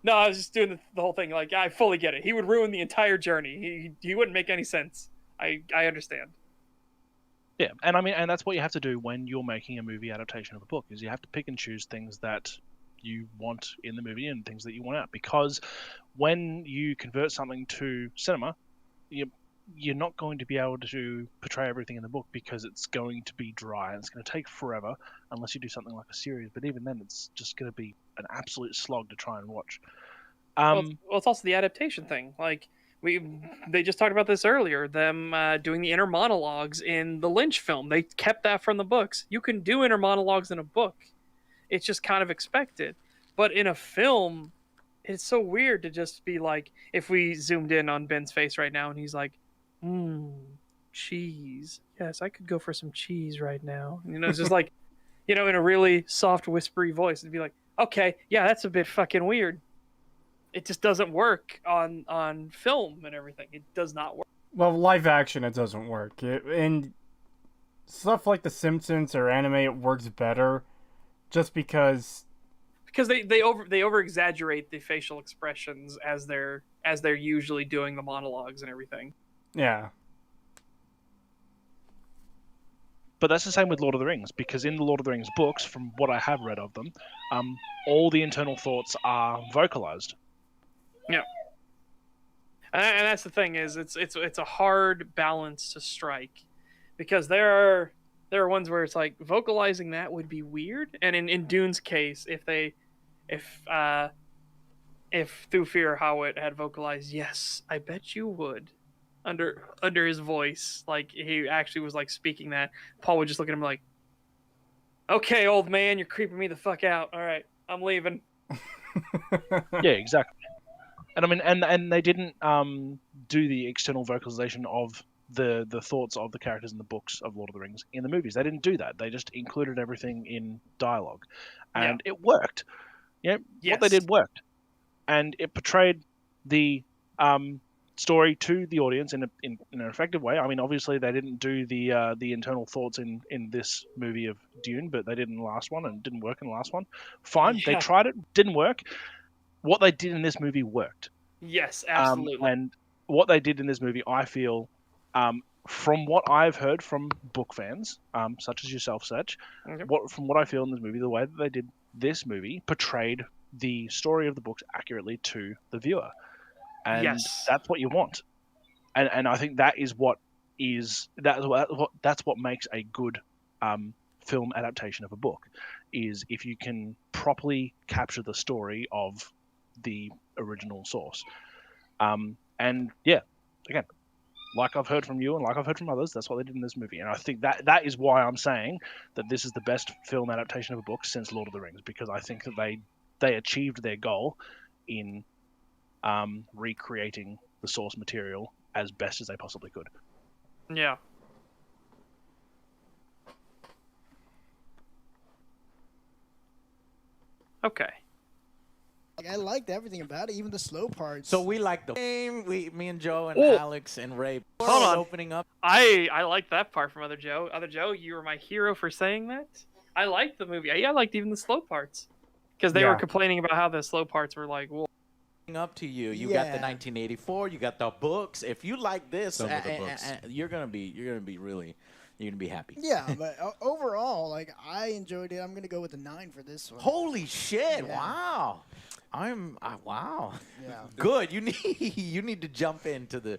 No, I was just doing the whole thing. Like, I fully get it. He would ruin the entire journey. He wouldn't make any sense. I understand. Yeah, and I mean, and that's what you have to do when you're making a movie adaptation of a book, is you have to pick and choose things that you want in the movie and things that you want out. Because when you convert something to cinema, you're not going to be able to portray everything in the book, because it's going to be dry and it's going to take forever unless you do something like a series. But even then, it's just going to be an absolute slog to try and watch. Well, it's also the adaptation thing. Like, they just talked about this earlier. Them doing the inner monologues in the Lynch film. They kept that from the books. You can do inner monologues in a book. It's just kind of expected. But in a film, it's so weird to just be like, if we zoomed in on Ben's face right now and he's like, cheese. Yes, I could go for some cheese right now. It's just like, in a really soft, whispery voice. It'd be like, okay, yeah, that's a bit fucking weird. It just doesn't work on film and everything. It does not work. Well, live action, it doesn't work. And stuff like The Simpsons or anime, it works better, just because they over exaggerate the facial expressions as they're usually doing the monologues and everything. Yeah. But that's the same with Lord of the Rings, because in the Lord of the Rings books, from what I have read of them, all the internal thoughts are vocalized. Yeah. And that's the thing is it's a hard balance to strike, because there are ones where it's like vocalizing that would be weird, and in Dune's case, if Thufir Hawat had vocalized, yes, I bet you would, under his voice, like he actually was like speaking that, Paul would just look at him like, okay, old man, you're creeping me the fuck out. All right, I'm leaving. Yeah, exactly. And I mean, and they didn't do the external vocalization of the thoughts of the characters in the books of Lord of the Rings in the movies. They didn't do that. They just included everything in dialogue, and it worked. Yeah, Yes. what they did worked, and it portrayed the story to the audience in an effective way. I mean, obviously they didn't do the internal thoughts in this movie of Dune, but they did in the last one, and it didn't work in the last one. Fine, they Yeah. tried it, didn't work. What they did in this movie worked. Yes, absolutely. And what they did in this movie, I feel, from what I've heard from book fans, such as yourself, Serge, Okay. from what I feel in this movie, the way that they did this movie portrayed the story of the books accurately to the viewer, and Yes. that's what you want. And I think that is what that's what makes a good film adaptation of a book, is if you can properly capture the story of the original source. And yeah, again, like I've heard from you and like I've heard from others, that's what they did in this movie. And I think that is why I'm saying that this is the best film adaptation of a book since Lord of the Rings, because I think that they achieved their goal in recreating the source material as best as they possibly could. Yeah. Okay. Like, I liked everything about it, even the slow parts. So we like the game. Me and Joe and Oh. Alex and Ray. Hold on. Opening up. I liked that part from Other Joe. Other Joe, you were my hero for saying that. I liked the movie. I liked even the slow parts, because they were Yeah. complaining about how the slow parts were like, well, Up to you. You got the Yeah. 1984. You got the books. If you like this, Some of the books. you're gonna be really, you're gonna be happy. Yeah, but overall, like, I enjoyed it. I'm gonna go with a 9 for this one. Holy shit! Yeah. Wow. Wow. Yeah, Good. You need to jump into the.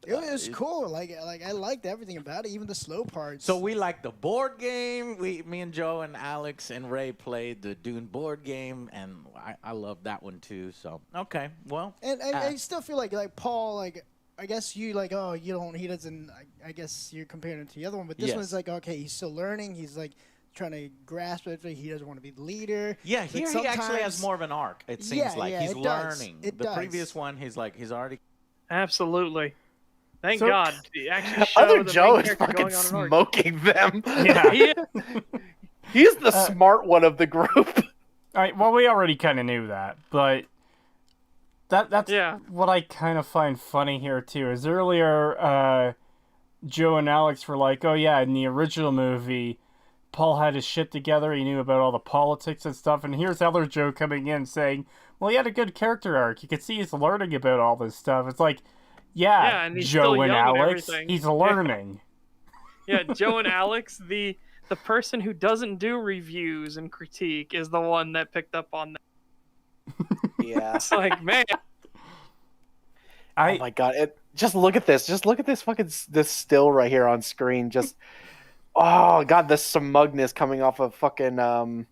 it was cool. Like I liked everything about it, even the slow parts. So we like the board game. Me and Joe and Alex and Ray played the Dune board game, and I love that one too. So okay, well. and I still feel like Paul, like, I guess you like, oh, you don't, he doesn't. I guess you're comparing it to the other one, but this Yes. one's like, okay, he's still learning. He's like trying to grasp it. He doesn't want to be the leader. Yeah, Like, here he actually has sometimes- more of an arc. It seems Yeah, like yeah, he's it does. learning. It The does. previous one, he's already. absolutely. Thank So- God. They actually show Other the Joe main is character fucking going on an arc. smoking them. Yeah. Yeah. He's the smart one of the group. All right, well, we already kind of knew that, but that's Yeah. what I kind of find funny here too. Is earlier, Joe and Alex were like, "Oh yeah, in the original movie, Paul had his shit together. He knew about all the politics and stuff." And here's other Joe coming in saying, "Well, he had a good character arc. You could see he's learning about all this stuff." It's like, Yeah, and he's Joe still and young and Alex, everything. he's Yeah. learning. Yeah, Joe and Alex, the person who doesn't do reviews and critique, is the one that picked up on that. Yeah. It's like, man, Oh my god! Just look at this. Just look at this fucking this still right here on screen. Just oh god, the smugness coming off of fucking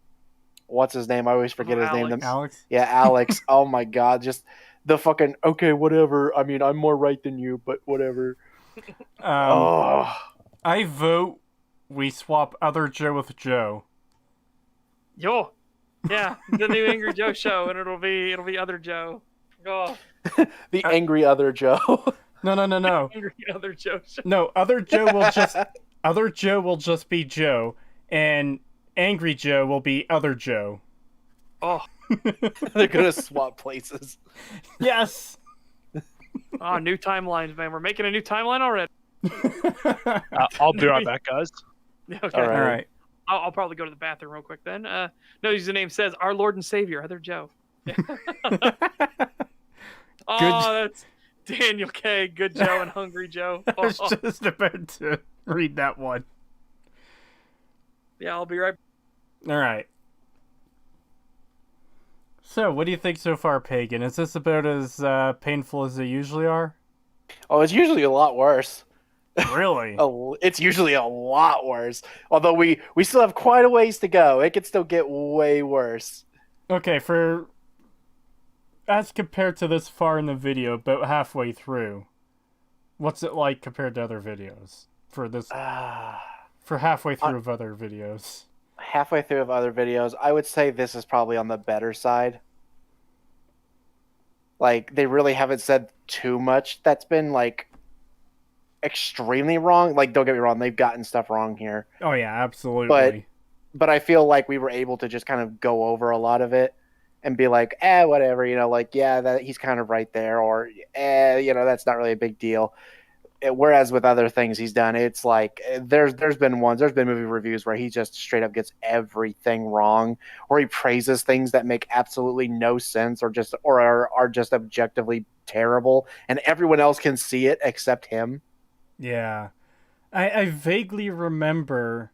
what's his name? I always forget his name. Alex. Alex, Yeah, Alex. Oh my god, just the fucking okay, whatever. I mean, I'm more right than you, but whatever. Oh, I vote we swap other Joe with Joe. yo, yeah, the new Angry Joe show, and it'll be Other Joe. Oh, the angry other Joe. No. Angry Other Joe show. No, other Joe will just be Joe, and Angry Joe will be other Joe. Oh, They're gonna swap places. Yes. oh, new timelines, man. We're making a new timeline already. I'll be right back, guys. Yeah, okay. All All right. I'll probably go to the bathroom real quick then. No, username says Our Lord and Savior, Other Joe. Oh, that's Daniel K. Good Joe and Hungry Joe. I was Oh, just about to read that one. yeah, I'll be right. All right. So, what do you think so far, Pagan? Is this about as painful as they usually are? Oh, it's usually a lot worse. Really? It's usually a lot worse. Although we still have quite a ways to go. It could still get way worse. Okay, for as compared to this far in the video, about halfway through, what's it like compared to other videos? For halfway through of other videos. Halfway through of other videos, I would say this is probably on the better side. Like, they really haven't said too much that's been, like, extremely wrong. Like, don't get me wrong, they've gotten stuff wrong here. Oh yeah, absolutely. But I feel like we were able to just kind of go over a lot of it and be like, whatever, like, yeah, that he's kind of right there, or, that's not really a big deal. Whereas with other things he's done, it's like there's been movie reviews where he just straight up gets everything wrong, or he praises things that make absolutely no sense, or are just objectively terrible, and everyone else can see it except him. Yeah. I vaguely remember,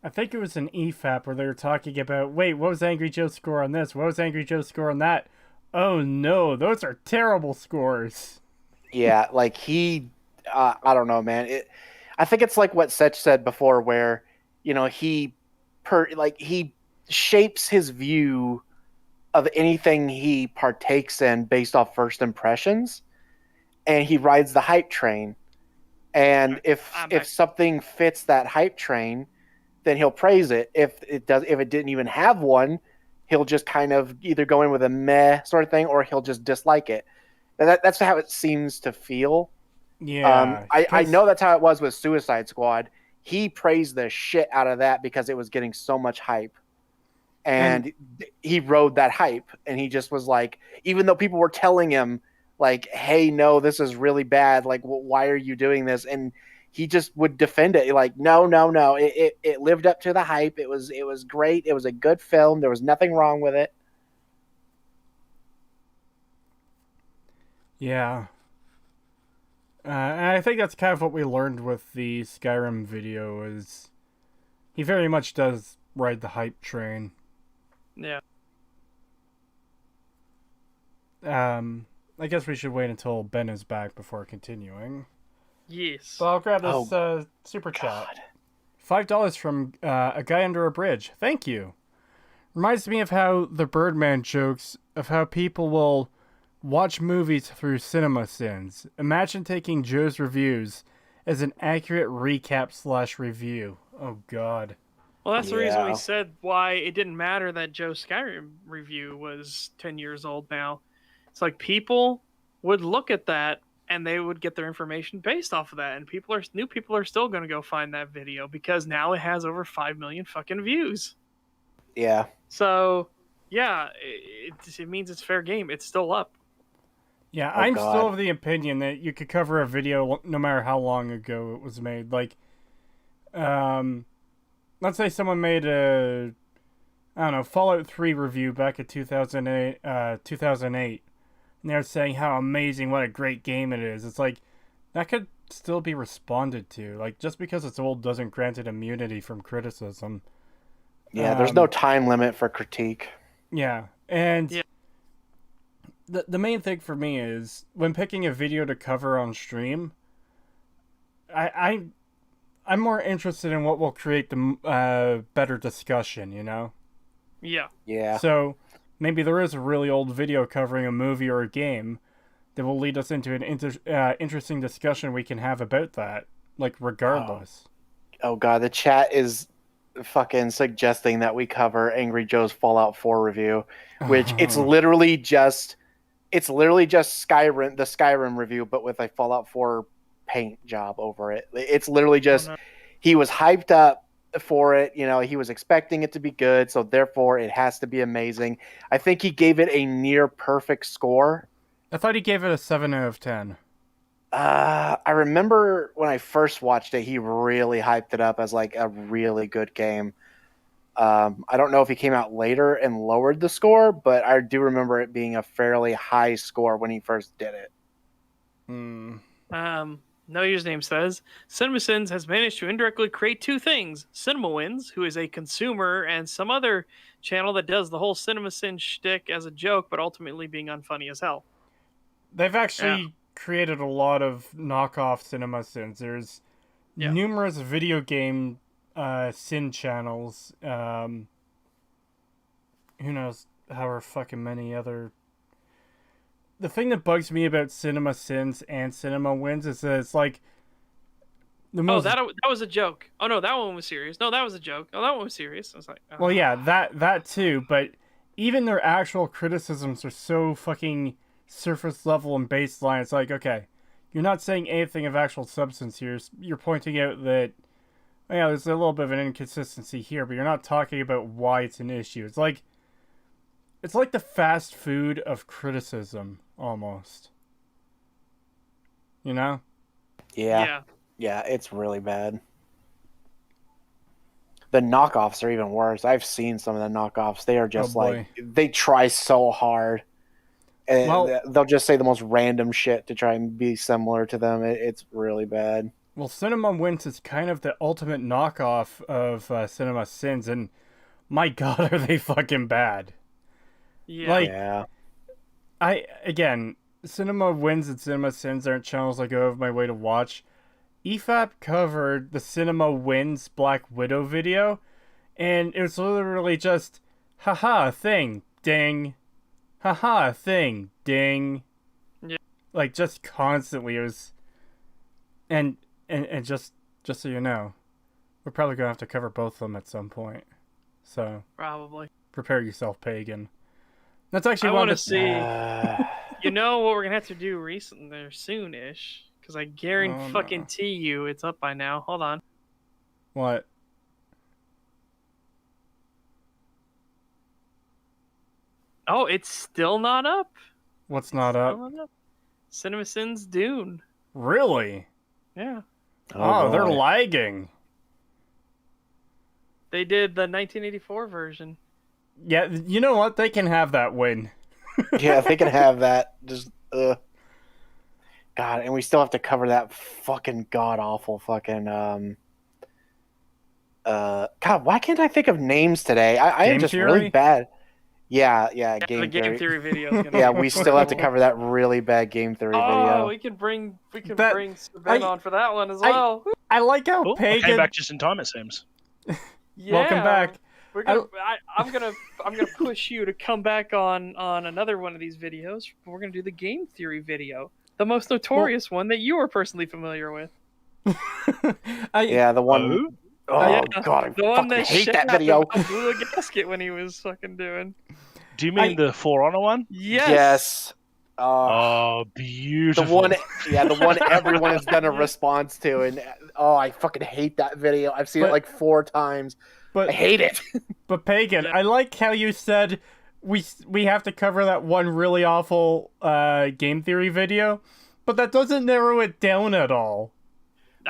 I think it was an EFAP where they were talking about, wait, what was Angry Joe's score on this? What was Angry Joe's score on that? Oh no, those are terrible scores. Yeah, like I don't know, man. I think it's like what Setch said before, where he shapes his view of anything he partakes in based off first impressions, and he rides the hype train. And if something fits that hype train, then he'll praise it. If it didn't even have one, he'll just kind of either go in with a meh sort of thing, or he'll just dislike it. That's how it seems to feel. Yeah. I know that's how it was with Suicide Squad. He praised the shit out of that because it was getting so much hype. And he rode that hype, and he just was like, even though people were telling him, like, hey, no, this is really bad. Like, why are you doing this? And he just would defend it. Like, no. It lived up to the hype. It was great. It was a good film. There was nothing wrong with it. Yeah. And I think that's kind of what we learned with the Skyrim video is he very much does ride the hype train. Yeah. I guess we should wait until Ben is back before continuing. Yes. But I'll grab this super chat. $5 from a guy under a bridge. Thank you. Reminds me of how the Birdman jokes of how people will watch movies through CinemaSins. Imagine taking Joe's reviews as an accurate recap / review. Oh God. Well, that's the reason we said why it didn't matter that Joe's Skyrim review was 10 years old now. It's like people would look at that and they would get their information based off of that, and new people are still going to go find that video because now it has over 5 million fucking views. Yeah. So, yeah, it means it's fair game. It's still up. Yeah, I'm still of the opinion that you could cover a video no matter how long ago it was made. Like, let's say someone made a, I don't know, Fallout 3 review back in 2008, and they're saying how amazing, what a great game it is. It's like, that could still be responded to. Like, just because it's old doesn't grant it immunity from criticism. Yeah, there's no time limit for critique. Yeah, and the main thing for me is, when picking a video to cover on stream, I'm more interested in what will create the better discussion, you know? Yeah. Yeah. So, maybe there is a really old video covering a movie or a game that will lead us into an interesting discussion we can have about that, like, regardless. Oh God, the chat is fucking suggesting that we cover Angry Joe's Fallout 4 review, which it's literally just Skyrim, the Skyrim review, but with a Fallout 4 paint job over it. It's literally just, he was hyped up for it. He was expecting it to be good, so therefore it has to be amazing. I think he gave it a near perfect score. I thought he gave it a 7 out of 10. I remember when I first watched it, he really hyped it up as like a really good game. I don't know if he came out later and lowered the score, but I do remember it being a fairly high score when he first did it. No username says, CinemaSins has managed to indirectly create two things. CinemaWins, who is a consumer, and some other channel that does the whole CinemaSins shtick as a joke, but ultimately being unfunny as hell. They've Yeah. actually created a lot of knockoff cinema sins. There's Yeah. numerous video game sin channels. Who knows however fucking many other. The thing that bugs me about Cinema Sins and Cinema Wins is that it's like the most. Oh, that was a joke. Oh no, that one was serious. No, that was a joke. Oh, that one was serious. I was like, oh. Well, yeah, that too. But even their actual criticisms are so fucking surface level and baseline. It's like, okay, you're not saying anything of actual substance here. You're pointing out that, yeah, there's a little bit of an inconsistency here, but you're not talking about why it's an issue. It's like the fast food of criticism, almost. You know? Yeah. Yeah, it's really bad. The knockoffs are even worse. I've seen some of the knockoffs. They are just they try so hard. And they'll just say the most random shit to try and be similar to them. It's really bad. Well, Cinema Wins is kind of the ultimate knockoff of Cinema Sins, and my god, are they fucking bad. Yeah. Cinema Wins and Cinema Sins aren't channels I go out of my way to watch. EFAP covered the Cinema Wins Black Widow video, and it was literally just, haha, thing, ding. Haha, thing, ding. Yeah. Like, just constantly. It was... And just so you know, we're probably going to have to cover both of them at some point. So... Probably. Prepare yourself, Pagan. That's actually I one want to of the... see... You know what we're going to have to do recently, or soon-ish? Because I guarantee you it's up by now. Hold on. What? Oh, it's still not up? What's not up? CinemaSins Dune. Really? Yeah. Oh, they're lagging. They did the 1984 version. Yeah, you know what? They can have that win. Yeah, they can have that. Just, God, and we still have to cover that fucking god-awful fucking, God, why can't I think of names today? I am just really bad. Yeah, the Game Theory video. Yeah, we still have to cover that really bad Game Theory video. Oh, we can bring Saban on for that one as well. I like how Pagan... I came back just in time, it seems. Yeah. Welcome back. We're gonna, I'm gonna push you to come back on another one of these videos. We're gonna do the Game Theory video, the most notorious one that you are personally familiar with. Yeah, the one. Oh god, I fucking hate that video. Blew a gasket when he was fucking doing. Do you mean the For Honor one? Yes. Yes. Oh, beautiful. The one everyone has done a response to, and I fucking hate that video. I've seen it like 4 times. But I hate it. But Pagan, I like how you said we have to cover that one really awful Game Theory video, but that doesn't narrow it down at all.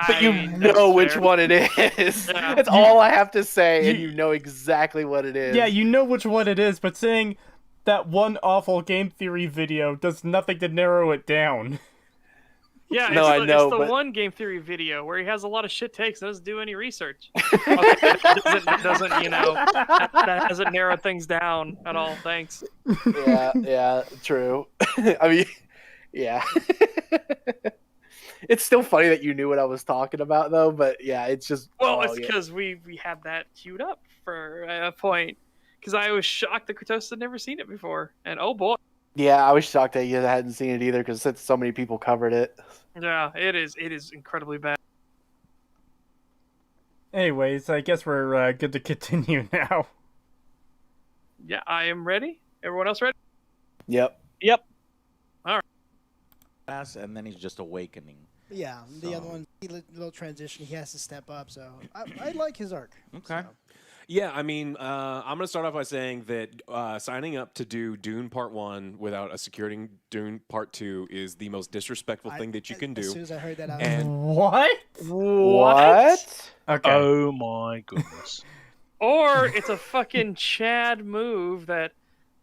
But you know which one it is. Yeah. That's all I have to say, and you know exactly what it is. Yeah, you know which one it is, but saying that one awful Game Theory video does nothing to narrow it down. Yeah, it's the one Game Theory video where he has a lot of shit takes and doesn't do any research. Okay, that hasn't narrowed things down at all. Thanks. Yeah, true. I mean, yeah. It's still funny that you knew what I was talking about, though. But yeah, it's just it's because we had that queued up for a point. Because I was shocked that Creetosis had never seen it before, and oh boy. Yeah, I was shocked that you hadn't seen it either, because since so many people covered it. Yeah, it is incredibly bad. Anyways, I guess we're good to continue now. Yeah, I am ready. Everyone else ready? Yep. All right. And then he's just awakening. Yeah, the other one, little transition. He has to step up, so I like his arc. Okay. So. Yeah, I mean, I'm going to start off by saying that signing up to do Dune Part 1 without a securing Dune Part 2 is the most disrespectful thing that you can do. As soon as I heard that, I was And What? Okay. Oh my goodness. Or it's a fucking Chad move that,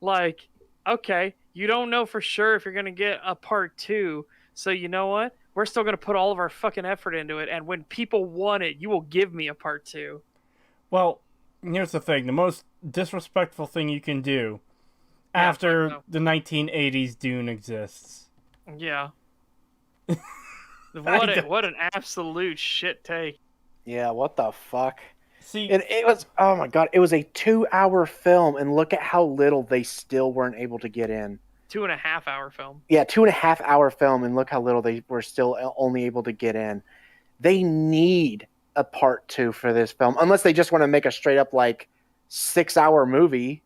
like, okay, you don't know for sure if you're going to get a Part 2, So you know what? We're still gonna put all of our fucking effort into it, and when people want it, you will give me a part 2. Well, here's the thing: the most disrespectful thing you can do Yeah, after fuck the 1980s Dune exists. no. Yeah. I don't- What an absolute shit take. Yeah, what the fuck? See, It was, oh my god, it was a 2-hour film, and look at how little they still weren't able to get in. 2.5-hour film. Yeah, 2.5-hour film, and look how little they were still only able to get in. They need a part 2 for this film, unless they just want to make a straight up like 6-hour movie.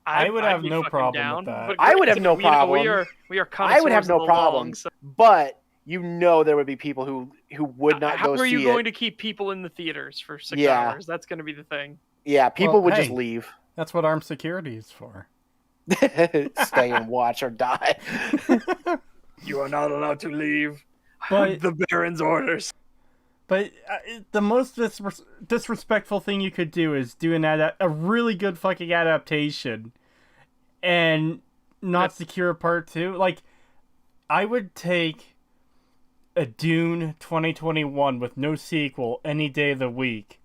I would I'd have be no fucking problem down, with that. but I would have no you know, we problem. are I would have connoisseurs no of the problem, long, so but you know there would be people who would not how go are you see going it. to keep people in the theaters for 6 Yeah. hours? That's going to be the thing. Yeah, people Well, would just hey. leave, That's what armed security is for. stay and watch or die. You are not allowed to leave. But- The Baron's orders. But the most disrespectful thing you could do is do a really good fucking adaptation and not secure a part 2. Like, I would take a Dune 2021 with no sequel any day of the week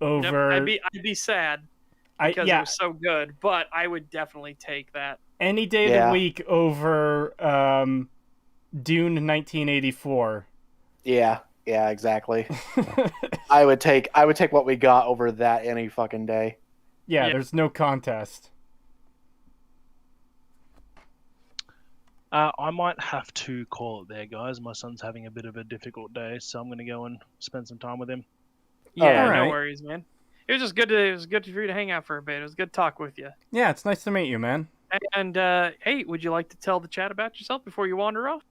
over... I'd be sad because it was so good, but I would definitely take that. Any day of the week over Dune 1984. Yeah, exactly. I would take what we got over that any fucking day. Yeah, there's no contest. I might have to call it there, guys. My son's having a bit of a difficult day, so I'm going to go and spend some time with him. Yeah, Alright. no worries, man. It was just good for you to hang out for a bit. It was good to talk with you. Yeah, it's nice to meet you, man. And hey, would you like to tell the chat about yourself before you wander off?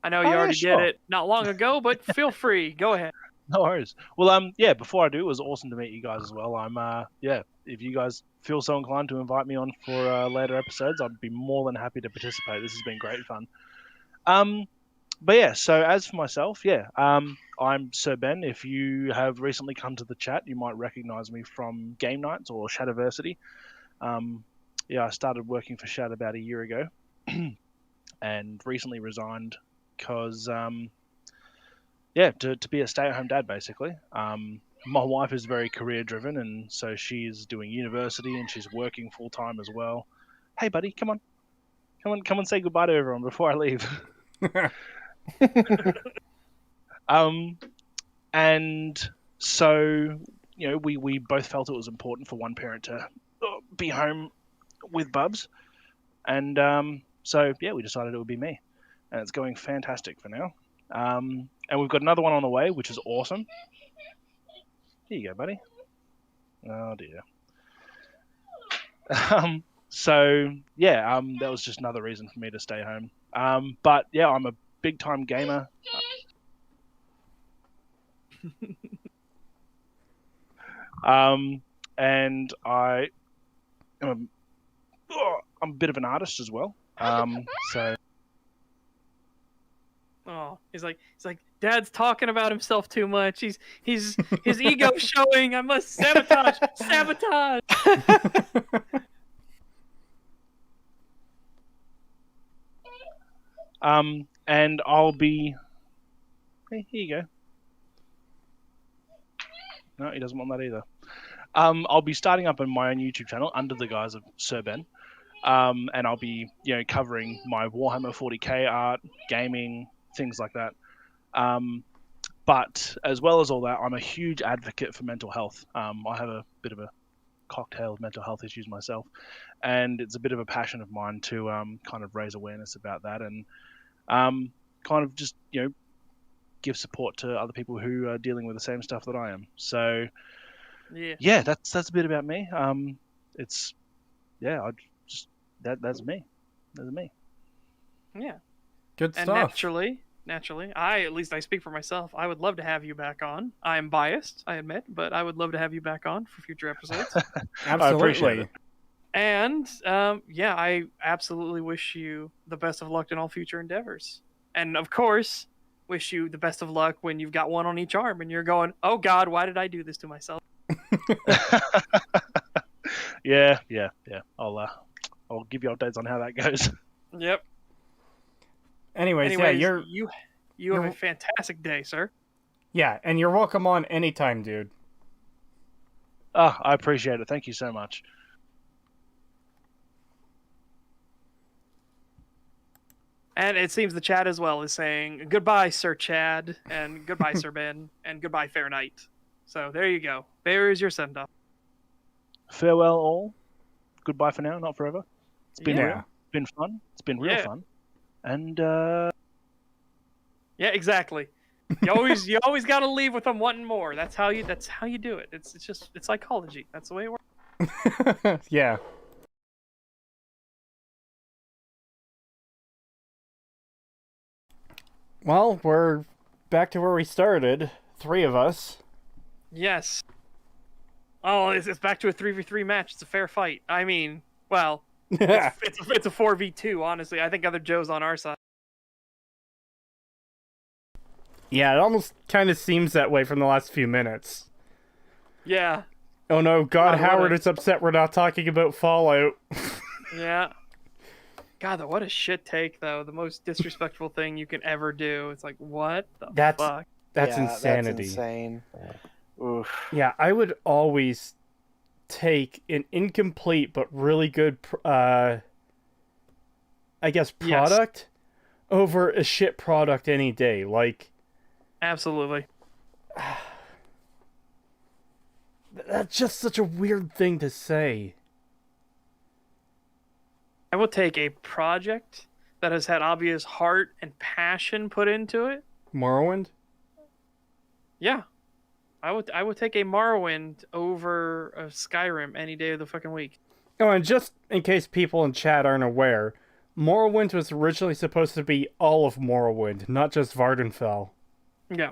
I know you yeah, already sure. did it not long ago, but feel free. Go ahead. No worries. Well, yeah, before I do, it was awesome to meet you guys as well. If you guys feel so inclined to invite me on for later episodes, I'd be more than happy to participate. This has been great fun. But yeah, so as for myself, I'm Sir Ben. If you have recently come to the chat, you might recognize me from Game Nights or Shadowversity. I started working for Shad about a year ago and recently resigned because, to be a stay-at-home dad, basically. My wife is very career-driven, and so she's doing university and she's working full-time as well. Hey, buddy, come on, say goodbye to everyone before I leave. And so, we both felt it was important for one parent to be home with Bubs. And we decided it would be me. And it's going fantastic for now. And we've got another one on the way, which is awesome. Here you go, buddy. Oh, dear. That was just another reason for me to stay home. But, yeah, I'm a big-time gamer. And I'm a bit of an artist as well. So... Oh, he's like, Dad's talking about himself too much. His ego showing. I must sabotage. And I'll be. Hey, here you go. No, he doesn't want that either. I'll be starting up on my own YouTube channel under the guise of Sir Ben. And I'll be, covering my Warhammer 40k art, gaming, things like that. But as well as all that, I'm a huge advocate for mental health. I have a bit of a cocktail of mental health issues myself, and it's a bit of a passion of mine to kind of raise awareness about that and kind of just give support to other people who are dealing with the same stuff that I am. So yeah, that's a bit about me. That's me. That's me. Yeah. Good And stuff. naturally, I speak for myself. I would love to have you back on. I am biased, I admit, but I would love to have you back on for future episodes. Absolutely. I appreciate it. And I absolutely wish you the best of luck in all future endeavors. And of course, wish you the best of luck when you've got one on each arm and you're going, "Oh God, why did I do this to myself?" Yeah. I'll give you updates on how that goes. Yep. Anyways, Anyways, yeah, you have you're- a fantastic day, sir. yeah, and you're welcome on anytime, dude. Ah, I appreciate it. Thank you so much. And it seems the chat as well is saying goodbye, Sir Chad, and goodbye, Sir Ben, and goodbye, Fair Knight. So there you go. There is your send off. Farewell, all. Goodbye for now, not forever. It's been Yeah. real. It's been fun. It's been real Yeah. fun. And Yeah, exactly. You always got to leave with them wanting more. That's how you do it. It's psychology. That's the way it works. Yeah. Well, we're back to where we started. 3 of us. Yes. Oh, it's back to a 3v3 match. It's a fair fight. I mean, well, it's a 4v2. Honestly, I think other Joe's on our side. Yeah, it almost kind of seems that way from the last few minutes. Yeah. Oh no, God, God, what Howard a- is upset we're not talking about Fallout. Yeah. God, what a shit take though. The most disrespectful thing you can ever do. It's like, what the That's fuck? that's Yeah, insanity. That's insane. Oof. Yeah, I would always take an incomplete but really good, I guess, Yes. product over a shit product any day. Like, Absolutely. that's just such a weird thing to say. I will take a project that has had obvious heart and passion put into it. Morrowind? Yeah. I would take a Morrowind over a Skyrim any day of the fucking week. Oh, and just in case people in chat aren't aware, Morrowind was originally supposed to be all of Morrowind, not just Vardenfell. Yeah.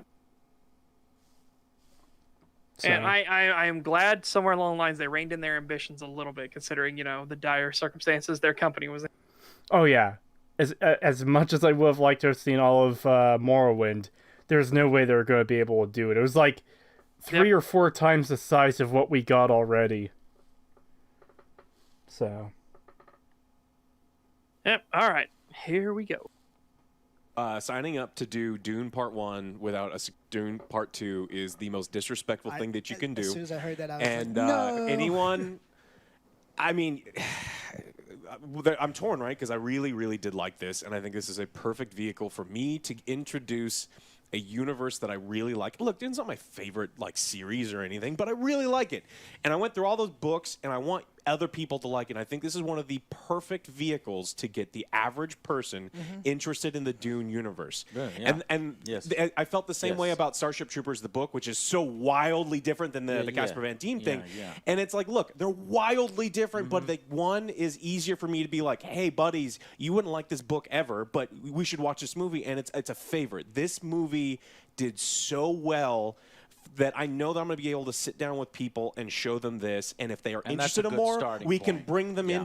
So, And I am glad somewhere along the lines they reined in their ambitions a little bit, considering, the dire circumstances their company was in. oh yeah, as much as I would have liked to have seen all of Morrowind, there's no way they were going to be able to do it. It was like 3 or 4 times the size of what we got already. So, Yep. All right. Here we go. Signing up to do Dune Part 1 without Dune Part 2 is the most disrespectful thing that you can do. As soon as I heard that, I was And like, no. anyone, I mean, I'm torn, right? Because I really, really did like this, and I think this is a perfect vehicle for me to introduce a universe that I really like. Look, Dune's not my favorite series or anything, but I really like it. And I went through all those books, and I want other people to like it. And I think this is one of the perfect vehicles to get the average person interested in the Dune universe. Yeah. And Yes. I felt the same way Yes. about Starship Troopers, the book, which is so wildly different than the Yeah, Casper yeah. Van Dien Yeah, thing. yeah. And it's like, look, they're wildly different, but one is easier for me to be like, hey, buddies, you wouldn't like this book ever, but we should watch this movie, and it's a favorite. This movie did so well that I know that I'm going to be able to sit down with people and show them this, and if they are And that's interested a in good more, starting we can point. bring them Yeah.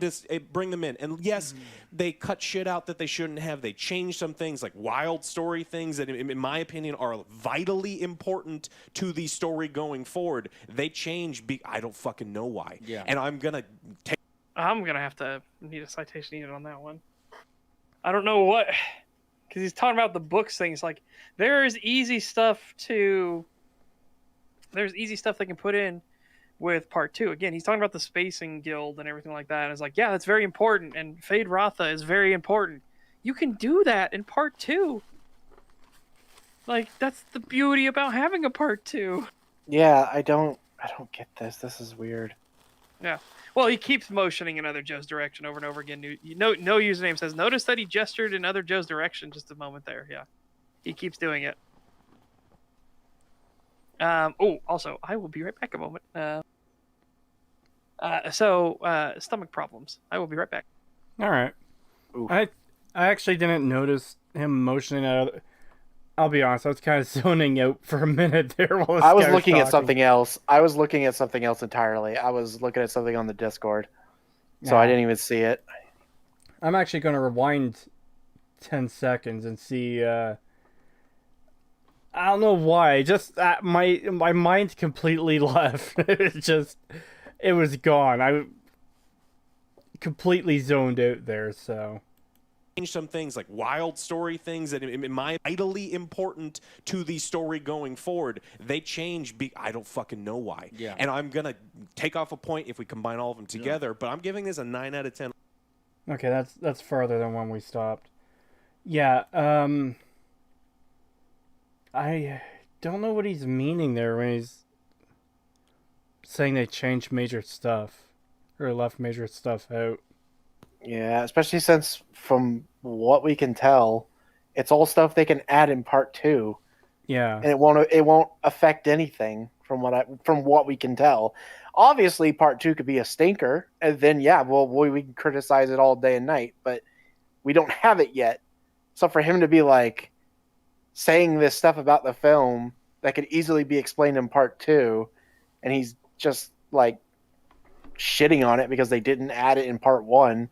bring them in. And yes, they cut shit out that they shouldn't have. They changed some things, like wild story things that, in my opinion, are vitally important to the story going forward. They changed. I don't fucking know why. Yeah. And I'm gonna take. I'm gonna have to need a citation needed on that one. I don't know what, because he's talking about the books things. Like there's easy stuff they can put in with part 2. Again, he's talking about the Spacing Guild and everything like that. And it's like, yeah, that's very important, and Fade Ratha is very important. You can do that in part 2. Like that's the beauty about having a part 2. Yeah, I don't get this. This is weird. Yeah. Well, he keeps motioning in other Joe's direction over and over again. No username says, notice that he gestured in other Joe's direction just a moment there. Yeah. He keeps doing it. Also, I will be right back a moment. Stomach problems. I will be right back. all right. Oof. I actually didn't notice him motioning at. I'll be honest, I was kind of zoning out for a minute there while this I was guy looking at talking. something else. I was looking at something else entirely. I was looking at something on the Discord, so I Yeah. didn't even see it. I'm actually going to rewind 10 seconds and see. I don't know why. Just my mind completely left. It was gone. I completely zoned out there. So some things like wild story things that in my vitally important to the story going forward, they change. I don't fucking know why. Yeah. And I'm gonna take off a point if we combine all of them together. But I'm giving this a 9 out of 10. Okay, that's farther than when we stopped. Yeah, I don't know what he's meaning there when he's saying they changed major stuff or left major stuff out. Yeah, especially since from what we can tell, it's all stuff they can add in part 2, Yeah. and it won't affect anything from what we can tell. Obviously, part 2 could be a stinker, and then yeah, well, we can criticize it all day and night, but we don't have it yet. So for him to be like saying this stuff about the film that could easily be explained in part 2, and he's just like shitting on it because they didn't add it in part 1.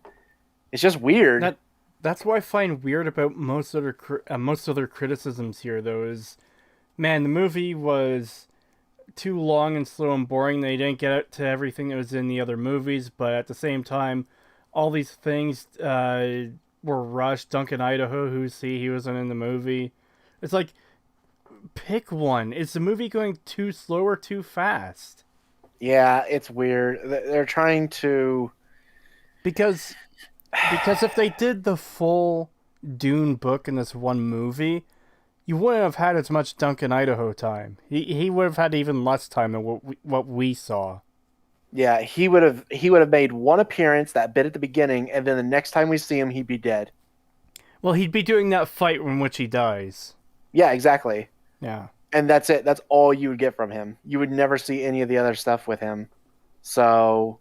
It's just weird. That's what I find weird about most other criticisms here, though, is, man, the movie was too long and slow and boring. They didn't get out to everything that was in the other movies, but at the same time, all these things were rushed. Duncan Idaho, he wasn't in the movie. It's like, pick one. Is the movie going too slow or too fast? Yeah, it's weird. They're trying to... Because if they did the full Dune book in this one movie, you wouldn't have had as much Duncan Idaho time. He would have had even less time than what we saw. Yeah, he would have made one appearance, that bit at the beginning, and then the next time we see him, he'd be dead. Well, he'd be doing that fight in which he dies. Yeah, exactly. Yeah. And that's it. That's all you would get from him. You would never see any of the other stuff with him. So,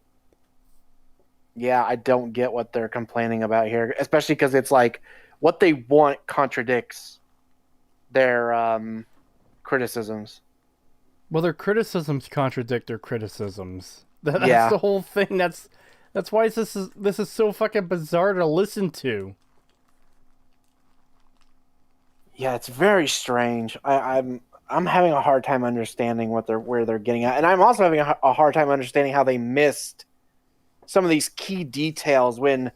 yeah, I don't get what they're complaining about here, especially because it's like what they want contradicts their criticisms. Well, their criticisms contradict their criticisms. That's Yeah. the whole thing. That's why this is so fucking bizarre to listen to. Yeah, it's very strange. I'm having a hard time understanding where they're getting at, and I'm also having a hard time understanding how they missed some of these key details when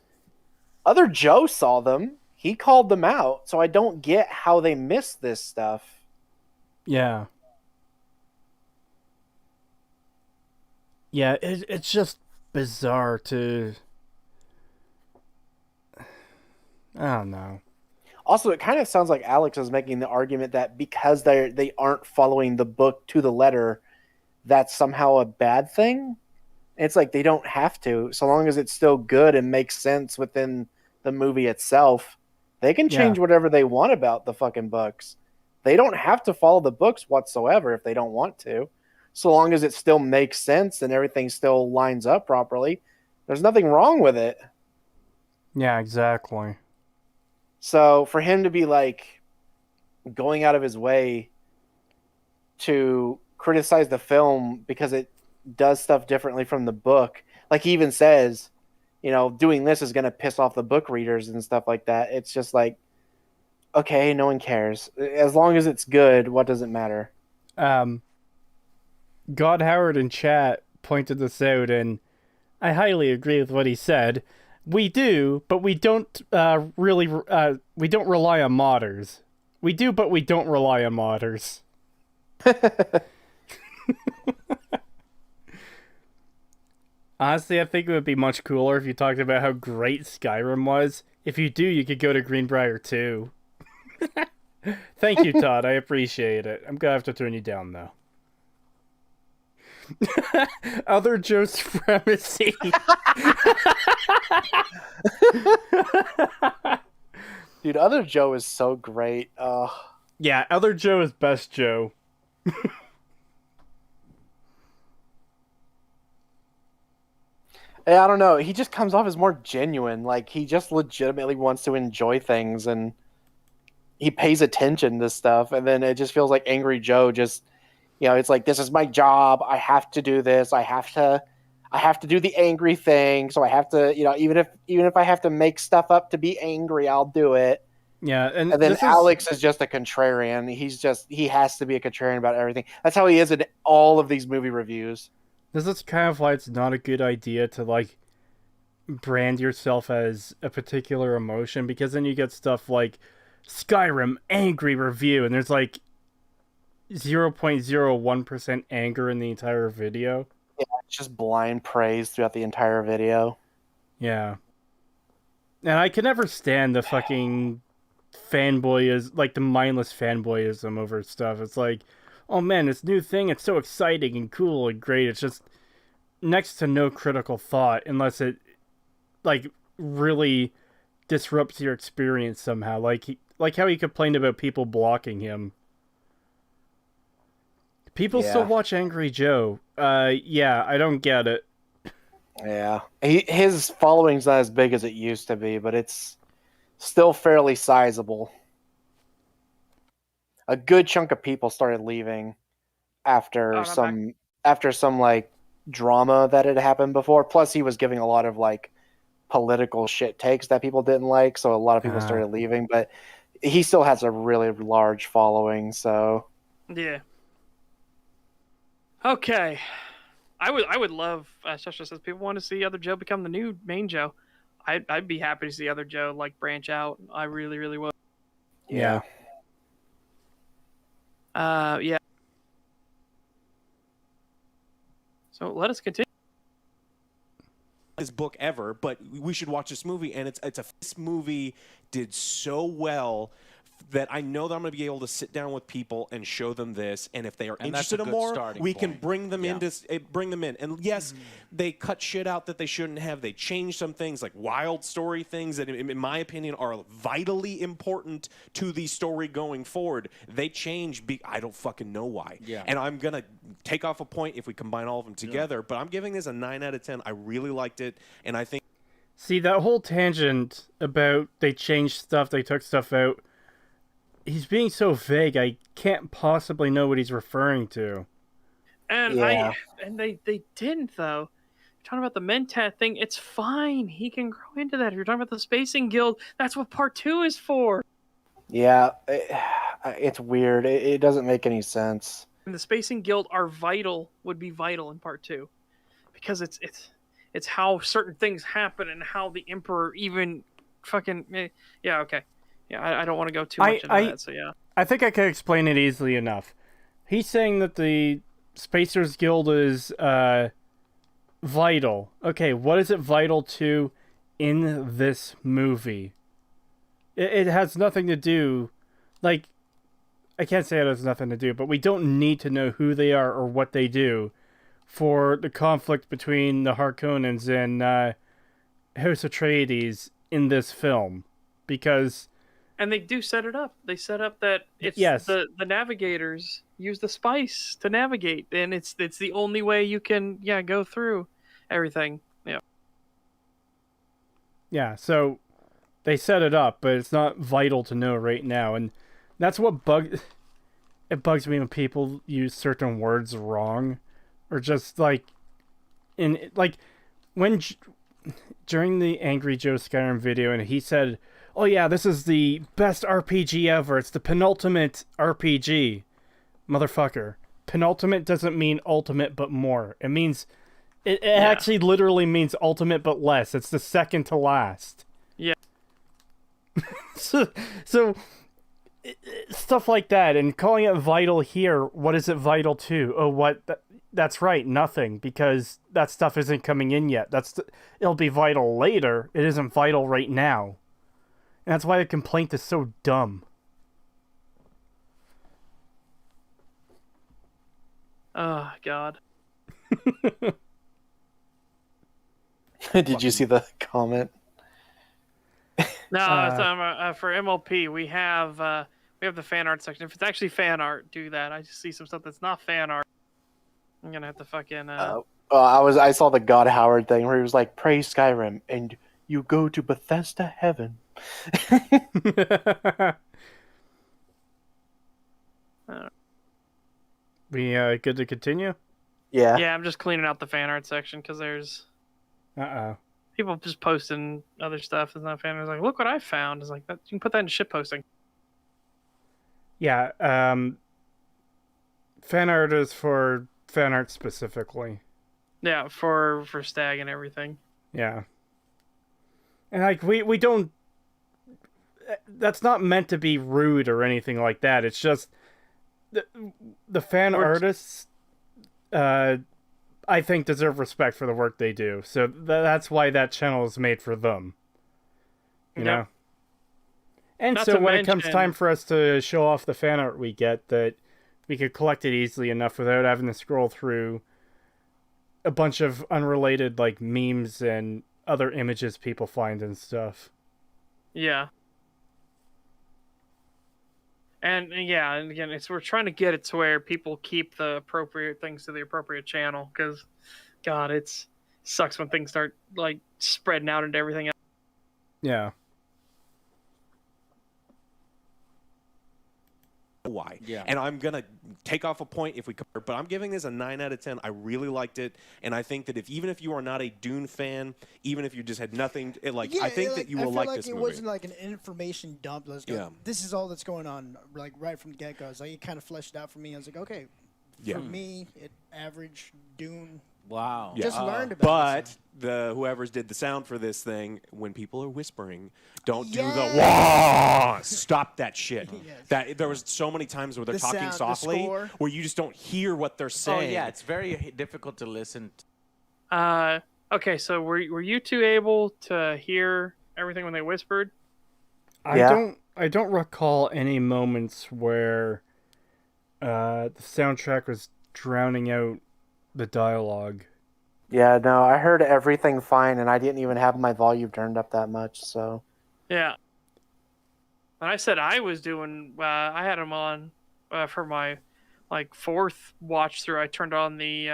other Joe saw them. He called them out, so I don't get how they missed this stuff. Yeah. Yeah, it's just bizarre to... I don't know. Also, it kind of sounds like Alex is making the argument that because they aren't following the book to the letter, that's somehow a bad thing. It's like they don't have to, so long as it's still good and makes sense within the movie itself. They can change whatever they want about the fucking books. They don't have to follow the books whatsoever if they don't want to. So long as it still makes sense and everything still lines up properly, there's nothing wrong with it. Yeah, exactly. So for him to be like going out of his way to criticize the film because it does stuff differently from the book, like he even says, doing this is going to piss off the book readers and stuff like that. It's just like, okay, no one cares. As long as it's good, what does it matter? God Howard in chat pointed this out, and I highly agree with what he said. We do, but we don't we don't rely on modders. We do, but we don't rely on modders. Honestly, I think it would be much cooler if you talked about how great Skyrim was. If you do, you could go to Greenbrier too. Thank you, Todd. I appreciate it. I'm gonna have to turn you down, though. Other Joe supremacy. Dude, other Joe is so great. Yeah, other Joe is best Joe. I don't know. He just comes off as more genuine. Like, he just legitimately wants to enjoy things, and he pays attention to stuff. And then it just feels like Angry Joe just, it's like, this is my job. I have to do this. I have to do the angry thing. So I have to, even if I have to make stuff up to be angry, I'll do it. Yeah, and then Alex is just a contrarian. He has to be a contrarian about everything. That's how he is in all of these movie reviews. This is kind of why it's not a good idea to, brand yourself as a particular emotion, because then you get stuff like Skyrim angry review, and there's like 0.01% anger in the entire video. Yeah, it's just blind praise throughout the entire video. Yeah. And I can never stand the fucking fanboy, like the mindless fanboyism over stuff. It's like, oh man, this new thing, it's so exciting and cool and great. It's just next to no critical thought unless it like really disrupts your experience somehow. Like how he complained about people blocking him. People still watch Angry Joe. Yeah, I don't get it. Yeah, his following's not as big as it used to be, but it's still fairly sizable. A good chunk of people started leaving after some like drama that had happened before. Plus, he was giving a lot of like political shit takes that people didn't like, so a lot of people started leaving. But he still has a really large following, so Yeah. Okay. I would love, Shasha says, people want to see other Joe become the new main Joe. I'd be happy to see other Joe like branch out. I really, really would. yeah. Yeah. So let us continue. This book ever, but we should watch this movie, and this movie did so well that I know that I'm going to be able to sit down with people and show them this, and if they are interested in more, we can bring them in. And yes, they cut shit out that they shouldn't have. They changed some things, like wild story things that, in my opinion, are vitally important to the story going forward. They change. I don't fucking know why. Yeah. And I'm going to take off a point if we combine all of them together, but I'm giving this a 9 out of 10. I really liked it, and I think... See, that whole tangent about they changed stuff, they took stuff out, he's being so vague, I can't possibly know what he's referring to. And they didn't, though. You're talking about the Mentat thing, it's fine. He can grow into that. If you're talking about the Spacing Guild, that's what part 2 is for. Yeah, it's weird. It doesn't make any sense. And the Spacing Guild would be vital in part 2. Because it's how certain things happen and how the Emperor even fucking... Yeah, okay. Yeah, I don't want to go too much into that, so yeah. I think I can explain it easily enough. He's saying that the Spacers Guild is vital. Okay, what is it vital to in this movie? It has nothing to do... Like, I can't say it has nothing to do, but we don't need to know who they are or what they do for the conflict between the Harkonnens and House Atreides in this film. Because... And they do set it up. They set up that it's the navigators use the spice to navigate, and it's the only way you can go through everything. Yeah. Yeah. So they set it up, but it's not vital to know right now, and that's what it bugs me when people use certain words wrong, or just like when during the Angry Joe Skyrim video, and he said, oh yeah, this is the best RPG ever. It's the penultimate RPG. Motherfucker. Penultimate doesn't mean ultimate but more. It means... It actually literally means ultimate but less. It's the second to last. Yeah. So stuff like that. And calling it vital here, what is it vital to? Oh, what... That's right, nothing. Because that stuff isn't coming in yet. It'll be vital later. It isn't vital right now. And that's why the complaint is so dumb. Oh, God. Did you see the comment? No, for MLP, we have the fan art section. If it's actually fan art, do that. I just see some stuff that's not fan art. I'm gonna have to fucking... I saw the God Howard thing where he was like, praise Skyrim, and you go to Bethesda heaven. We good to continue? Yeah. Yeah, I'm just cleaning out the fan art section because there's people just posting other stuff. It's not fan art. It's like, look what I found. It's like that. You can put that in shit posting. Yeah. Fan art is for fan art specifically. Yeah, for STAG and everything. Yeah. And like we don't. That's not meant to be rude or anything like that. It's just the fan artists. I think deserve respect for the work they do. So that's why that channel is made for them. You know. And Not so to when it comes mention- time for us to show off the fan art we get, that we could collect it easily enough without having to scroll through a bunch of unrelated like memes and other images people find and stuff. Yeah. And again, we're trying to get it to where people keep the appropriate things to the appropriate channel, because, God, sucks when things start like spreading out into everything else. Yeah. Why. Yeah. And I'm going to take off a point if we cover, but I'm giving this a 9 out of 10. I really liked it. And I think that even if you are not a Dune fan, even if you just had nothing, I think that you will like this it movie. wasn't like an information dump. Let's go. Yeah. This is all that's going on, like right from the get go. It's like it kind of fleshed out for me. I was like, okay, Yeah. for me, it average Dune. Wow. Yeah. Just learned about it. But whoever's did the sound for this thing, when people are whispering, don't do the Yes. wah. Stop that shit. Yes. That there was so many times where they're The talking sound, the softly, score. where you just don't hear what they're Oh saying. yeah, it's very difficult to listen. Okay, so were you two able to hear everything when they whispered? Yeah. I don't recall any moments where the soundtrack was drowning out the dialogue. Yeah, no, I heard everything fine, and I didn't even have my volume turned up that much. So Yeah. And I said I was doing. I had them on for my fourth watch through. I turned on the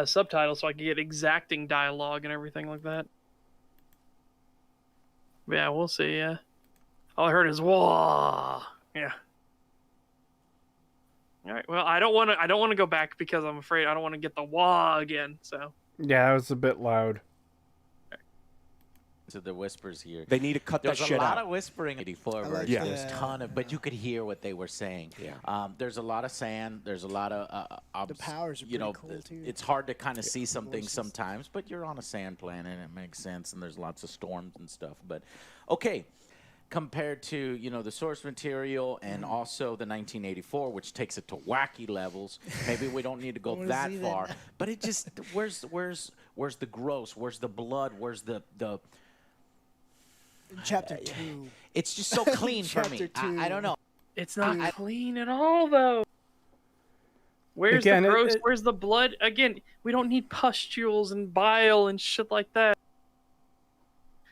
subtitles so I could get exacting dialogue and everything like that. Yeah, we'll see. Yeah. All I heard is "wah." Yeah. All right. Well, I don't want to go back because I'm afraid I don't want to get the "wah" again. So. Yeah, that was a bit loud. To the whispers here. They need to cut There's that a shit lot out. of whispering. 84 like version. Yeah. There's a ton of, but you could hear what they were saying. Yeah. There's a lot of sand. There's a lot of The powers are you know, pretty cool, too. it's hard to kind of see the something voices. sometimes, but you're on a sand planet and it makes sense, and there's lots of storms and stuff. But okay, compared to the source material and also the 1984, which takes it to wacky levels, maybe we don't need to go wanna that see far. that. But it just where's the gross? Where's the blood? Where's the Chapter 2. It's just so clean for me. Chapter I don't know. It's not clean at all, though. Where's Again, the gross? it- Where's the blood? Again, we don't need pustules and bile and shit like that.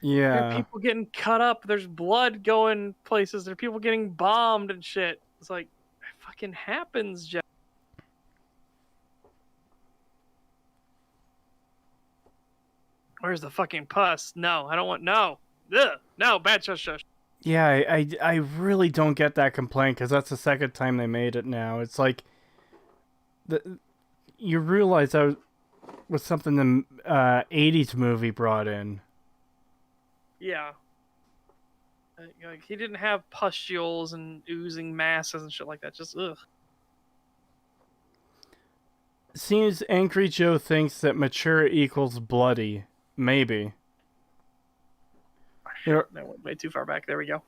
There are Yeah. people getting cut up. There's blood going places. There are people getting bombed and shit. It's like, it fucking happens, Jeff. Where's the fucking pus? No, I don't want. No. Ugh. No, bad shush. Yeah, I really don't get that complaint because that's the second time they made it now. It's like you realize that was something the 80s movie brought in. Yeah. Like, he didn't have pustules and oozing masses and shit like that. Just ugh. Seems Angry Joe thinks that mature equals bloody. Maybe. There, That went way too far back. There we go.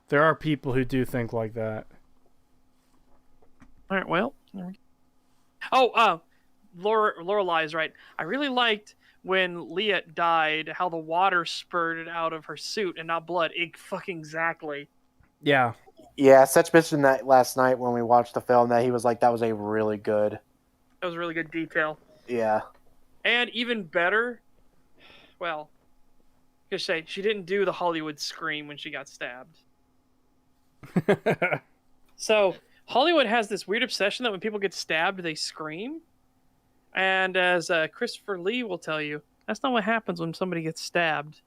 there are people who do think like that. All right. Well. There we go. Oh, Lorelai's right. I really liked when Leah died, how the water spurted out of her suit and not blood. Fucking exactly. Yeah. yeah, Seth mentioned that last night when we watched the film that he was like, that was a really good. That was really good detail. Yeah. And even better, well, just say she didn't do the Hollywood scream when she got stabbed. So Hollywood has this weird obsession that when people get stabbed, they scream. And as Christopher Lee will tell you, that's not what happens when somebody gets stabbed.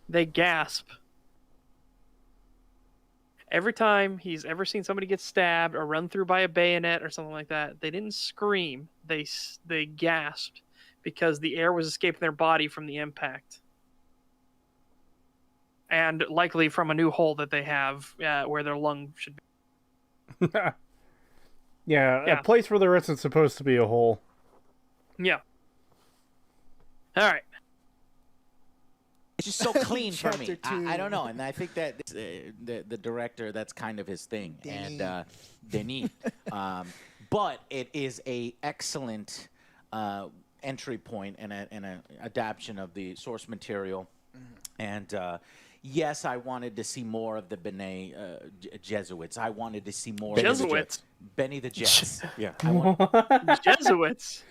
They gasp. Every time he's ever seen somebody get stabbed or run through by a bayonet or something like that, they didn't scream. They gasped because the air was escaping their body from the impact. And likely from a new hole that they have where their lung should be. Yeah, Yeah. a place where there isn't supposed to be a hole. Yeah. All right. just so clean for me. Chapter I don't 2. know, and I think that the director, that's kind of his thing. Denis. And Denis. But it is a excellent entry point and an adaptation of the source material. And yes, I wanted to see more of the Bene Jesuits. I wanted to see more Jesuits? of Benny the Jets. Yeah. I want, Jesuits.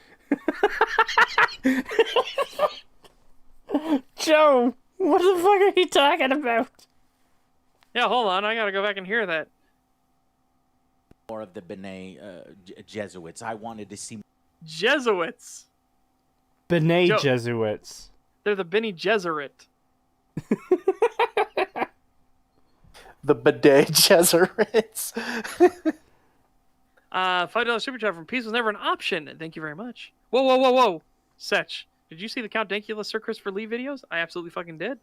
Joe, what the fuck are you talking about? Yeah, hold on. I gotta go back and hear that. more of the Bene Jesuits. I wanted to see Jesuits. Bene Joe. Jesuits. They're the Benny Gesserit. The bidet Jesuits. $5 super chat from Peace was never an option. Thank you very much. Whoa, whoa, whoa, whoa. Setch, did you see the Count Dankula Sir Christopher Lee videos? I absolutely fucking did.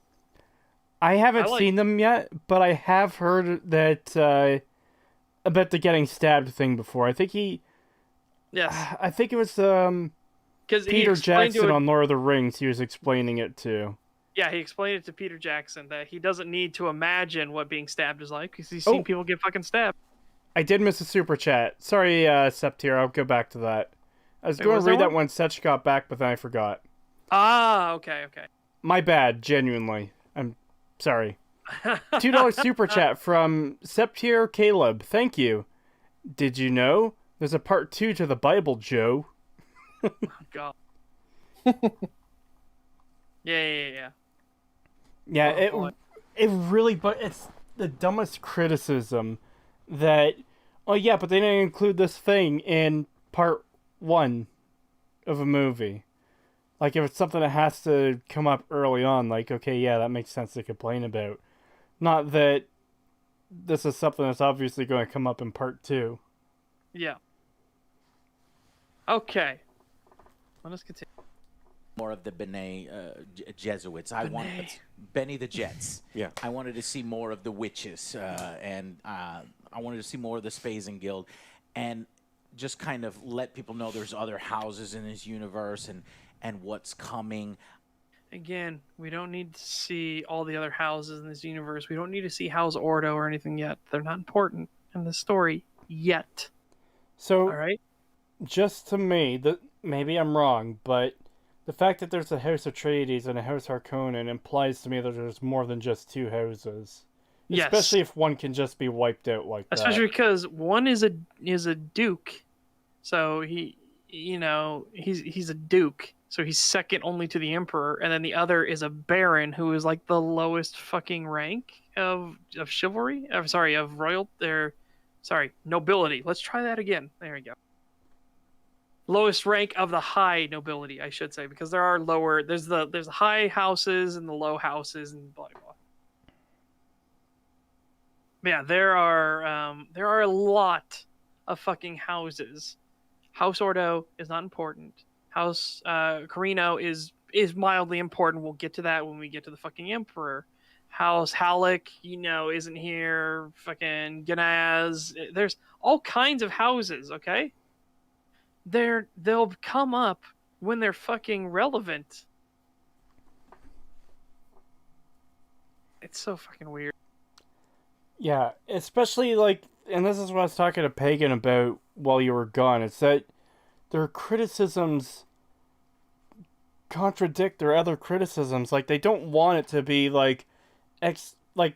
I haven't I like- seen them yet, but I have heard that about the getting stabbed thing before. I think Yes. I think it was Because Peter Jackson on Lord of the Rings. He was explaining it too. Yeah, he explained it to Peter Jackson that he doesn't need to imagine what being stabbed is like because he's seen people get fucking stabbed. I did miss a super chat. Sorry, Septier. I'll go back to that. I was Wait, going was to there read that one? when Setch got back, but then I forgot. Ah, okay. My bad, genuinely. I'm sorry. $2 super chat from Septier Caleb. Thank you. Did you know there's a part 2 to the Bible, Joe? Oh, God. Yeah. Yeah, Oh, boy. it really, but it's the dumbest criticism that, oh yeah, but they didn't include this thing in part 1 of a movie. Like, if it's something that has to come up early on, like, okay, yeah, that makes sense to complain about. Not that this is something that's obviously going to come up in part 2. Yeah. Okay. Let us continue. more of the Bene Jesuits. I wanted Benny the Jets. Yeah. I wanted to see more of the witches, and I wanted to see more of the Spazing Guild, and just kind of let people know there's other houses in this universe and what's coming. Again, we don't need to see all the other houses in this universe. We don't need to see House Ordo or anything yet. They're not important in the story yet. So, All right? just to me, maybe I'm wrong, but the fact that there's a House Atreides and a House Harkonnen implies to me that there's more than just 2 houses. Yes. Especially if one can just be wiped out like that. Especially because one is a duke. So he's a duke. So he's second only to the emperor, and then the other is a baron who is like the lowest fucking rank of chivalry. Of royal nobility. Let's try that again. There we go. Lowest rank of the high nobility, I should say, because there are lower. There's the high houses and the low houses and blah blah. Yeah, there are a lot of fucking houses. House Ordo is not important. House Carino is mildly important. We'll get to that when we get to the fucking Emperor. House Halleck, isn't here. Fucking Ganaz. There's all kinds of houses, okay? They'll come up when they're fucking relevant. It's so fucking weird. Yeah, especially and this is what I was talking to Pagan about while you were gone, it's that their criticisms contradict their other criticisms. Like, they don't want it to be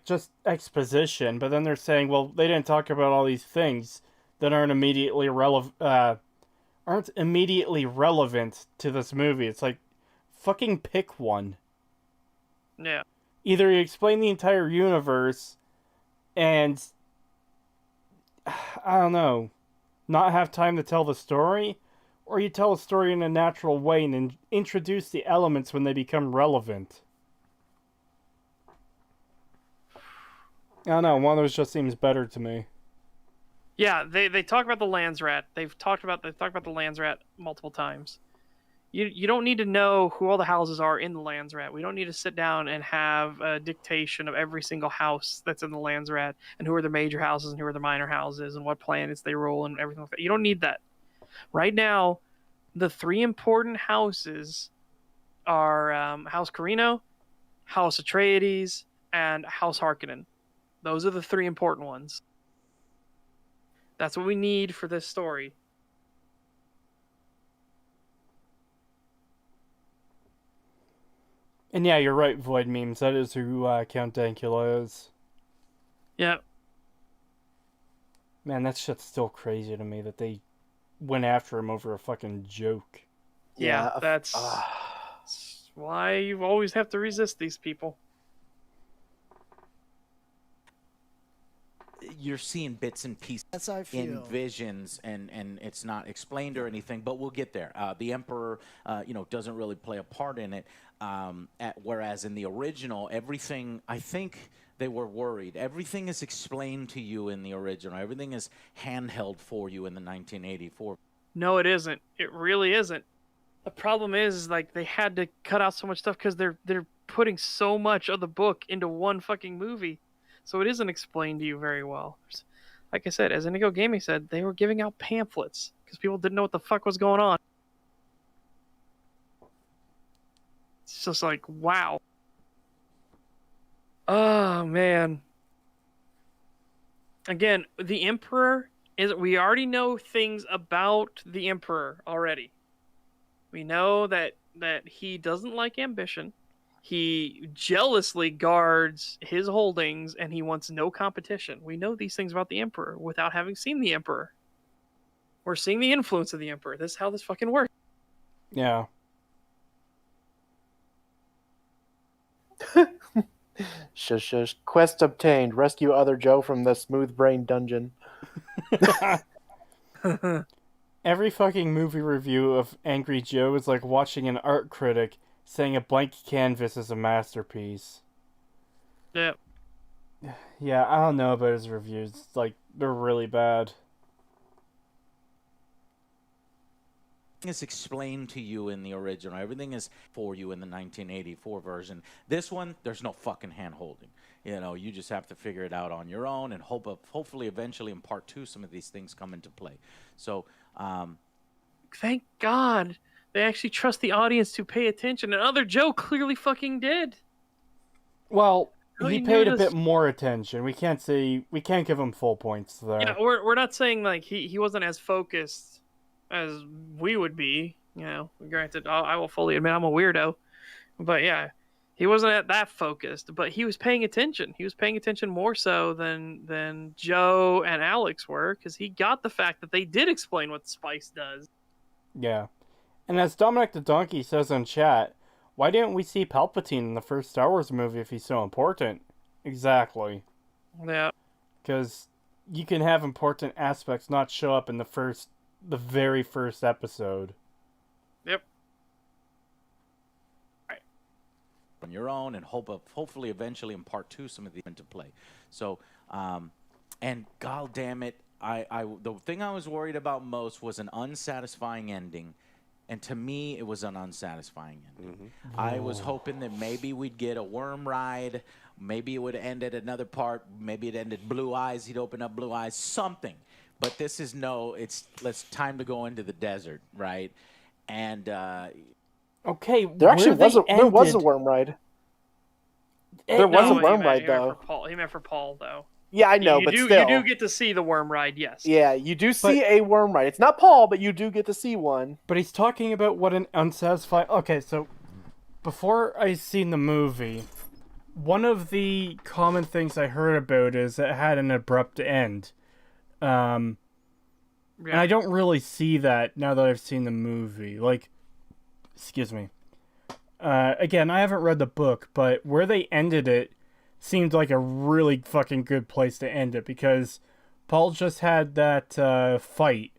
just exposition, but then they're saying, well, they didn't talk about all these things that aren't immediately relevant to this movie. It's like, fucking pick one. Yeah. Either you explain the entire universe and, I don't know, not have time to tell the story, or you tell a story in a natural way and introduce the elements when they become relevant. I don't know, one of those just seems better to me. Yeah, they talk about the Landsrat. They've talked about the Landsrat multiple times. You don't need to know who all the houses are in the Landsrat. We don't need to sit down and have a dictation of every single house that's in the Landsrat and who are the major houses and who are the minor houses and what planets they rule and everything like that. You don't need that. Right now, the 3 important houses are House Carino, House Atreides, and House Harkonnen. Those are the 3 important ones. That's what we need for this story. And yeah, you're right, Void Memes. That is who Count Dankula is. Yeah. Man, that shit's still crazy to me that they went after him over a fucking joke. Yeah, that's why you always have to resist these people. You're seeing bits and pieces That's how I feel. in visions, and it's not explained or anything, but we'll get there. The Emperor, doesn't really play a part in it. Whereas in the original, everything, I think they were worried. Everything is explained to you in the original. Everything is handheld for you in the 1984. No, it isn't. It really isn't. The problem is like they had to cut out so much stuff because they're putting so much of the book into one fucking movie, so it isn't explained to you very well. Like I said, as Indigo Gaming said, they were giving out pamphlets because people didn't know what the fuck was going on. It's just like, wow. Oh man. Again, the Emperor is. We already know things about the Emperor already. We know that he doesn't like ambition. He jealously guards his holdings, and he wants no competition. We know these things about the Emperor without having seen the Emperor. We're seeing the influence of the Emperor. This is how this fucking works. Yeah. Shush. Quest obtained. Rescue other Joe from the smooth brain dungeon. Every fucking movie review of Angry Joe is like watching an art critic saying a blank canvas is a masterpiece. Yeah. Yeah, I don't know about his reviews. Like, they're really bad. Is explained to you in the original. Everything is for you in the 1984 version. This one, there's no fucking hand holding. You just have to figure it out on your own, and hopefully eventually in part 2 some of these things come into play. So Thank God they actually trust the audience to pay attention. And other Joe clearly fucking did. Well, Oh, he you paid knew a this. bit more attention. We can't give him full points there. Yeah, we're not saying like he wasn't as focused as we would be. Granted, I will fully admit I'm a weirdo, but yeah, he wasn't that focused. But he was paying attention. He was paying attention more so than Joe and Alex were, because he got the fact that they did explain what the spice does. Yeah. And as Dominic the Donkey says in chat, why didn't we see Palpatine in the first Star Wars movie if he's so important? Exactly. Yeah. Because you can have important aspects not show up in the very first episode. Yep. on your own, and hopefully eventually in part 2 some of these into play. So, and god damn it, the thing I was worried about most was an unsatisfying ending. And to me, it was an unsatisfying ending. Mm-hmm. I was hoping that maybe we'd get a worm ride. Maybe it would end at another part. Maybe it ended Blue Eyes. He'd open up Blue Eyes. Something. But this is it's time to go into the desert, right? And okay, there actually was a worm ride. There was a worm ride though. He meant for Paul though. Yeah, I know, but still. You do get to see the worm ride, yes. Yeah, you do see a worm ride. It's not Paul, but you do get to see one. But he's talking about what an unsatisfying... Okay, so before I seen the movie, one of the common things I heard about is it had an abrupt end. And I don't really see that now that I've seen the movie. Like, excuse me. Again, I haven't read the book, but where they ended it seemed like a really fucking good place to end it, because Paul just had that fight,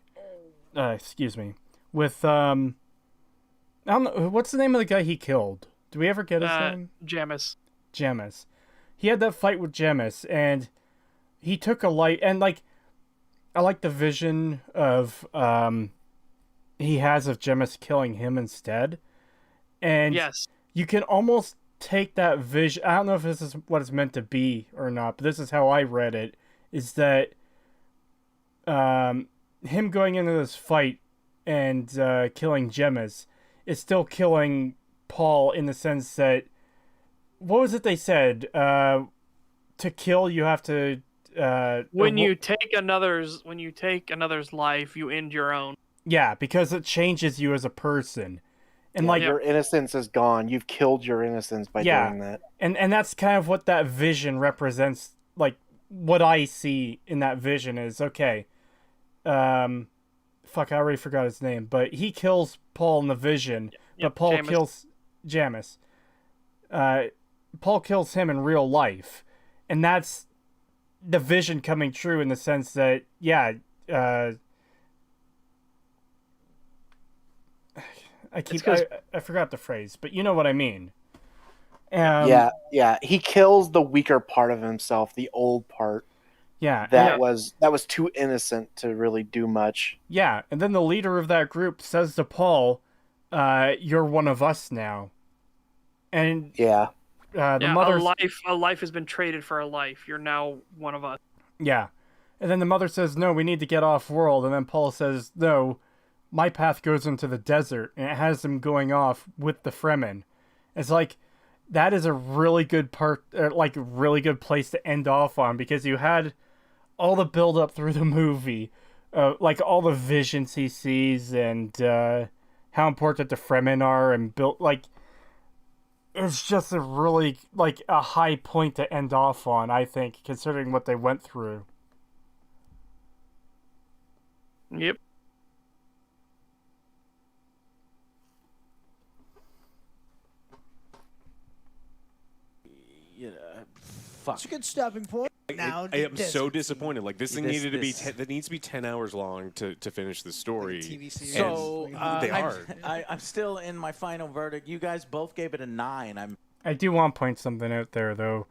excuse me, with I don't know, what's the name of the guy he killed? Do we ever get his name? Jamis. He had that fight with Jamis, and he took a light, and like, I like the vision of he has of Jamis killing him instead, and yes, you can almost take that vision. I don't know if this is what it's meant to be or not, but this is how I read it, is that him going into this fight and killing Gemmas is still killing Paul, in the sense that what was it they said? To kill, you have to. When you take another's life, you end your own. Yeah, because it changes you as a person, and Yeah, like your innocence is gone. You've killed your innocence by Yeah. doing that. and that's kind of what that vision represents. Like what I see in that vision is okay. Fuck, I already forgot his name, but he kills Paul in the vision, but Paul Jamis. kills Jamis. Paul kills him in real life, and that's the vision coming true in the sense that I forgot the phrase, but you know what I mean. Yeah. He kills the weaker part of himself, the old part. Yeah, That was too innocent to really do much. yeah, and then the leader of that group says to Paul, "You're one of us now," and Yeah. the mother, a life has been traded for a life. You're now one of us. yeah, and then the mother says, "No, we need to get off world," and then Paul says, "No, my path goes into the desert," and it has him going off with the Fremen. It's like that is a really good part, like really good place to end off on, because you had all the build up through the movie, like all the visions he sees and how important the Fremen are, and built like it's just a really like a high point to end off on, I think, considering what they went through. Yep. Yeah, fuck. It's a good stopping point. Now, I am so Disney. disappointed. Like this thing This- needed to be this- that needs to be 10 hours long to finish the story. TV series. So They I'm, are. I'm still in my final verdict. You guys both gave it a 9. I do want to point something out there, though.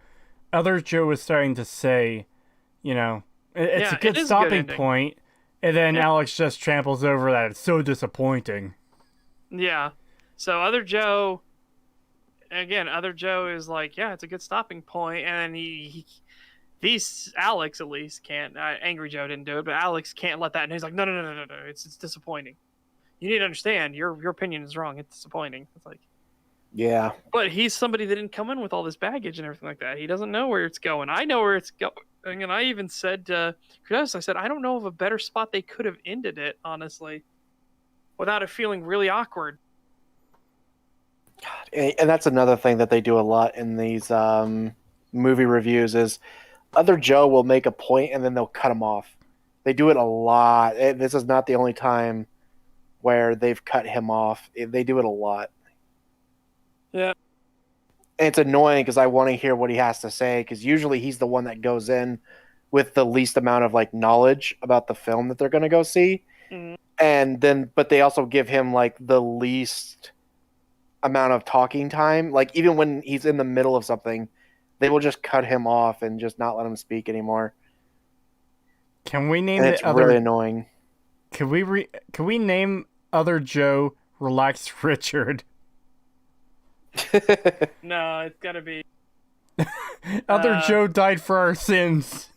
Other Joe was starting to say, you know, it's Yeah, a good it is a good stopping ending. point, and then Yeah. Alex just tramples over that. It's so disappointing. Yeah. So other Joe is like, yeah, it's a good stopping point, and then these Alex at least can't. Angry Joe didn't do it, but Alex can't let that. And he's like, no, it's disappointing. You need to understand, your opinion is wrong. It's disappointing. It's like, Yeah. but he's somebody that didn't come in with all this baggage and everything like that. He doesn't know where it's going. I know where it's going, and I even said to Creetosis, I said, I don't know of a better spot they could have ended it, honestly, without it feeling really awkward. And that's another thing that they do a lot in these movie reviews is other Joe will make a point and then they'll cut him off. They do it a lot. This is not the only time where they've cut him off. They do it a lot. Yeah. And it's annoying because I want to hear what he has to say, because usually he's the one that goes in with the least amount of like knowledge about the film that they're going to go see. Mhm. And then, but they also give him like the least amount of talking time. Like even when he's in the middle of something, they will just cut him off and just not let him speak anymore. Can we name And the it's other? really annoying. Can we name other Joe Relaxed Richard? No, it's got to be. Other Joe died for our sins.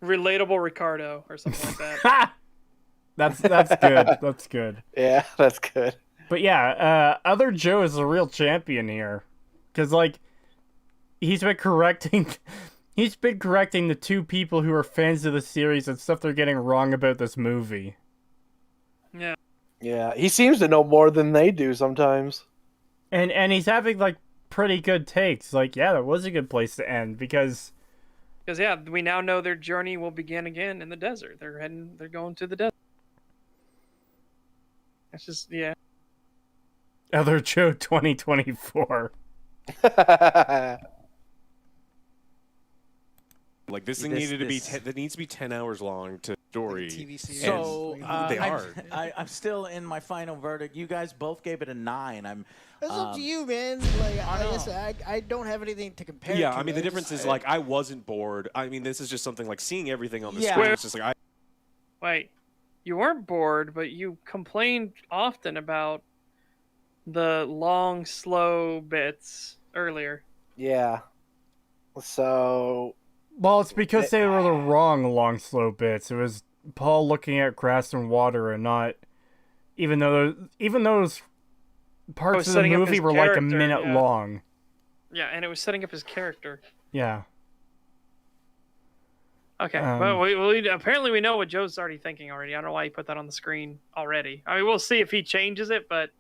Relatable Ricardo or something like that. That's good. That's good. Yeah, that's good. But yeah, other Joe is a real champion here, because like he's been correcting the two people who are fans of the series and stuff they're getting wrong about this movie. Yeah. Yeah, he seems to know more than they do sometimes. And he's having like pretty good takes. Like, yeah, that was a good place to end, because Yeah, we now know their journey will begin again in the desert. They're going to the desert. It's just, yeah. other Joe 2024. Like this thing This- needed to be this- that needs to be 10 hours long to story. TV series. So They are. I'm still in my final verdict. You guys both gave it a 9. It's up to you, man. Like I know. I said, I don't have anything to compare. Yeah, to. I mean the difference is like I wasn't bored. I mean this is just something like seeing everything on the Yeah. screen. It's just like Wait, you weren't bored, but you complained often about the long, slow bits earlier. Yeah. So Well, it's because they were the wrong long, slow bits. It was Paul looking at grass and water, and not even though those parts of the setting up movie his were like a character, minute yeah. long. Yeah, and it was setting up his character. Yeah. Okay, well, apparently we know what Joe's already thinking already. I don't know why he put that on the screen already. I mean, we'll see if he changes it, but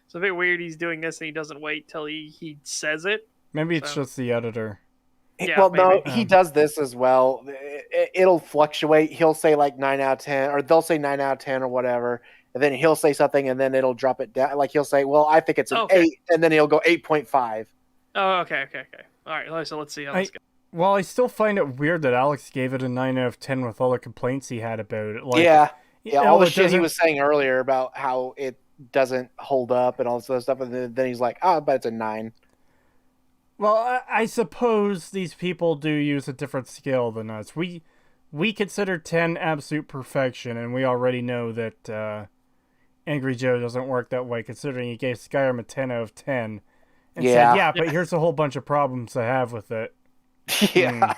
it's a bit weird he's doing this and he doesn't wait till he says it. Maybe it's So- just the editor. Yeah, well, no, maybe. he does this as well. It'll fluctuate. He'll say like 9 out of 10, or they'll say 9 out of 10 or whatever, and then he'll say something, and then it'll drop it down. Like he'll say, "Well, I think it's an Okay. 8," and then he'll go 8.5. Oh, okay. All right, so let's see how this goes. Well, I still find it weird that Alex gave it a 9 out of 10 with all the complaints he had about it. Like, Yeah, you all know, the it shit he doesn't- was saying earlier about how it doesn't hold up and all this other stuff, and then he's like, "Oh, but it's a 9." Well, I suppose these people do use a different scale than us. We consider 10 absolute perfection, and we already know that Angry Joe doesn't work that way, considering he gave Skyrim a 10 out of 10. And Yeah. said, yeah, but here's a whole bunch of problems I have with it. Yeah.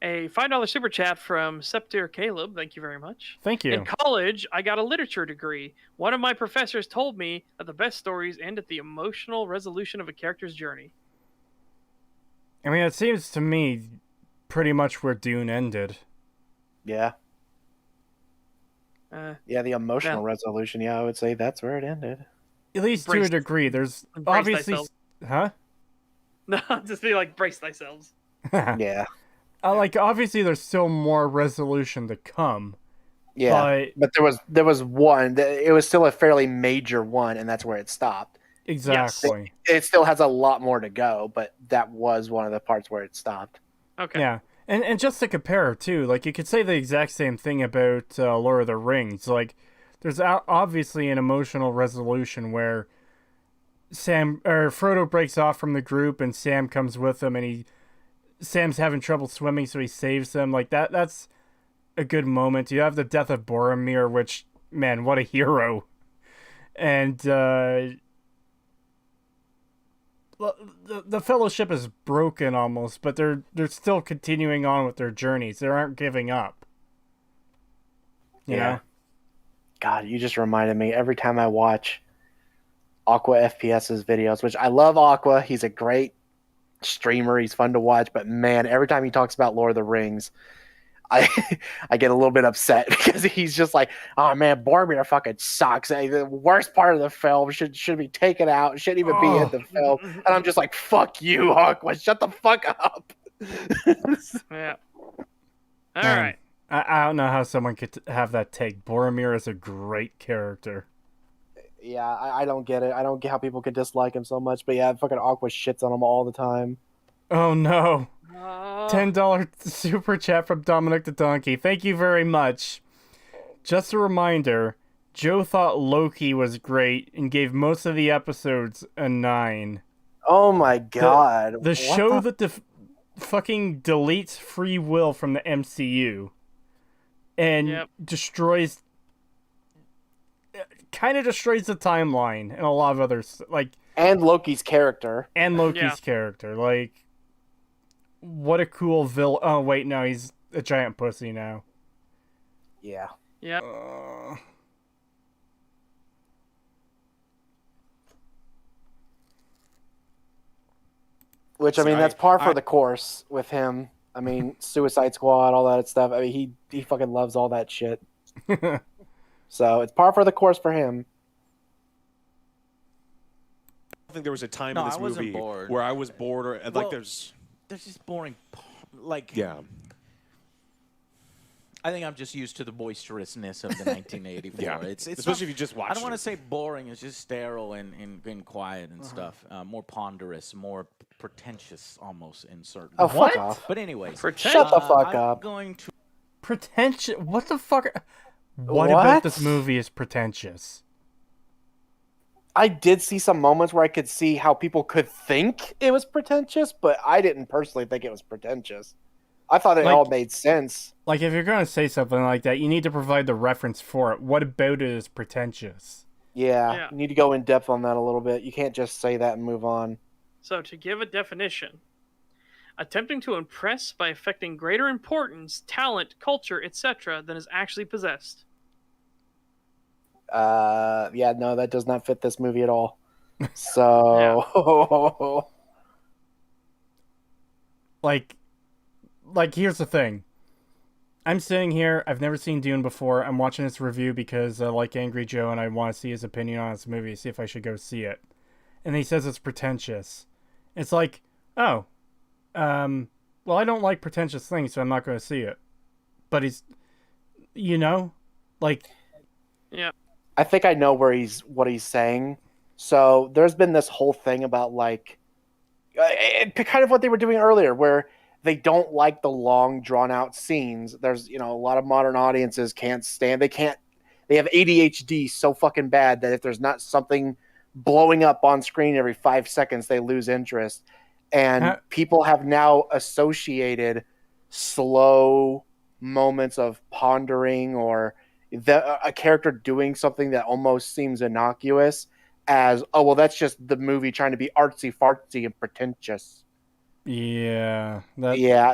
A $5 super chat from Septir Caleb. Thank you very much. Thank you. In college, I got a literature degree. One of my professors told me that the best stories end at the emotional resolution of a character's journey. I mean, it seems to me pretty much where Dune ended. Yeah. Yeah, the emotional Yeah. resolution. Yeah, I would say that's where it ended. At least to a Brace- degree. There's brace obviously... thyself. Huh? No, just be like, brace thyselves. Yeah. Like, obviously there's still more resolution to come. Yeah. But there was one. It was still a fairly major one, and that's where it stopped. Exactly. It still has a lot more to go, but that was one of the parts where it stopped. Okay. Yeah. And just to compare, too, like, you could say the exact same thing about Lord of the Rings. Like, there's obviously an emotional resolution where Frodo breaks off from the group and Sam comes with him, and Sam's having trouble swimming, so he saves him. Like, that's a good moment. You have the death of Boromir, which, man, what a hero. And the Fellowship is broken almost, but they're still continuing on with their journeys. They aren't giving up. You know? God, you just reminded me. Every time I watch Aqua FPS's videos, which I love Aqua, he's a great streamer, he's fun to watch, but man, every time he talks about Lord of the Rings, I get a little bit upset because he's just like, oh man, Boromir fucking sucks. The worst part of the film should be taken out. Shouldn't even be in the film. And I'm just like, fuck you, Aqua. Shut the fuck up. Yeah. All Man, right. I don't know how someone could have that take. Boromir is a great character. Yeah, I don't get it. I don't get how people could dislike him so much. But yeah, fucking Aqua shits on him all the time. Oh no. $10 super chat from Dominic the Donkey. Thank you very much. Just a reminder, Joe thought Loki was great and gave most of the episodes a 9. Oh my god. The show that fucking deletes free will from the MCU and destroys kind of destroys the timeline and a lot of others, like, and Loki's character. Like, what a cool villain. Oh wait, no, he's a giant pussy now. Yeah. Yeah. Which, I mean, that's par for the course with him. I mean, Suicide Squad, all that stuff. I mean, he fucking loves all that shit. So it's par for the course for him. I think there was a time in this movie where I was bored, or like there's just boring. Like, yeah. I think I'm just used to the boisterousness of the 1984. Yeah. It's especially if you just watch. I don't want to say boring. It's just sterile and quiet and stuff. More ponderous, more pretentious, almost in certain. Oh, fuck off! But anyways, shut the fuck up. I'm going to pretentious. What the fuck? What about this movie is pretentious? I did see some moments where I could see how people could think it was pretentious, but I didn't personally think it was pretentious. I thought it all made sense. Like, if you're going to say something like that, you need to provide the reference for it. What about it is pretentious? Yeah, you need to go in depth on that a little bit. You can't just say that and move on. So, to give a definition, attempting to impress by affecting greater importance, talent, culture, etc. than is actually possessed. Yeah, no, that does not fit this movie at all. So, Like, here's the thing. I'm sitting here. I've never seen Dune before. I'm watching this review because I like Angry Joe and I want to see his opinion on this movie, see if I should go see it. And he says it's pretentious. It's like, oh, well, I don't like pretentious things, so I'm not going to see it. But he's, like, Yeah. I think I know what he's saying. So there's been this whole thing about like, kind of what they were doing earlier, where they don't like the long, drawn out scenes. There's a lot of modern audiences can't stand. They have ADHD so fucking bad that if there's not something blowing up on screen every 5 seconds, they lose interest. And people have now associated slow moments of pondering or a character doing something that almost seems innocuous as, oh, well, that's just the movie trying to be artsy fartsy and pretentious. yeah,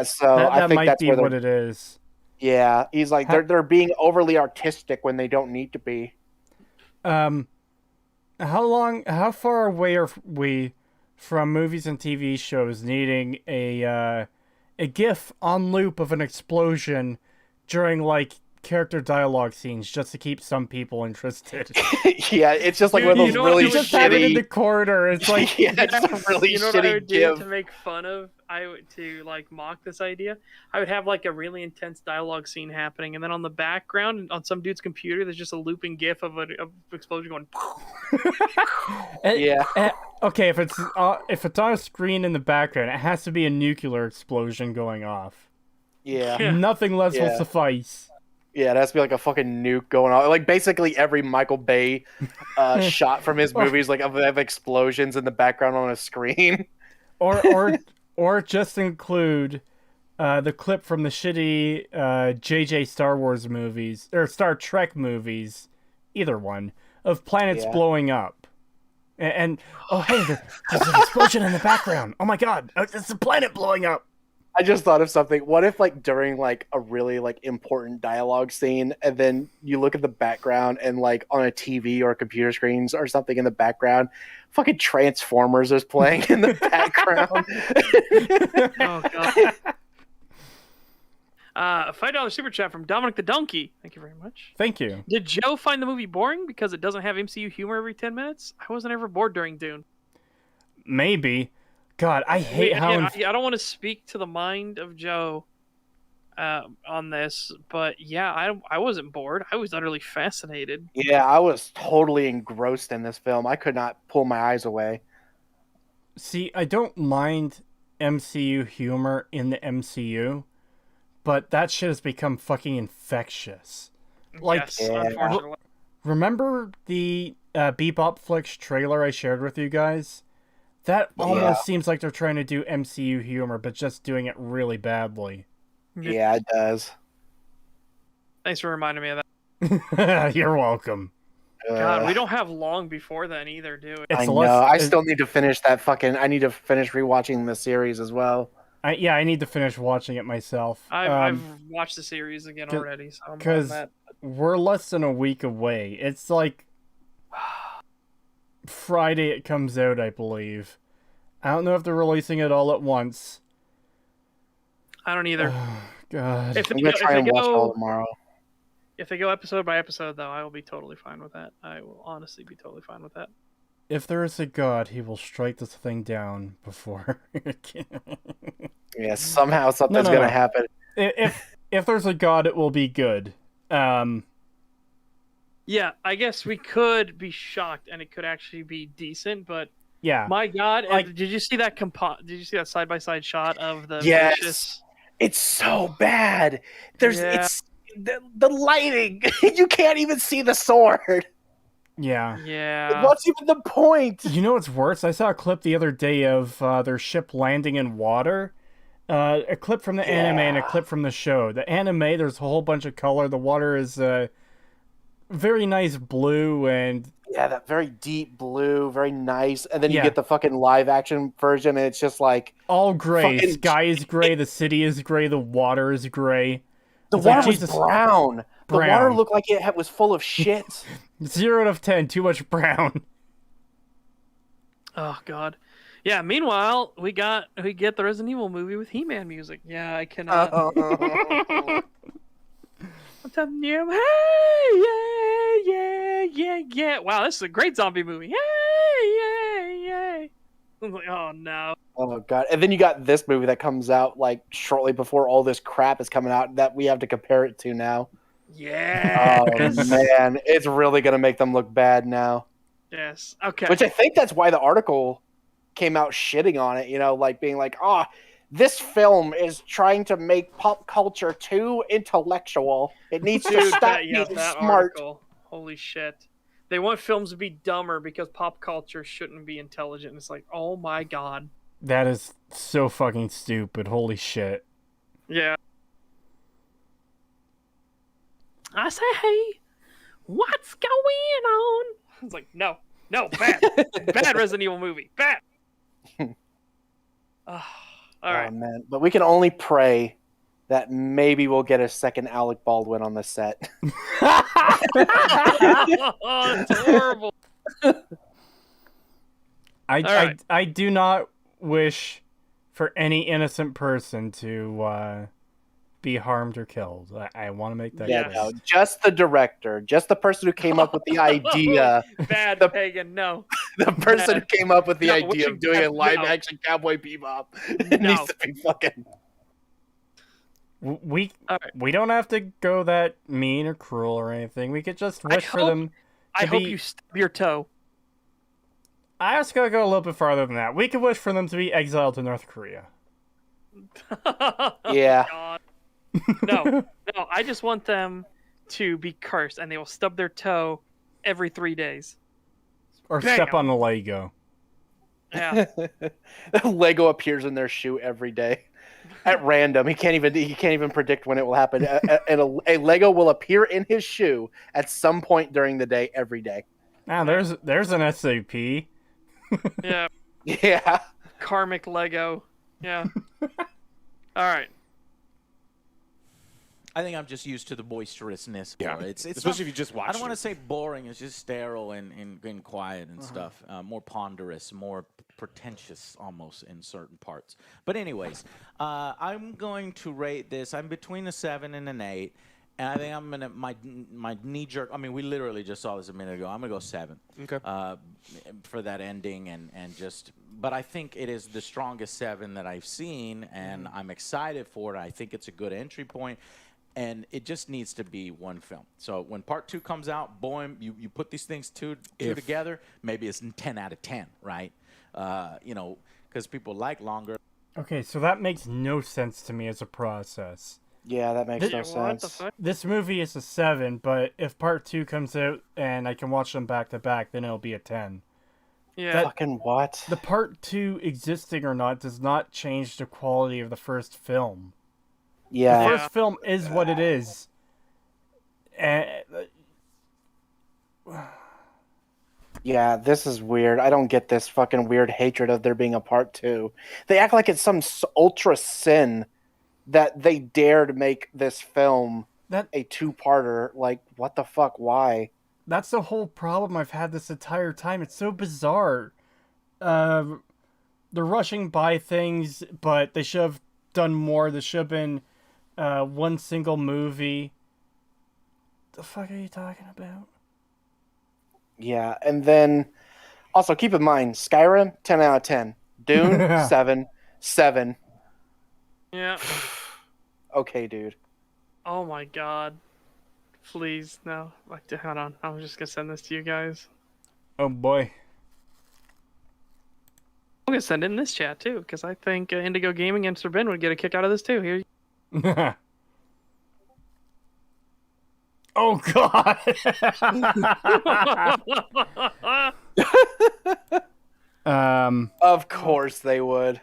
So that I think might that's be where what it is. Yeah, he's like they're being overly artistic when they don't need to be. How far away are we from movies and TV shows needing a GIF on loop of an explosion during like character dialogue scenes just to keep some people interested? Yeah, it's just like Dude, one of those really You just have it in shitty. the corner. It's like, Yeah, it's a really You know what I shitty would do give. to make fun of? To like mock this idea. I would have like a really intense dialogue scene happening, and then on the background, on some dude's computer, there's just a looping GIF of an explosion going. Yeah. Okay, if it's on a screen in the background, it has to be a nuclear explosion going off. Yeah. Yeah. Nothing less will Yeah. suffice. Yeah, it has to be like a fucking nuke going on. Like basically every Michael Bay shot from his movies, like of explosions in the background on a screen. Or just include the clip from the shitty JJ Star Wars movies or Star Trek movies, either one, of planets Yeah. blowing up. And oh hey, there's an explosion in the background. Oh my god, it's a planet blowing up. I just thought of something. What if like during like a really like important dialogue scene and then you look at the background and like on a TV or computer screens or something in the background, fucking Transformers is playing in the background. Oh god. $5 super chat from Dominic the Donkey. Thank you very much. Thank you. Did Joe find the movie boring because it doesn't have MCU humor every 10 minutes? I wasn't ever bored during Dune. Maybe. God, I hate how. I don't want to speak to the mind of Joe on this, but yeah, I wasn't bored. I was utterly fascinated. Yeah, I was totally engrossed in this film. I could not pull my eyes away. See, I don't mind MCU humor in the MCU, but that shit has become fucking infectious. Like, Yes, Yeah. unfortunately. remember the Bebop Flicks trailer I shared with you guys? That almost seems like they're trying to do MCU humor, but just doing it really badly. Yeah, it does. Thanks for reminding me of that. You're welcome. God, Ugh. we don't have long before then either, do we? It's I know. less- I it- still need to finish that fucking. I need to finish rewatching the series as well. I need to finish watching it myself. I've watched the series again already, so I'm on 'cause- that. We're less than a week away. It's like Friday it comes out, I believe. I don't know if they're releasing it all at once. I don't either. God. If I'm they, gonna go, try if, and they watch it all go, tomorrow. if they go episode by episode, though, I will be totally fine with that. I will honestly be totally fine with that. If there is a god, he will strike this thing down before. Yeah, somehow something's no, gonna no. happen. if there's a god, it will be good. Yeah, I guess we could be shocked, and it could actually be decent. But Yeah. my God, Like- did you see that Did you see that side by side shot of the Yes. vicious? It's so bad. There's Yeah. it's the lighting. You can't even see the sword. Yeah. Yeah. What's even the point? You know what's worse? I saw a clip the other day of their ship landing in water. A clip from the anime and a clip from the show. The anime, there's a whole bunch of color. The water is very nice blue and Yeah, that very deep blue, very nice. And then you Yeah. get the fucking live action version, and it's just like all gray. Fucking- Sky is gray. The city is gray. The water is gray. The It's like, water was Jesus, brown. The water brown. looked like it was full of shit. 0 out of 10, too much brown. Oh God. Yeah. Meanwhile, we get the Resident Evil movie with He-Man music. Yeah, I cannot. I'm telling you, hey, yeah. Wow, this is a great zombie movie. Hey. I'm like, oh no. Oh god! And then you got this movie that comes out like shortly before all this crap is coming out that we have to compare it to now. Yeah. Oh man, it's really gonna make them look bad now. Yes. Okay. Which I think that's why the article came out shitting on it. You know, like being like, "Oh, this film is trying to make pop culture too intellectual. It needs to Dude, stop that being smart." article. Holy shit. They want films to be dumber because pop culture shouldn't be intelligent. It's like, oh my god. That is so fucking stupid. Holy shit. Yeah. I say, hey, what's going on? It's like, no, bad. Bad Resident Evil movie. Bad. All right. Oh man, but we can only pray that maybe we'll get a second Alec Baldwin on the set. Oh, it's horrible. I do not wish for any innocent person to be harmed or killed. I want to make that Yeah, clear. no, just the director, just the person who came up with the idea. Bad The- pagan, no. The person who came up with the No, idea wishing of doing a death, live no. action Cowboy Bebop. It No. needs to be fucking. We Alright. we don't have to go that mean or cruel or anything. We could just wish for hope- them. I to hope be- you stub your toe. I was gonna go a little bit farther than that. We could wish for them to be exiled to North Korea. Yeah. God. No, I just want them to be cursed and they will stub their toe every 3 days. Or Bam. step on a Lego. Yeah. Lego appears in their shoe every day at random. He can't even predict when it will happen. And a Lego will appear in his shoe at some point during the day every day. Now there's an SAP. Yeah. Yeah. Karmic Lego. Yeah. All right. I think I'm just used to the boisterousness. Yeah. More. It's Especially not- if you just watch I don't want it. to say boring. It's just sterile and quiet and stuff. More ponderous, more pretentious almost in certain parts. But anyways, I'm going to rate this. I'm between a 7 and an 8. And I think I'm gonna my knee jerk. I mean, we literally just saw this a minute ago. I'm gonna go 7. Okay. For that ending and just. But I think it is the strongest 7 that I've seen, and I'm excited for it. I think it's a good entry point. And it just needs to be one film. So when part 2 comes out, boom, you put these things two together, maybe it's 10 out of 10, right? Because people like longer. Okay, so that makes no sense to me as a process. Yeah, that makes no What the sense. fuck? This movie is a 7, but if part 2 comes out and I can watch them back to back, then it'll be a 10. Yeah. Fucking what? The part 2 existing or not does not change the quality of the first film. The Yeah. first film is what it is. And Yeah, this is weird. I don't get this fucking weird hatred of there being a part 2. They act like it's some ultra sin that they dare to make this film that a 2-parter. Like, what the fuck? Why? that's the whole problem I've had this entire time. It's so bizarre. They're rushing by things, but they should have done more. There should have been one single movie. The fuck are you talking about? Yeah, and then also keep in mind, Skyrim, 10 out of 10. Dune, 7. Yeah. Okay, dude. Oh my god. Please, no. Hold on. I'm just gonna send this to you guys. Oh boy. I'm gonna send it in this chat too, because I think Indigo Gaming and Sir Ben would get a kick out of this too. Here. Oh god. Of course they would.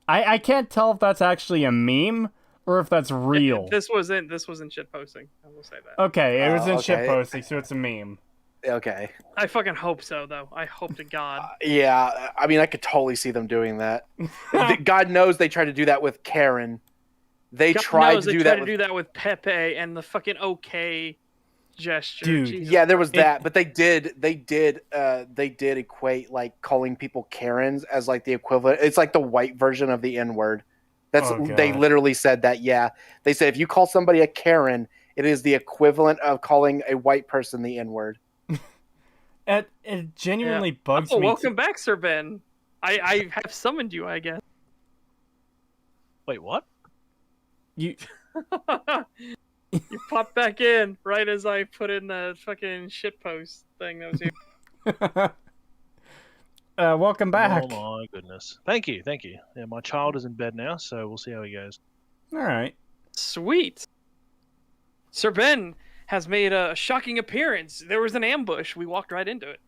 I can't tell if that's actually a meme or if that's real. This wasn't shit posting. I will say that. Okay, it was in shit okay. posting, so it's a meme. Okay. I fucking hope so, though. I hope to God. Yeah, I mean, I could totally see them doing that. God knows they tried to do that with Karen They God tried knows to they do tried that to with do that with Pepe and the fucking okay gesture. Dude. Jesus yeah, there was Christ. that, but they did equate like calling people Karens as like the equivalent. It's like the white version of the N word. That's Oh, they God. literally said that. Yeah, they said if you call somebody a Karen, it is the equivalent of calling a white person the N word. It genuinely bugs Oh, me. welcome back, Sir Ben. I have summoned you, I guess. Wait, what? You You popped back in right as I put in the fucking shitpost thing that was here. welcome back. Oh my goodness. Thank you. Yeah, my child is in bed now, so we'll see how he goes. All right. Sweet. Sir Ben has made a shocking appearance. There was an ambush. We walked right into it.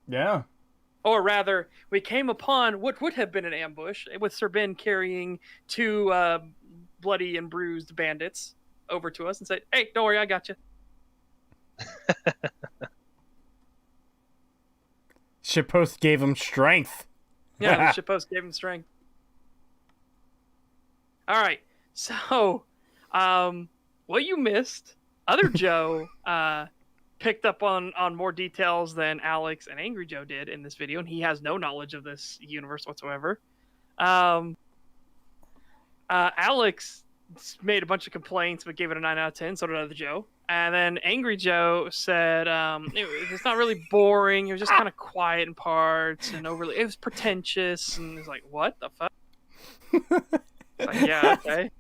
Yeah. Or rather, we came upon what would have been an ambush with Sir Ben carrying two bloody and bruised bandits over to us and said, "Hey, don't worry, I got you." Shitpost gave him strength. Yeah, the shitpost gave him strength. All right, so what you missed, other Joe picked up on more details than Alex and Angry Joe did in this video, and he has no knowledge of this universe whatsoever. Alex made a bunch of complaints but gave it a 9 out of 10, so did other Joe. And then Angry Joe said it's not really boring, it was just kind of quiet in parts and overly, it was pretentious, and it's like, what the fuck? It's like, yeah, okay.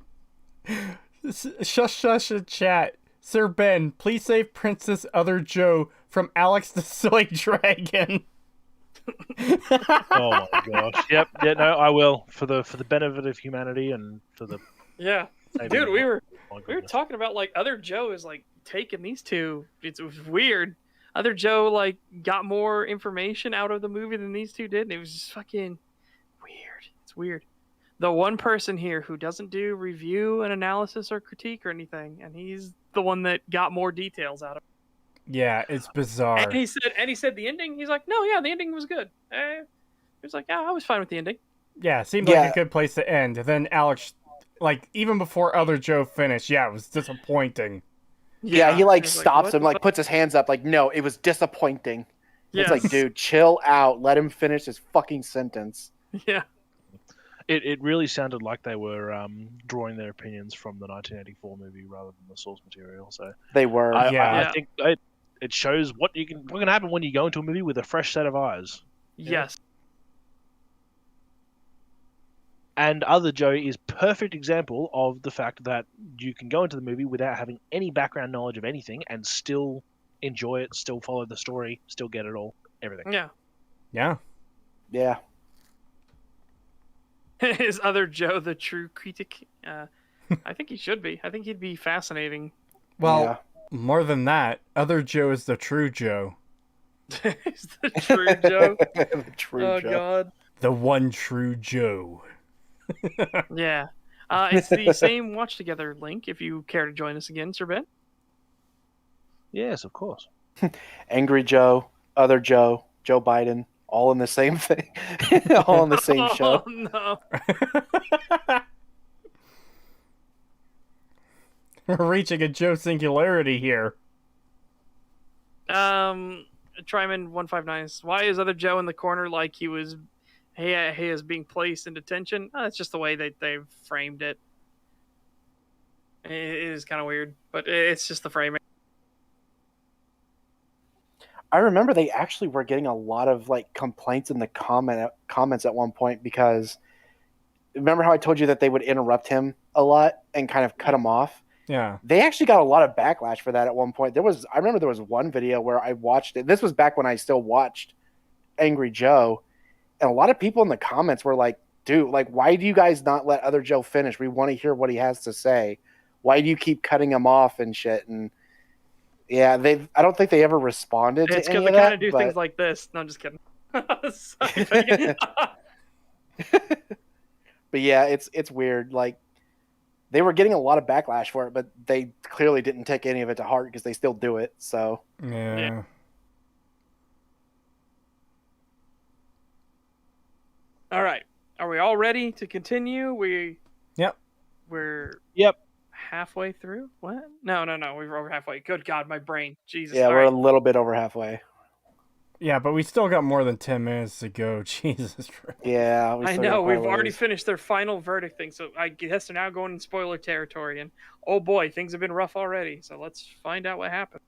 Shush in chat. Sir Ben, please save Princess Other Joe from Alex the Soy Dragon. Oh my gosh. Yep. Yeah. No, I will for the benefit of humanity and for the. Yeah, saving dude, of we my- were my we were goodness. talking about like other Joe is like taking these two. It was weird. Other Joe like got more information out of the movie than these two did, and it was just fucking weird. It's weird. The one person here who doesn't do review and analysis or critique or anything, and he's the one that got more details out of it. Yeah, it's bizarre. And he said the ending. He's like, no, yeah, the ending was good. He was like, yeah, I was fine with the ending. Yeah, seemed Yeah. like a good place to end. Then Alex, like, even before Other Joe finished, yeah, it was disappointing. Yeah, he like I was stops what him, the like fuck? puts his hands up, like, no, it was disappointing. It's like, Yes. dude, chill out. Let him finish his fucking sentence. Yeah. It really sounded like they were drawing their opinions from the 1984 movie rather than the source material. So They were. Yeah. I think it shows what can happen when you go into a movie with a fresh set of eyes. Yes. And Other Joe is perfect example of the fact that you can go into the movie without having any background knowledge of anything and still enjoy it, still follow the story, still get it all, everything. Yeah. Yeah. Yeah. Is Other Joe the true critic? I think he should be. I think he'd be fascinating. Well, Yeah. more than that, Other Joe is the true Joe. Is the true Joe? The true Oh Joe. God. The one true Joe. Yeah. It's the same Watch Together link if you care to join us again, Sir Ben. Yes, of course. Angry Joe, Other Joe, Joe Biden, all in the same thing. All in the same show. Oh no. We're reaching a Joe singularity here. Tryman 159. Why is Other Joe in the corner like he is being placed in detention? That's just the way they've framed it. It is kind of weird, but it's just the framing. I remember they actually were getting a lot of like complaints in the comments at one point because remember how I told you that they would interrupt him a lot and kind of cut him off? Yeah. They actually got a lot of backlash for that at one point. I remember there was one video where I watched it. This was back when I still watched Angry Joe, and a lot of people in the comments were like, dude, like, why do you guys not let Other Joe finish? We want to hear what he has to say. Why do you keep cutting him off and shit? And yeah, I don't think they ever responded It's to any because of they that. kind of do but- things like this. No, I'm just kidding. Sorry. But yeah, it's weird. Like they were getting a lot of backlash for it, but they clearly didn't take any of it to heart because they still do it. So Yeah. All right. Are we all ready to continue? We Yep. we're Yep. halfway through. What? No. We're over halfway. Good God, my brain. Jesus. Yeah, All we're right. a little bit over halfway. Yeah, but we still got more than 10 minutes to go. Jesus Christ. Yeah, we I still got know quite a we've already ways. finished their final verdict thing, so I guess they're now going in spoiler territory. And oh boy, things have been rough already. So let's find out what happened.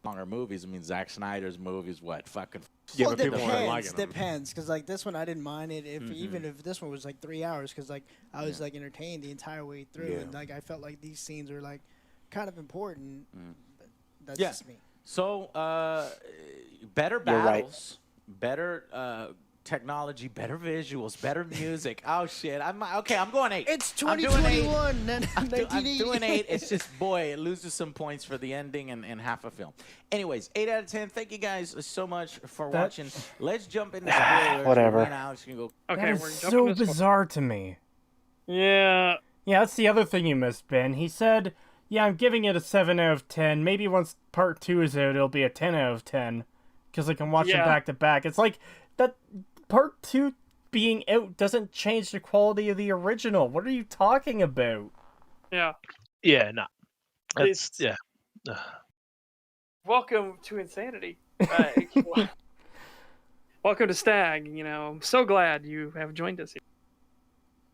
Longer movies. I mean, Zack Snyder's movies, what fucking. Yeah, Well, but people weren't depends. liking them. Depends, because like this one, I didn't mind it. If Mhm. even if this one was like 3 hours, because like I was Yeah. like entertained the entire way through, Yeah. and like I felt like these scenes were like kind of important. But that's Yeah. just me. So, better You're right. battles, better technology, better visuals, better music. Oh shit! I'm going 8. It's I'm doing 2021. I'm doing 8. It's just, boy, it loses some points for the ending and half a film. Anyways, 8 out of 10. Thank you guys so much for watching. Let's jump into spoilers. Whatever. Me and Alex can go. Okay, That we're is jumping so to spoilers. bizarre to me. Yeah. Yeah, that's the other thing you missed, Ben. He said, yeah, I'm giving it a 7 out of 10. Maybe once part 2 is out, it'll be a 10 out of 10. Because I can watch them Yeah. back to back. It's like, that part 2 being out doesn't change the quality of the original. What are you talking about? Yeah. Yeah, no. It's- Yeah. Welcome to insanity. Welcome to STAG. You know, I'm so glad you have joined us here.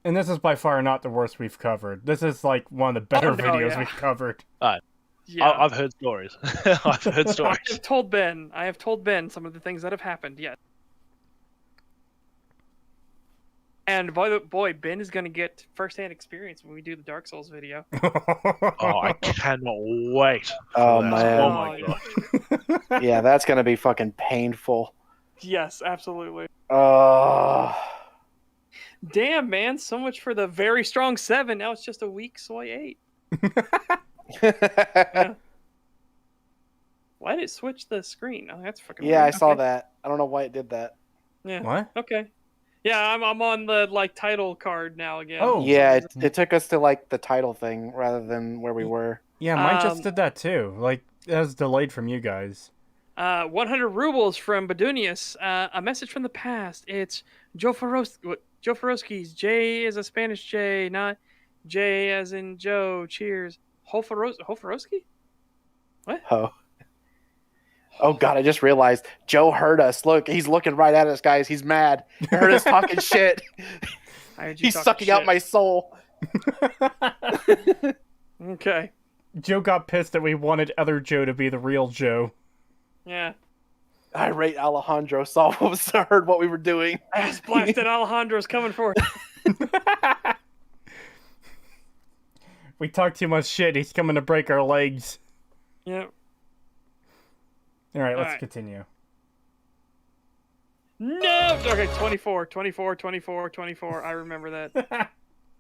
And this is by far not the worst we've covered. This is like one of the better Oh, no, videos yeah. we've covered. Yeah. I've heard stories. I've heard I stories. have told Ben some of the things that have happened. Yes. And boy, Ben is going to get first-hand experience when we do the Dark Souls video. Oh, I cannot wait. for Oh, that. man. Oh my Oh, god. Yeah, that's gonna be fucking painful. Yes, absolutely. Oh. Damn, man, so much for the very strong 7. Now it's just a weak soy 8. Why did it switch the screen? Oh, that's fucking Yeah, I weird. saw Okay. that. I don't know why it did that. Yeah. What? Okay. Yeah, I'm on the like title card now again. Oh. Yeah, it took us to like the title thing rather than where we were. Yeah, mine Um, just did that too. Like, it was delayed from you guys. 100 rubles from Badunius. A message from the past. It's Joe Farowski's. J is a Spanish J, not J as in Joe. Cheers. Hofarowski? What? Oh. Oh god, I just realized Joe heard us. Look, he's looking right at us, guys. He's mad. He heard us talking shit. I heard you He's talking sucking out shit. my soul. Okay. Joe got pissed that we wanted other Joe to be the real Joe. Yeah. Irate Alejandro saw what was heard what we were doing. Ass blasted Alejandro's coming for We talk too much shit. He's coming to break our legs. Yeah. All right, let's Alright. continue. No! Okay, 24. I remember that. That's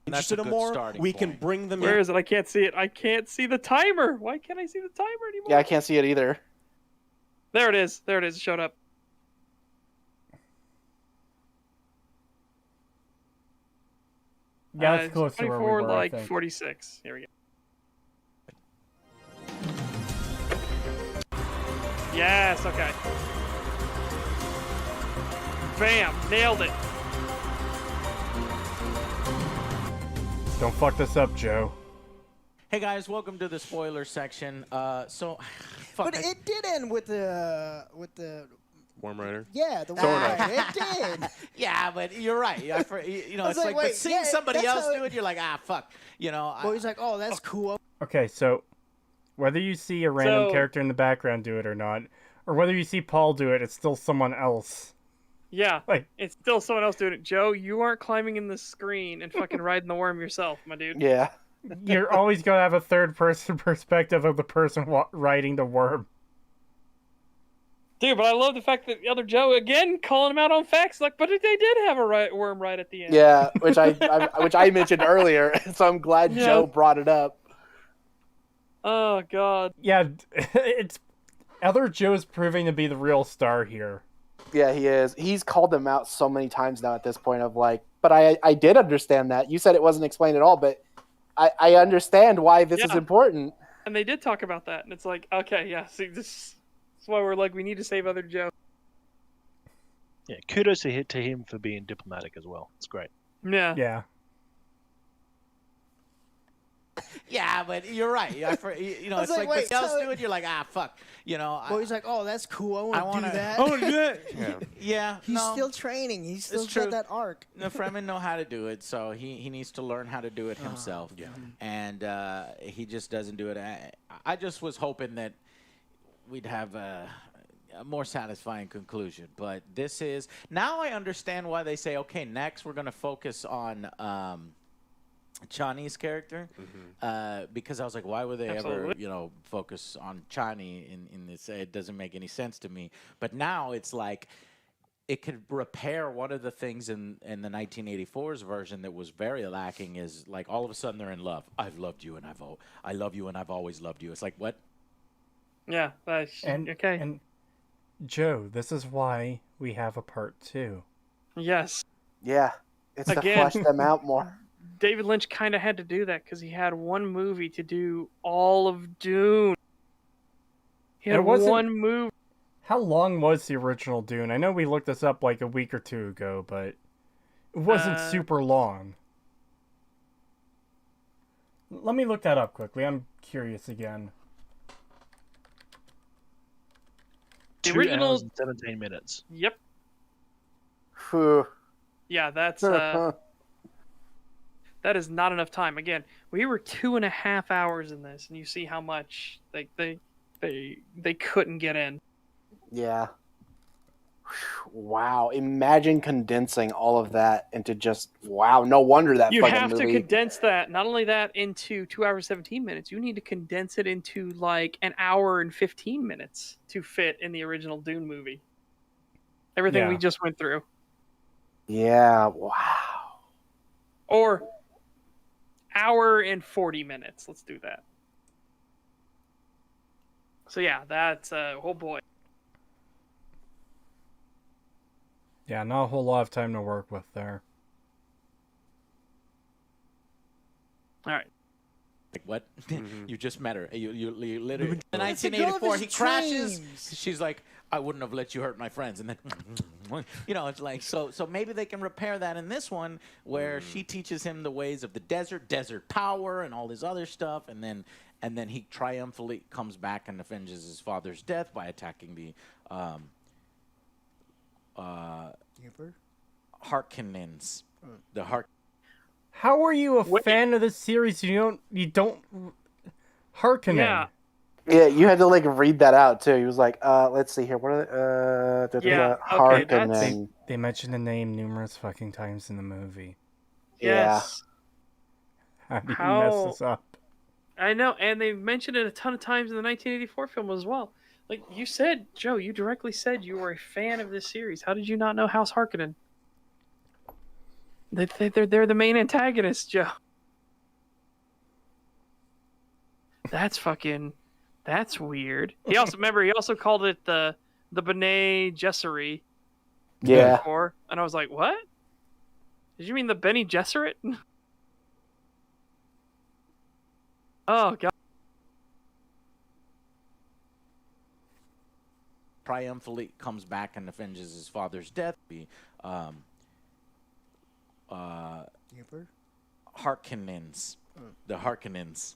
Interested a in good more? starting We can point. bring them Where in. is it? I can't see it. I can't see the timer. Why can't I see the timer anymore? Yeah, I can't see it either. There it is. There it is. It showed up. Yeah, that's It's close to where we 24, were, I like think. 46. Here we go. Yes, okay. Bam! Nailed it. Don't fuck this up, Joe. Hey guys, welcome to the spoiler section. Fuck. But it did end with the Warm Rider. yeah the Sort one. of. It did. Yeah, but you're right. You know, I it's was like, like, but wait, seeing yeah, somebody that's else how do it, you're like, fuck. You know. Well, he's like, oh, that's cool. Okay, so whether you see a random So- character in the background do it or not, or whether you see Paul do it, it's still someone else. Yeah, Like, it's still someone else doing it. Joe, you aren't climbing in the screen and fucking riding the worm yourself, my dude. Yeah. you're always gonna have a third-person perspective of the person riding the worm. Dude, but I love the fact that the other Joe, again, calling him out on facts, like, but they did have a worm right at the end. Yeah, which I mentioned earlier, so I'm glad Yeah. Joe brought it up. Oh, God. Yeah, it's other Joe's proving to be the real star here. Yeah, he is. He's called them out so many times now at this point of like, but I did understand that. You said it wasn't explained at all, but I understand why this is Yeah. important. And they did talk about that, and it's like, okay, yeah, see, this is why we're like, we need to save other Joe. Yeah, kudos to him for being diplomatic as well. It's great. Yeah. Yeah. Yeah, but you're right. I was It's like, like wait, the else so- do it. You're like, fuck. Well, he's like, oh, that's cool. I want to wanna- do that. Oh, yeah. Yeah. yeah, He's no. still training. He's still true. got that arc. The Fremen know how to do it, so he needs to learn how to do it himself. Yeah. And he just doesn't do it. I just was hoping that we'd have a more satisfying conclusion. But this is... Now I understand why they say, okay, next we're going to focus on Chani's character. Because I was like, why would they ever, focus on Chani in this? It doesn't make any sense to me. But now it's like... It could repair one of the things in the 1984's version that was very lacking is like all of a sudden they're in love. I've loved you and I love you and I've always loved you. It's like, what? Yeah. Okay. And Joe, this is why we have a part 2. Yes. Yeah, it's to Again. flesh them out more. David Lynch kind of had to do that because he had one movie to do all of Dune. He had It wasn't- one movie. How long was the original Dune? I know we looked this up like a week or two ago, but it wasn't super long. Let me look that up quickly. I'm curious again. The 2 original- hours and 17 minutes. Yep. Phew. Yeah, that's that is not enough time. Again, we were 2.5 hours in this, and you see how much they couldn't get in. Yeah. Wow. Imagine condensing all of that into just wow. No wonder that You fucking have movie. to condense that. Not only that into 2 hours 17 minutes. You need to condense it into like an hour and 15 minutes to fit in the original Dune movie. Everything we Yeah. just went through, Yeah. Wow. or hour and 40 minutes. Let's do that. So yeah, that's oh boy. Yeah, not a whole lot of time to work with there. All right. Like, what? You just met her. You literally... In That's the girl of 1984, his he crashes. dreams. She's like, I wouldn't have let you hurt my friends. And then, it's like, so maybe they can repair that in this one where she teaches him the ways of the desert power and all this other stuff. And then he triumphantly comes back and avenges his father's death by attacking the Harkonnens. How are you a Wait. fan of this series? You don't Harkonnen. Yeah. Yeah, you had to like read that out too. He was like, let's see here. What are Yeah, okay, Harkonnen. They mention the name numerous fucking times in the movie. Yes. How do you How- mess this up? I know, and they mentioned it a ton of times in the 1984 film as well. Like you said, Joe, you directly said you were a fan of this series. How did you not know House Harkonnen? They're the main antagonists, Joe. That's weird. He also called it the Bene Gesserit Yeah. before, and I was like, what? Did you mean the Bene Gesserit? Oh god. Triumphantly comes back and avenges his father's death. Harkonnens. The Harkonnens.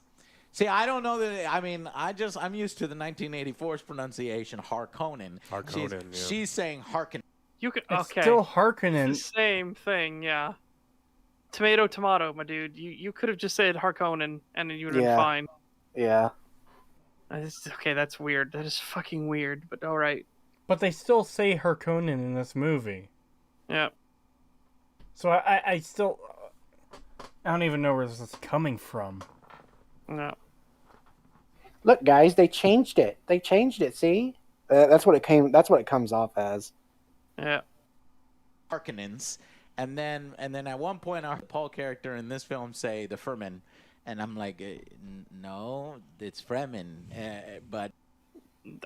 See, I don't know that. I mean, I'm used to the 1984's pronunciation, Harkonnen. Harkonnen, yeah. She's saying Harkonnen. You could It's okay. still It's Harkonnen. the same thing, yeah. Tomato, my dude. You could have just said Harkonnen, and then you would have Yeah. been fine. Yeah. Okay, that's weird. That is fucking weird, but all right. But they still say Harkonnen in this movie. Yeah. So I still... I don't even know where this is coming from. No. Look, guys, they changed it. See, that's what it came. That's what it comes off as. Yeah. Harkonnens, and then at one point our Paul character in this film say the Fremen, and I'm like, no, it's Fremen, but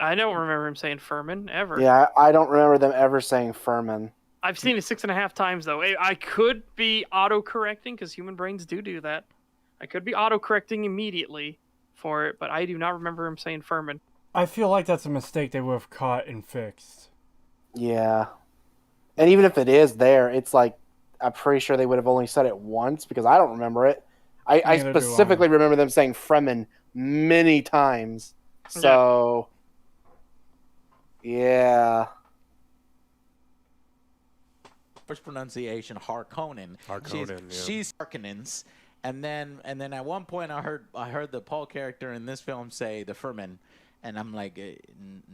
I don't remember him saying Furman ever. Yeah, I don't remember them ever saying Furman. I've seen it 6.5 times though. I could be auto-correcting because human brains do that. I could be auto-correcting immediately for it, but I do not remember him saying Furman. I feel like that's a mistake they would have caught and fixed. Yeah, and even if it is there, it's like I'm pretty sure they would have only said it once because I don't remember it. I Neither do I. specifically remember them saying Fremen many times. So, yeah. First pronunciation Harkonnen. She's Harkonnens, and then at one point I heard the Paul character in this film say the Fremen, and I'm like,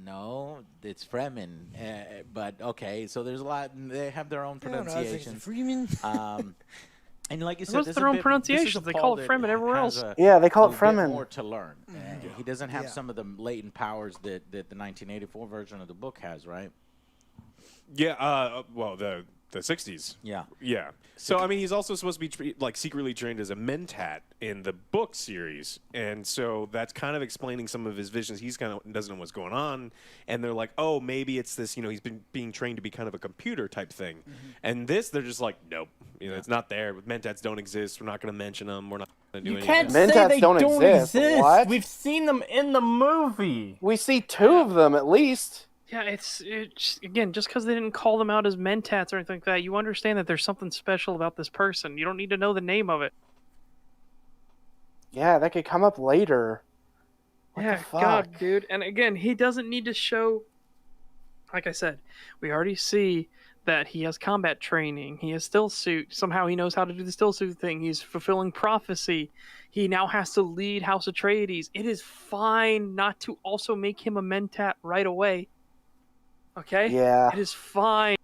no, it's Fremen. But okay, so there's a lot. They have their own pronunciations. Freeman. And like you said, What's their own pronunciations? They call it Fremen everywhere else. Yeah, they call it bit Fremen. more to learn. He doesn't have some of the latent powers that the 1984 version of the book has, right? Yeah. Well, the 60s. Yeah. Yeah. So I mean, he's also supposed to be secretly trained as a mentat in the book series, and so that's kind of explaining some of his visions. He's kind of doesn't know what's going on, and they're like, oh, maybe it's this. He's been being trained to be kind of a computer type thing, and this they're just like, nope, it's not there. Mentats don't exist. We're not going to mention them. We're not going to do You anything. can't say Mentats they don't exist. What? We've seen them in the movie. We see 2 of them at least. Yeah, it's again, just because they didn't call them out as mentats or anything like that, you understand that there's something special about this person. You don't need to know the name of it. Yeah, that could come up later. What Yeah, the fuck? God, dude. And again, he doesn't need to show. Like I said, we already see that he has combat training. He has still suit. Somehow he knows how to do the still suit thing. He's fulfilling prophecy. He now has to lead House Atreides. It is fine not to also make him a mentat right away. Okay? Yeah. It is fine.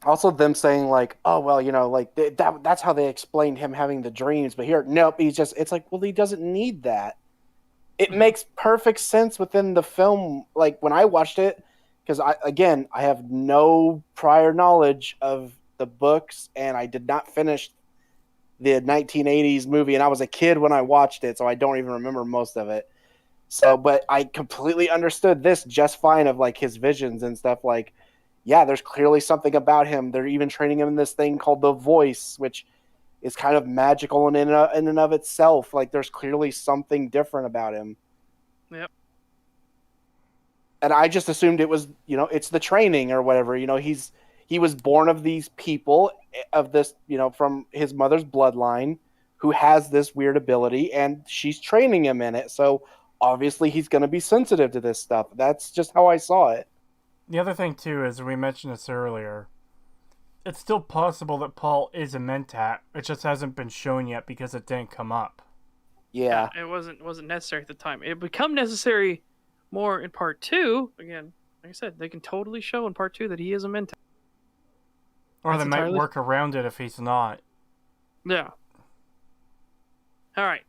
Also, them saying like, "Oh well, like that's how they explained him having the dreams." But here, nope, it's like, well, he doesn't need that. It makes perfect sense within the film. Like when I watched it, because I have no prior knowledge of the books, and I did not finish the 1980s movie, and I was a kid when I watched it, so I don't even remember most of it. So, but I completely understood this just fine of like his visions and stuff. Like, yeah, there's clearly something about him. They're even training him in this thing called the Voice, which is kind of magical in and of itself. Like, there's clearly something different about him. Yep. And I just assumed it was, it's the training or whatever. He was born of these people, of this, from his mother's bloodline, who has this weird ability, and she's training him in it. So obviously he's going to be sensitive to this stuff. That's just how I saw it. The other thing, too, is we mentioned this earlier. It's still possible that Paul is a mentat. It just hasn't been shown yet because it didn't come up. Yeah. It wasn't necessary at the time. It become necessary more in part 2. Again, like I said, they can totally show in part 2 that he is a mentat. Or That's they might entirely- work around it if he's not. Yeah. All right.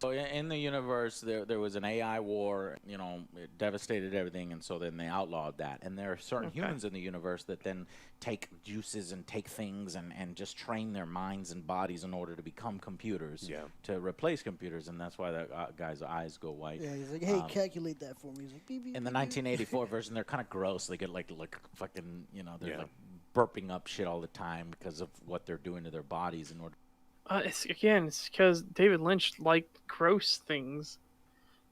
So in the universe, there was an AI war, it devastated everything, and so then they outlawed that. And there are certain humans in the universe that then take juices and take things and just train their minds and bodies in order to become computers, to replace computers, and that's why that guy's eyes go white. Yeah, he's like, hey, calculate that for me. He's like, beep, beep, In the beep, 1984 version, they're kind of gross. They get like fucking, they're like burping up shit all the time because of what they're doing to their bodies in order. It's because David Lynch liked gross things.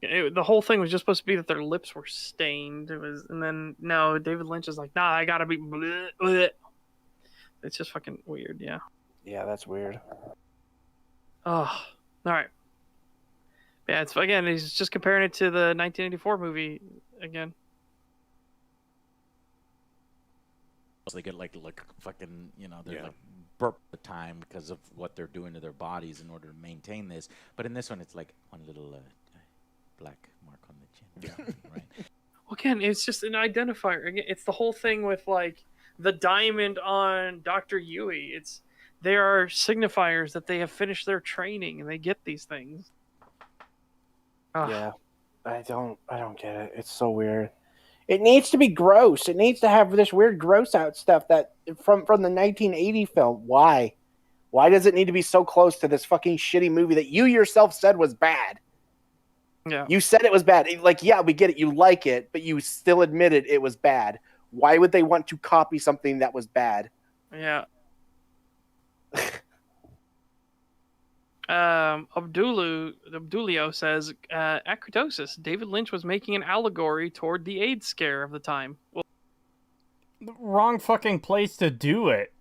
The whole thing was just supposed to be that their lips were stained. And then no, David Lynch is like, nah, I gotta be. Bleh, bleh. It's just fucking weird, yeah. Yeah, that's weird. Oh, all right. Yeah, he's just comparing it to the 1984 movie again. So they get like fucking, they're like burp the time because of what they're doing to their bodies in order to maintain this. But in this one, it's like one little black mark on the chin. Yeah. Right. Well, again, it's just an identifier. Again, it's the whole thing with like the diamond on Dr. Yui. They are signifiers that they have finished their training and they get these things. Yeah, I don't get it. It's so weird. It needs to be gross. It needs to have this weird gross out stuff that from the 1980 film. Why? Why does it need to be so close to this fucking shitty movie that you yourself said was bad? Yeah. You said it was bad. Like, yeah, we get it. You like it, but you still admitted it was bad. Why would they want to copy something that was bad? Yeah. Abdulio says, at Creetosis, David Lynch was making an allegory toward the AIDS scare of the time. Well, Wrong fucking place to do it.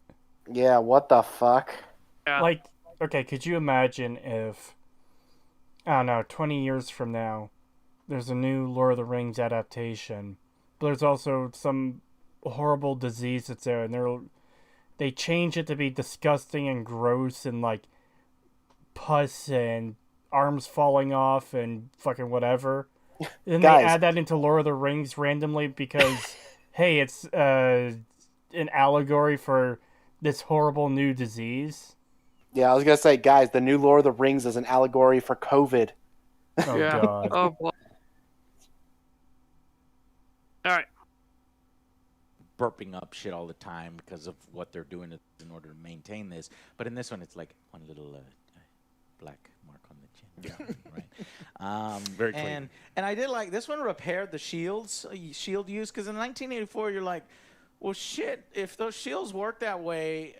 Yeah, what the fuck? Yeah. Like, okay, could you imagine if, I don't know, 20 years from now, there's a new Lord of the Rings adaptation, but there's also some horrible disease that's there, and they change it to be disgusting and gross and like pus and arms falling off and fucking whatever. Then they Guys. add that into Lord of the Rings randomly because, hey, it's an allegory for this horrible new disease. Yeah, I was gonna say, guys, the new Lord of the Rings is an allegory for COVID. Oh Yeah. god. Oh boy. All right. Burping up shit all the time because of what they're doing in order to maintain this. But in this one, it's like one little black mark on the chin. Yeah. Right. Very clean. And I did like this one repaired the shield use, because in 1984 you're like, well, shit, if those shields work that way,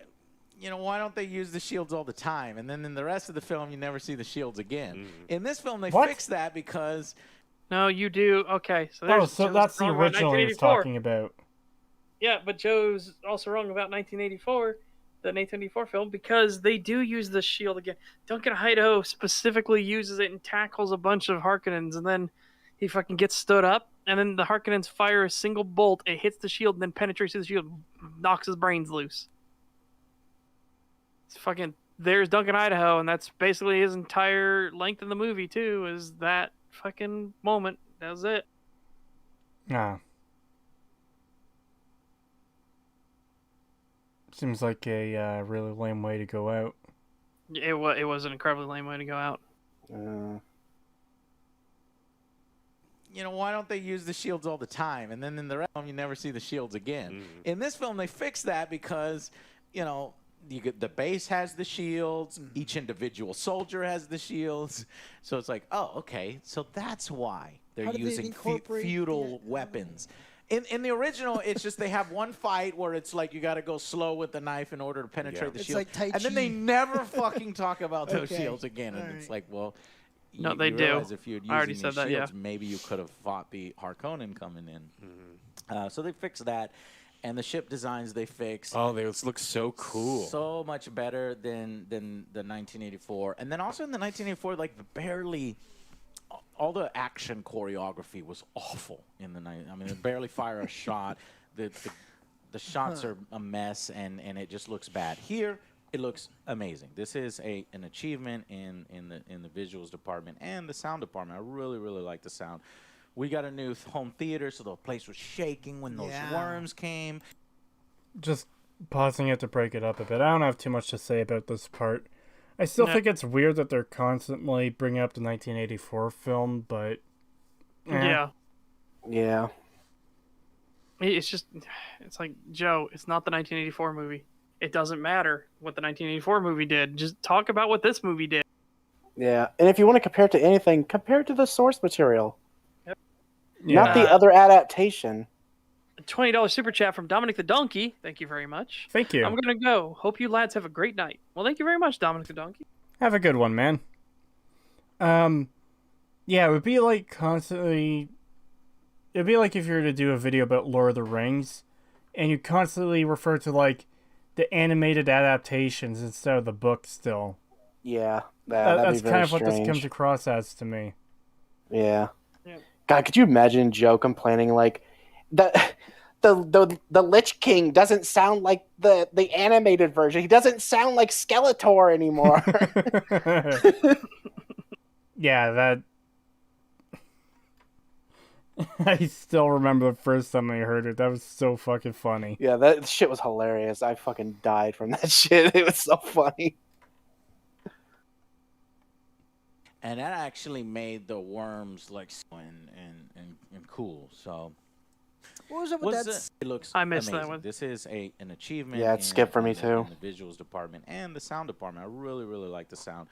you know, why don't they use the shields all the time? And then in the rest of the film, you never see the shields again. In this film, they fixed that because... No, you do. Okay. So Oh, so that's the original he was talking about. Yeah, but Joe's also wrong about 1984, the 1984 film, because they do use the shield again. Duncan Idaho specifically uses it and tackles a bunch of Harkonnens, and then he fucking gets stood up, and then the Harkonnens fire a single bolt, it hits the shield, and then penetrates through the shield, knocks his brains loose. It's fucking... There's Duncan Idaho, and that's basically his entire length in the movie, too, is that fucking moment. That was it. Nah. Seems like a really lame way to go out. It was an incredibly lame way to go out. You know, why don't they use the shields all the time? And then in the rest of them, you never see the shields again. In this film, they fixed that because, you know, the base has the shields. Each individual soldier has the shields. So it's like, oh, okay. So that's why they're using feudal weapons. In the original, it's just they have one fight where it's like you got to go slow with the knife in order to penetrate the It's shield. like Tai And then they Chi. never fucking talk about those Okay. shields again. And it's like, well... No, you they do. realize if you had I already used said that, shields, yeah. maybe you could have fought the Harkonnen coming in. So they fixed that, and the ship designs they fixed. Oh, they look so cool. So much better than the 1984, and then also in the 1984, like barely all the action choreography was awful in the night. I mean, they barely fire a shot. The shots are a mess, and it just looks bad. Here, it looks amazing. This is an achievement in the visuals department and the sound department. I really, really like the sound. We got a new home theater, so the place was shaking when those worms came. Just pausing it to break it up a bit. I don't have too much to say about this part. I still think it's weird that they're constantly bringing up the 1984 film, but... Yeah. Yeah. It's just... It's like, Joe, it's not the 1984 movie. It doesn't matter what the 1984 movie did. Just talk about what this movie did. Yeah. And if you want to compare it to anything, compare it to the source material. Yep. Not the other adaptation. $20 super chat from Dominic the Donkey. Thank you very much. Thank you. I'm going to go. Hope you lads have a great night. Well, thank you very much, Dominic the Donkey. Have a good one, man. Yeah, it would be like constantly... It'd be like if you were to do a video about Lord of the Rings, and you constantly refer to, like, the animated adaptations instead of the book still. Yeah. That's be kind of very what this strange. comes across as to me. Yeah. Yeah. God, could you imagine Joe complaining like the Lich King doesn't sound like the animated version. He doesn't sound like Skeletor anymore. Yeah, that... I still remember the first time I heard it. That was so fucking funny. Yeah, that shit was hilarious. I fucking died from that shit. It was so funny. And that actually made the worms like and cool. So What was up with that? it looks I missed that amazing. one. This is an achievement. Yeah, it skipped for me too. In the visuals department and the sound department. I really, really like the sound.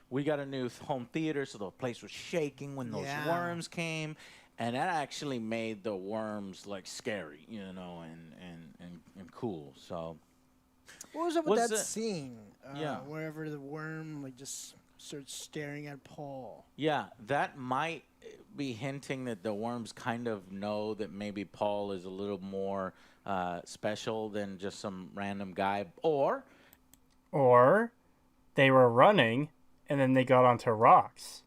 We got a new home theater, so the place was shaking when those worms came. And that actually made the worms like scary, you know, and cool. So What was up with Was that it- scene? Yeah. Wherever the worm like just starts staring at Paul. yeah, that might be hinting that the worms kind of know that maybe Paul is a little more special than just some random guy, or they were running, and then they got onto rocks.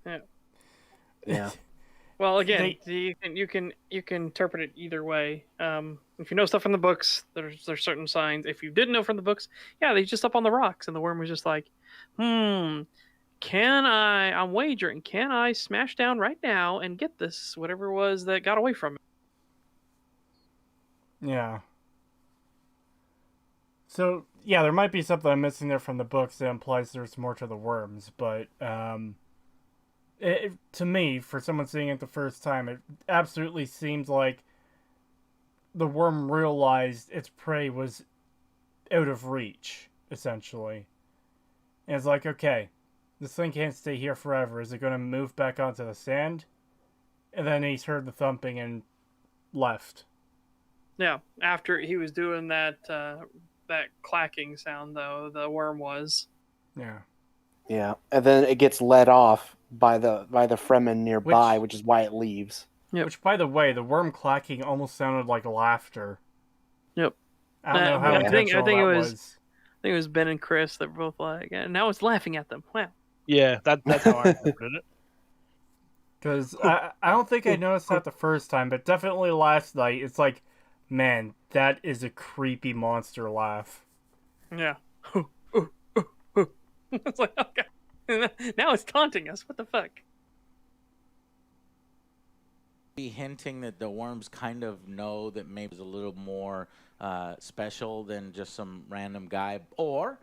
Yeah. Yeah. Well, again, you can interpret it either way. If you know stuff from the books, there's certain signs. If you didn't know from the books, yeah, they just up on the rocks, and the worm was just like, can I? I'm wagering. Can I smash down right now and get this whatever it was that got away from it? Yeah. So, yeah, there might be something I'm missing there from the books that implies there's more to the worms, but to me, for someone seeing it the first time, it absolutely seems like the worm realized its prey was out of reach, essentially. And it's like, okay, this thing can't stay here forever. Is it going to move back onto the sand? And then he's heard the thumping and left. Yeah, after he was doing that that clacking sound, though, the worm was. Yeah. Yeah, and then it gets led off by the Fremen nearby, which is why it leaves. Yep. Which, by the way, the worm clacking almost sounded like laughter. Yep. I don't know how I think intentional it that was. I think it was Ben and Chris that were both like, and now it's laughing at them. Wow. Yeah, that's how I interpreted it. Because I don't think I noticed that the first time, but definitely last night, it's like, man, that is a creepy monster laugh. Yeah. It's like, okay. Now it's taunting us. What the fuck? Be hinting that the worms kind of know that maybe it's a little more special than just some random guy, or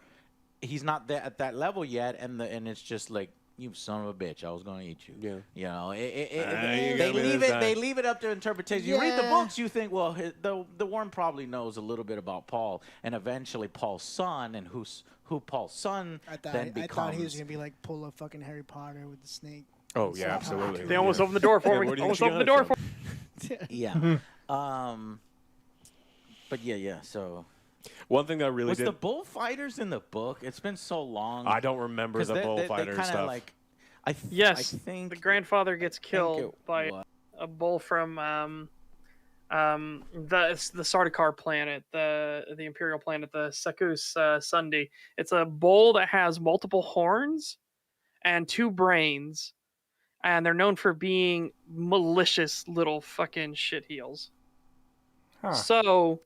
he's not at that level yet, and it's just like, you son of a bitch, I was gonna eat you. Yeah. You know, You they got me leave this it. time. They leave it up to interpretation. You read the Yeah. books, you think, well, the worm probably knows a little bit about Paul, and eventually Paul's son, and who Paul's son I then thought becomes. he was gonna be like pull a fucking Harry Potter with the snake. Oh yeah, absolutely. They almost opened the door for me. Where do you Almost think opened the she door got for it me. Yeah. But yeah. So One thing that really was did. the bullfighters in the book? It's been so long. I don't remember 'Cause the bullfighter kinda stuff. Like, Yes, I think the grandfather gets killed it by was. a bull from the Sardaukar planet, the Imperial planet, the Sakus Sundi. It's a bull that has multiple horns and two brains, and they're known for being malicious little fucking shitheels. Huh. So,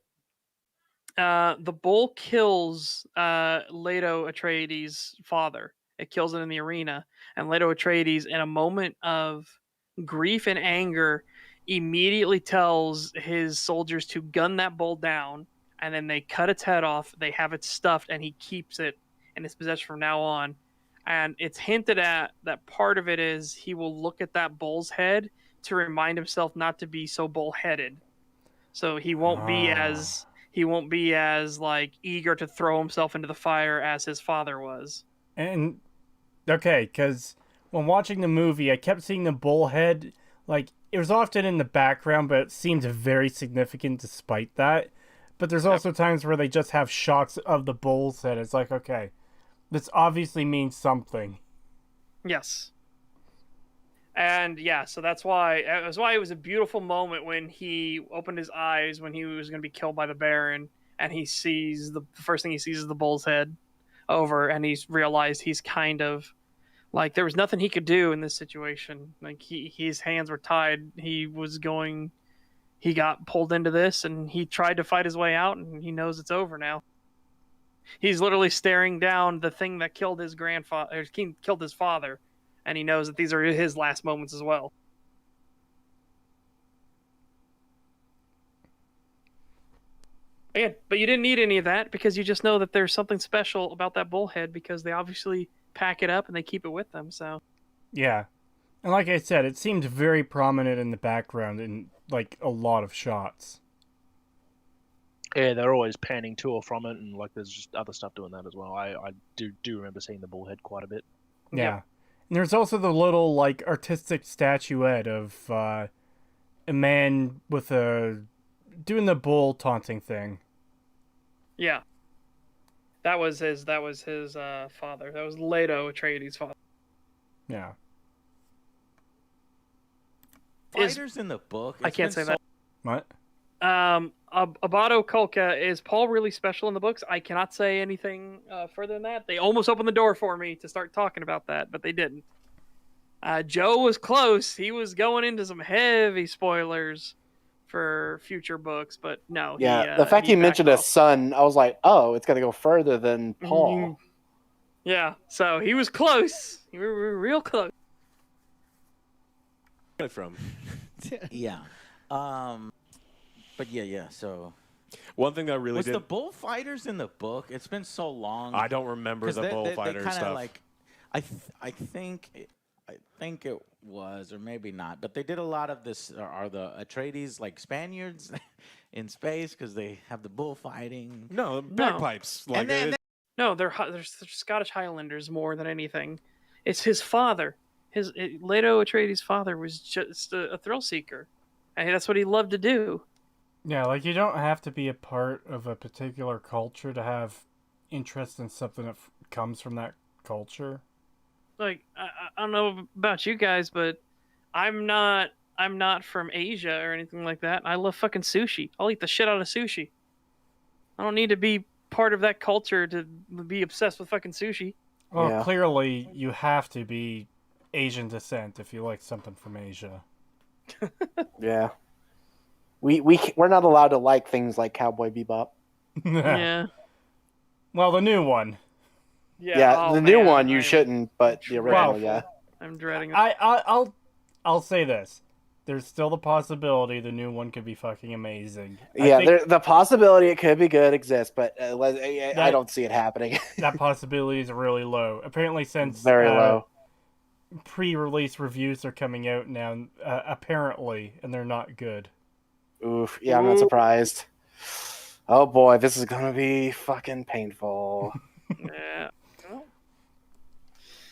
the bull kills Leto Atreides' father. It kills it in the arena, and Leto Atreides, in a moment of grief and anger, immediately tells his soldiers to gun that bull down, and then they cut its head off. They have it stuffed, and he keeps it in his possession from now on. And it's hinted at that part of it is he will look at that bull's head to remind himself not to be so bullheaded. So he won't be as like eager to throw himself into the fire as his father was. And, okay, because when watching the movie, I kept seeing the bullhead, like, it was often in the background, but it seemed very significant despite that. But there's also times where they just have shots of the bull's head. It's like, okay, this obviously means something. Yes. And yeah, so that's why it was a beautiful moment when he opened his eyes when he was going to be killed by the Baron, and he sees the first thing he sees is the bull's head over, and he's realized he's kind of like there was nothing he could do in this situation. Like his hands were tied. He got pulled into this, and he tried to fight his way out, and he knows it's over now. He's literally staring down the thing that killed his grandfather, killed his father, and he knows that these are his last moments as well. Again, but you didn't need any of that because you just know that there's something special about that bullhead because they obviously pack it up and they keep it with them. So Yeah. And like I said, it seemed very prominent in the background in, like, a lot of shots. Yeah, they're always panning to or from it, and like there's just other stuff doing that as well. I do remember seeing the bullhead quite a bit. Yeah. Yep. And there's also the little, like, artistic statuette of a man with doing the bull taunting thing. yeah, that was his father. That was Leto Atreides' father. Yeah. Is- Fighters in the book. I can't say that. What? Abato Kulka, is Paul really special in the books? I cannot say anything further than that. They almost opened the door for me to start talking about that, but they didn't. Joe was close. He was going into some heavy spoilers for future books, but no. Yeah, the fact he you mentioned backed his son, I was like, oh, it's gonna go further than off. Paul. Yeah, so he was close. We were real close. From Yeah. But yeah. So one thing that really was did. the bullfighters in the book? It's been so long. I don't remember 'Cause the bullfighter kinda stuff. Like, I think it was, or maybe not. But they did a lot of this. Are the Atreides like Spaniards in space because they have the bullfighting? No, bagpipes. Like And then- No, they're Scottish Highlanders more than anything. It's his father. Leto Atreides' father was just a thrill seeker, and that's what he loved to do. Yeah, like you don't have to be a part of a particular culture to have interest in something that comes from that culture. Like I don't know about you guys, but I'm not from Asia or anything like that. I love fucking sushi. I'll eat the shit out of sushi. I don't need to be part of that culture to be obsessed with fucking sushi. Well, Yeah. clearly you have to be Asian descent if you like something from Asia. Yeah. We're not allowed to like things like Cowboy Bebop. Yeah. Well, the new one. Yeah, oh, the new man, one you I'm shouldn't, but the original, dreadful. yeah. I'm dreading it. I'll say this. There's still the possibility the new one could be fucking amazing. Yeah, I think the possibility it could be good exists, but I don't see it happening. that possibility is really low. Apparently, since Very low. pre-release reviews are coming out now, apparently, and they're not good. Oof. Yeah, I'm not surprised. Oh boy, this is gonna be fucking painful. Yeah.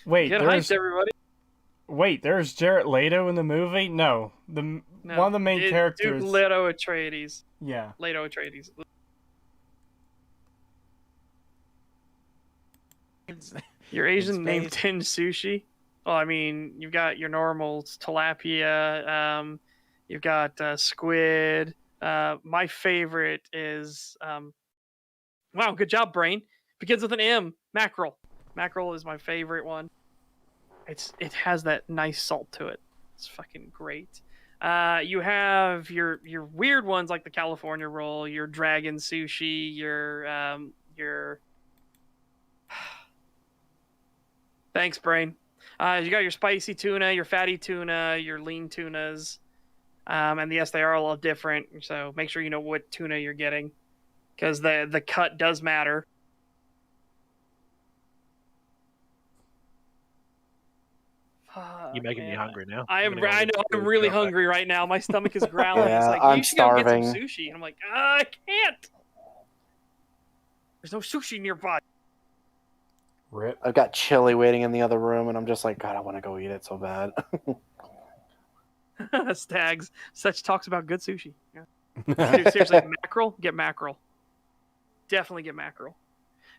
Wait, Get there's hyped, everybody. there's Jared Leto in the movie? No, No, one of the main characters. Duke Leto Atreides. Yeah. Leto Atreides. Your Asian name space. Tin Sushi. Well, I mean, you've got your normals, tilapia. You've got squid. My favorite is wow, good job, brain. Begins with an M. Mackerel. Mackerel is my favorite one. It has that nice salt to it. It's fucking great. You have your weird ones like the California roll, your dragon sushi, your thanks, brain. You got your spicy tuna, your fatty tuna, your lean tunas, and yes, they are a little different. So make sure you know what tuna you're getting, because the cut does matter. You're making me Man. hungry now. I I'm am. gonna go I know. get I'm food. really Be right back. hungry right now. My stomach is growling. Yeah, It's like I'm you should go get some starving. sushi, and I'm like, I can't. There's no sushi nearby. Rip. I've got chili waiting in the other room, and I'm just like, God, I want to go eat it so bad. Stags. Such talks about good sushi. Yeah. Dude, seriously, mackerel. Get mackerel. Definitely get mackerel.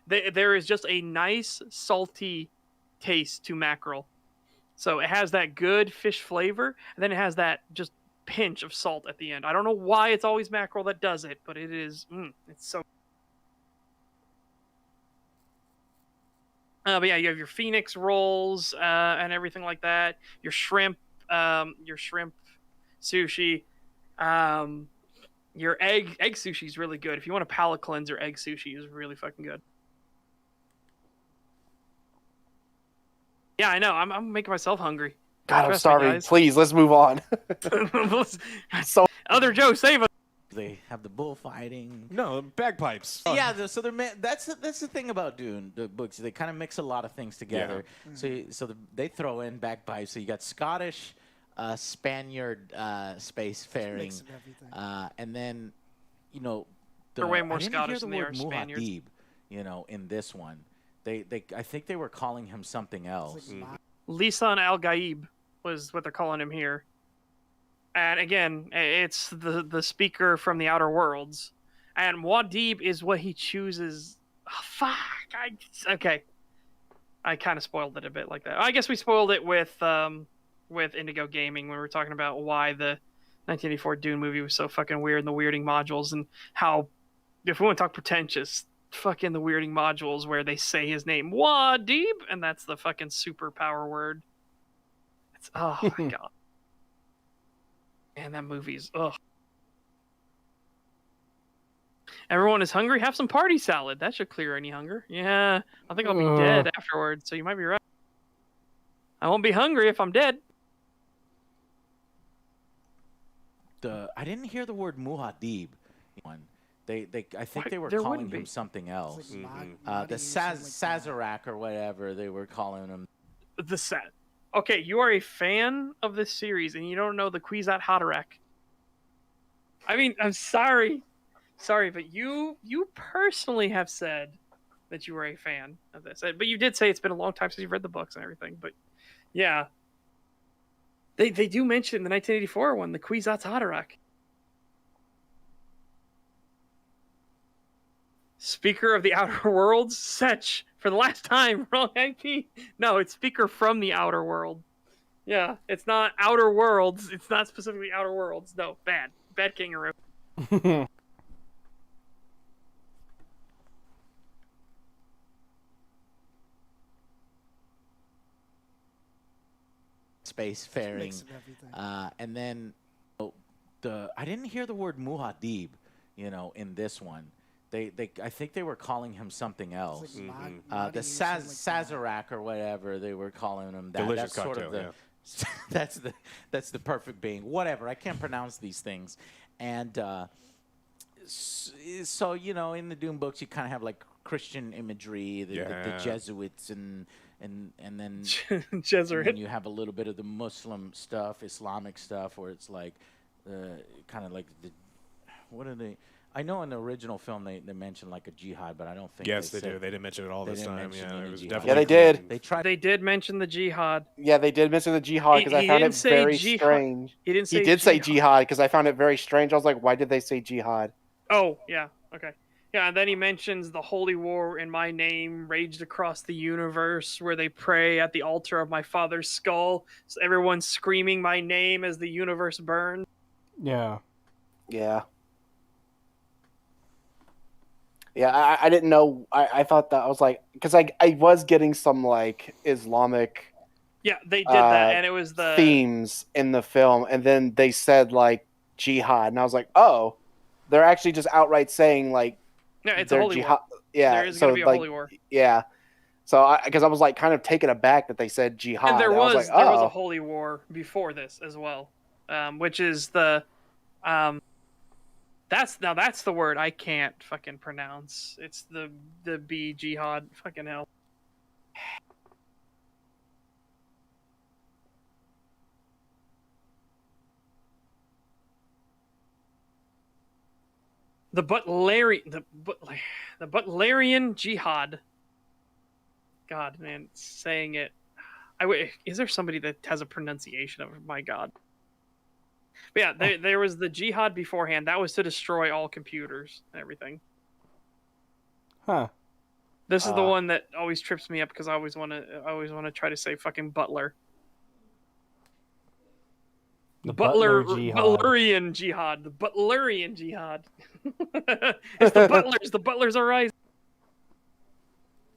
There is just a nice salty taste to mackerel. So it has that good fish flavor, and then it has that just pinch of salt at the end. I don't know why it's always mackerel that does it, but it is. It's so. But yeah, you have your phoenix rolls and everything like that. Your shrimp sushi. Your egg sushi is really good. If you want a palate cleanser, egg sushi is really fucking good. Yeah, I know. I'm making myself hungry. God, I'm Trust me, starving. guys. Please, let's move on. So Other Joe, save us. They have the bullfighting. No, bagpipes. Yeah, so that's the thing about Dune, the books. They kind of mix a lot of things together. They throw in bagpipes. So you got Scottish, Spaniard, spacefaring, Mix of everything. and then They're way more I didn't Scottish hear the than they word are Spaniards. Muad'Dib, in this one. They I think they were calling him something else. It's like Lisan Al Gaib was what they're calling him here. And again, it's the speaker from the Outer Worlds. And Muad'Dib is what he chooses. Oh, fuck. Okay. I kind of spoiled it a bit like that. I guess we spoiled it with Indigo Gaming when we were talking about why the 1984 Dune movie was so fucking weird, and the weirding modules, and how, if we want to talk pretentious, fucking the weirding modules where they say his name, Wadib, and that's the fucking superpower word. It's, oh my god. Man, that movie's, ugh. Everyone is hungry? Have some party salad. That should clear any hunger. Yeah, I think I'll be dead afterwards, so you might be right. I won't be hungry if I'm dead. I didn't hear the word Muad'Dib. I think they were There calling wouldn't him be. something else. It's like The Sazerac or whatever they were calling him. The set. Okay, you are a fan of this series and you don't know the Kwisatz Haderach. I mean, I'm sorry, but you personally have said that you were a fan of this. But you did say it's been a long time since you've read the books and everything. But yeah, they do mention the 1984 one, the Kwisatz Haderach. Speaker of the Outer Worlds, Setch, for the last time, wrong IP. No, it's Speaker from the Outer World. Yeah, it's not Outer Worlds. It's not specifically Outer Worlds. No, bad kangaroo. Spacefaring. Mix of everything. And then I didn't hear the word Muad'Dib, in this one. I think they were calling him something else. It's like The Mahdi or something like that. Sazerac or whatever they were calling him. Delicious That's sort of cocktail, that's the perfect being. Whatever. I can't pronounce these things. And so in the Dune books you kind of have like Christian imagery, the Jesuits and then Jesuit. and you have a little bit of the Muslim stuff, Islamic stuff, where it's like kind of like what are they? I know in the original film they mentioned like a jihad, but I don't think. Yes, they do. They didn't mention it all they this didn't time. mention Yeah, any it was jihad. definitely. Yeah, they did. They tried. They did mention the jihad. Yeah, they did mention the jihad because I He found didn't it say very jihad. strange. He didn't say He did say jihad because I found it very strange. I was like, why did they say jihad? Oh, yeah. Okay. Yeah, and then he mentions the holy war in my name raged across the universe where they pray at the altar of my father's skull. So everyone's screaming my name as the universe burns. Yeah. Yeah. Yeah, I didn't know. I thought that I was like, because I was getting some like Islamic Yeah, they did that, and it was the themes in the film, and then they said like jihad, and I was like, oh, they're actually just outright saying like No, it's a they're holy jihad. war. Yeah, There is so going to be a like holy war. yeah, so because I was like kind of taken aback that they said jihad. And there I was was like, there was oh. a holy war before this as well, which is the that's the word I can't fucking pronounce. It's the B jihad. Fucking hell. The Butlerian jihad. God, man, saying it. Is there somebody that has a pronunciation of it? My God. But yeah, there was the jihad beforehand. That was to destroy all computers and everything. Huh. This is the one that always trips me up because I always want to try to say fucking butler. The Butler jihad. Butlerian jihad. The Butlerian jihad. It's the butlers. The butlers are rising.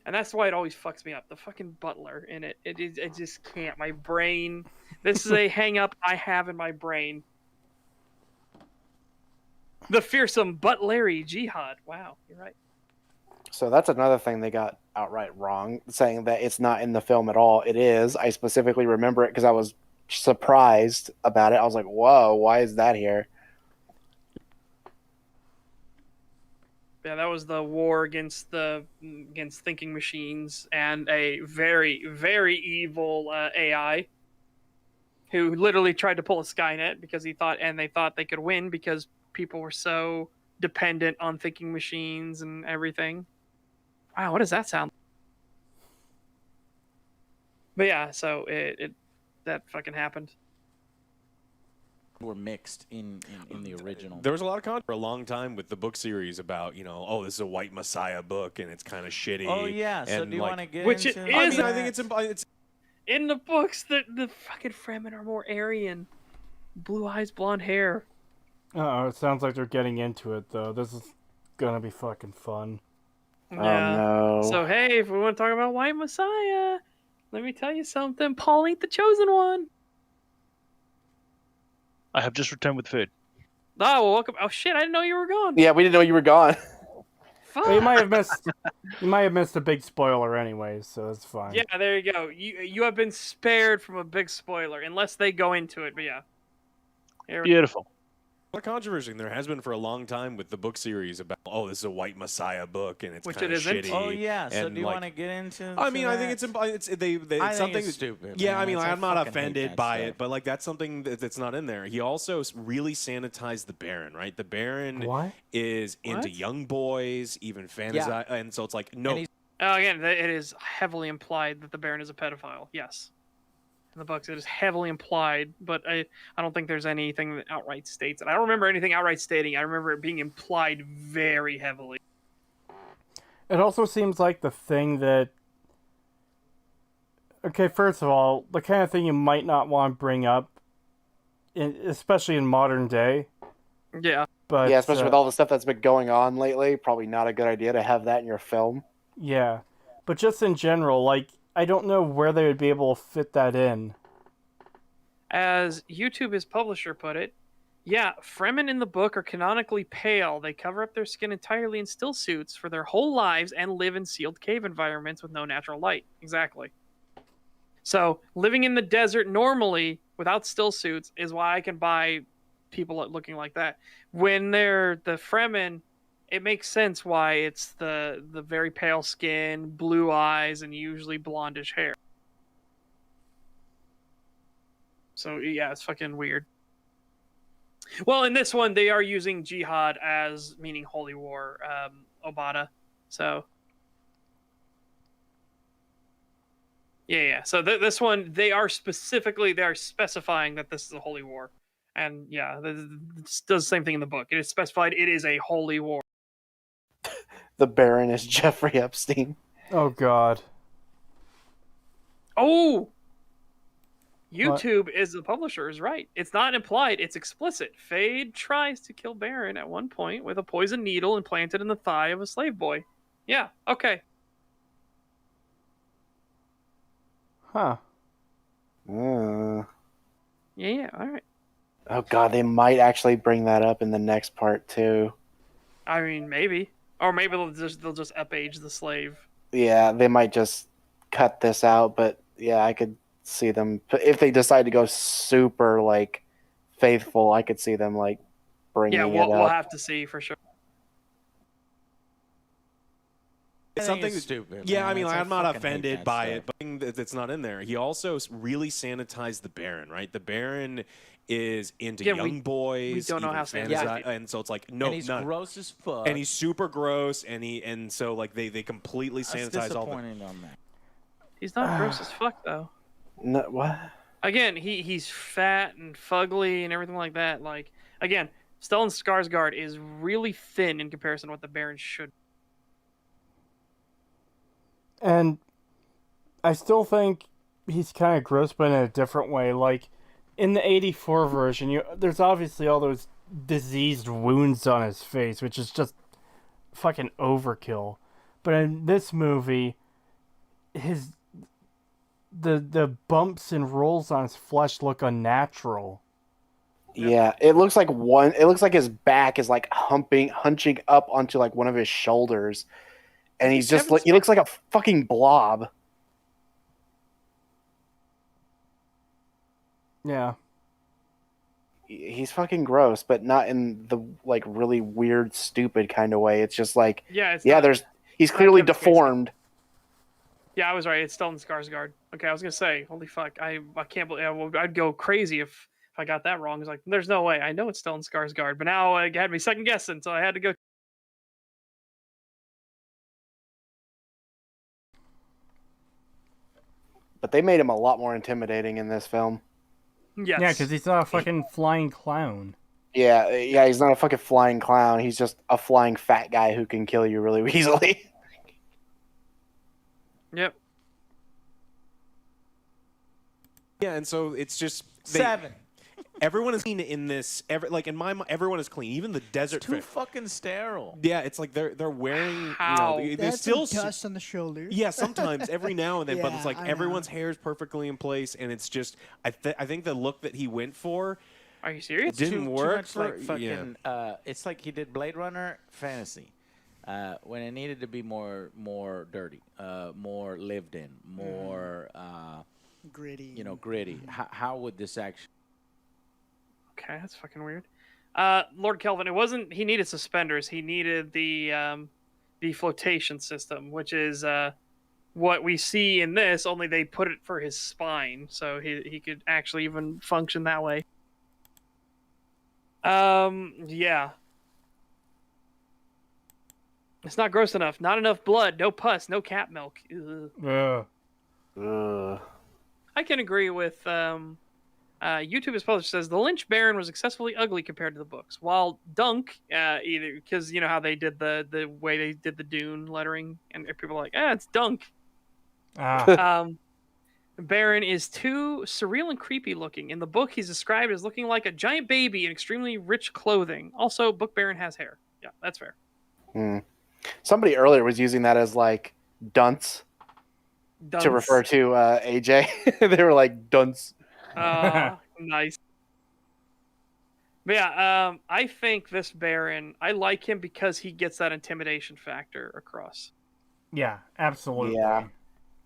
And that's why it always fucks me up. The fucking butler in it. It just can't. My brain. This is a hang up I have in my brain. The fearsome Butlerian jihad. Wow, you're right. So that's another thing they got outright wrong, saying that it's not in the film at all. It is. I specifically remember it because I was surprised about it. I was like, whoa, why is that here? Yeah, that was the war against thinking machines and a very, very evil AI who literally tried to pull a Skynet because they thought they could win because people were so dependent on thinking machines and everything. Wow, what does that sound like? But yeah, so it that fucking happened. Were mixed in the original. There was a lot of content for a long time with the book series about, oh, this is a white messiah book and it's kind of shitty. Oh yeah, so and do you want to get which into it is. I think it's In the books, the fucking Fremen are more Aryan. blue eyes, blonde hair. Uh-oh, it sounds like they're getting into it, though. This is gonna be fucking fun. Yeah. Oh no. So hey, if we want to talk about White Messiah, let me tell you something. Paul ain't the chosen one. I have just returned with food. Oh, well, welcome. Oh shit, I didn't know you were gone. Yeah, we didn't know you were gone. Fuck. Well, you might have missed a big spoiler anyways, so it's fine. Yeah, there you go. You have been spared from a big spoiler, unless they go into it. But yeah. Here we- Beautiful. A lot of controversy there has been for a long time with the book series about, oh, this is a White Messiah book and it's Which kind it of isn't. shitty. Oh yeah. So and, do you like, want to get into? I mean, I think that? it's it's I something think it's stupid. Yeah, man. I mean, It's- I'm not fucking hate offended that by stuff. it, but like that's something that's not in there. He also really sanitized the Baron, right? The Baron What? is into What? young boys, even fantasy, and so it's like no. And he's- Again, it is heavily implied that the Baron is a pedophile. Yes. In the books, it is heavily implied, but I don't think there's anything that outright states it. I don't remember anything outright stating. I remember it being implied very heavily. It also seems like the thing that... Okay, first of all, the kind of thing you might not want to bring up, especially in modern day. Yeah. But Yeah, especially with all the stuff that's been going on lately, probably not a good idea to have that in your film. Yeah. But just in general, like, I don't know where they would be able to fit that in. As YouTube's publisher put it, yeah, Fremen in the book are canonically pale. They cover up their skin entirely in still suits for their whole lives and live in sealed cave environments with no natural light. Exactly. So, living in the desert normally without still suits is why I can buy people looking like that. When they're the Fremen, it makes sense why it's the very pale skin, blue eyes, and usually blondish hair. So yeah, it's fucking weird. Well, in this one, they are using jihad as meaning holy war, Obata. So yeah. So this one, they are specifying that this is a holy war, and yeah, this does the same thing in the book. It is specified it is a holy war. The Baron is Jeffrey Epstein. Oh, God. Oh, YouTube is the publisher is right. It's not implied. It's explicit. Fade tries to kill Baron at one point with a poison needle implanted in the thigh of a slave boy. Yeah. Okay. Huh. Yeah. All right. Oh god, they might actually bring that up in the next part too. I mean, maybe, or maybe they'll just up-age the slave. Yeah, they might just cut this out, but yeah, I could see them if they decide to go super like faithful. I could see them like bringing Yeah, it we'll up. have to see for sure. It's I think something it's stupid. Yeah, man. I mean, It's- I'm not fucking hate offended that by stuff. it, but that's not in there. He also really sanitized the Baron, right? The Baron is into Yeah, young boys, we don't know even how fantasy, sanitized and so it's like no, and he's not, gross as fuck. and he's super gross, and so like they completely I was sanitize all the. disappointed on that. He's not gross as fuck though. No, what? Again, he's fat and fugly and everything like that. Like again, Stellan Skarsgård is really thin in comparison to what the Baron should. And I still think he's kind of gross, but in a different way. Like, in the 84 version, there's obviously all those diseased wounds on his face, which is just fucking overkill. But in this movie, the bumps and rolls on his flesh look unnatural. Yeah, it looks like his back is like hunching up onto like one of his shoulders, and he's just like he looks like a fucking blob. Yeah. He's fucking gross, but not in the like really weird, stupid kind of way. It's just like he's clearly deformed. Yeah, I was right. It's Stellan Skarsgård. Okay, I was gonna say, holy fuck, I can't believe I'd go crazy if I got that wrong. It's like, there's no way. I know it's Stellan Skarsgård, but now it had me second guessing, so I had to go. But they made him a lot more intimidating in this film. Yes. Yeah, because he's not a fucking flying clown. Yeah, he's not a fucking flying clown. He's just a flying fat guy who can kill you really easily. Yep. Yeah, and so it's just 7. everyone is clean in this. Like in my mind, everyone is clean. Even the desert. Too fucking sterile. Yeah, it's like they're wearing. How? They There's still some dust on the shoulders. Yeah, sometimes every now and then, but it's Yeah, like I everyone's know. hair is perfectly in place, and it's just I think the look that he went for Are you serious? didn't Too work much for like fucking. It's like he did Blade Runner fantasy, when it needed to be more dirty, more lived in, more Gritty. gritty. How would this actually? Okay, that's fucking weird. Lord Kelvin, it wasn't. He needed suspenders. He needed the flotation system, which is what we see in this. Only they put it for his spine, so he could actually even function that way. Yeah. It's not gross enough. Not enough blood. No pus. No cat milk. Ugh. Ugh. I can agree with YouTube as published says the Lynch Baron was excessively ugly compared to the books, while Dunk, either because you know how they did the way they did the Dune lettering, and people are like, it's Dunk. Baron is too surreal and creepy looking. In the book, he's described as looking like a giant baby in extremely rich clothing. Also, Book Baron has hair. Yeah, that's fair. Somebody earlier was using that as like dunce Dunce. to refer to AJ. They were like dunce. Nice. But yeah, I think this Baron, I like him because he gets that intimidation factor across. Yeah, absolutely.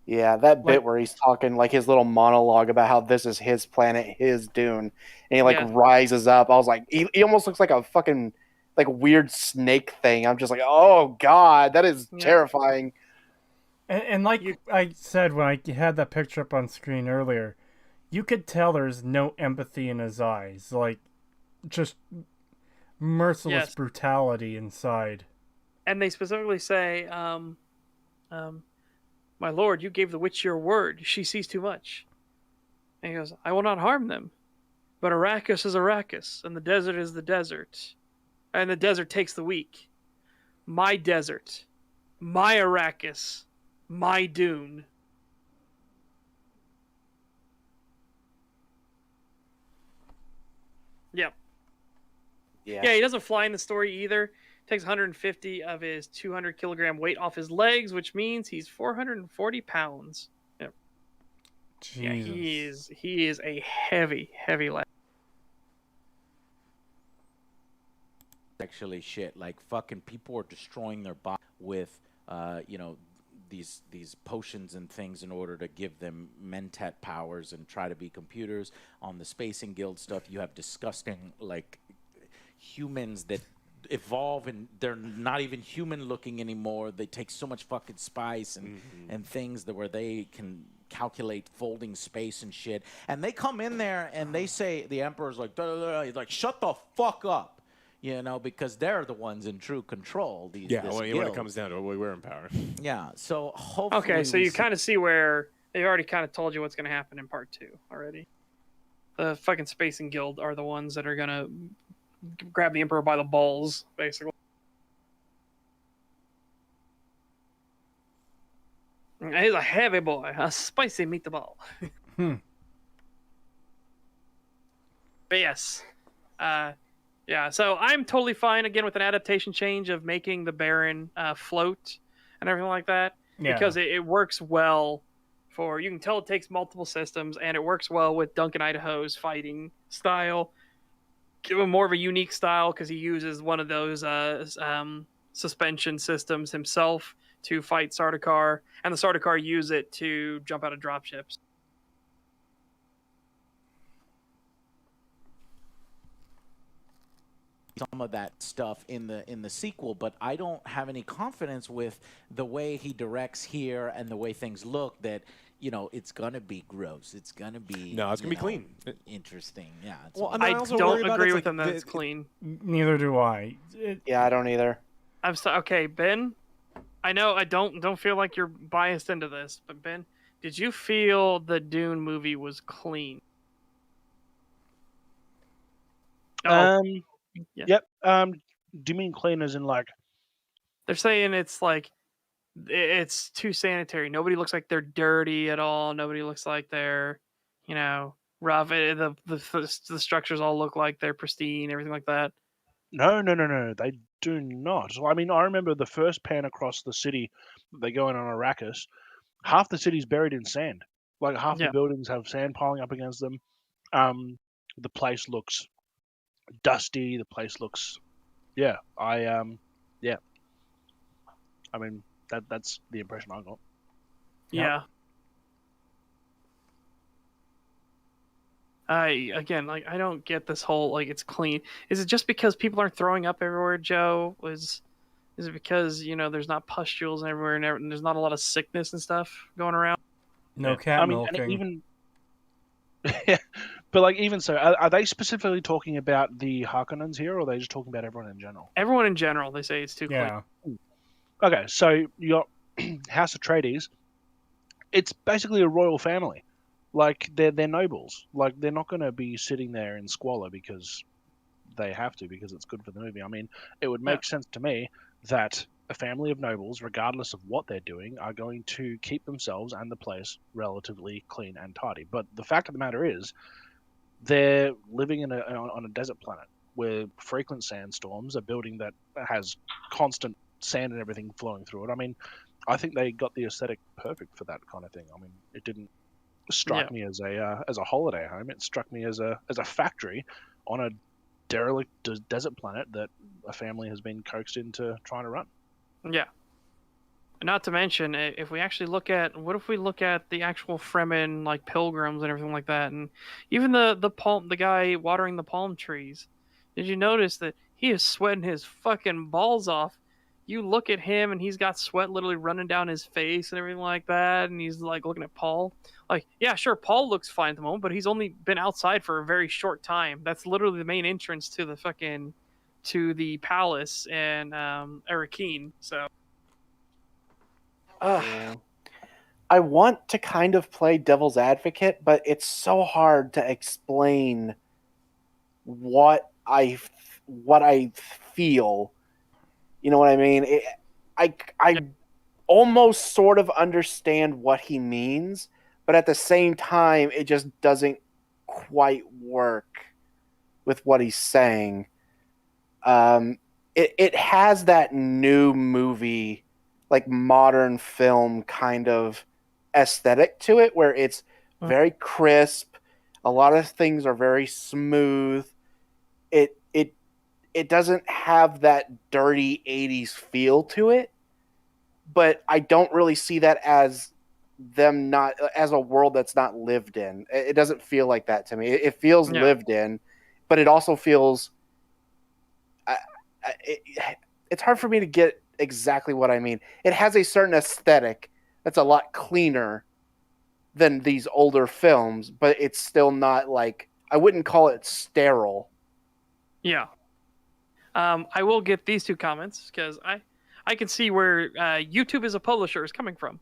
Yeah, that bit Like- where he's talking like his little monologue about how this is his planet, his Dune, and he like Yeah. rises up. I was like, he almost looks like a fucking like weird snake thing. I'm just like, oh god, that is Yeah. terrifying. And like I said when I had that picture up on screen earlier, you could tell there's no empathy in his eyes. Like, just merciless Yes. brutality inside. And they specifically say, my lord, you gave the witch your word. She sees too much. And he goes, I will not harm them. But Arrakis is Arrakis, and the desert is the desert. And the desert takes the weak. My desert. My Arrakis. My Dune. Yep. Yeah, he doesn't fly in the story either. Takes 150 of his 200 kilogram weight off his legs, which means he's 440 pounds. Yep. Jesus. Yeah, he is a heavy lad. Actually shit, like fucking people are destroying their body with these potions and things in order to give them mentat powers and try to be computers. On the Spacing Guild stuff, you have disgusting like humans that evolve and they're not even human looking anymore. They take so much fucking spice and things that where they can calculate folding space and shit. And they come in there and they say the Emperor's like, da, da, da. He's like, shut the fuck up. You know, because they're the ones in true control. When it comes down to it, we're in power. Yeah, so hopefully. Okay, so you kind of see where they already kind of told you what's going to happen in part 2 already. The fucking Spacing Guild are the ones that are going to grab the Emperor by the balls, basically. He's a heavy boy, a spicy meatball. But yes. Yeah, so I'm totally fine again with an adaptation change of making the Baron float and everything like that. Yeah. Because it works well for, you can tell it takes multiple systems, and it works well with Duncan Idaho's fighting style. Give him more of a unique style because he uses one of those suspension systems himself to fight Sardaukar, and the Sardaukar use it to jump out of dropships. Some of that stuff in the sequel, but I don't have any confidence with the way he directs here and the way things look that it's gonna be gross. It's gonna be it's gonna be clean. Interesting. Yeah. Well, I also don't worry about agree it's with like him that it's clean. Neither do I. Yeah, I don't either. Okay, Ben. I know I don't feel like you're biased into this, but Ben, did you feel the Dune movie was clean? Yeah. Yep. Do you mean clean as in like? They're saying it's like it's too sanitary. Nobody looks like they're dirty at all. Nobody looks like they're, rough. The structures all look like they're pristine, everything like that. No, they do not. So, I mean, I remember the first pan across the city that they go in on Arrakis. Half the city's buried in sand. Like half the Yeah. buildings have sand piling up against them. The place looks dusty. The place looks, yeah. Yeah. I mean, that's the impression I got. Yeah. I don't get this whole like it's clean. Is it just because people aren't throwing up everywhere, Joe? Is it because there's not pustules everywhere and there's not a lot of sickness and stuff going around? No Yeah. cat I mean, milking. and even but like even so, are they specifically talking about the Harkonnens here, or are they just talking about everyone in general? Everyone in general, they say it's too Yeah. clean. Okay, so you got House Atreides. It's basically a royal family. Like they're nobles. Like they're not going to be sitting there in squalor because they have to, because it's good for the movie. I mean, it would make sense to me that a family of nobles, regardless of what they're doing, are going to keep themselves and the place relatively clean and tidy. But the fact of the matter is, they're living on a desert planet where frequent sandstorms, a building that has constant sand and everything flowing through it. I mean, I think they got the aesthetic perfect for that kind of thing. I mean, it didn't strike me as a holiday home. It struck me as a factory on a derelict desert planet that a family has been coaxed into trying to run. Yeah. Not to mention, if we actually look at the actual Fremen like pilgrims and everything like that, and even the guy watering the palm trees. Did you notice that he is sweating his fucking balls off? You look at him and he's got sweat literally running down his face and everything like that, and he's like looking at Paul. Like, yeah, sure, Paul looks fine at the moment, but he's only been outside for a very short time. That's literally the main entrance to the palace and Arakeen. So. Yeah. I want to kind of play devil's advocate, but it's so hard to explain what I feel. You know what I mean? I almost sort of understand what he means, but at the same time, it just doesn't quite work with what he's saying. It has that new movie, like modern film kind of aesthetic to it, where it's very crisp. A lot of things are very smooth. It doesn't have that dirty 80s feel to it, but I don't really see that as them not as a world that's not lived in. It doesn't feel like that to me. It feels lived in, but it also feels it's hard for me to get exactly what I mean. It has a certain aesthetic that's a lot cleaner than these older films, but it's still not like, I wouldn't call it sterile. Yeah. I will get these two comments because I can see where YouTube as a publisher is coming from.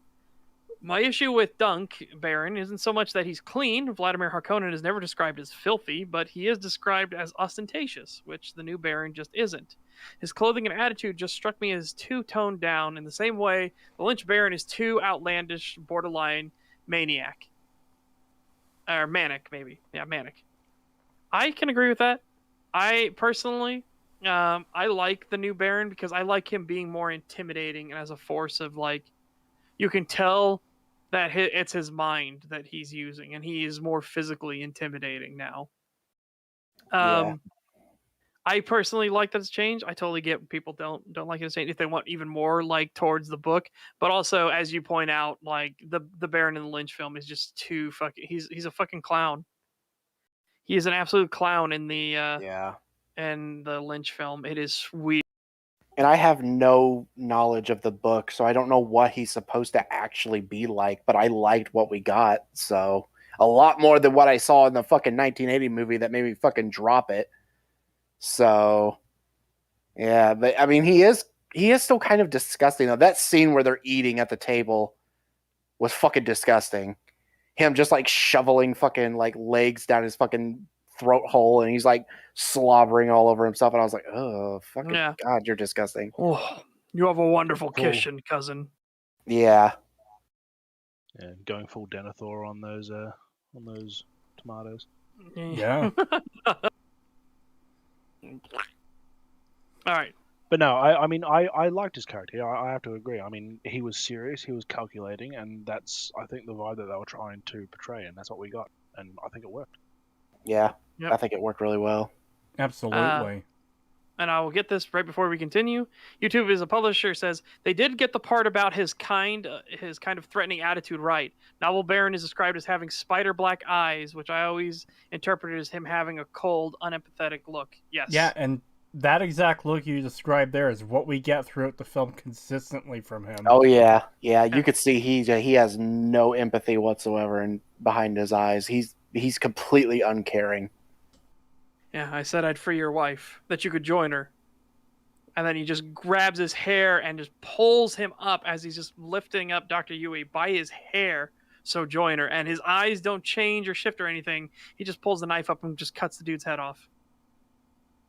My issue with Dunk Baron isn't so much that he's clean. Vladimir Harkonnen is never described as filthy, but he is described as ostentatious, which the new Baron just isn't. His clothing and attitude just struck me as too toned down, in the same way the Lynch Baron is too outlandish, borderline maniac. Or manic, maybe. Yeah, manic. I can agree with that. I personally, I like the new Baron because I like him being more intimidating and as a force of like, you can tell that it's his mind that he's using, and he is more physically intimidating now. Yeah. I personally like that it's changed. I totally get people don't like it to change if they want even more like towards the book. But also, as you point out, like the Baron in the Lynch film is just too fucking. He's a fucking clown. He is an absolute clown in the Lynch film. It is weird. And I have no knowledge of the book, so I don't know what he's supposed to actually be like, but I liked what we got. So a lot more than what I saw in the fucking 1980 movie that made me fucking drop it. So yeah, but I mean he is still kind of disgusting though. That scene where they're eating at the table was fucking disgusting. Him just like shoveling fucking like legs down his fucking throat hole, and he's like slobbering all over himself, and I was like, oh fucking god, you're disgusting. Oh, you have a wonderful kitchen, cousin. Yeah. Going full Denethor on those tomatoes. Yeah. All right. But no, I liked his character. I have to agree. I mean, he was serious, he was calculating, and that's, I think, the vibe that they were trying to portray, and that's what we got, and I think it worked. Yeah, Yep. I think it worked really well. Absolutely. And I will get this right before we continue. YouTube, as a publisher, says they did get the part about his kind of threatening attitude right. Novel Baron is described as having spider black eyes, which I always interpreted as him having a cold, unempathetic look. Yes. Yeah, and that exact look you described there is what we get throughout the film consistently from him. Oh yeah. You could see he has no empathy whatsoever, and behind his eyes, he's completely uncaring. Yeah, I said I'd free your wife, that you could join her. And then he just grabs his hair and just pulls him up as he's just lifting up Dr. Yui by his hair. So join her. And his eyes don't change or shift or anything. He just pulls the knife up and just cuts the dude's head off.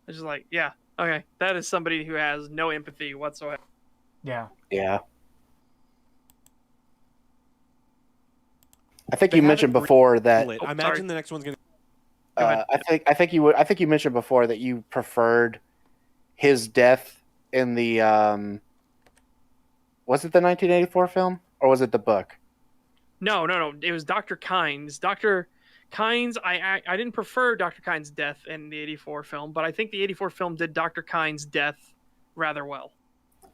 It's just like, yeah, okay. That is somebody who has no empathy whatsoever. Yeah. Yeah. I think you mentioned before that. I imagine the next one's gonna. I think you mentioned before that you preferred his death in the was it the 1984 film or was it the book? No. It was Dr. Kynes. Dr. Kynes, I didn't prefer Dr. Kynes' death in the 84 film, but I think the 84 film did Dr. Kynes' death rather well.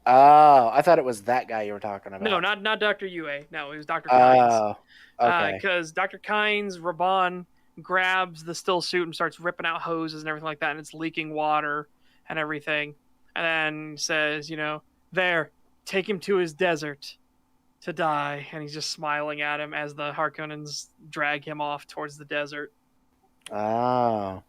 Oh, I thought it was that guy you were talking about. No, not Dr. Yue. No, it was Dr. Kynes. Oh, okay. Because Dr. Kynes, Raban grabs the still suit and starts ripping out hoses and everything like that, and it's leaking water and everything. And then says, there, take him to his desert to die. And he's just smiling at him as the Harkonnens drag him off towards the desert. Oh.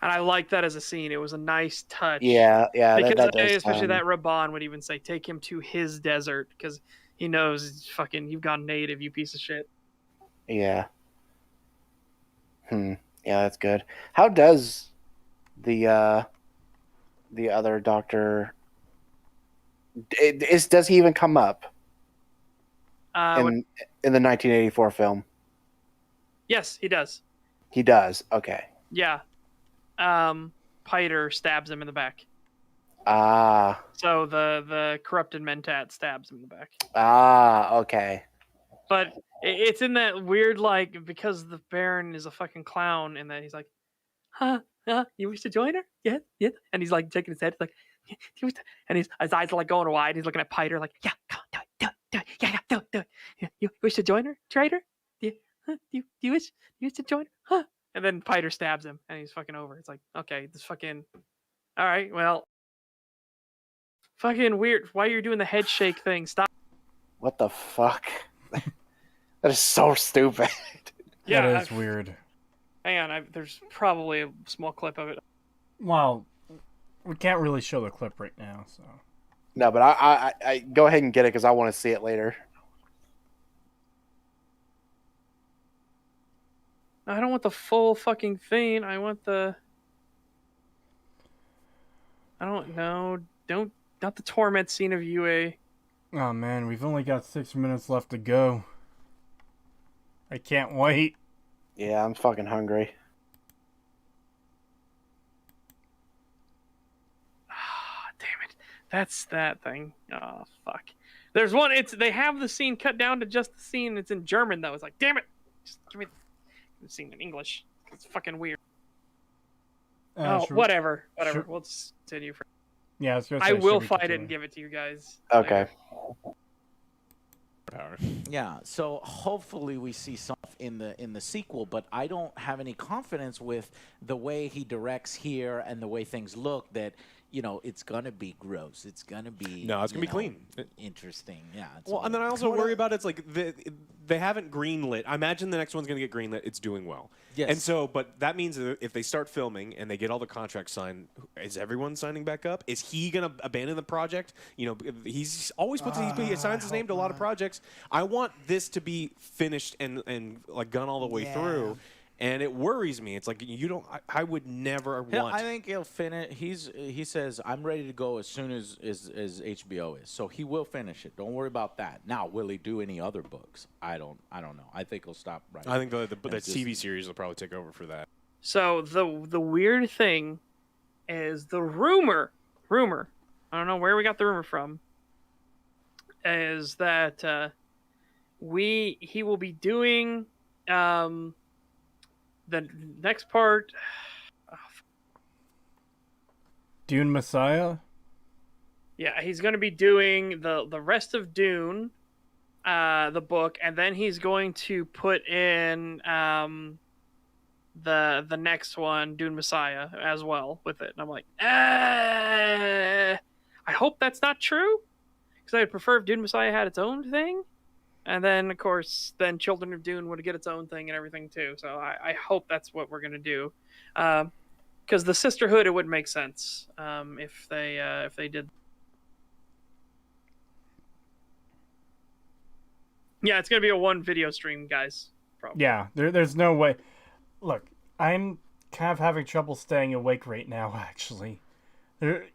And I like that as a scene. It was a nice touch. Yeah. Because that does especially that Raban would even say, take him to his desert, because he knows you've gone native, you piece of shit. Yeah. Yeah, that's good. How does the other doctor does he even come up in the 1984 film? Yes, he does. He does. Okay. Yeah. Piter stabs him in the back. Ah. So the corrupted Mentat stabs him in the back. Ah, okay. But it's in that weird, because the Baron is a fucking clown, and that he's like, you wish to join her? Yeah. And he's like taking his head, like, and his eyes are like going wide. He's looking at Piter, like, yeah, come on, do it. Yeah, do it. Yeah, you wish to join her, traitor? Do you wish to join her? Huh? And then Piter stabs him, and he's fucking over. It's like, okay, this fucking, all right, well, fucking weird. Why you're doing the head shake thing? Stop. What the fuck? That is so stupid. Yeah, that is weird. Hang on, there's probably a small clip of it. Well, we can't really show the clip right now, so. No, but I go ahead and get it because I want to see it later. I don't want the full fucking thing. I want the. I don't know. Not the torment scene of UA. Oh man, we've only got 6 minutes left to go. I can't wait. Yeah, I'm fucking hungry. Ah, damn it. That's that thing. Oh, fuck. There's one, they have the scene cut down to just the scene. It's in German, though. It's like, damn it. Just give me the scene in English. It's fucking weird. Whatever. Sure. We'll just continue. Yeah, I will fight it and give it to you guys. Okay. Yeah, so hopefully we see some in the sequel, but I don't have any confidence with the way he directs here and the way things look that it's gonna be gross. It's gonna be it's gonna be clean, interesting. Yeah. Well, and then I also worry about it's like they haven't greenlit. I imagine the next one's gonna get greenlit. It's doing well. Yes. And so, but that means that if they start filming and they get all the contracts signed, is everyone signing back up? Is he gonna abandon the project? He's always he signs his name to a lot of projects. I want this to be finished and like gone all the way through. and it worries me. It's like you don't. I would never want. I think he'll finish. He says I'm ready to go as soon as HBO is. So he will finish it. Don't worry about that. Now, will he do any other books? I don't know. I think he'll stop writing. I think the TV series will probably take over for that. So the weird thing is the rumor. I don't know where we got the rumor from. Is that he will be doing the next part. Dune Messiah? Yeah, he's going to be doing the rest of Dune, the book, and then he's going to put in the next one, Dune Messiah, as well with it. And I'm like, I hope that's not true, because I'd prefer if Dune Messiah had its own thing. And then, of course, then Children of Dune would get its own thing and everything, too. So I hope that's what we're going to do. Because the Sisterhood, it would make sense if they did. Yeah, it's going to be a one video stream, guys. Probably. Yeah, there's no way. Look, I'm kind of having trouble staying awake right now, actually.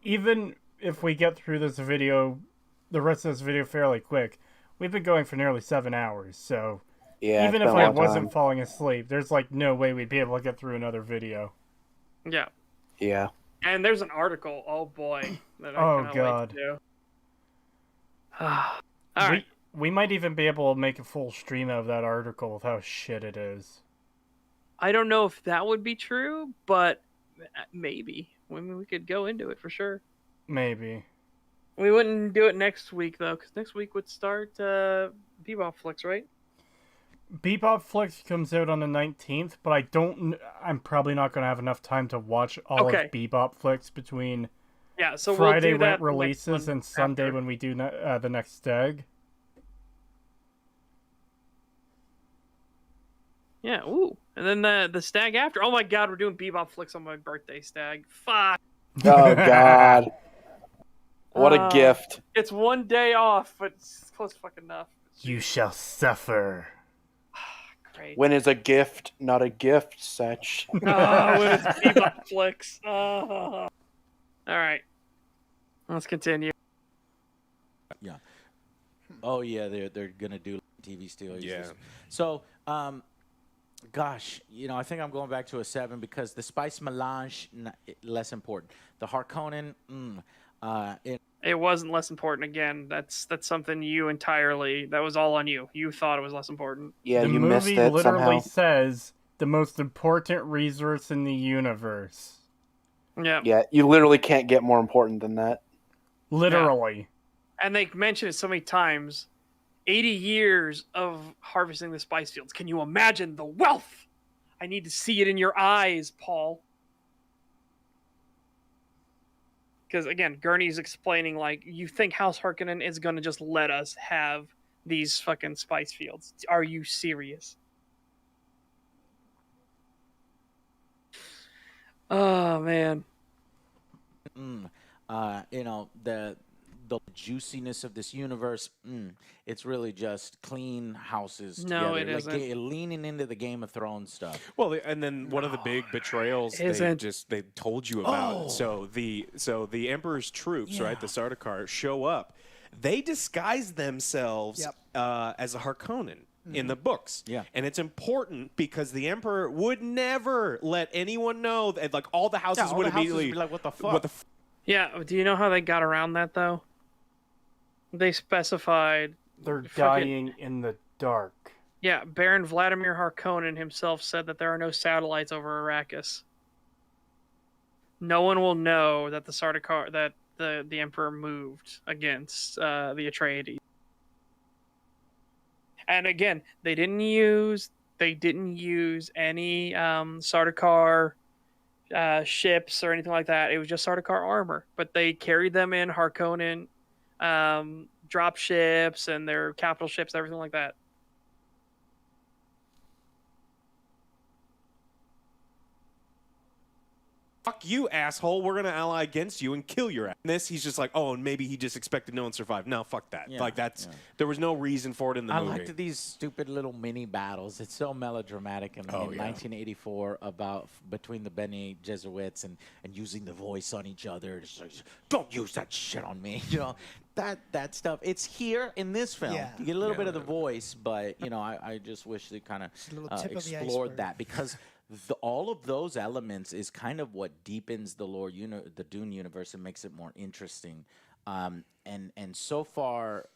Even if we get through the rest of this video fairly quick, we've been going for nearly 7 hours, so Yeah, even it's if been a I long wasn't time. falling asleep, there's like no way we'd be able to get through another video. Yeah. Yeah. And there's an article, oh boy, that I Oh, cannot God. wait to do. All right. We might even be able to make a full stream of that article with how shit it is. I don't know if that would be true, but maybe. I mean, we could go into it for sure. Maybe. We wouldn't do it next week, though, because next week would start Bebop Flicks, right? Bebop Flicks comes out on the 19th, but I'm probably not going to have enough time to watch all of Bebop Flicks between Yeah, so Friday we'll do that when it releases and Sunday after. when we do the next STAG. Yeah, ooh. And then the STAG after. Oh my god, we're doing Bebop Flicks on my birthday, STAG. Fuck. Oh God. What a gift. It's one day off, but it's close fucking enough. You shall suffer. Great. When is a gift not a gift, such? When it's Bebop Flicks. All right. Let's continue. Yeah. Oh yeah, they're gonna do TV series. Yeah. So, gosh, I think I'm going back to a 7 because the spice melange less important. The Harkonnen, It wasn't less important. Again, that's something that was all on you. You thought it was less important. Yeah, The you missed movie it literally somehow. says the most important resource in the universe. Yeah. Yeah, you literally can't get more important than that. Literally. And they mention it so many times. 80 years of harvesting the spice fields. Can you imagine the wealth? I need to see it in your eyes, Paul. Because, again, Gurney's explaining, like, you think House Harkonnen is going to just let us have these fucking spice fields. Are you serious? Oh, man. The juiciness of this universe, it's really just clean houses No, together. it isn't. Leaning into the Game of Thrones stuff. Well, and then one of the big betrayals they told you about. So the Emperor's troops, right, the Sardaukar, show up. They disguise themselves as a Harkonnen in the books. Yeah. And it's important because the Emperor would never let anyone know that, like, all the houses all would the houses immediately would be like, what the fuck? Yeah, do you know how they got around that, though? They specified... They're dying in the dark. Yeah, Baron Vladimir Harkonnen himself said that there are no satellites over Arrakis. No one will know that the Sardaukar, that the Emperor moved against the Atreides. And again, they didn't use any Sardaukar ships or anything like that. It was just Sardaukar armor, but they carried them in Harkonnen drop ships and their capital ships, everything like that. fuck you, asshole. We're going to ally against you and kill your ass. And this, he's just like, oh, and maybe he just expected no one survived. No, fuck that. Yeah, Like, that's, yeah. there was no reason for it in the I movie. liked these stupid little mini battles. It's so melodramatic. In 1984, about between the Bene Gesserits and using the voice on each other. It's like, don't use that shit on me. You know, that stuff. It's here in this film. Yeah. You get a little bit of the voice, but you know, I just wish they kind of explored that, because all of those elements is kind of what deepens the lore, the Dune universe, and makes it more interesting. And so far,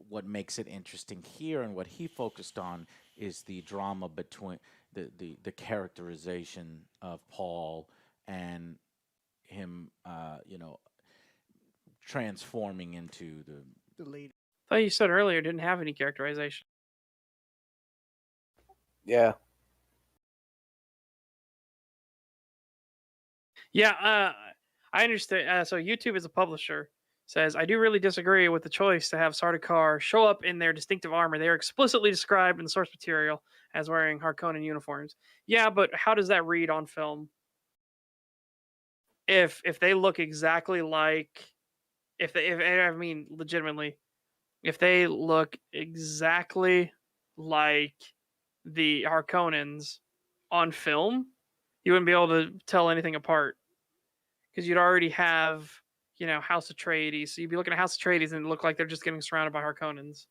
what makes it interesting here and what he focused on is the drama between the characterization of Paul and him, you know, transforming into The lead. I thought you said earlier it didn't have any characterization. Yeah. Yeah, I understand. So YouTube is a publisher. Says, I do really disagree with the choice to have Sardaukar show up in their distinctive armor. They are explicitly described in the source material as wearing Harkonnen uniforms. Yeah, but how does that read on film? If they look exactly like, if I mean legitimately, if they look exactly like the Harkonnens on film, you wouldn't be able to tell anything apart, because you'd already have, you know, House Atreides. So you'd be looking at House Atreides and it look like they're just getting surrounded by Harkonnens.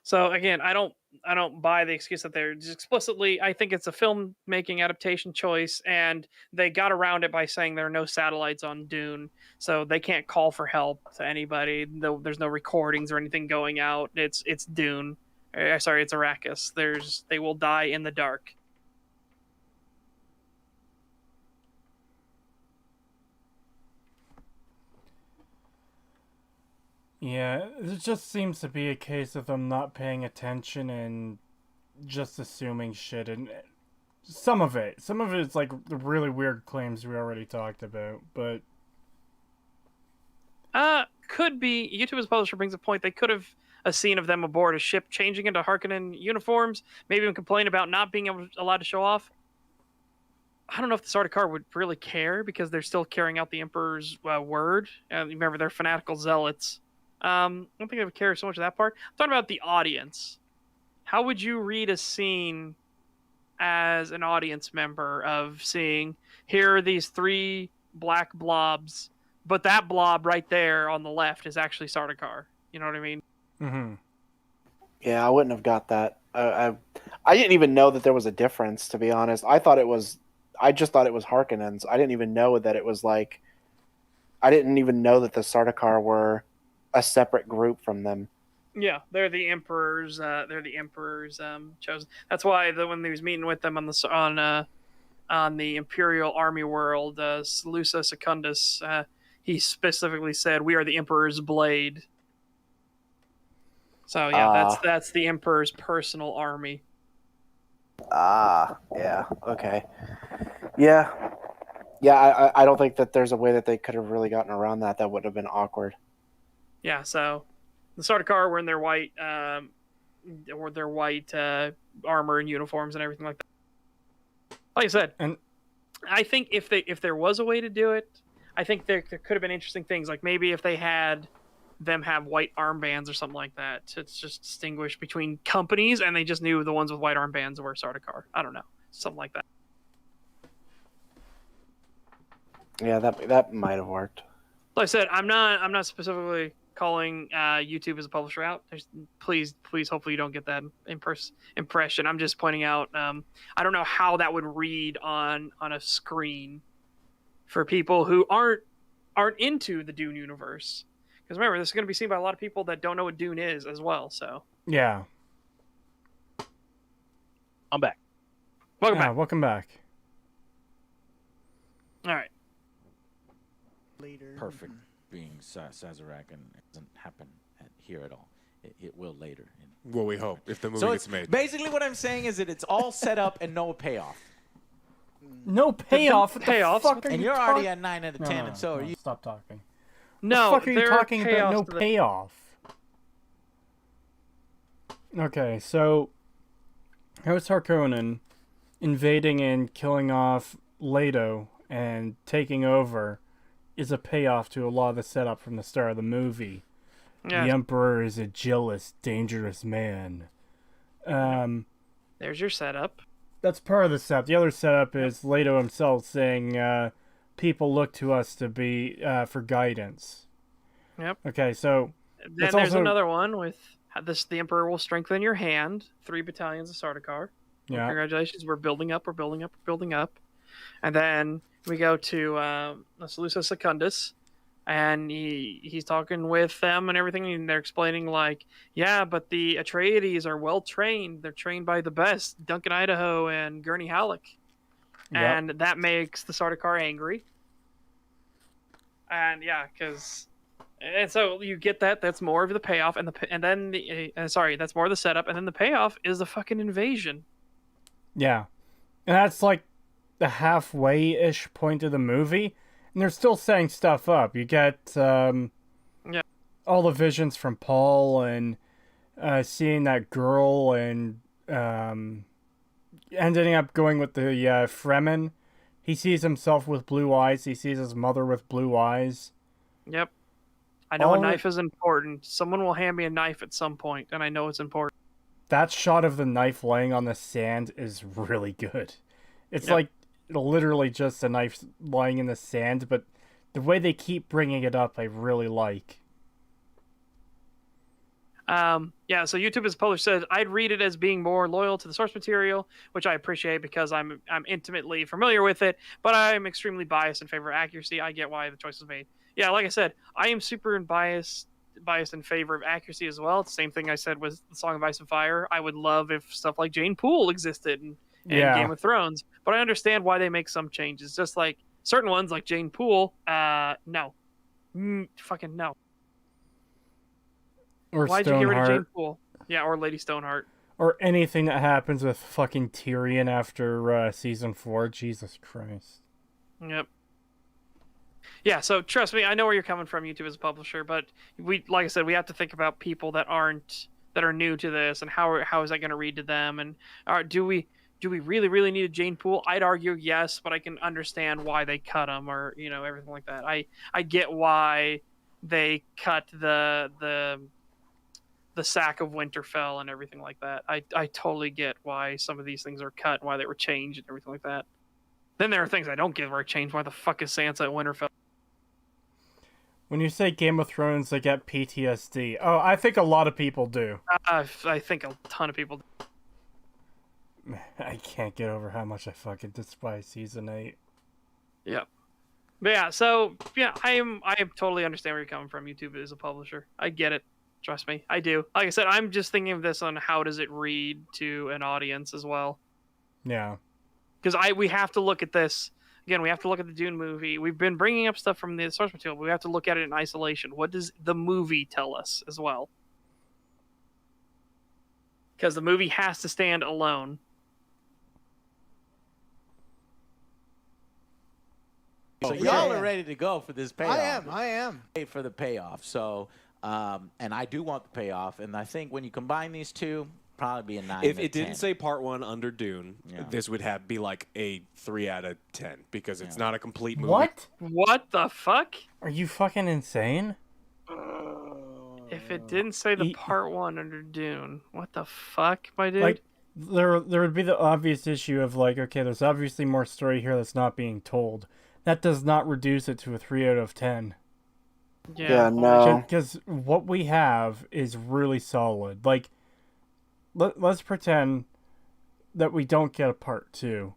So again, I don't buy the excuse that they're just explicitly. I think it's a filmmaking adaptation choice, and they got around it by saying there are no satellites on Dune, so they can't call for help to anybody. There's no recordings or anything going out. It's Dune. Sorry, it's Arrakis. They will die in the dark. Yeah, it just seems to be a case of them not paying attention and just assuming shit, and some of it's like the really weird claims we already talked about, but could be. YouTube as a publisher brings a point. They could have a scene of them aboard a ship changing into Harkonnen uniforms, maybe even complain about not being allowed to show off. I don't know if the Sardaukar would really care, because they're still carrying out the Emperor's word. Remember, they're fanatical zealots. I don't think they would care so much of that part. I'm talking about the audience. How would you read a scene as an audience member of seeing, here are these 3 black blobs, but that blob right there on the left is actually Sardaukar? You know what I mean? mm-hmm. Yeah, I wouldn't have got that. I didn't even know that there was a difference, to be honest. I just thought it was Harkonnens. I didn't even know that it was like, I didn't even know that the Sardaukar were a separate group from them. Yeah, they're the Emperor's. Chosen. That's why when he was meeting with them on the Imperial Army world, Lusa Secundus, he specifically said, "We are the Emperor's blade." So yeah, that's the Emperor's personal army. Yeah, okay. Yeah. Yeah, I don't think that there's a way that they could have really gotten around that. That would have been awkward. Yeah, so the Sardaukar were in their white, armor and uniforms and everything like that. Like I said, and I think if there was a way to do it, I think there could have been interesting things. Like maybe if they had them have white armbands or something like that to just distinguish between companies, and they just knew the ones with white armbands were Sardaukar. I don't know, something like that. Yeah, that might have worked. Like I said, I'm not specifically calling YouTube as a publisher out. Please, hopefully you don't get that impression. I'm just pointing out. I don't know how that would read on a screen for people who aren't into the Dune universe. Because remember, this is going to be seen by a lot of people that don't know what Dune is as well. So yeah, I'm back. Welcome back. All right. Later. perfect being Sazerac, and it doesn't happen here at all. It will later. Well, we hope, if the movie So gets made. basically what I'm saying is that it's all set up and no payoff. No payoff. What the payoffs? fuck are And you you're already talking- at 9 out of 10, No, and so are you. Stop talking. No, What the fuck are you there are talking about? No payoffs to the- payoff. Okay, so House Harkonnen invading and killing off Leto and taking over is a payoff to a lot of the setup from the start of the movie. Yeah. The Emperor is a jealous, dangerous man. There's your setup. That's part of the setup. The other setup is Leto himself saying, people look to us to be for guidance. Yep. Okay, so Then It's there's also- another one with this: the Emperor will strengthen your hand. 3 battalions of Sardaukar. yeah, Congratulations, we're building up, we're building up, we're building up. And then we go to Salusa Secundus, and he's talking with them and everything, and they're explaining like, yeah, but the Atreides are well trained. They're trained by the best, Duncan Idaho and Gurney Halleck, Yep. and that makes the Sardaukar angry. And yeah, and so you get that. That's more of the payoff, and that's more of the setup, and then the payoff is the fucking invasion. yeah. And that's like the halfway-ish point of the movie, and they're still setting stuff up. You get all the visions from Paul and seeing that girl and ending up going with the Fremen. He sees himself with blue eyes. He sees his mother with blue eyes. Yep. I know All a of knife is important. Someone will hand me a knife at some point, and I know it's important. That shot of the knife laying on the sand is really good. It's Yep. like literally just a knife lying in the sand, but the way they keep bringing it up, I really like. Yeah, so YouTube as a publisher said, I'd read it as being more loyal to the source material, which I appreciate because I'm intimately familiar with it, but I'm extremely biased in favor of accuracy. I get why the choice was made. Yeah, like I said, I am super biased in favor of accuracy as well. It's the same thing I said with the Song of Ice and Fire. I would love if stuff like Jane Poole existed in Yeah. Game of Thrones, but I understand why they make some changes. Just like certain ones, like Jane Poole, no. Fucking no. Or Why'd you get rid of Jane Stoneheart. Poole? Yeah, or Lady Stoneheart. Or anything that happens with fucking Tyrion after season 4. Jesus Christ. Yep. Yeah, so trust me, I know where you're coming from, YouTube as a publisher, but like I said, we have to think about people that are new to this, and how is that going to read to them, and do we really need a Jane Poole? I'd argue yes, but I can understand why they cut him, or everything like that. I get why they cut the sack of Winterfell and everything like that. I totally get why some of these things are cut, why they were changed and everything like that. Then there are things I don't get where changed. Why the fuck is Sansa at Winterfell? When you say Game of Thrones, they get PTSD. Oh, I think a lot of people do. I think a ton of people do. I can't get over how much I fucking despise season 8. Yeah. But yeah, so yeah, I totally understand where you're coming from, YouTube as a publisher. I get it. Trust me, I do. Like I said, I'm just thinking of this on how does it read to an audience as well. Yeah. Because we have to look at this again. We have to look at the Dune movie. We've been bringing up stuff from the source material, but we have to look at it in isolation. What does the movie tell us as well? Because the movie has to stand alone. So Yeah. y'all are ready to go for this payoff. I am. Wait for the payoff. So, and I do want the payoff. And I think when you combine these two, probably be a 9. If to it 10. didn't say part 1 under Dune, Yeah. this would be like a 3 out of 10 because it's not a complete movie. What? What the fuck? Are you fucking insane? If it didn't say the part 1 under Dune, what the fuck, my dude? Like, there would be the obvious issue of like, okay, there's obviously more story here that's not being told. That does not reduce it to a 3 out of 10. Yeah, no. Because what we have is really solid. Like, let's pretend that we don't get a part 2.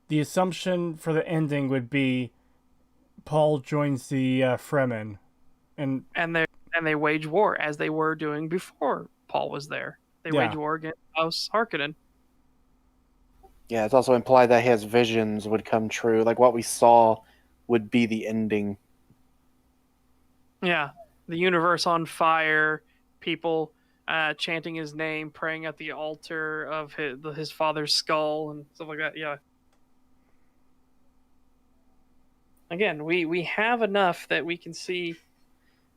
The assumption for the ending would be Paul joins the Fremen, and they wage war as they were doing before Paul was there. They Yeah. wage war against House Harkonnen. Yeah, it's also implied that his visions would come true. Like what we saw would be the ending. Yeah, the universe on fire, people chanting his name, praying at the altar of his father's skull and stuff like that. Yeah. Again, we have enough that we can see,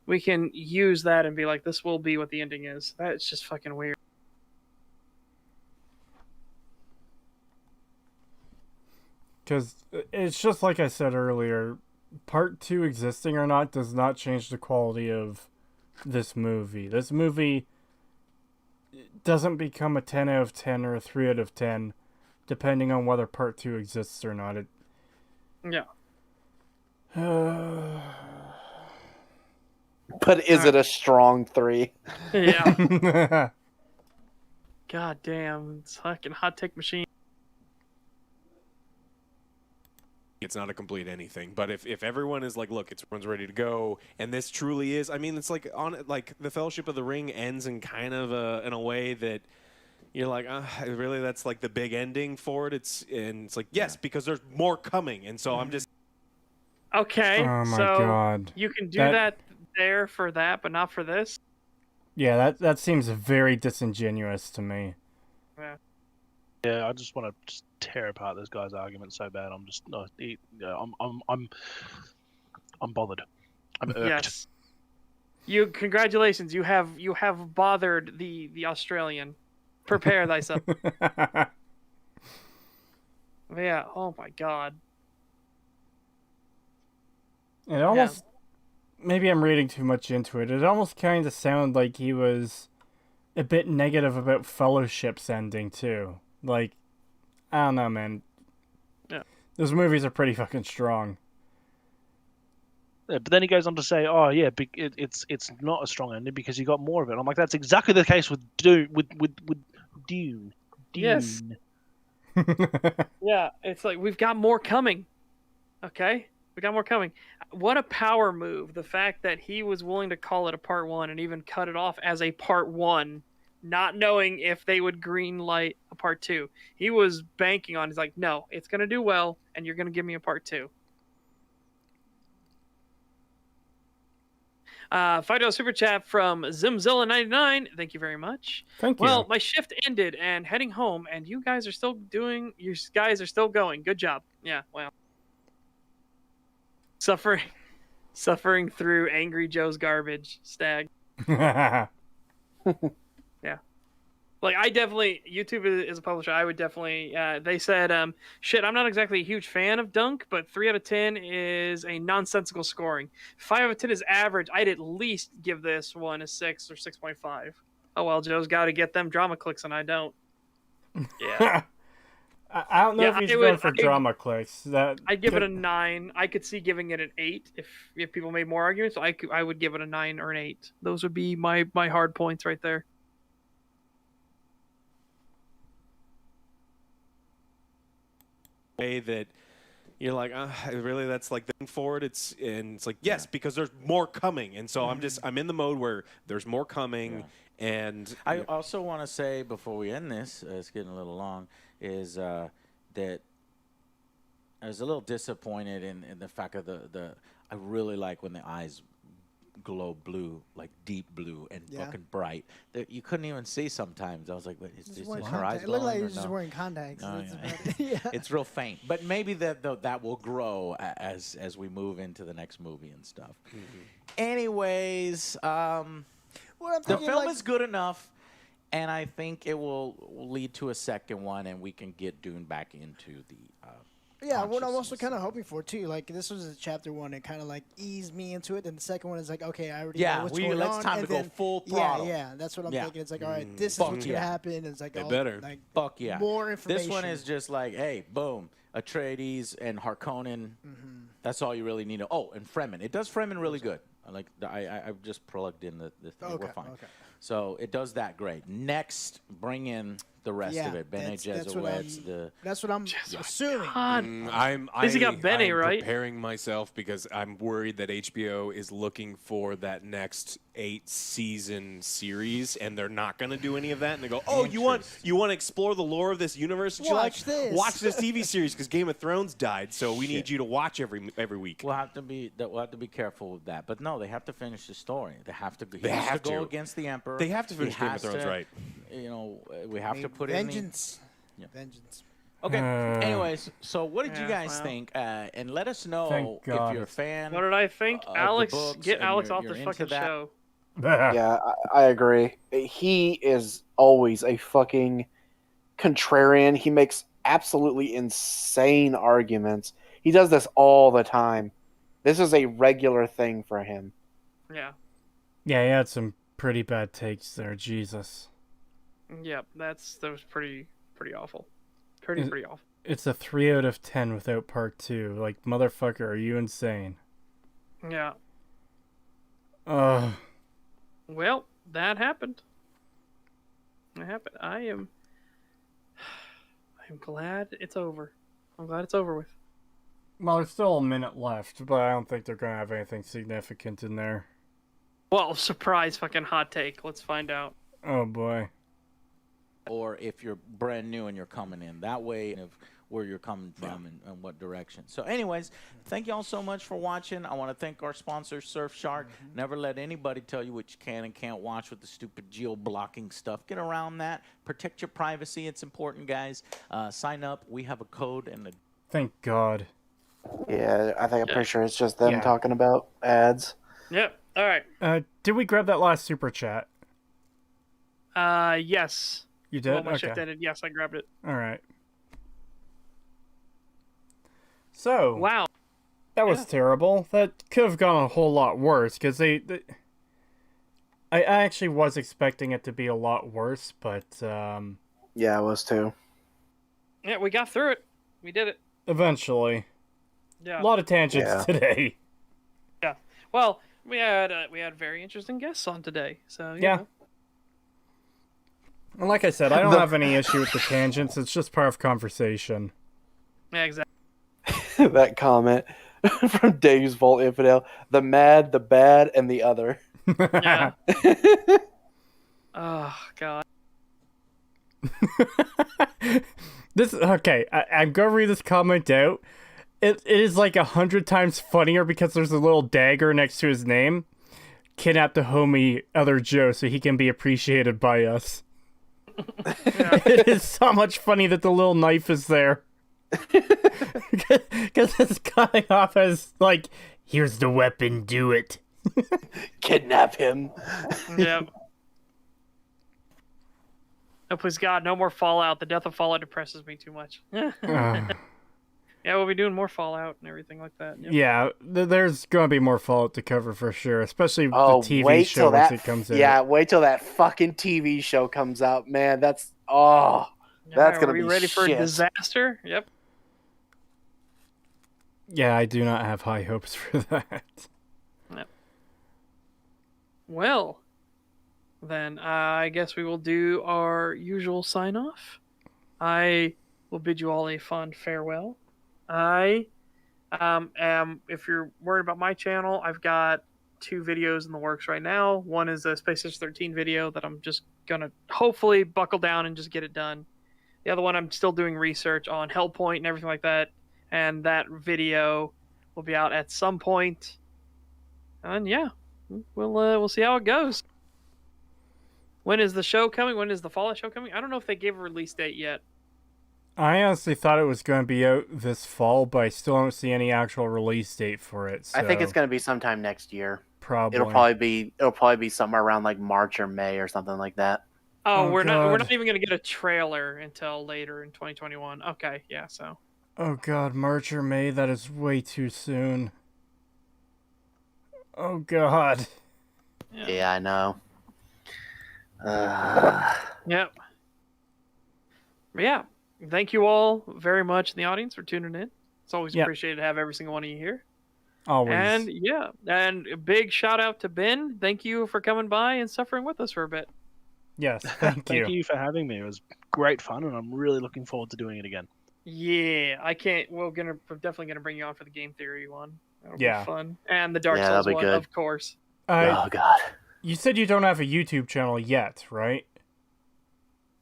we can use that and be like, this will be what the ending is. That's just fucking weird. Because it's just like I said earlier, part 2 existing or not does not change the quality of this movie. This movie doesn't become a 10 out of 10 or a 3 out of 10 depending on whether part 2 exists or not. Yeah. But is it a strong 3? Yeah. God damn. It's fucking hot take machine. It's not a complete anything, but if everyone is like, look, everyone's ready to go, and this truly is, I mean, it's like the Fellowship of the Ring ends in kind of in a way that you're like, really, that's like the big ending for it. It's like yes, because there's more coming, and so I'm just Okay, Oh my so god. you can do that there for that, but not for this. Yeah, that seems very disingenuous to me. Yeah, I just want to just tear apart this guy's argument so bad. I'm just no. I'm bothered. I'm irked. Yes. Congratulations. You have bothered the Australian. Prepare thyself. Yeah. Oh my god. It almost... Maybe I'm reading too much into it. It almost kind of sounded like he was a bit negative about Fellowship's ending, too. Like, I don't know, man. Yeah. Those movies are pretty fucking strong. Yeah, but then he goes on to say, "Oh yeah, it's not a strong ending because you got more of it." I'm like, that's exactly the case with Dune. With Dune. Yes. Yeah, it's like we've got more coming. Okay, we got more coming. What a power move! The fact that he was willing to call it a part 1 and even cut it off as a part 1, not knowing if they would green light a part 2. He was banking on. He's like, no, it's gonna do well, and you're gonna give me a part 2. $5 super chat from Zimzilla99. Thank you very much. Thank you. Well, my shift ended and heading home, and you guys are still going. Good job. Yeah, well. Suffering through Angry Joe's garbage, Stag. Yeah. Like, I definitely, YouTube is a publisher. I would definitely, they said, shit, I'm not exactly a huge fan of Dunk, but 3 out of 10 is a nonsensical scoring. 5 out of 10 is average. I'd at least give this one a 6 or 6.5. Oh, well, Joe's got to get them drama clicks, and I don't. Yeah. I don't know if he's going for drama clicks. I'd give it a 9. I could see giving it an 8 if people made more arguments. So I would give it a 9 or an 8. Those would be my hard points right there. way that you're like, really, that's like the thing for it. It's like yes, because there's more coming, and so I'm in the mode where there's more coming, and I also want to say before we end this, it's getting a little long, is that I was a little disappointed in the fact of the I really like when the eyes glow blue, like deep blue and fucking bright. You couldn't even see sometimes. I was like, is her eyes glowing? It looked like he was no? just wearing contacts. No, Yeah. It's real faint, but maybe that will grow as we move into the next movie and stuff. Anyways, the film is good enough, and I think it will lead to a second one, and we can get Dune back into the yeah, what I'm also kind of hoping for too. Like, this was a chapter 1, and kind of like eased me into it, and the second one is like, okay, I already know what's going on. It's time to go full throttle. Yeah, that's what I'm thinking. It's like, all right, this is what's gonna happen. And it's like, better. Like, fuck yeah, more information. This one is just like, hey, boom, Atreides and Harkonnen. That's all you really need to. Oh, and Fremen. It does Fremen really good. I've just plugged in the thing. Okay, We're fine. okay. So it does that great. Next, bring in the rest of it. Bene Gesserit's that's what I'm assuming. I'm got Bene, right? preparing myself because I'm worried that HBO is looking for that next 8-season series, and they're not going to do any of that. And they go, "Oh, you want to explore the lore of this universe? Watch this. Watch this TV series because Game of Thrones died, so we need you to watch every week." We'll have to be careful with that. But no, they have to finish the story. They have to. They have to go against the Emperor. They have to finish Game of Thrones right. You know, we have to put vengeance. Vengeance. Okay. Anyways, so what did you guys think? And let us know if you're a fan. What did I think? Alex, get Alex off you're this fucking that. show. Yeah, I agree. He is always a fucking contrarian. He makes absolutely insane arguments. He does this all the time. This is a regular thing for him. Yeah. Yeah, he had some pretty bad takes there. Jesus. Yep. That was pretty awful. Pretty awful. It's a 3 out of 10 without part 2. Like, motherfucker, are you insane? Yeah. Ugh. Well, that happened. I'm glad it's over. I'm glad it's over with. Well, there's still a minute left, but I don't think they're gonna have anything significant in there. Well, surprise fucking hot take. Let's find out. Oh boy. Or if you're brand new and you're coming in. That way of where you're coming from and what direction. So anyways, thank you all so much for watching. I want to thank our sponsor, Surfshark. Never let anybody tell you what you can and can't watch with the stupid geo-blocking stuff. Get around that. Protect your privacy. It's important, guys. Sign up. We have a code and Thank God. Yeah, I'm pretty sure it's just them Yeah. talking about ads. Yep. All right. Did we grab that last super chat? Yes. You did? Well, my shift Okay. ended. Yes, I grabbed it. All right. So, Wow. that was terrible. That could have gone a whole lot worse, because I actually was expecting it to be a lot worse, but Yeah, I was too. Yeah, we got through it. We did it. eventually. Yeah. A lot of tangents Yeah. today. Yeah. Well, we had very interesting guests on today. So you Yeah. know. And like I said, I don't have any issue with the tangents. It's just part of conversation. Yeah, exactly. That comment from Dave's Vault Infidel: the mad, the bad, and the other. Yeah. Oh God. I'm gonna read this comment out. It is like 100 times funnier because there's a little dagger next to his name. Kidnap the homie other Joe so he can be appreciated by us. It is so much funny that the little knife is there. Because it's coming off as like, here's the weapon, do it. Kidnap him. Yep. Oh, please God, no more Fallout. The death of Fallout depresses me too much. Yeah, we'll be doing more Fallout and everything like that. Yep. Yeah, there's gonna be more Fallout to cover for sure, especially Oh, the TV wait show till once that. it comes out. Yeah, wait till that fucking TV show comes out, man. That's that's Alright, gonna are we be ready for a shit. disaster? Yep. Yeah, I do not have high hopes for that. Well, then I guess we will do our usual sign off. I will bid you all a fond farewell. I am, if you're worried about my channel, I've got 2 videos in the works right now. One is a Space Station 13 video that I'm just gonna hopefully buckle down and just get it done. The other one, I'm still doing research on Hellpoint and everything like that, and that video will be out at some point. And yeah, we'll see how it goes. When is the show coming? When is the Fallout show coming? I don't know if they gave a release date yet. I honestly thought it was going to be out this fall, but I still don't see any actual release date for it. So I think it's gonna be sometime next year. probably. It'll probably be somewhere around like March or May or something like that. Oh, Oh, we're God. not even gonna get a trailer until later in 2021. Okay, yeah, so Oh god, March or May, that is way too soon. Oh god. Yeah, I know. yep. But yeah, thank you all very much in the audience for tuning in. It's always Yep. appreciated to have every single one of you here. Always. And yeah, and a big shout out to Ben. Thank you for coming by and suffering with us for a bit. Yes, thank you. Thank you for having me. It was great fun, and I'm really looking forward to doing it again. Yeah, I can't. We're definitely gonna bring you on for the game theory one. That'll Yeah. be fun, and the Dark Yeah, Souls that'll be one, good. of course. Oh god. You said you don't have a YouTube channel yet, right?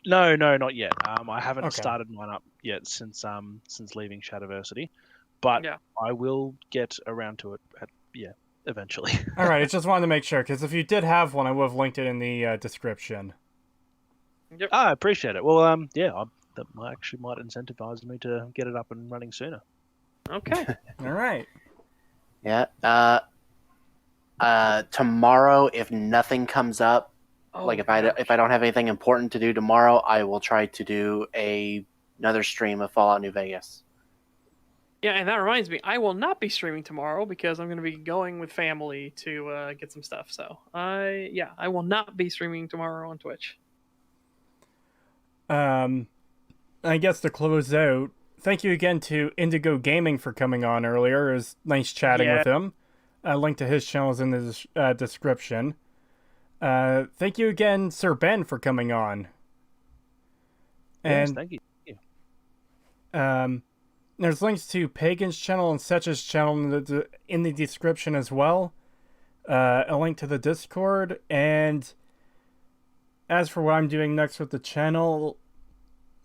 No, not yet. I haven't Okay. started mine up yet since leaving Shadowversity, but Yeah. I will get around to it. Eventually. All right, I just wanted to make sure, because if you did have one, I would have linked it in the description. Yep. I appreciate it. Well, that actually might incentivize me to get it up and running sooner. Okay. All right. Yeah. Tomorrow, if nothing comes up, Oh, like if I don't have anything important to do tomorrow, I will try to do a another stream of Fallout New Vegas. Yeah, and that reminds me, I will not be streaming tomorrow because I'm going to be going with family to get some stuff. So I will not be streaming tomorrow on Twitch. I guess to close out, thank you again to Indigo Gaming for coming on earlier. It was nice chatting Yeah. with him. A link to his channel is in the description. Thank you again, Sir Ben, for coming on. Yes, And thank you. there's links to Pagan's channel and Setch's channel in the description as well. A link to the Discord. And as for what I'm doing next with the channel,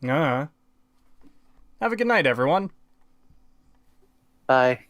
have a good night, everyone. Bye.